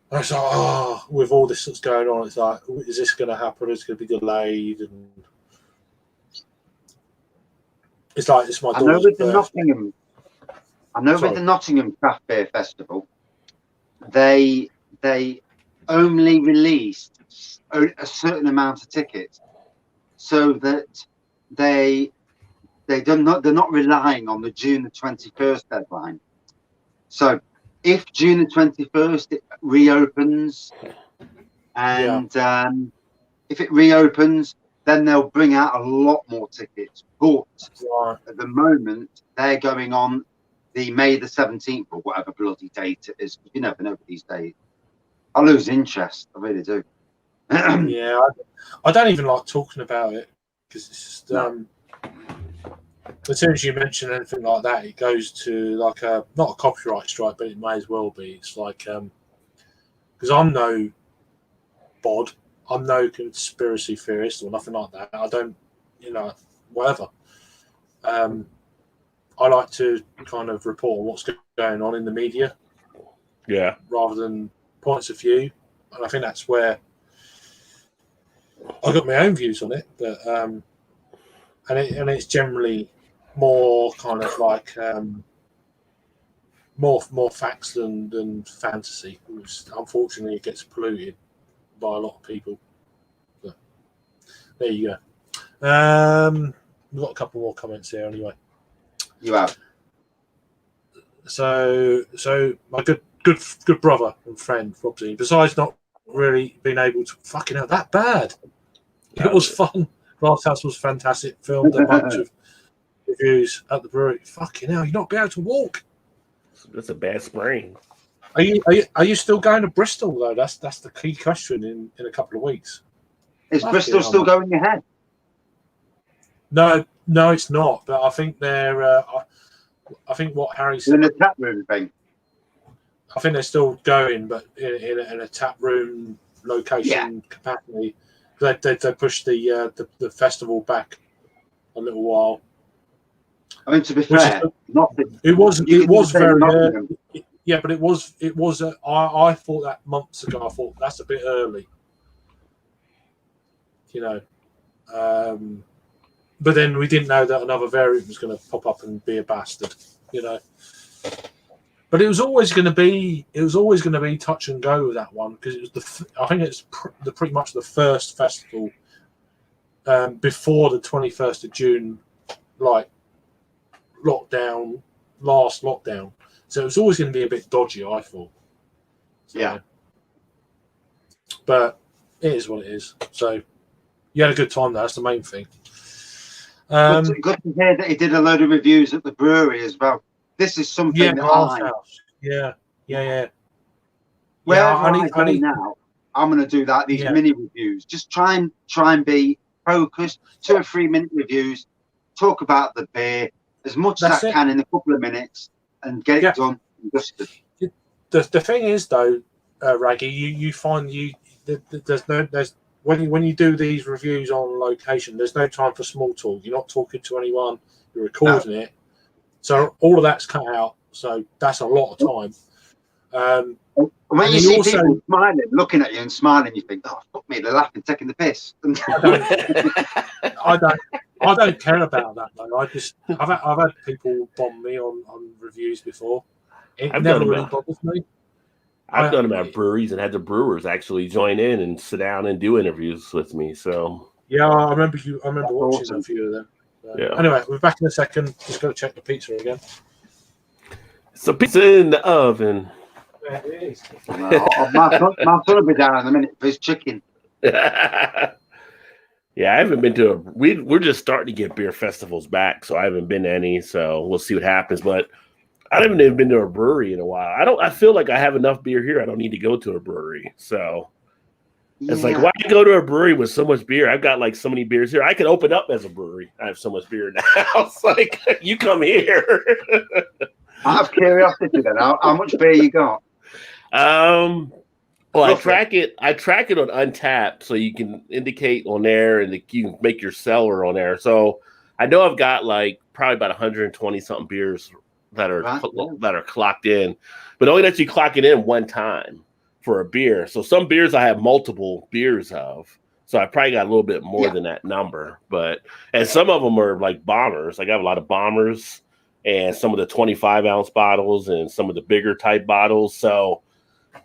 And I was like, with all this that's going on, it's like, is this going to happen? Is it going to be delayed? And it's like, it's my daughter's birthday. I know with the Nottingham Craft Beer Festival, they only released a certain amount of tickets, so that they're not relying on the June the 21st deadline. So if June the 21st it reopens, and if it reopens, then they'll bring out a lot more tickets. But at the moment, they're going on the May the 17th or whatever bloody date it is. You never know these days. I lose interest. I really do. Yeah, I don't even like talking about it because it's just as soon as you mention anything like that, it goes to like a not a copyright strike, but it may as well be. It's like because I'm no bod, I'm no conspiracy theorist or nothing like that. I don't, whatever. I like to kind of report on what's going on in the media, rather than points of view, and I think that's where I got my own views on it. But and it's generally more kind of like more facts than fantasy, which unfortunately it gets polluted by a lot of people. But there you go. We've got a couple more comments here anyway. You have. So my good brother and friend Robsy, besides not really being able to fucking hell that bad, it was fun. Glasshouse was fantastic. Filmed a bunch of reviews at the brewery. Fucking hell, you're not be able to walk. That's a bad sprain. Are you still going to Bristol though? That's the key question in a couple of weeks. Is Bristol still going ahead? No, it's not. But I think they're. I think what Harry said. In a tap room thing. I think they're still going, but in a tap room location capacity. They pushed the festival back a little while. I mean, to be fair, it was very early. Yeah, but it was. I thought that months ago. I thought that's a bit early. But then we didn't know that another variant was going to pop up and be a bastard. But it was always going to be touch and go with that one because it was I think it's pretty much the first festival before the 21st of June, like last lockdown. So it was always going to be a bit dodgy, I thought. So, but it is what it is. So you had a good time there. That's the main thing. Good to hear that he did a load of reviews at the brewery as well. This is something that Wherever I go now, I'm going to do that. These mini reviews. Just try and be focused. 2 or 3 minute reviews. Talk about the beer as much as I can in a couple of minutes and get it done and dusted. The thing is though, Raggy, you find there's when you do these reviews on location, there's no time for small talk. You're not talking to anyone. You're recording it, so all of that's cut out. So that's a lot of time. When you see people smiling, looking at you and smiling, you think, "Oh, fuck me, they're laughing, taking the piss." I don't care about that though. I've had people bomb me on reviews before. It never really bothers me. I've done them at breweries and had the brewers actually join in and sit down and do interviews with me. So yeah, I remember watching a few of them. Anyway, we're back in a second. Just got to check the pizza again. So pizza in the oven. There it is. My son will be down in a minute for his chicken. Yeah, I haven't been to we're just starting to get beer festivals back, so I haven't been to any. So we'll see what happens, but. I haven't even been to a brewery in a while. I feel like I have enough beer here. I don't need to go to a brewery. So it's like, why go to a brewery with so much beer? I've got like so many beers here. I could open up as a brewery. I have so much beer now. It's like, you come here. I have curiosity then. How much beer you got? Well, I track it on Untappd, so you can indicate on there and you can make your cellar on there. So I know I've got like probably about 120 something beers that are clocked in, but only that you clock it in one time for a beer. So some beers I have multiple beers of, so I probably got a little bit more than that number. And some of them are like bombers. Like I have a lot of bombers and some of the 25-ounce bottles and some of the bigger type bottles. So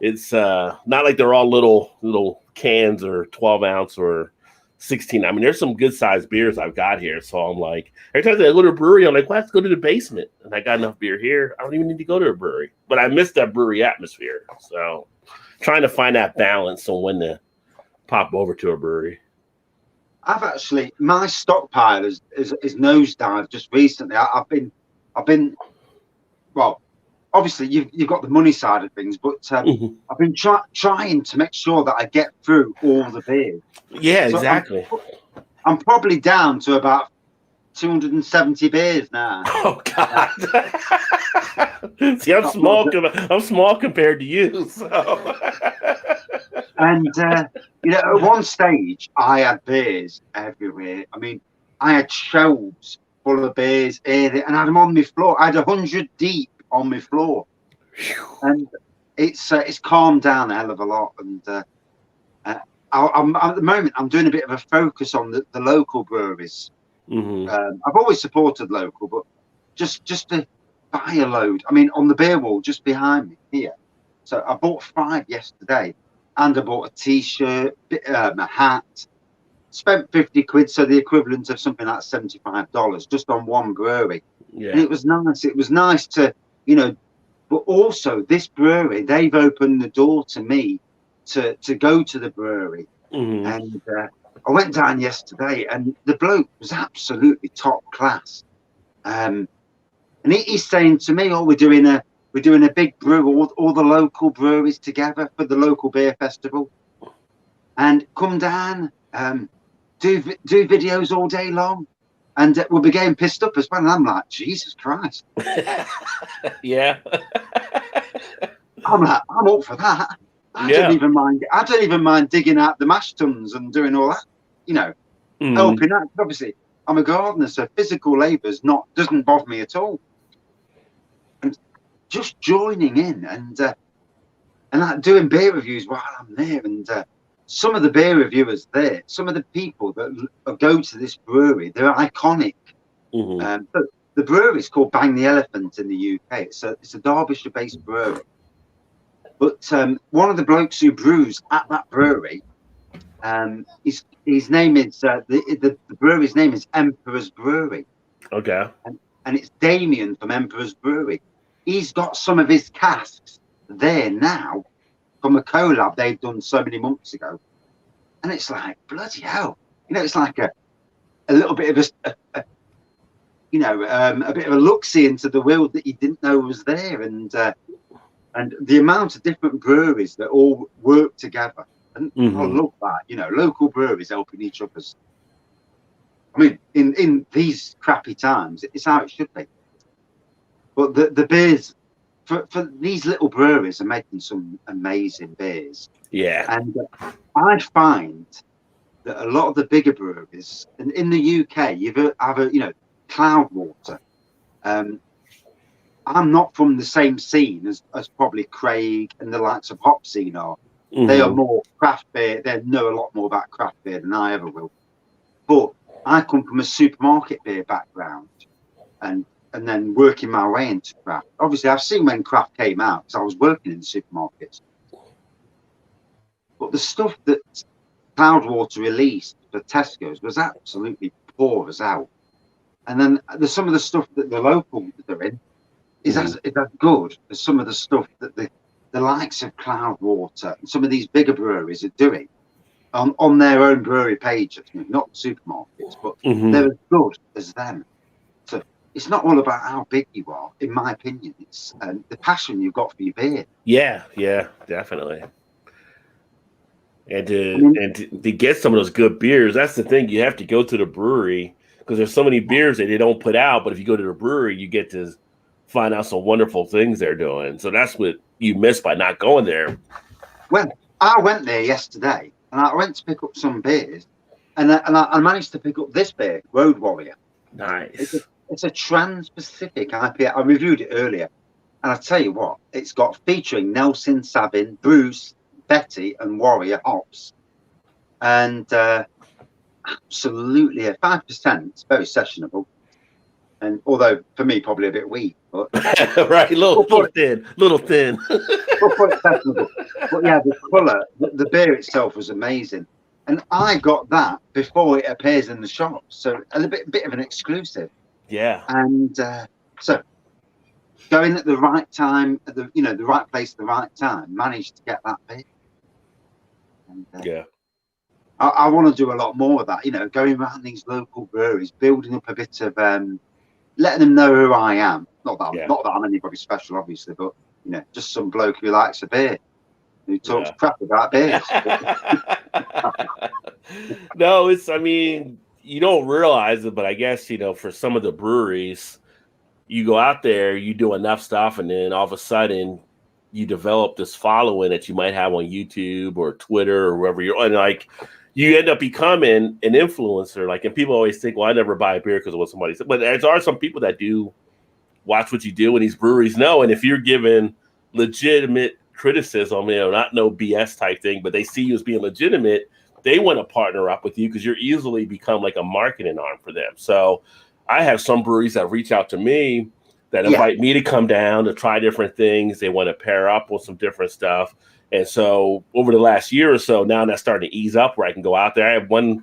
it's not like they're all little cans or 12-ounce or 16. I mean, there's some good sized beers I've got here. So I'm like, every time I go to a brewery, I'm like, well, I have to go to the basement. And I got enough beer here. I don't even need to go to a brewery. But I miss that brewery atmosphere. So trying to find that balance on when to pop over to a brewery. I've actually, my stockpile is nosedived just recently. I've been, well, obviously you've got the money side of things, but I've been trying to make sure that I get through all the beers. Yeah, so exactly. I'm probably down to about 270 beers now. Oh God! See, I'm small. I'm small compared to you. So. And at one stage, I had beers everywhere. I mean, I had shelves full of beers, and I had them on my floor. I had 100 deep on my floor, and it's calmed down a hell of a lot. And I'm at the moment, I'm doing a bit of a focus on the local breweries. Mm-hmm. I've always supported local, but just to buy a load. I mean, on the beer wall just behind me here. So I bought 5 yesterday. And I bought a T-shirt, a hat, spent 50 quid, so the equivalent of something like $75 just on one brewery. Yeah. And it was nice. It was nice to, but also this brewery, they've opened the door to me to go to the brewery. Mm-hmm. And I went down yesterday, and the bloke was absolutely top class. And he's saying to me, we're doing a big brew, all the local breweries together for the local beer festival, and come down, do videos all day long, and we'll be getting pissed up as well. And I'm like, Jesus Christ. Yeah. I'm like, I'm up for that. I don't even mind digging out the mash tuns and doing all that, helping out. Obviously, I'm a gardener, so physical labour doesn't bother me at all. Just joining in and like doing beer reviews while I'm there, and some of the beer reviewers there, some of the people that go to this brewery, they're iconic. Mm-hmm. But the brewery is called Bang the Elephant in the UK. It's a Derbyshire-based brewery. But one of the blokes who brews at that brewery, his name is the brewery's name is Emperor's Brewery. Okay. And it's Damien from Emperor's Brewery. He's got some of his casks there now from a collab they've done so many months ago. And it's like, bloody hell. It's like a little bit of a bit of a look-see into the world that you didn't know was there. And the amount of different breweries that all work together. And I love that, local breweries helping each other's. I mean, in these crappy times, it's how it should be. But the beers for these little breweries are making some amazing beers. Yeah. And I find that a lot of the bigger breweries, and in the UK, you have Cloudwater. I'm not from the same scene as probably Craig and the likes of Hop Scene are. Mm-hmm. They are more craft beer. They know a lot more about craft beer than I ever will. But I come from a supermarket beer background, and then working my way into craft. Obviously, I've seen when craft came out because I was working in supermarkets. But the stuff that Cloudwater released for Tesco's was absolutely poor as out. And then there's some of the stuff that the local are in is as good as some of the stuff that the likes of Cloudwater and some of these bigger breweries are doing on their own brewery pages, not supermarkets, but they're as good as them. So it's not all about how big you are, in my opinion. It's the passion you've got for your beer. Yeah, definitely. And to get some of those good beers, that's the thing. You have to go to the brewery because there's so many beers that they don't put out. But if you go to the brewery, you get to find out some wonderful things they're doing. So that's what you miss by not going there. Well, I went there yesterday, and I went to pick up some beers, and I managed to pick up this beer, Road Warrior. Nice. It's a Trans-Pacific IPA. I reviewed it earlier, and I tell you what, it's got featuring Nelson, Sabin, Bruce, Betty, and Warrior hops, and absolutely at 5%. It's very sessionable, and although for me probably a bit weak, but right, little thin. We'll put it sessionable. But yeah, the colour, the beer itself was amazing. And I got that before it appears in the shop, so a bit of an exclusive. Yeah. And so going at the right time, at the right place at the right time, managed to get that beer. And, yeah. I want to do a lot more of that. Going around these local breweries, building up a bit of, letting them know who I am. Not that I'm anybody special, obviously, but just some bloke who likes a beer, who talks crap about beers. No, I mean, you don't realize it, but I guess, for some of the breweries, you go out there, you do enough stuff, and then all of a sudden you develop this following that you might have on YouTube or Twitter or wherever you're, and like you end up becoming an influencer. Like, and people always think, well, I never buy a beer because of what somebody said. But there are some people that do watch what you do, and these breweries know. And if you're given legitimate criticism, not no BS type thing, but they see you as being legitimate, they want to partner up with you because you're easily become like a marketing arm for them. So I have some breweries that reach out to me that invite me to come down to try different things. They want to pair up with some different stuff. And so over the last year or so, now that's starting to ease up where I can go out there. I have one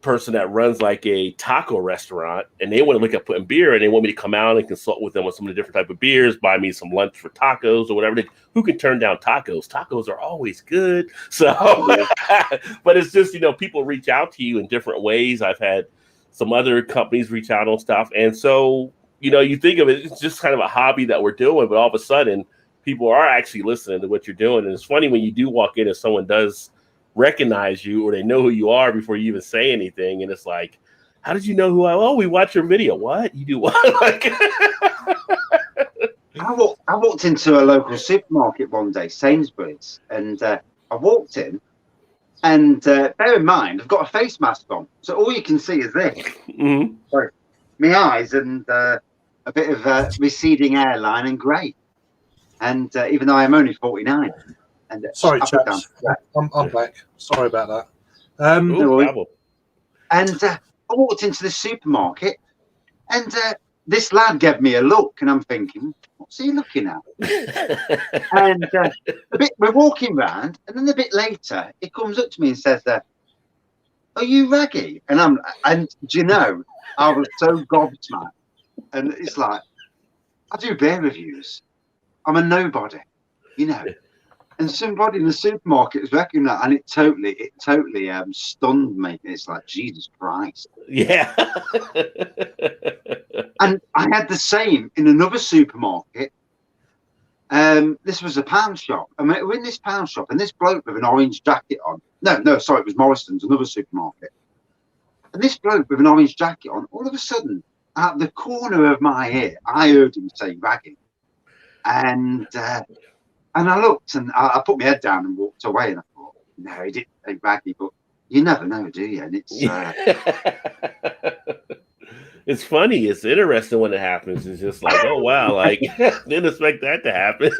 person that runs like a taco restaurant, and they want to look at putting beer, and they want me to come out and consult with them on some of the different type of beers, buy me some lunch for tacos or whatever. Who can turn down tacos? Tacos are always good. So, but it's just, people reach out to you in different ways. I've had some other companies reach out on stuff. And so, you think of it, it's just kind of a hobby that we're doing, but all of a sudden people are actually listening to what you're doing. And it's funny when you do walk in and someone does recognize you or they know who you are before you even say anything. And it's like, how did you know who we watch your video. What? You do what? I walked into a local supermarket one day, Sainsbury's, and I walked in, and bear in mind, I've got a face mask on, so all you can see is this. Mm-hmm. Sorry, my eyes and a bit of receding hairline and grey. And even though I'm only 49. And sorry, chaps. I'm back. Sorry about that. And I walked into the supermarket, and this lad gave me a look, and I'm thinking, what's he looking at? And we're walking round, and then a bit later, he comes up to me and says, "Are you Raggy?" And do you know, I was so gobsmacked. And it's like, I do beer reviews. I'm a nobody, And somebody in the supermarket is reckoning that, and it totally stunned me. It's like, Jesus Christ. Yeah. And I had the same in another supermarket. This was a pound shop. I mean, we're in this pound shop, and this bloke with an orange jacket on. No, sorry, it was Morrison's, another supermarket. And this bloke with an orange jacket on, all of a sudden, at the corner of my ear, I heard him say "Raggy," and I looked, and I put my head down and walked away, and I thought, no, he didn't say "Raggy," but you never know, do you? And it's it's funny. It's interesting when it happens. It's just like, oh wow, like didn't expect that to happen.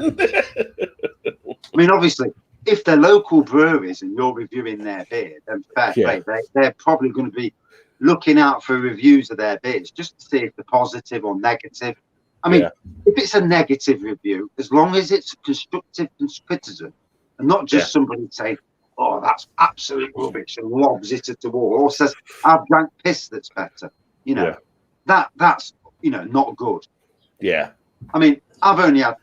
I mean, obviously, if they're local breweries and you're reviewing their beer, then fair play. They're probably going to be looking out for reviews of their beers just to see if they're positive or negative. I mean, if it's a negative review, as long as it's constructive criticism and not just somebody saying, "Oh, that's absolute rubbish," and lobs it at the wall, or says, "I've drank piss that's better," that's not good. Yeah. I mean, I've only had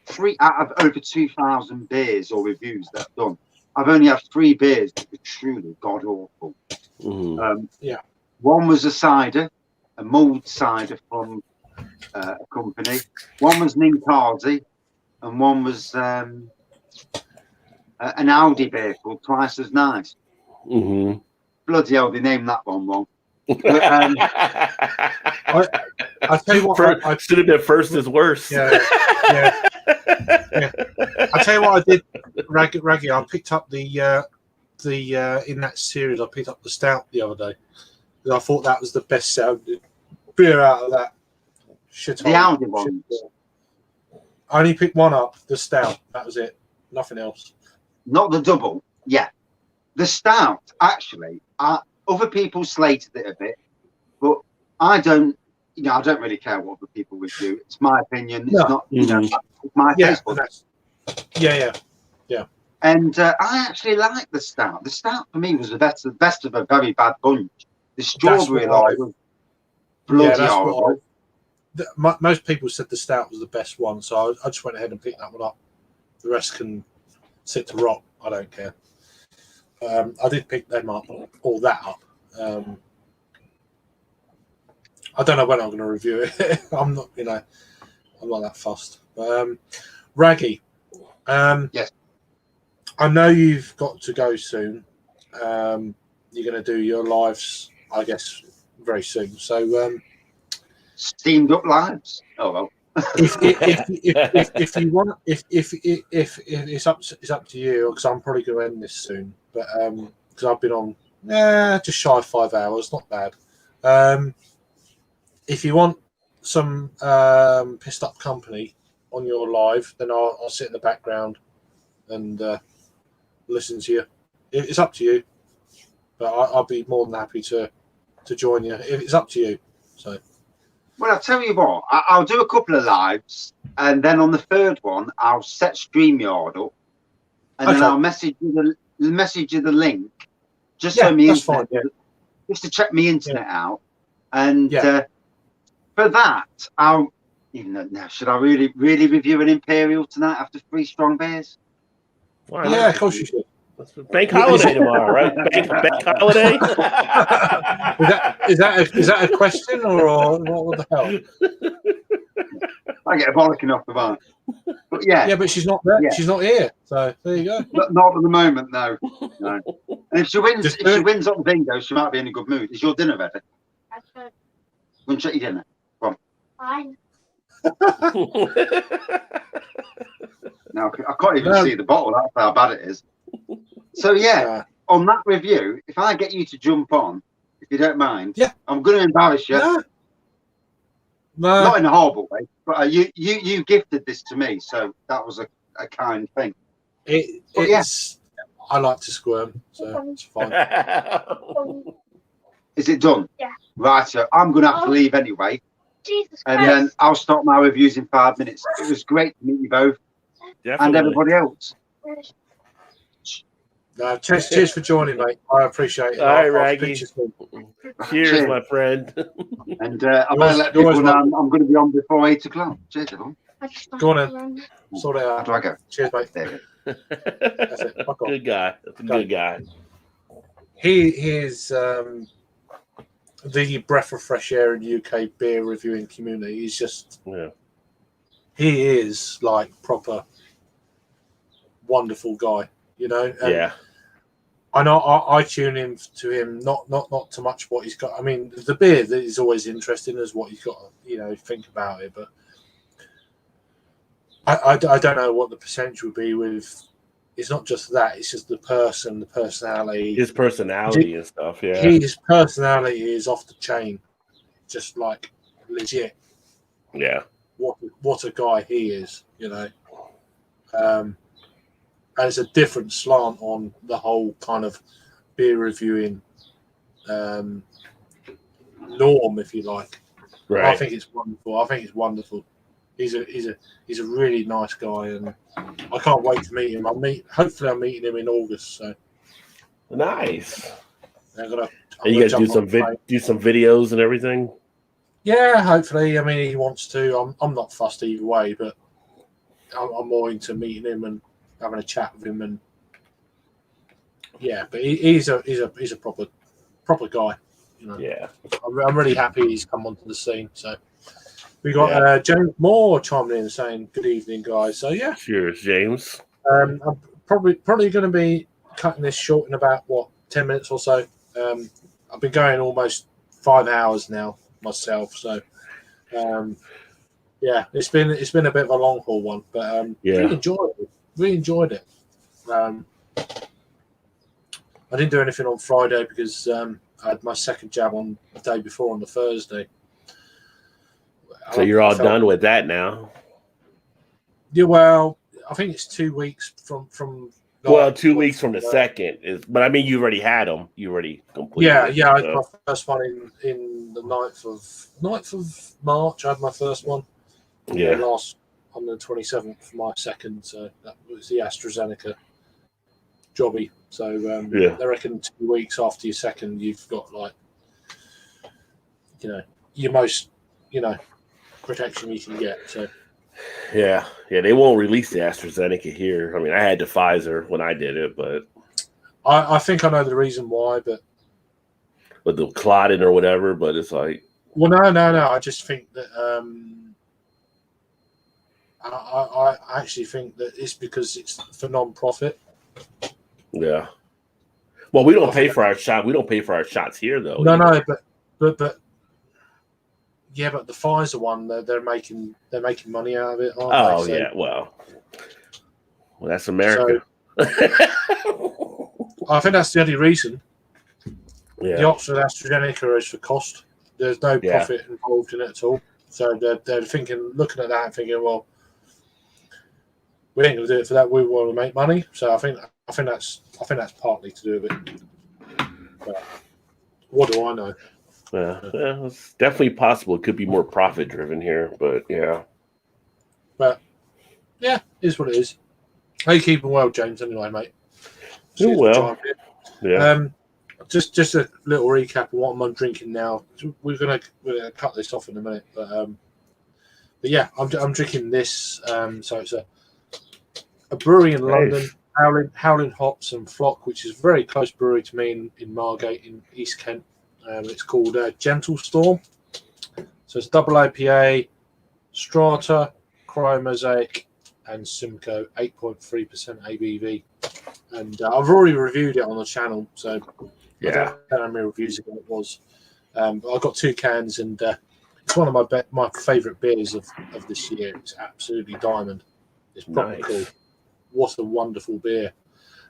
3 out of over 2,000 beers or reviews that I've done. I've only had 3 beers that were truly god awful. Mm-hmm. One was a cider, a mulled cider from a company. One was Ninkasi, and one was an Audi beer called Twice as Nice. Mm-hmm. Bloody hell, they named that one wrong. But, I tell you what, I should have been first is worse. Yeah. I tell you what, I did, Raggy. I picked up the in that series. I picked up the stout the other day. I thought that was the best sounding beer out of that. The Audi ones. I only picked one up, the stout. That was it. Nothing else. Not the double. Yeah, the stout. Actually, other people slated it a bit, but I don't. I don't really care what other people would do. It's my opinion. It's not. It's my taste. Yeah. And I actually like the stout. The stout for me was the best of a very bad bunch. The strawberry lager was bloody horrible. Most people said the stout was the best one, so I just went ahead and picked that one up. The rest can sit to rot. I don't care. I did pick them up, or that up. I don't know when I'm going to review it. I'm not, I'm not that fussed. Raggy, yes. I know you've got to go soon. You're going to do your lives, I guess, very soon. So, steamed up lives. Oh well. if you want, if it's up to you, because I'm probably going to end this soon. But because I've been on just shy of 5 hours, not bad. If you want some pissed up company on your live, then I'll sit in the background and listen to you. It's up to you, but I'll be more than happy to join you. It's up to you. So. Well, I'll tell you what. I'll do a couple of lives, and then on the third one, I'll set StreamYard up, and then I'll message you the link, just so me internet, just to check my internet out, and for that, I'll. Now, should I really review an Imperial tonight after 3 strong beers? Why yeah, of course you should. Bank holiday tomorrow, right? Bank holiday. Is that a question or what the hell? I get a bollocking off the bar. But yeah, but she's not there. Yeah. She's not here. So there you go. Not at the moment, no. And if she wins, on bingo, she might be in a good mood. Is your dinner ready? Go and check your dinner. Come on. Fine. Now I can't even see the bottle. That's how bad it is. So on that review, if I get you to jump on, if you don't mind, I'm going to embarrass you. No. Not in a horrible way, but you gifted this to me, so that was a kind thing. It's I like to squirm, so it's fine. Is it done? Yeah. Right, so I'm going to have to leave anyway. Jesus and Christ. Then I'll start my reviews in 5 minutes. It was great to meet you both. Definitely. And everybody else. Cheers for joining, mate. I appreciate it. All right, Raggy. Cheers, my friend. And I'm going to let people know I'm going to be on before 8 o'clock. Cheers, everyone. Go on then. Sort it out. How do I go? Cheers, mate. There That's it. Fuck off. Good guy. That's a good guy. He is the breath of fresh air in UK beer reviewing community. He's just, he is like proper wonderful guy, And I know I tune in to him, not too much what he's got. I mean, the beer that is always interesting is what he's got, think about it. But I don't know what the percentage would be with. It's not just that; it's just the personality, his personality and stuff. Yeah, his personality is off the chain, just like legit. Yeah, what a guy he is, And it's a different slant on the whole kind of beer reviewing norm, if you like. Right. I think it's wonderful. He's a really nice guy, and I can't wait to meet him. Hopefully I'm meeting him in August. So nice. I'm you guys do some videos and everything. Yeah, hopefully. I mean, he wants to. I'm not fussed either way, but I'm more into meeting him and having a chat with him, and but he's a proper guy. Yeah, I'm really happy he's come onto the scene. So we got James Moore chiming in saying good evening, guys. So cheers, James. I'm probably going to be cutting this short in about 10 minutes or so. I've been going almost 5 hours now myself, so it's been a bit of a long haul one, but really enjoyed it. I didn't do anything on Friday because I had my second jab on the day before on the Thursday. So you're all done with that now? Yeah, well, I think it's 2 weeks from. Well, 2 weeks from the second but I mean, you already had them. You already completed. Yeah. I had my first one in the 9th of March. I had my first one. Yeah. Last on the 27th for my second. So that was the AstraZeneca jobby. So they reckon 2 weeks after your second, you've got like, your most, protection you can get. So yeah, they won't release the AstraZeneca here. I mean, I had the Pfizer when I did it, but I think I know the reason why, but with the clotting or whatever. But it's like, well, no. I just think that I actually think that it's because it's for non-profit. Yeah. Well, we don't pay for our shot. We don't pay for our shots here, though. No, but yeah, but the Pfizer one, they're making money out of it. Oh yeah, well, that's America. So, I think that's the only reason. Yeah. The Oxford AstraZeneca is for cost. There's no profit involved in it at all. So they're thinking, looking at that, and thinking, well, we ain't going to do it for that. We want to make money. So I think that's partly to do with it. But what do I know? Yeah, it's definitely possible. It could be more profit driven here, but yeah. But yeah, it is what it is. How you keeping well, James? Anyway, mate. Doing well. Yeah. Just a little recap of what I'm drinking now. We're gonna cut this off in a minute, but yeah, I'm drinking this. So it's a brewery in London, Howling Hops and Flock, which is a very close brewery to me in Margate in East Kent. It's called Gentle Storm. So it's double IPA, Strata, Cryo Mosaic, and Simcoe, 8.3% ABV. And I've already reviewed it on the channel, so I don't know how many reviews ago it was. But I got 2 cans, and it's one of my favourite beers of this year. It's absolutely diamond. It's proper cool. What a wonderful beer.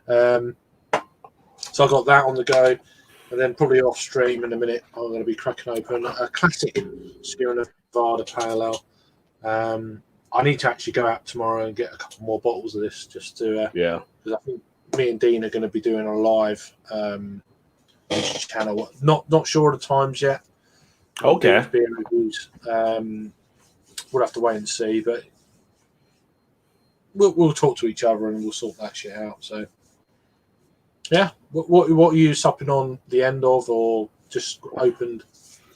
So I got that on the go. And then probably off stream in a minute, I'm going to be cracking open a classic Sierra Nevada Pale Ale. I need to actually go out tomorrow and get a couple more bottles of this just to because I think me and Dean are going to be doing a live channel. Not sure of the times yet. Okay. Beer reviews. We'll have to wait and see, but we'll talk to each other and we'll sort that shit out. So. Yeah, what are you supping on the end of, or just opened?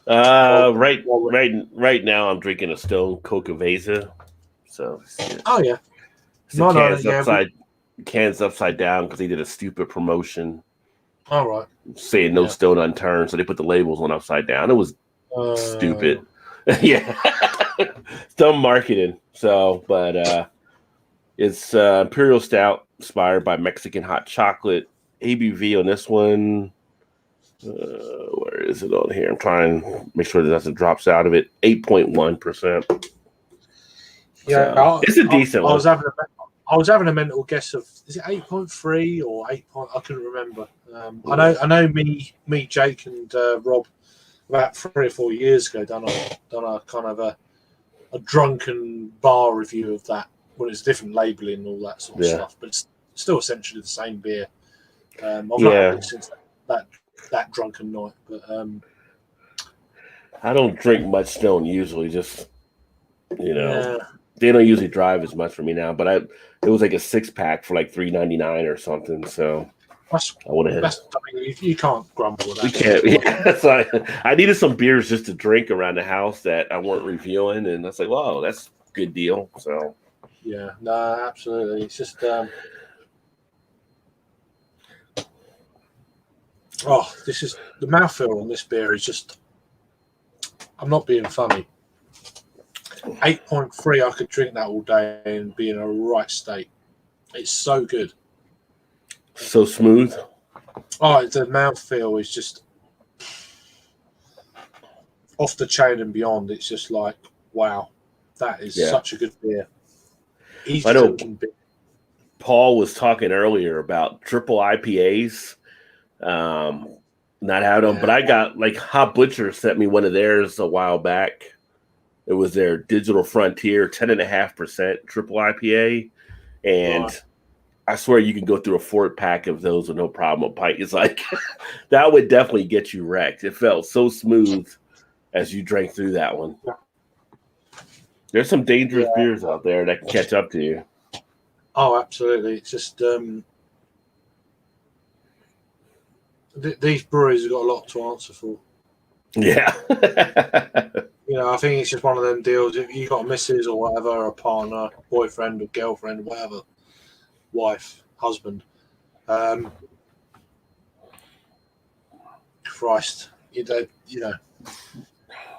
Right now I'm drinking a Stone Cocavesa. So cans upside down because they did a stupid promotion. All right, saying no stone unturned, so they put the labels on upside down. It was stupid. Yeah, dumb marketing. So, but it's Imperial Stout inspired by Mexican hot chocolate. ABV on this one, where is it on here? I'm trying to make sure that nothing drops out of it. 8.1%. Yeah, so, it's a decent one. I was having a mental guess of, is it 8.3 or 8. I couldn't remember. I know me, Jake, and Rob about 3 or 4 years ago done a kind of a drunken bar review of that when it's different labeling and all that sort of stuff, but it's still essentially the same beer. I've not had it since that drunken night, but I don't drink much Stone usually. Just they don't usually drive as much for me now. But it was like a 6-pack for like $3.99 or something. So I would have. You can't grumble with that. You can't. Yeah, so I needed some beers just to drink around the house that I weren't reviewing, and I was like, "Wow, that's a good deal." So yeah, no, absolutely. It's just. This is the mouthfeel on this beer is just. I'm not being funny. 8.3, I could drink that all day and be in a right state. It's so good. So smooth. Oh, the mouthfeel is just off the chain and beyond. It's just like, wow, that is such a good beer. I know. Paul was talking earlier about triple IPAs. Not having them, but I got like Hop Butcher sent me one of theirs a while back. It was their Digital Frontier 10.5% triple IPA, and I swear you can go through a 4-pack of those with no problem. It's like that would definitely get you wrecked. It felt so smooth as you drank through that one. There's some dangerous beers out there that can catch up to you. Oh, absolutely. It's just these breweries have got a lot to answer for. Yeah. I think it's just one of them deals. If you got a missus or whatever, a partner, boyfriend or girlfriend, whatever, wife, husband. Christ,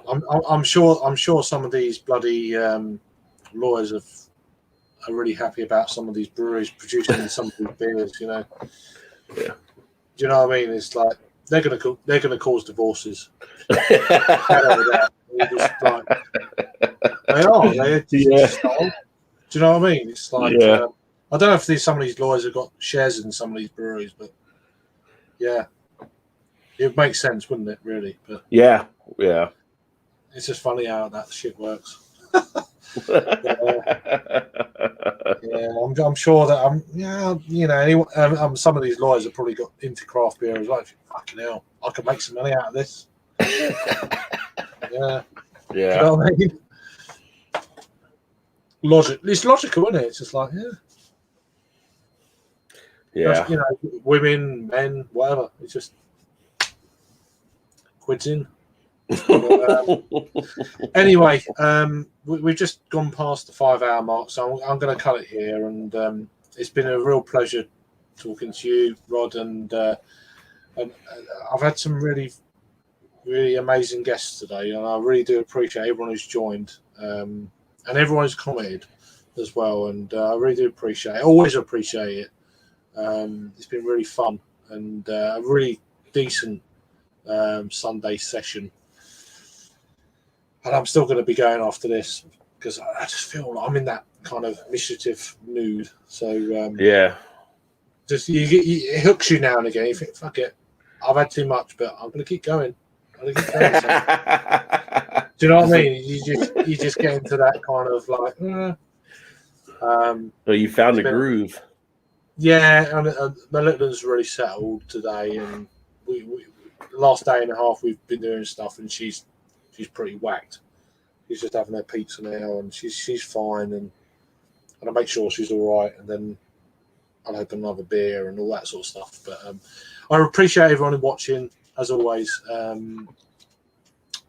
I'm sure some of these bloody lawyers are really happy about some of these breweries producing some of these beers. Yeah. Do you know what I mean? It's like they're gonna cause divorces. They are. Do you know what I mean? It's like I don't know if some of these lawyers have got shares in some of these breweries, but yeah, it makes sense, wouldn't it? Really, but yeah, it's just funny how that shit works. I'm sure that some of these lawyers have probably got into craft beer as well. Fucking hell, I could make some money out of this. Yeah. You know what I mean? It's logical, isn't it? It's just like, just, women, men, whatever. It's just quids in. Anyway, we've just gone past the 5-hour mark, so I'm going to cut it here. And it's been a real pleasure talking to you, Rod, and I've had some really, really amazing guests today, and I really do appreciate everyone who's joined and everyone who's commented as well. And I really do appreciate it. I always appreciate it. It's been really fun and a really decent Sunday session. And I'm still going to be going after this because I just feel like I'm in that kind of initiative mood. So just it hooks you now and again. You think, fuck it, I've had too much, but I'm going to keep going. Do you know what I mean? You just get into that kind of like. So you found the groove. Yeah, and Melinda's really settled today, and we last day and a half we've been doing stuff, and she's pretty whacked. She's just having her pizza now, and she's fine, and I make sure she's all right, and then I'll open another beer and all that sort of stuff. But I appreciate everyone watching as always. I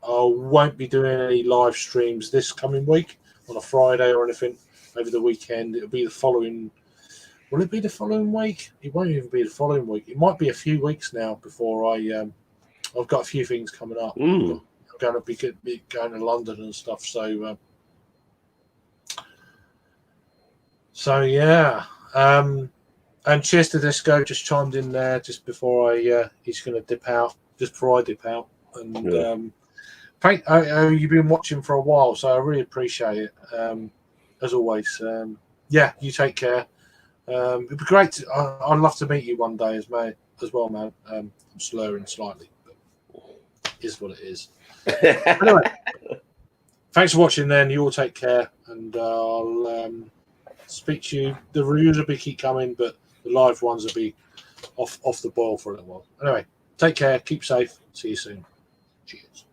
won't be doing any live streams this coming week on a Friday or anything over the weekend. It'll be the following. Will it be the following week? It won't even be the following week. It might be a few weeks now before I've got a few things coming up. I'm going to be going to London and stuff. So yeah. And cheers to Disco, just chimed in there just before he's going to dip out. Just before I dip out. And you've been watching for a while, so I really appreciate it. As always. You take care. It'd be great. I'd love to meet you one day as well, man. I'm slurring slightly, but it is what it is. Anyway, thanks for watching. Then you all take care, and I'll speak to you. The reviews will keep coming, but the live ones will be off the boil for a little while. Anyway, take care. Keep safe. See you soon. Cheers.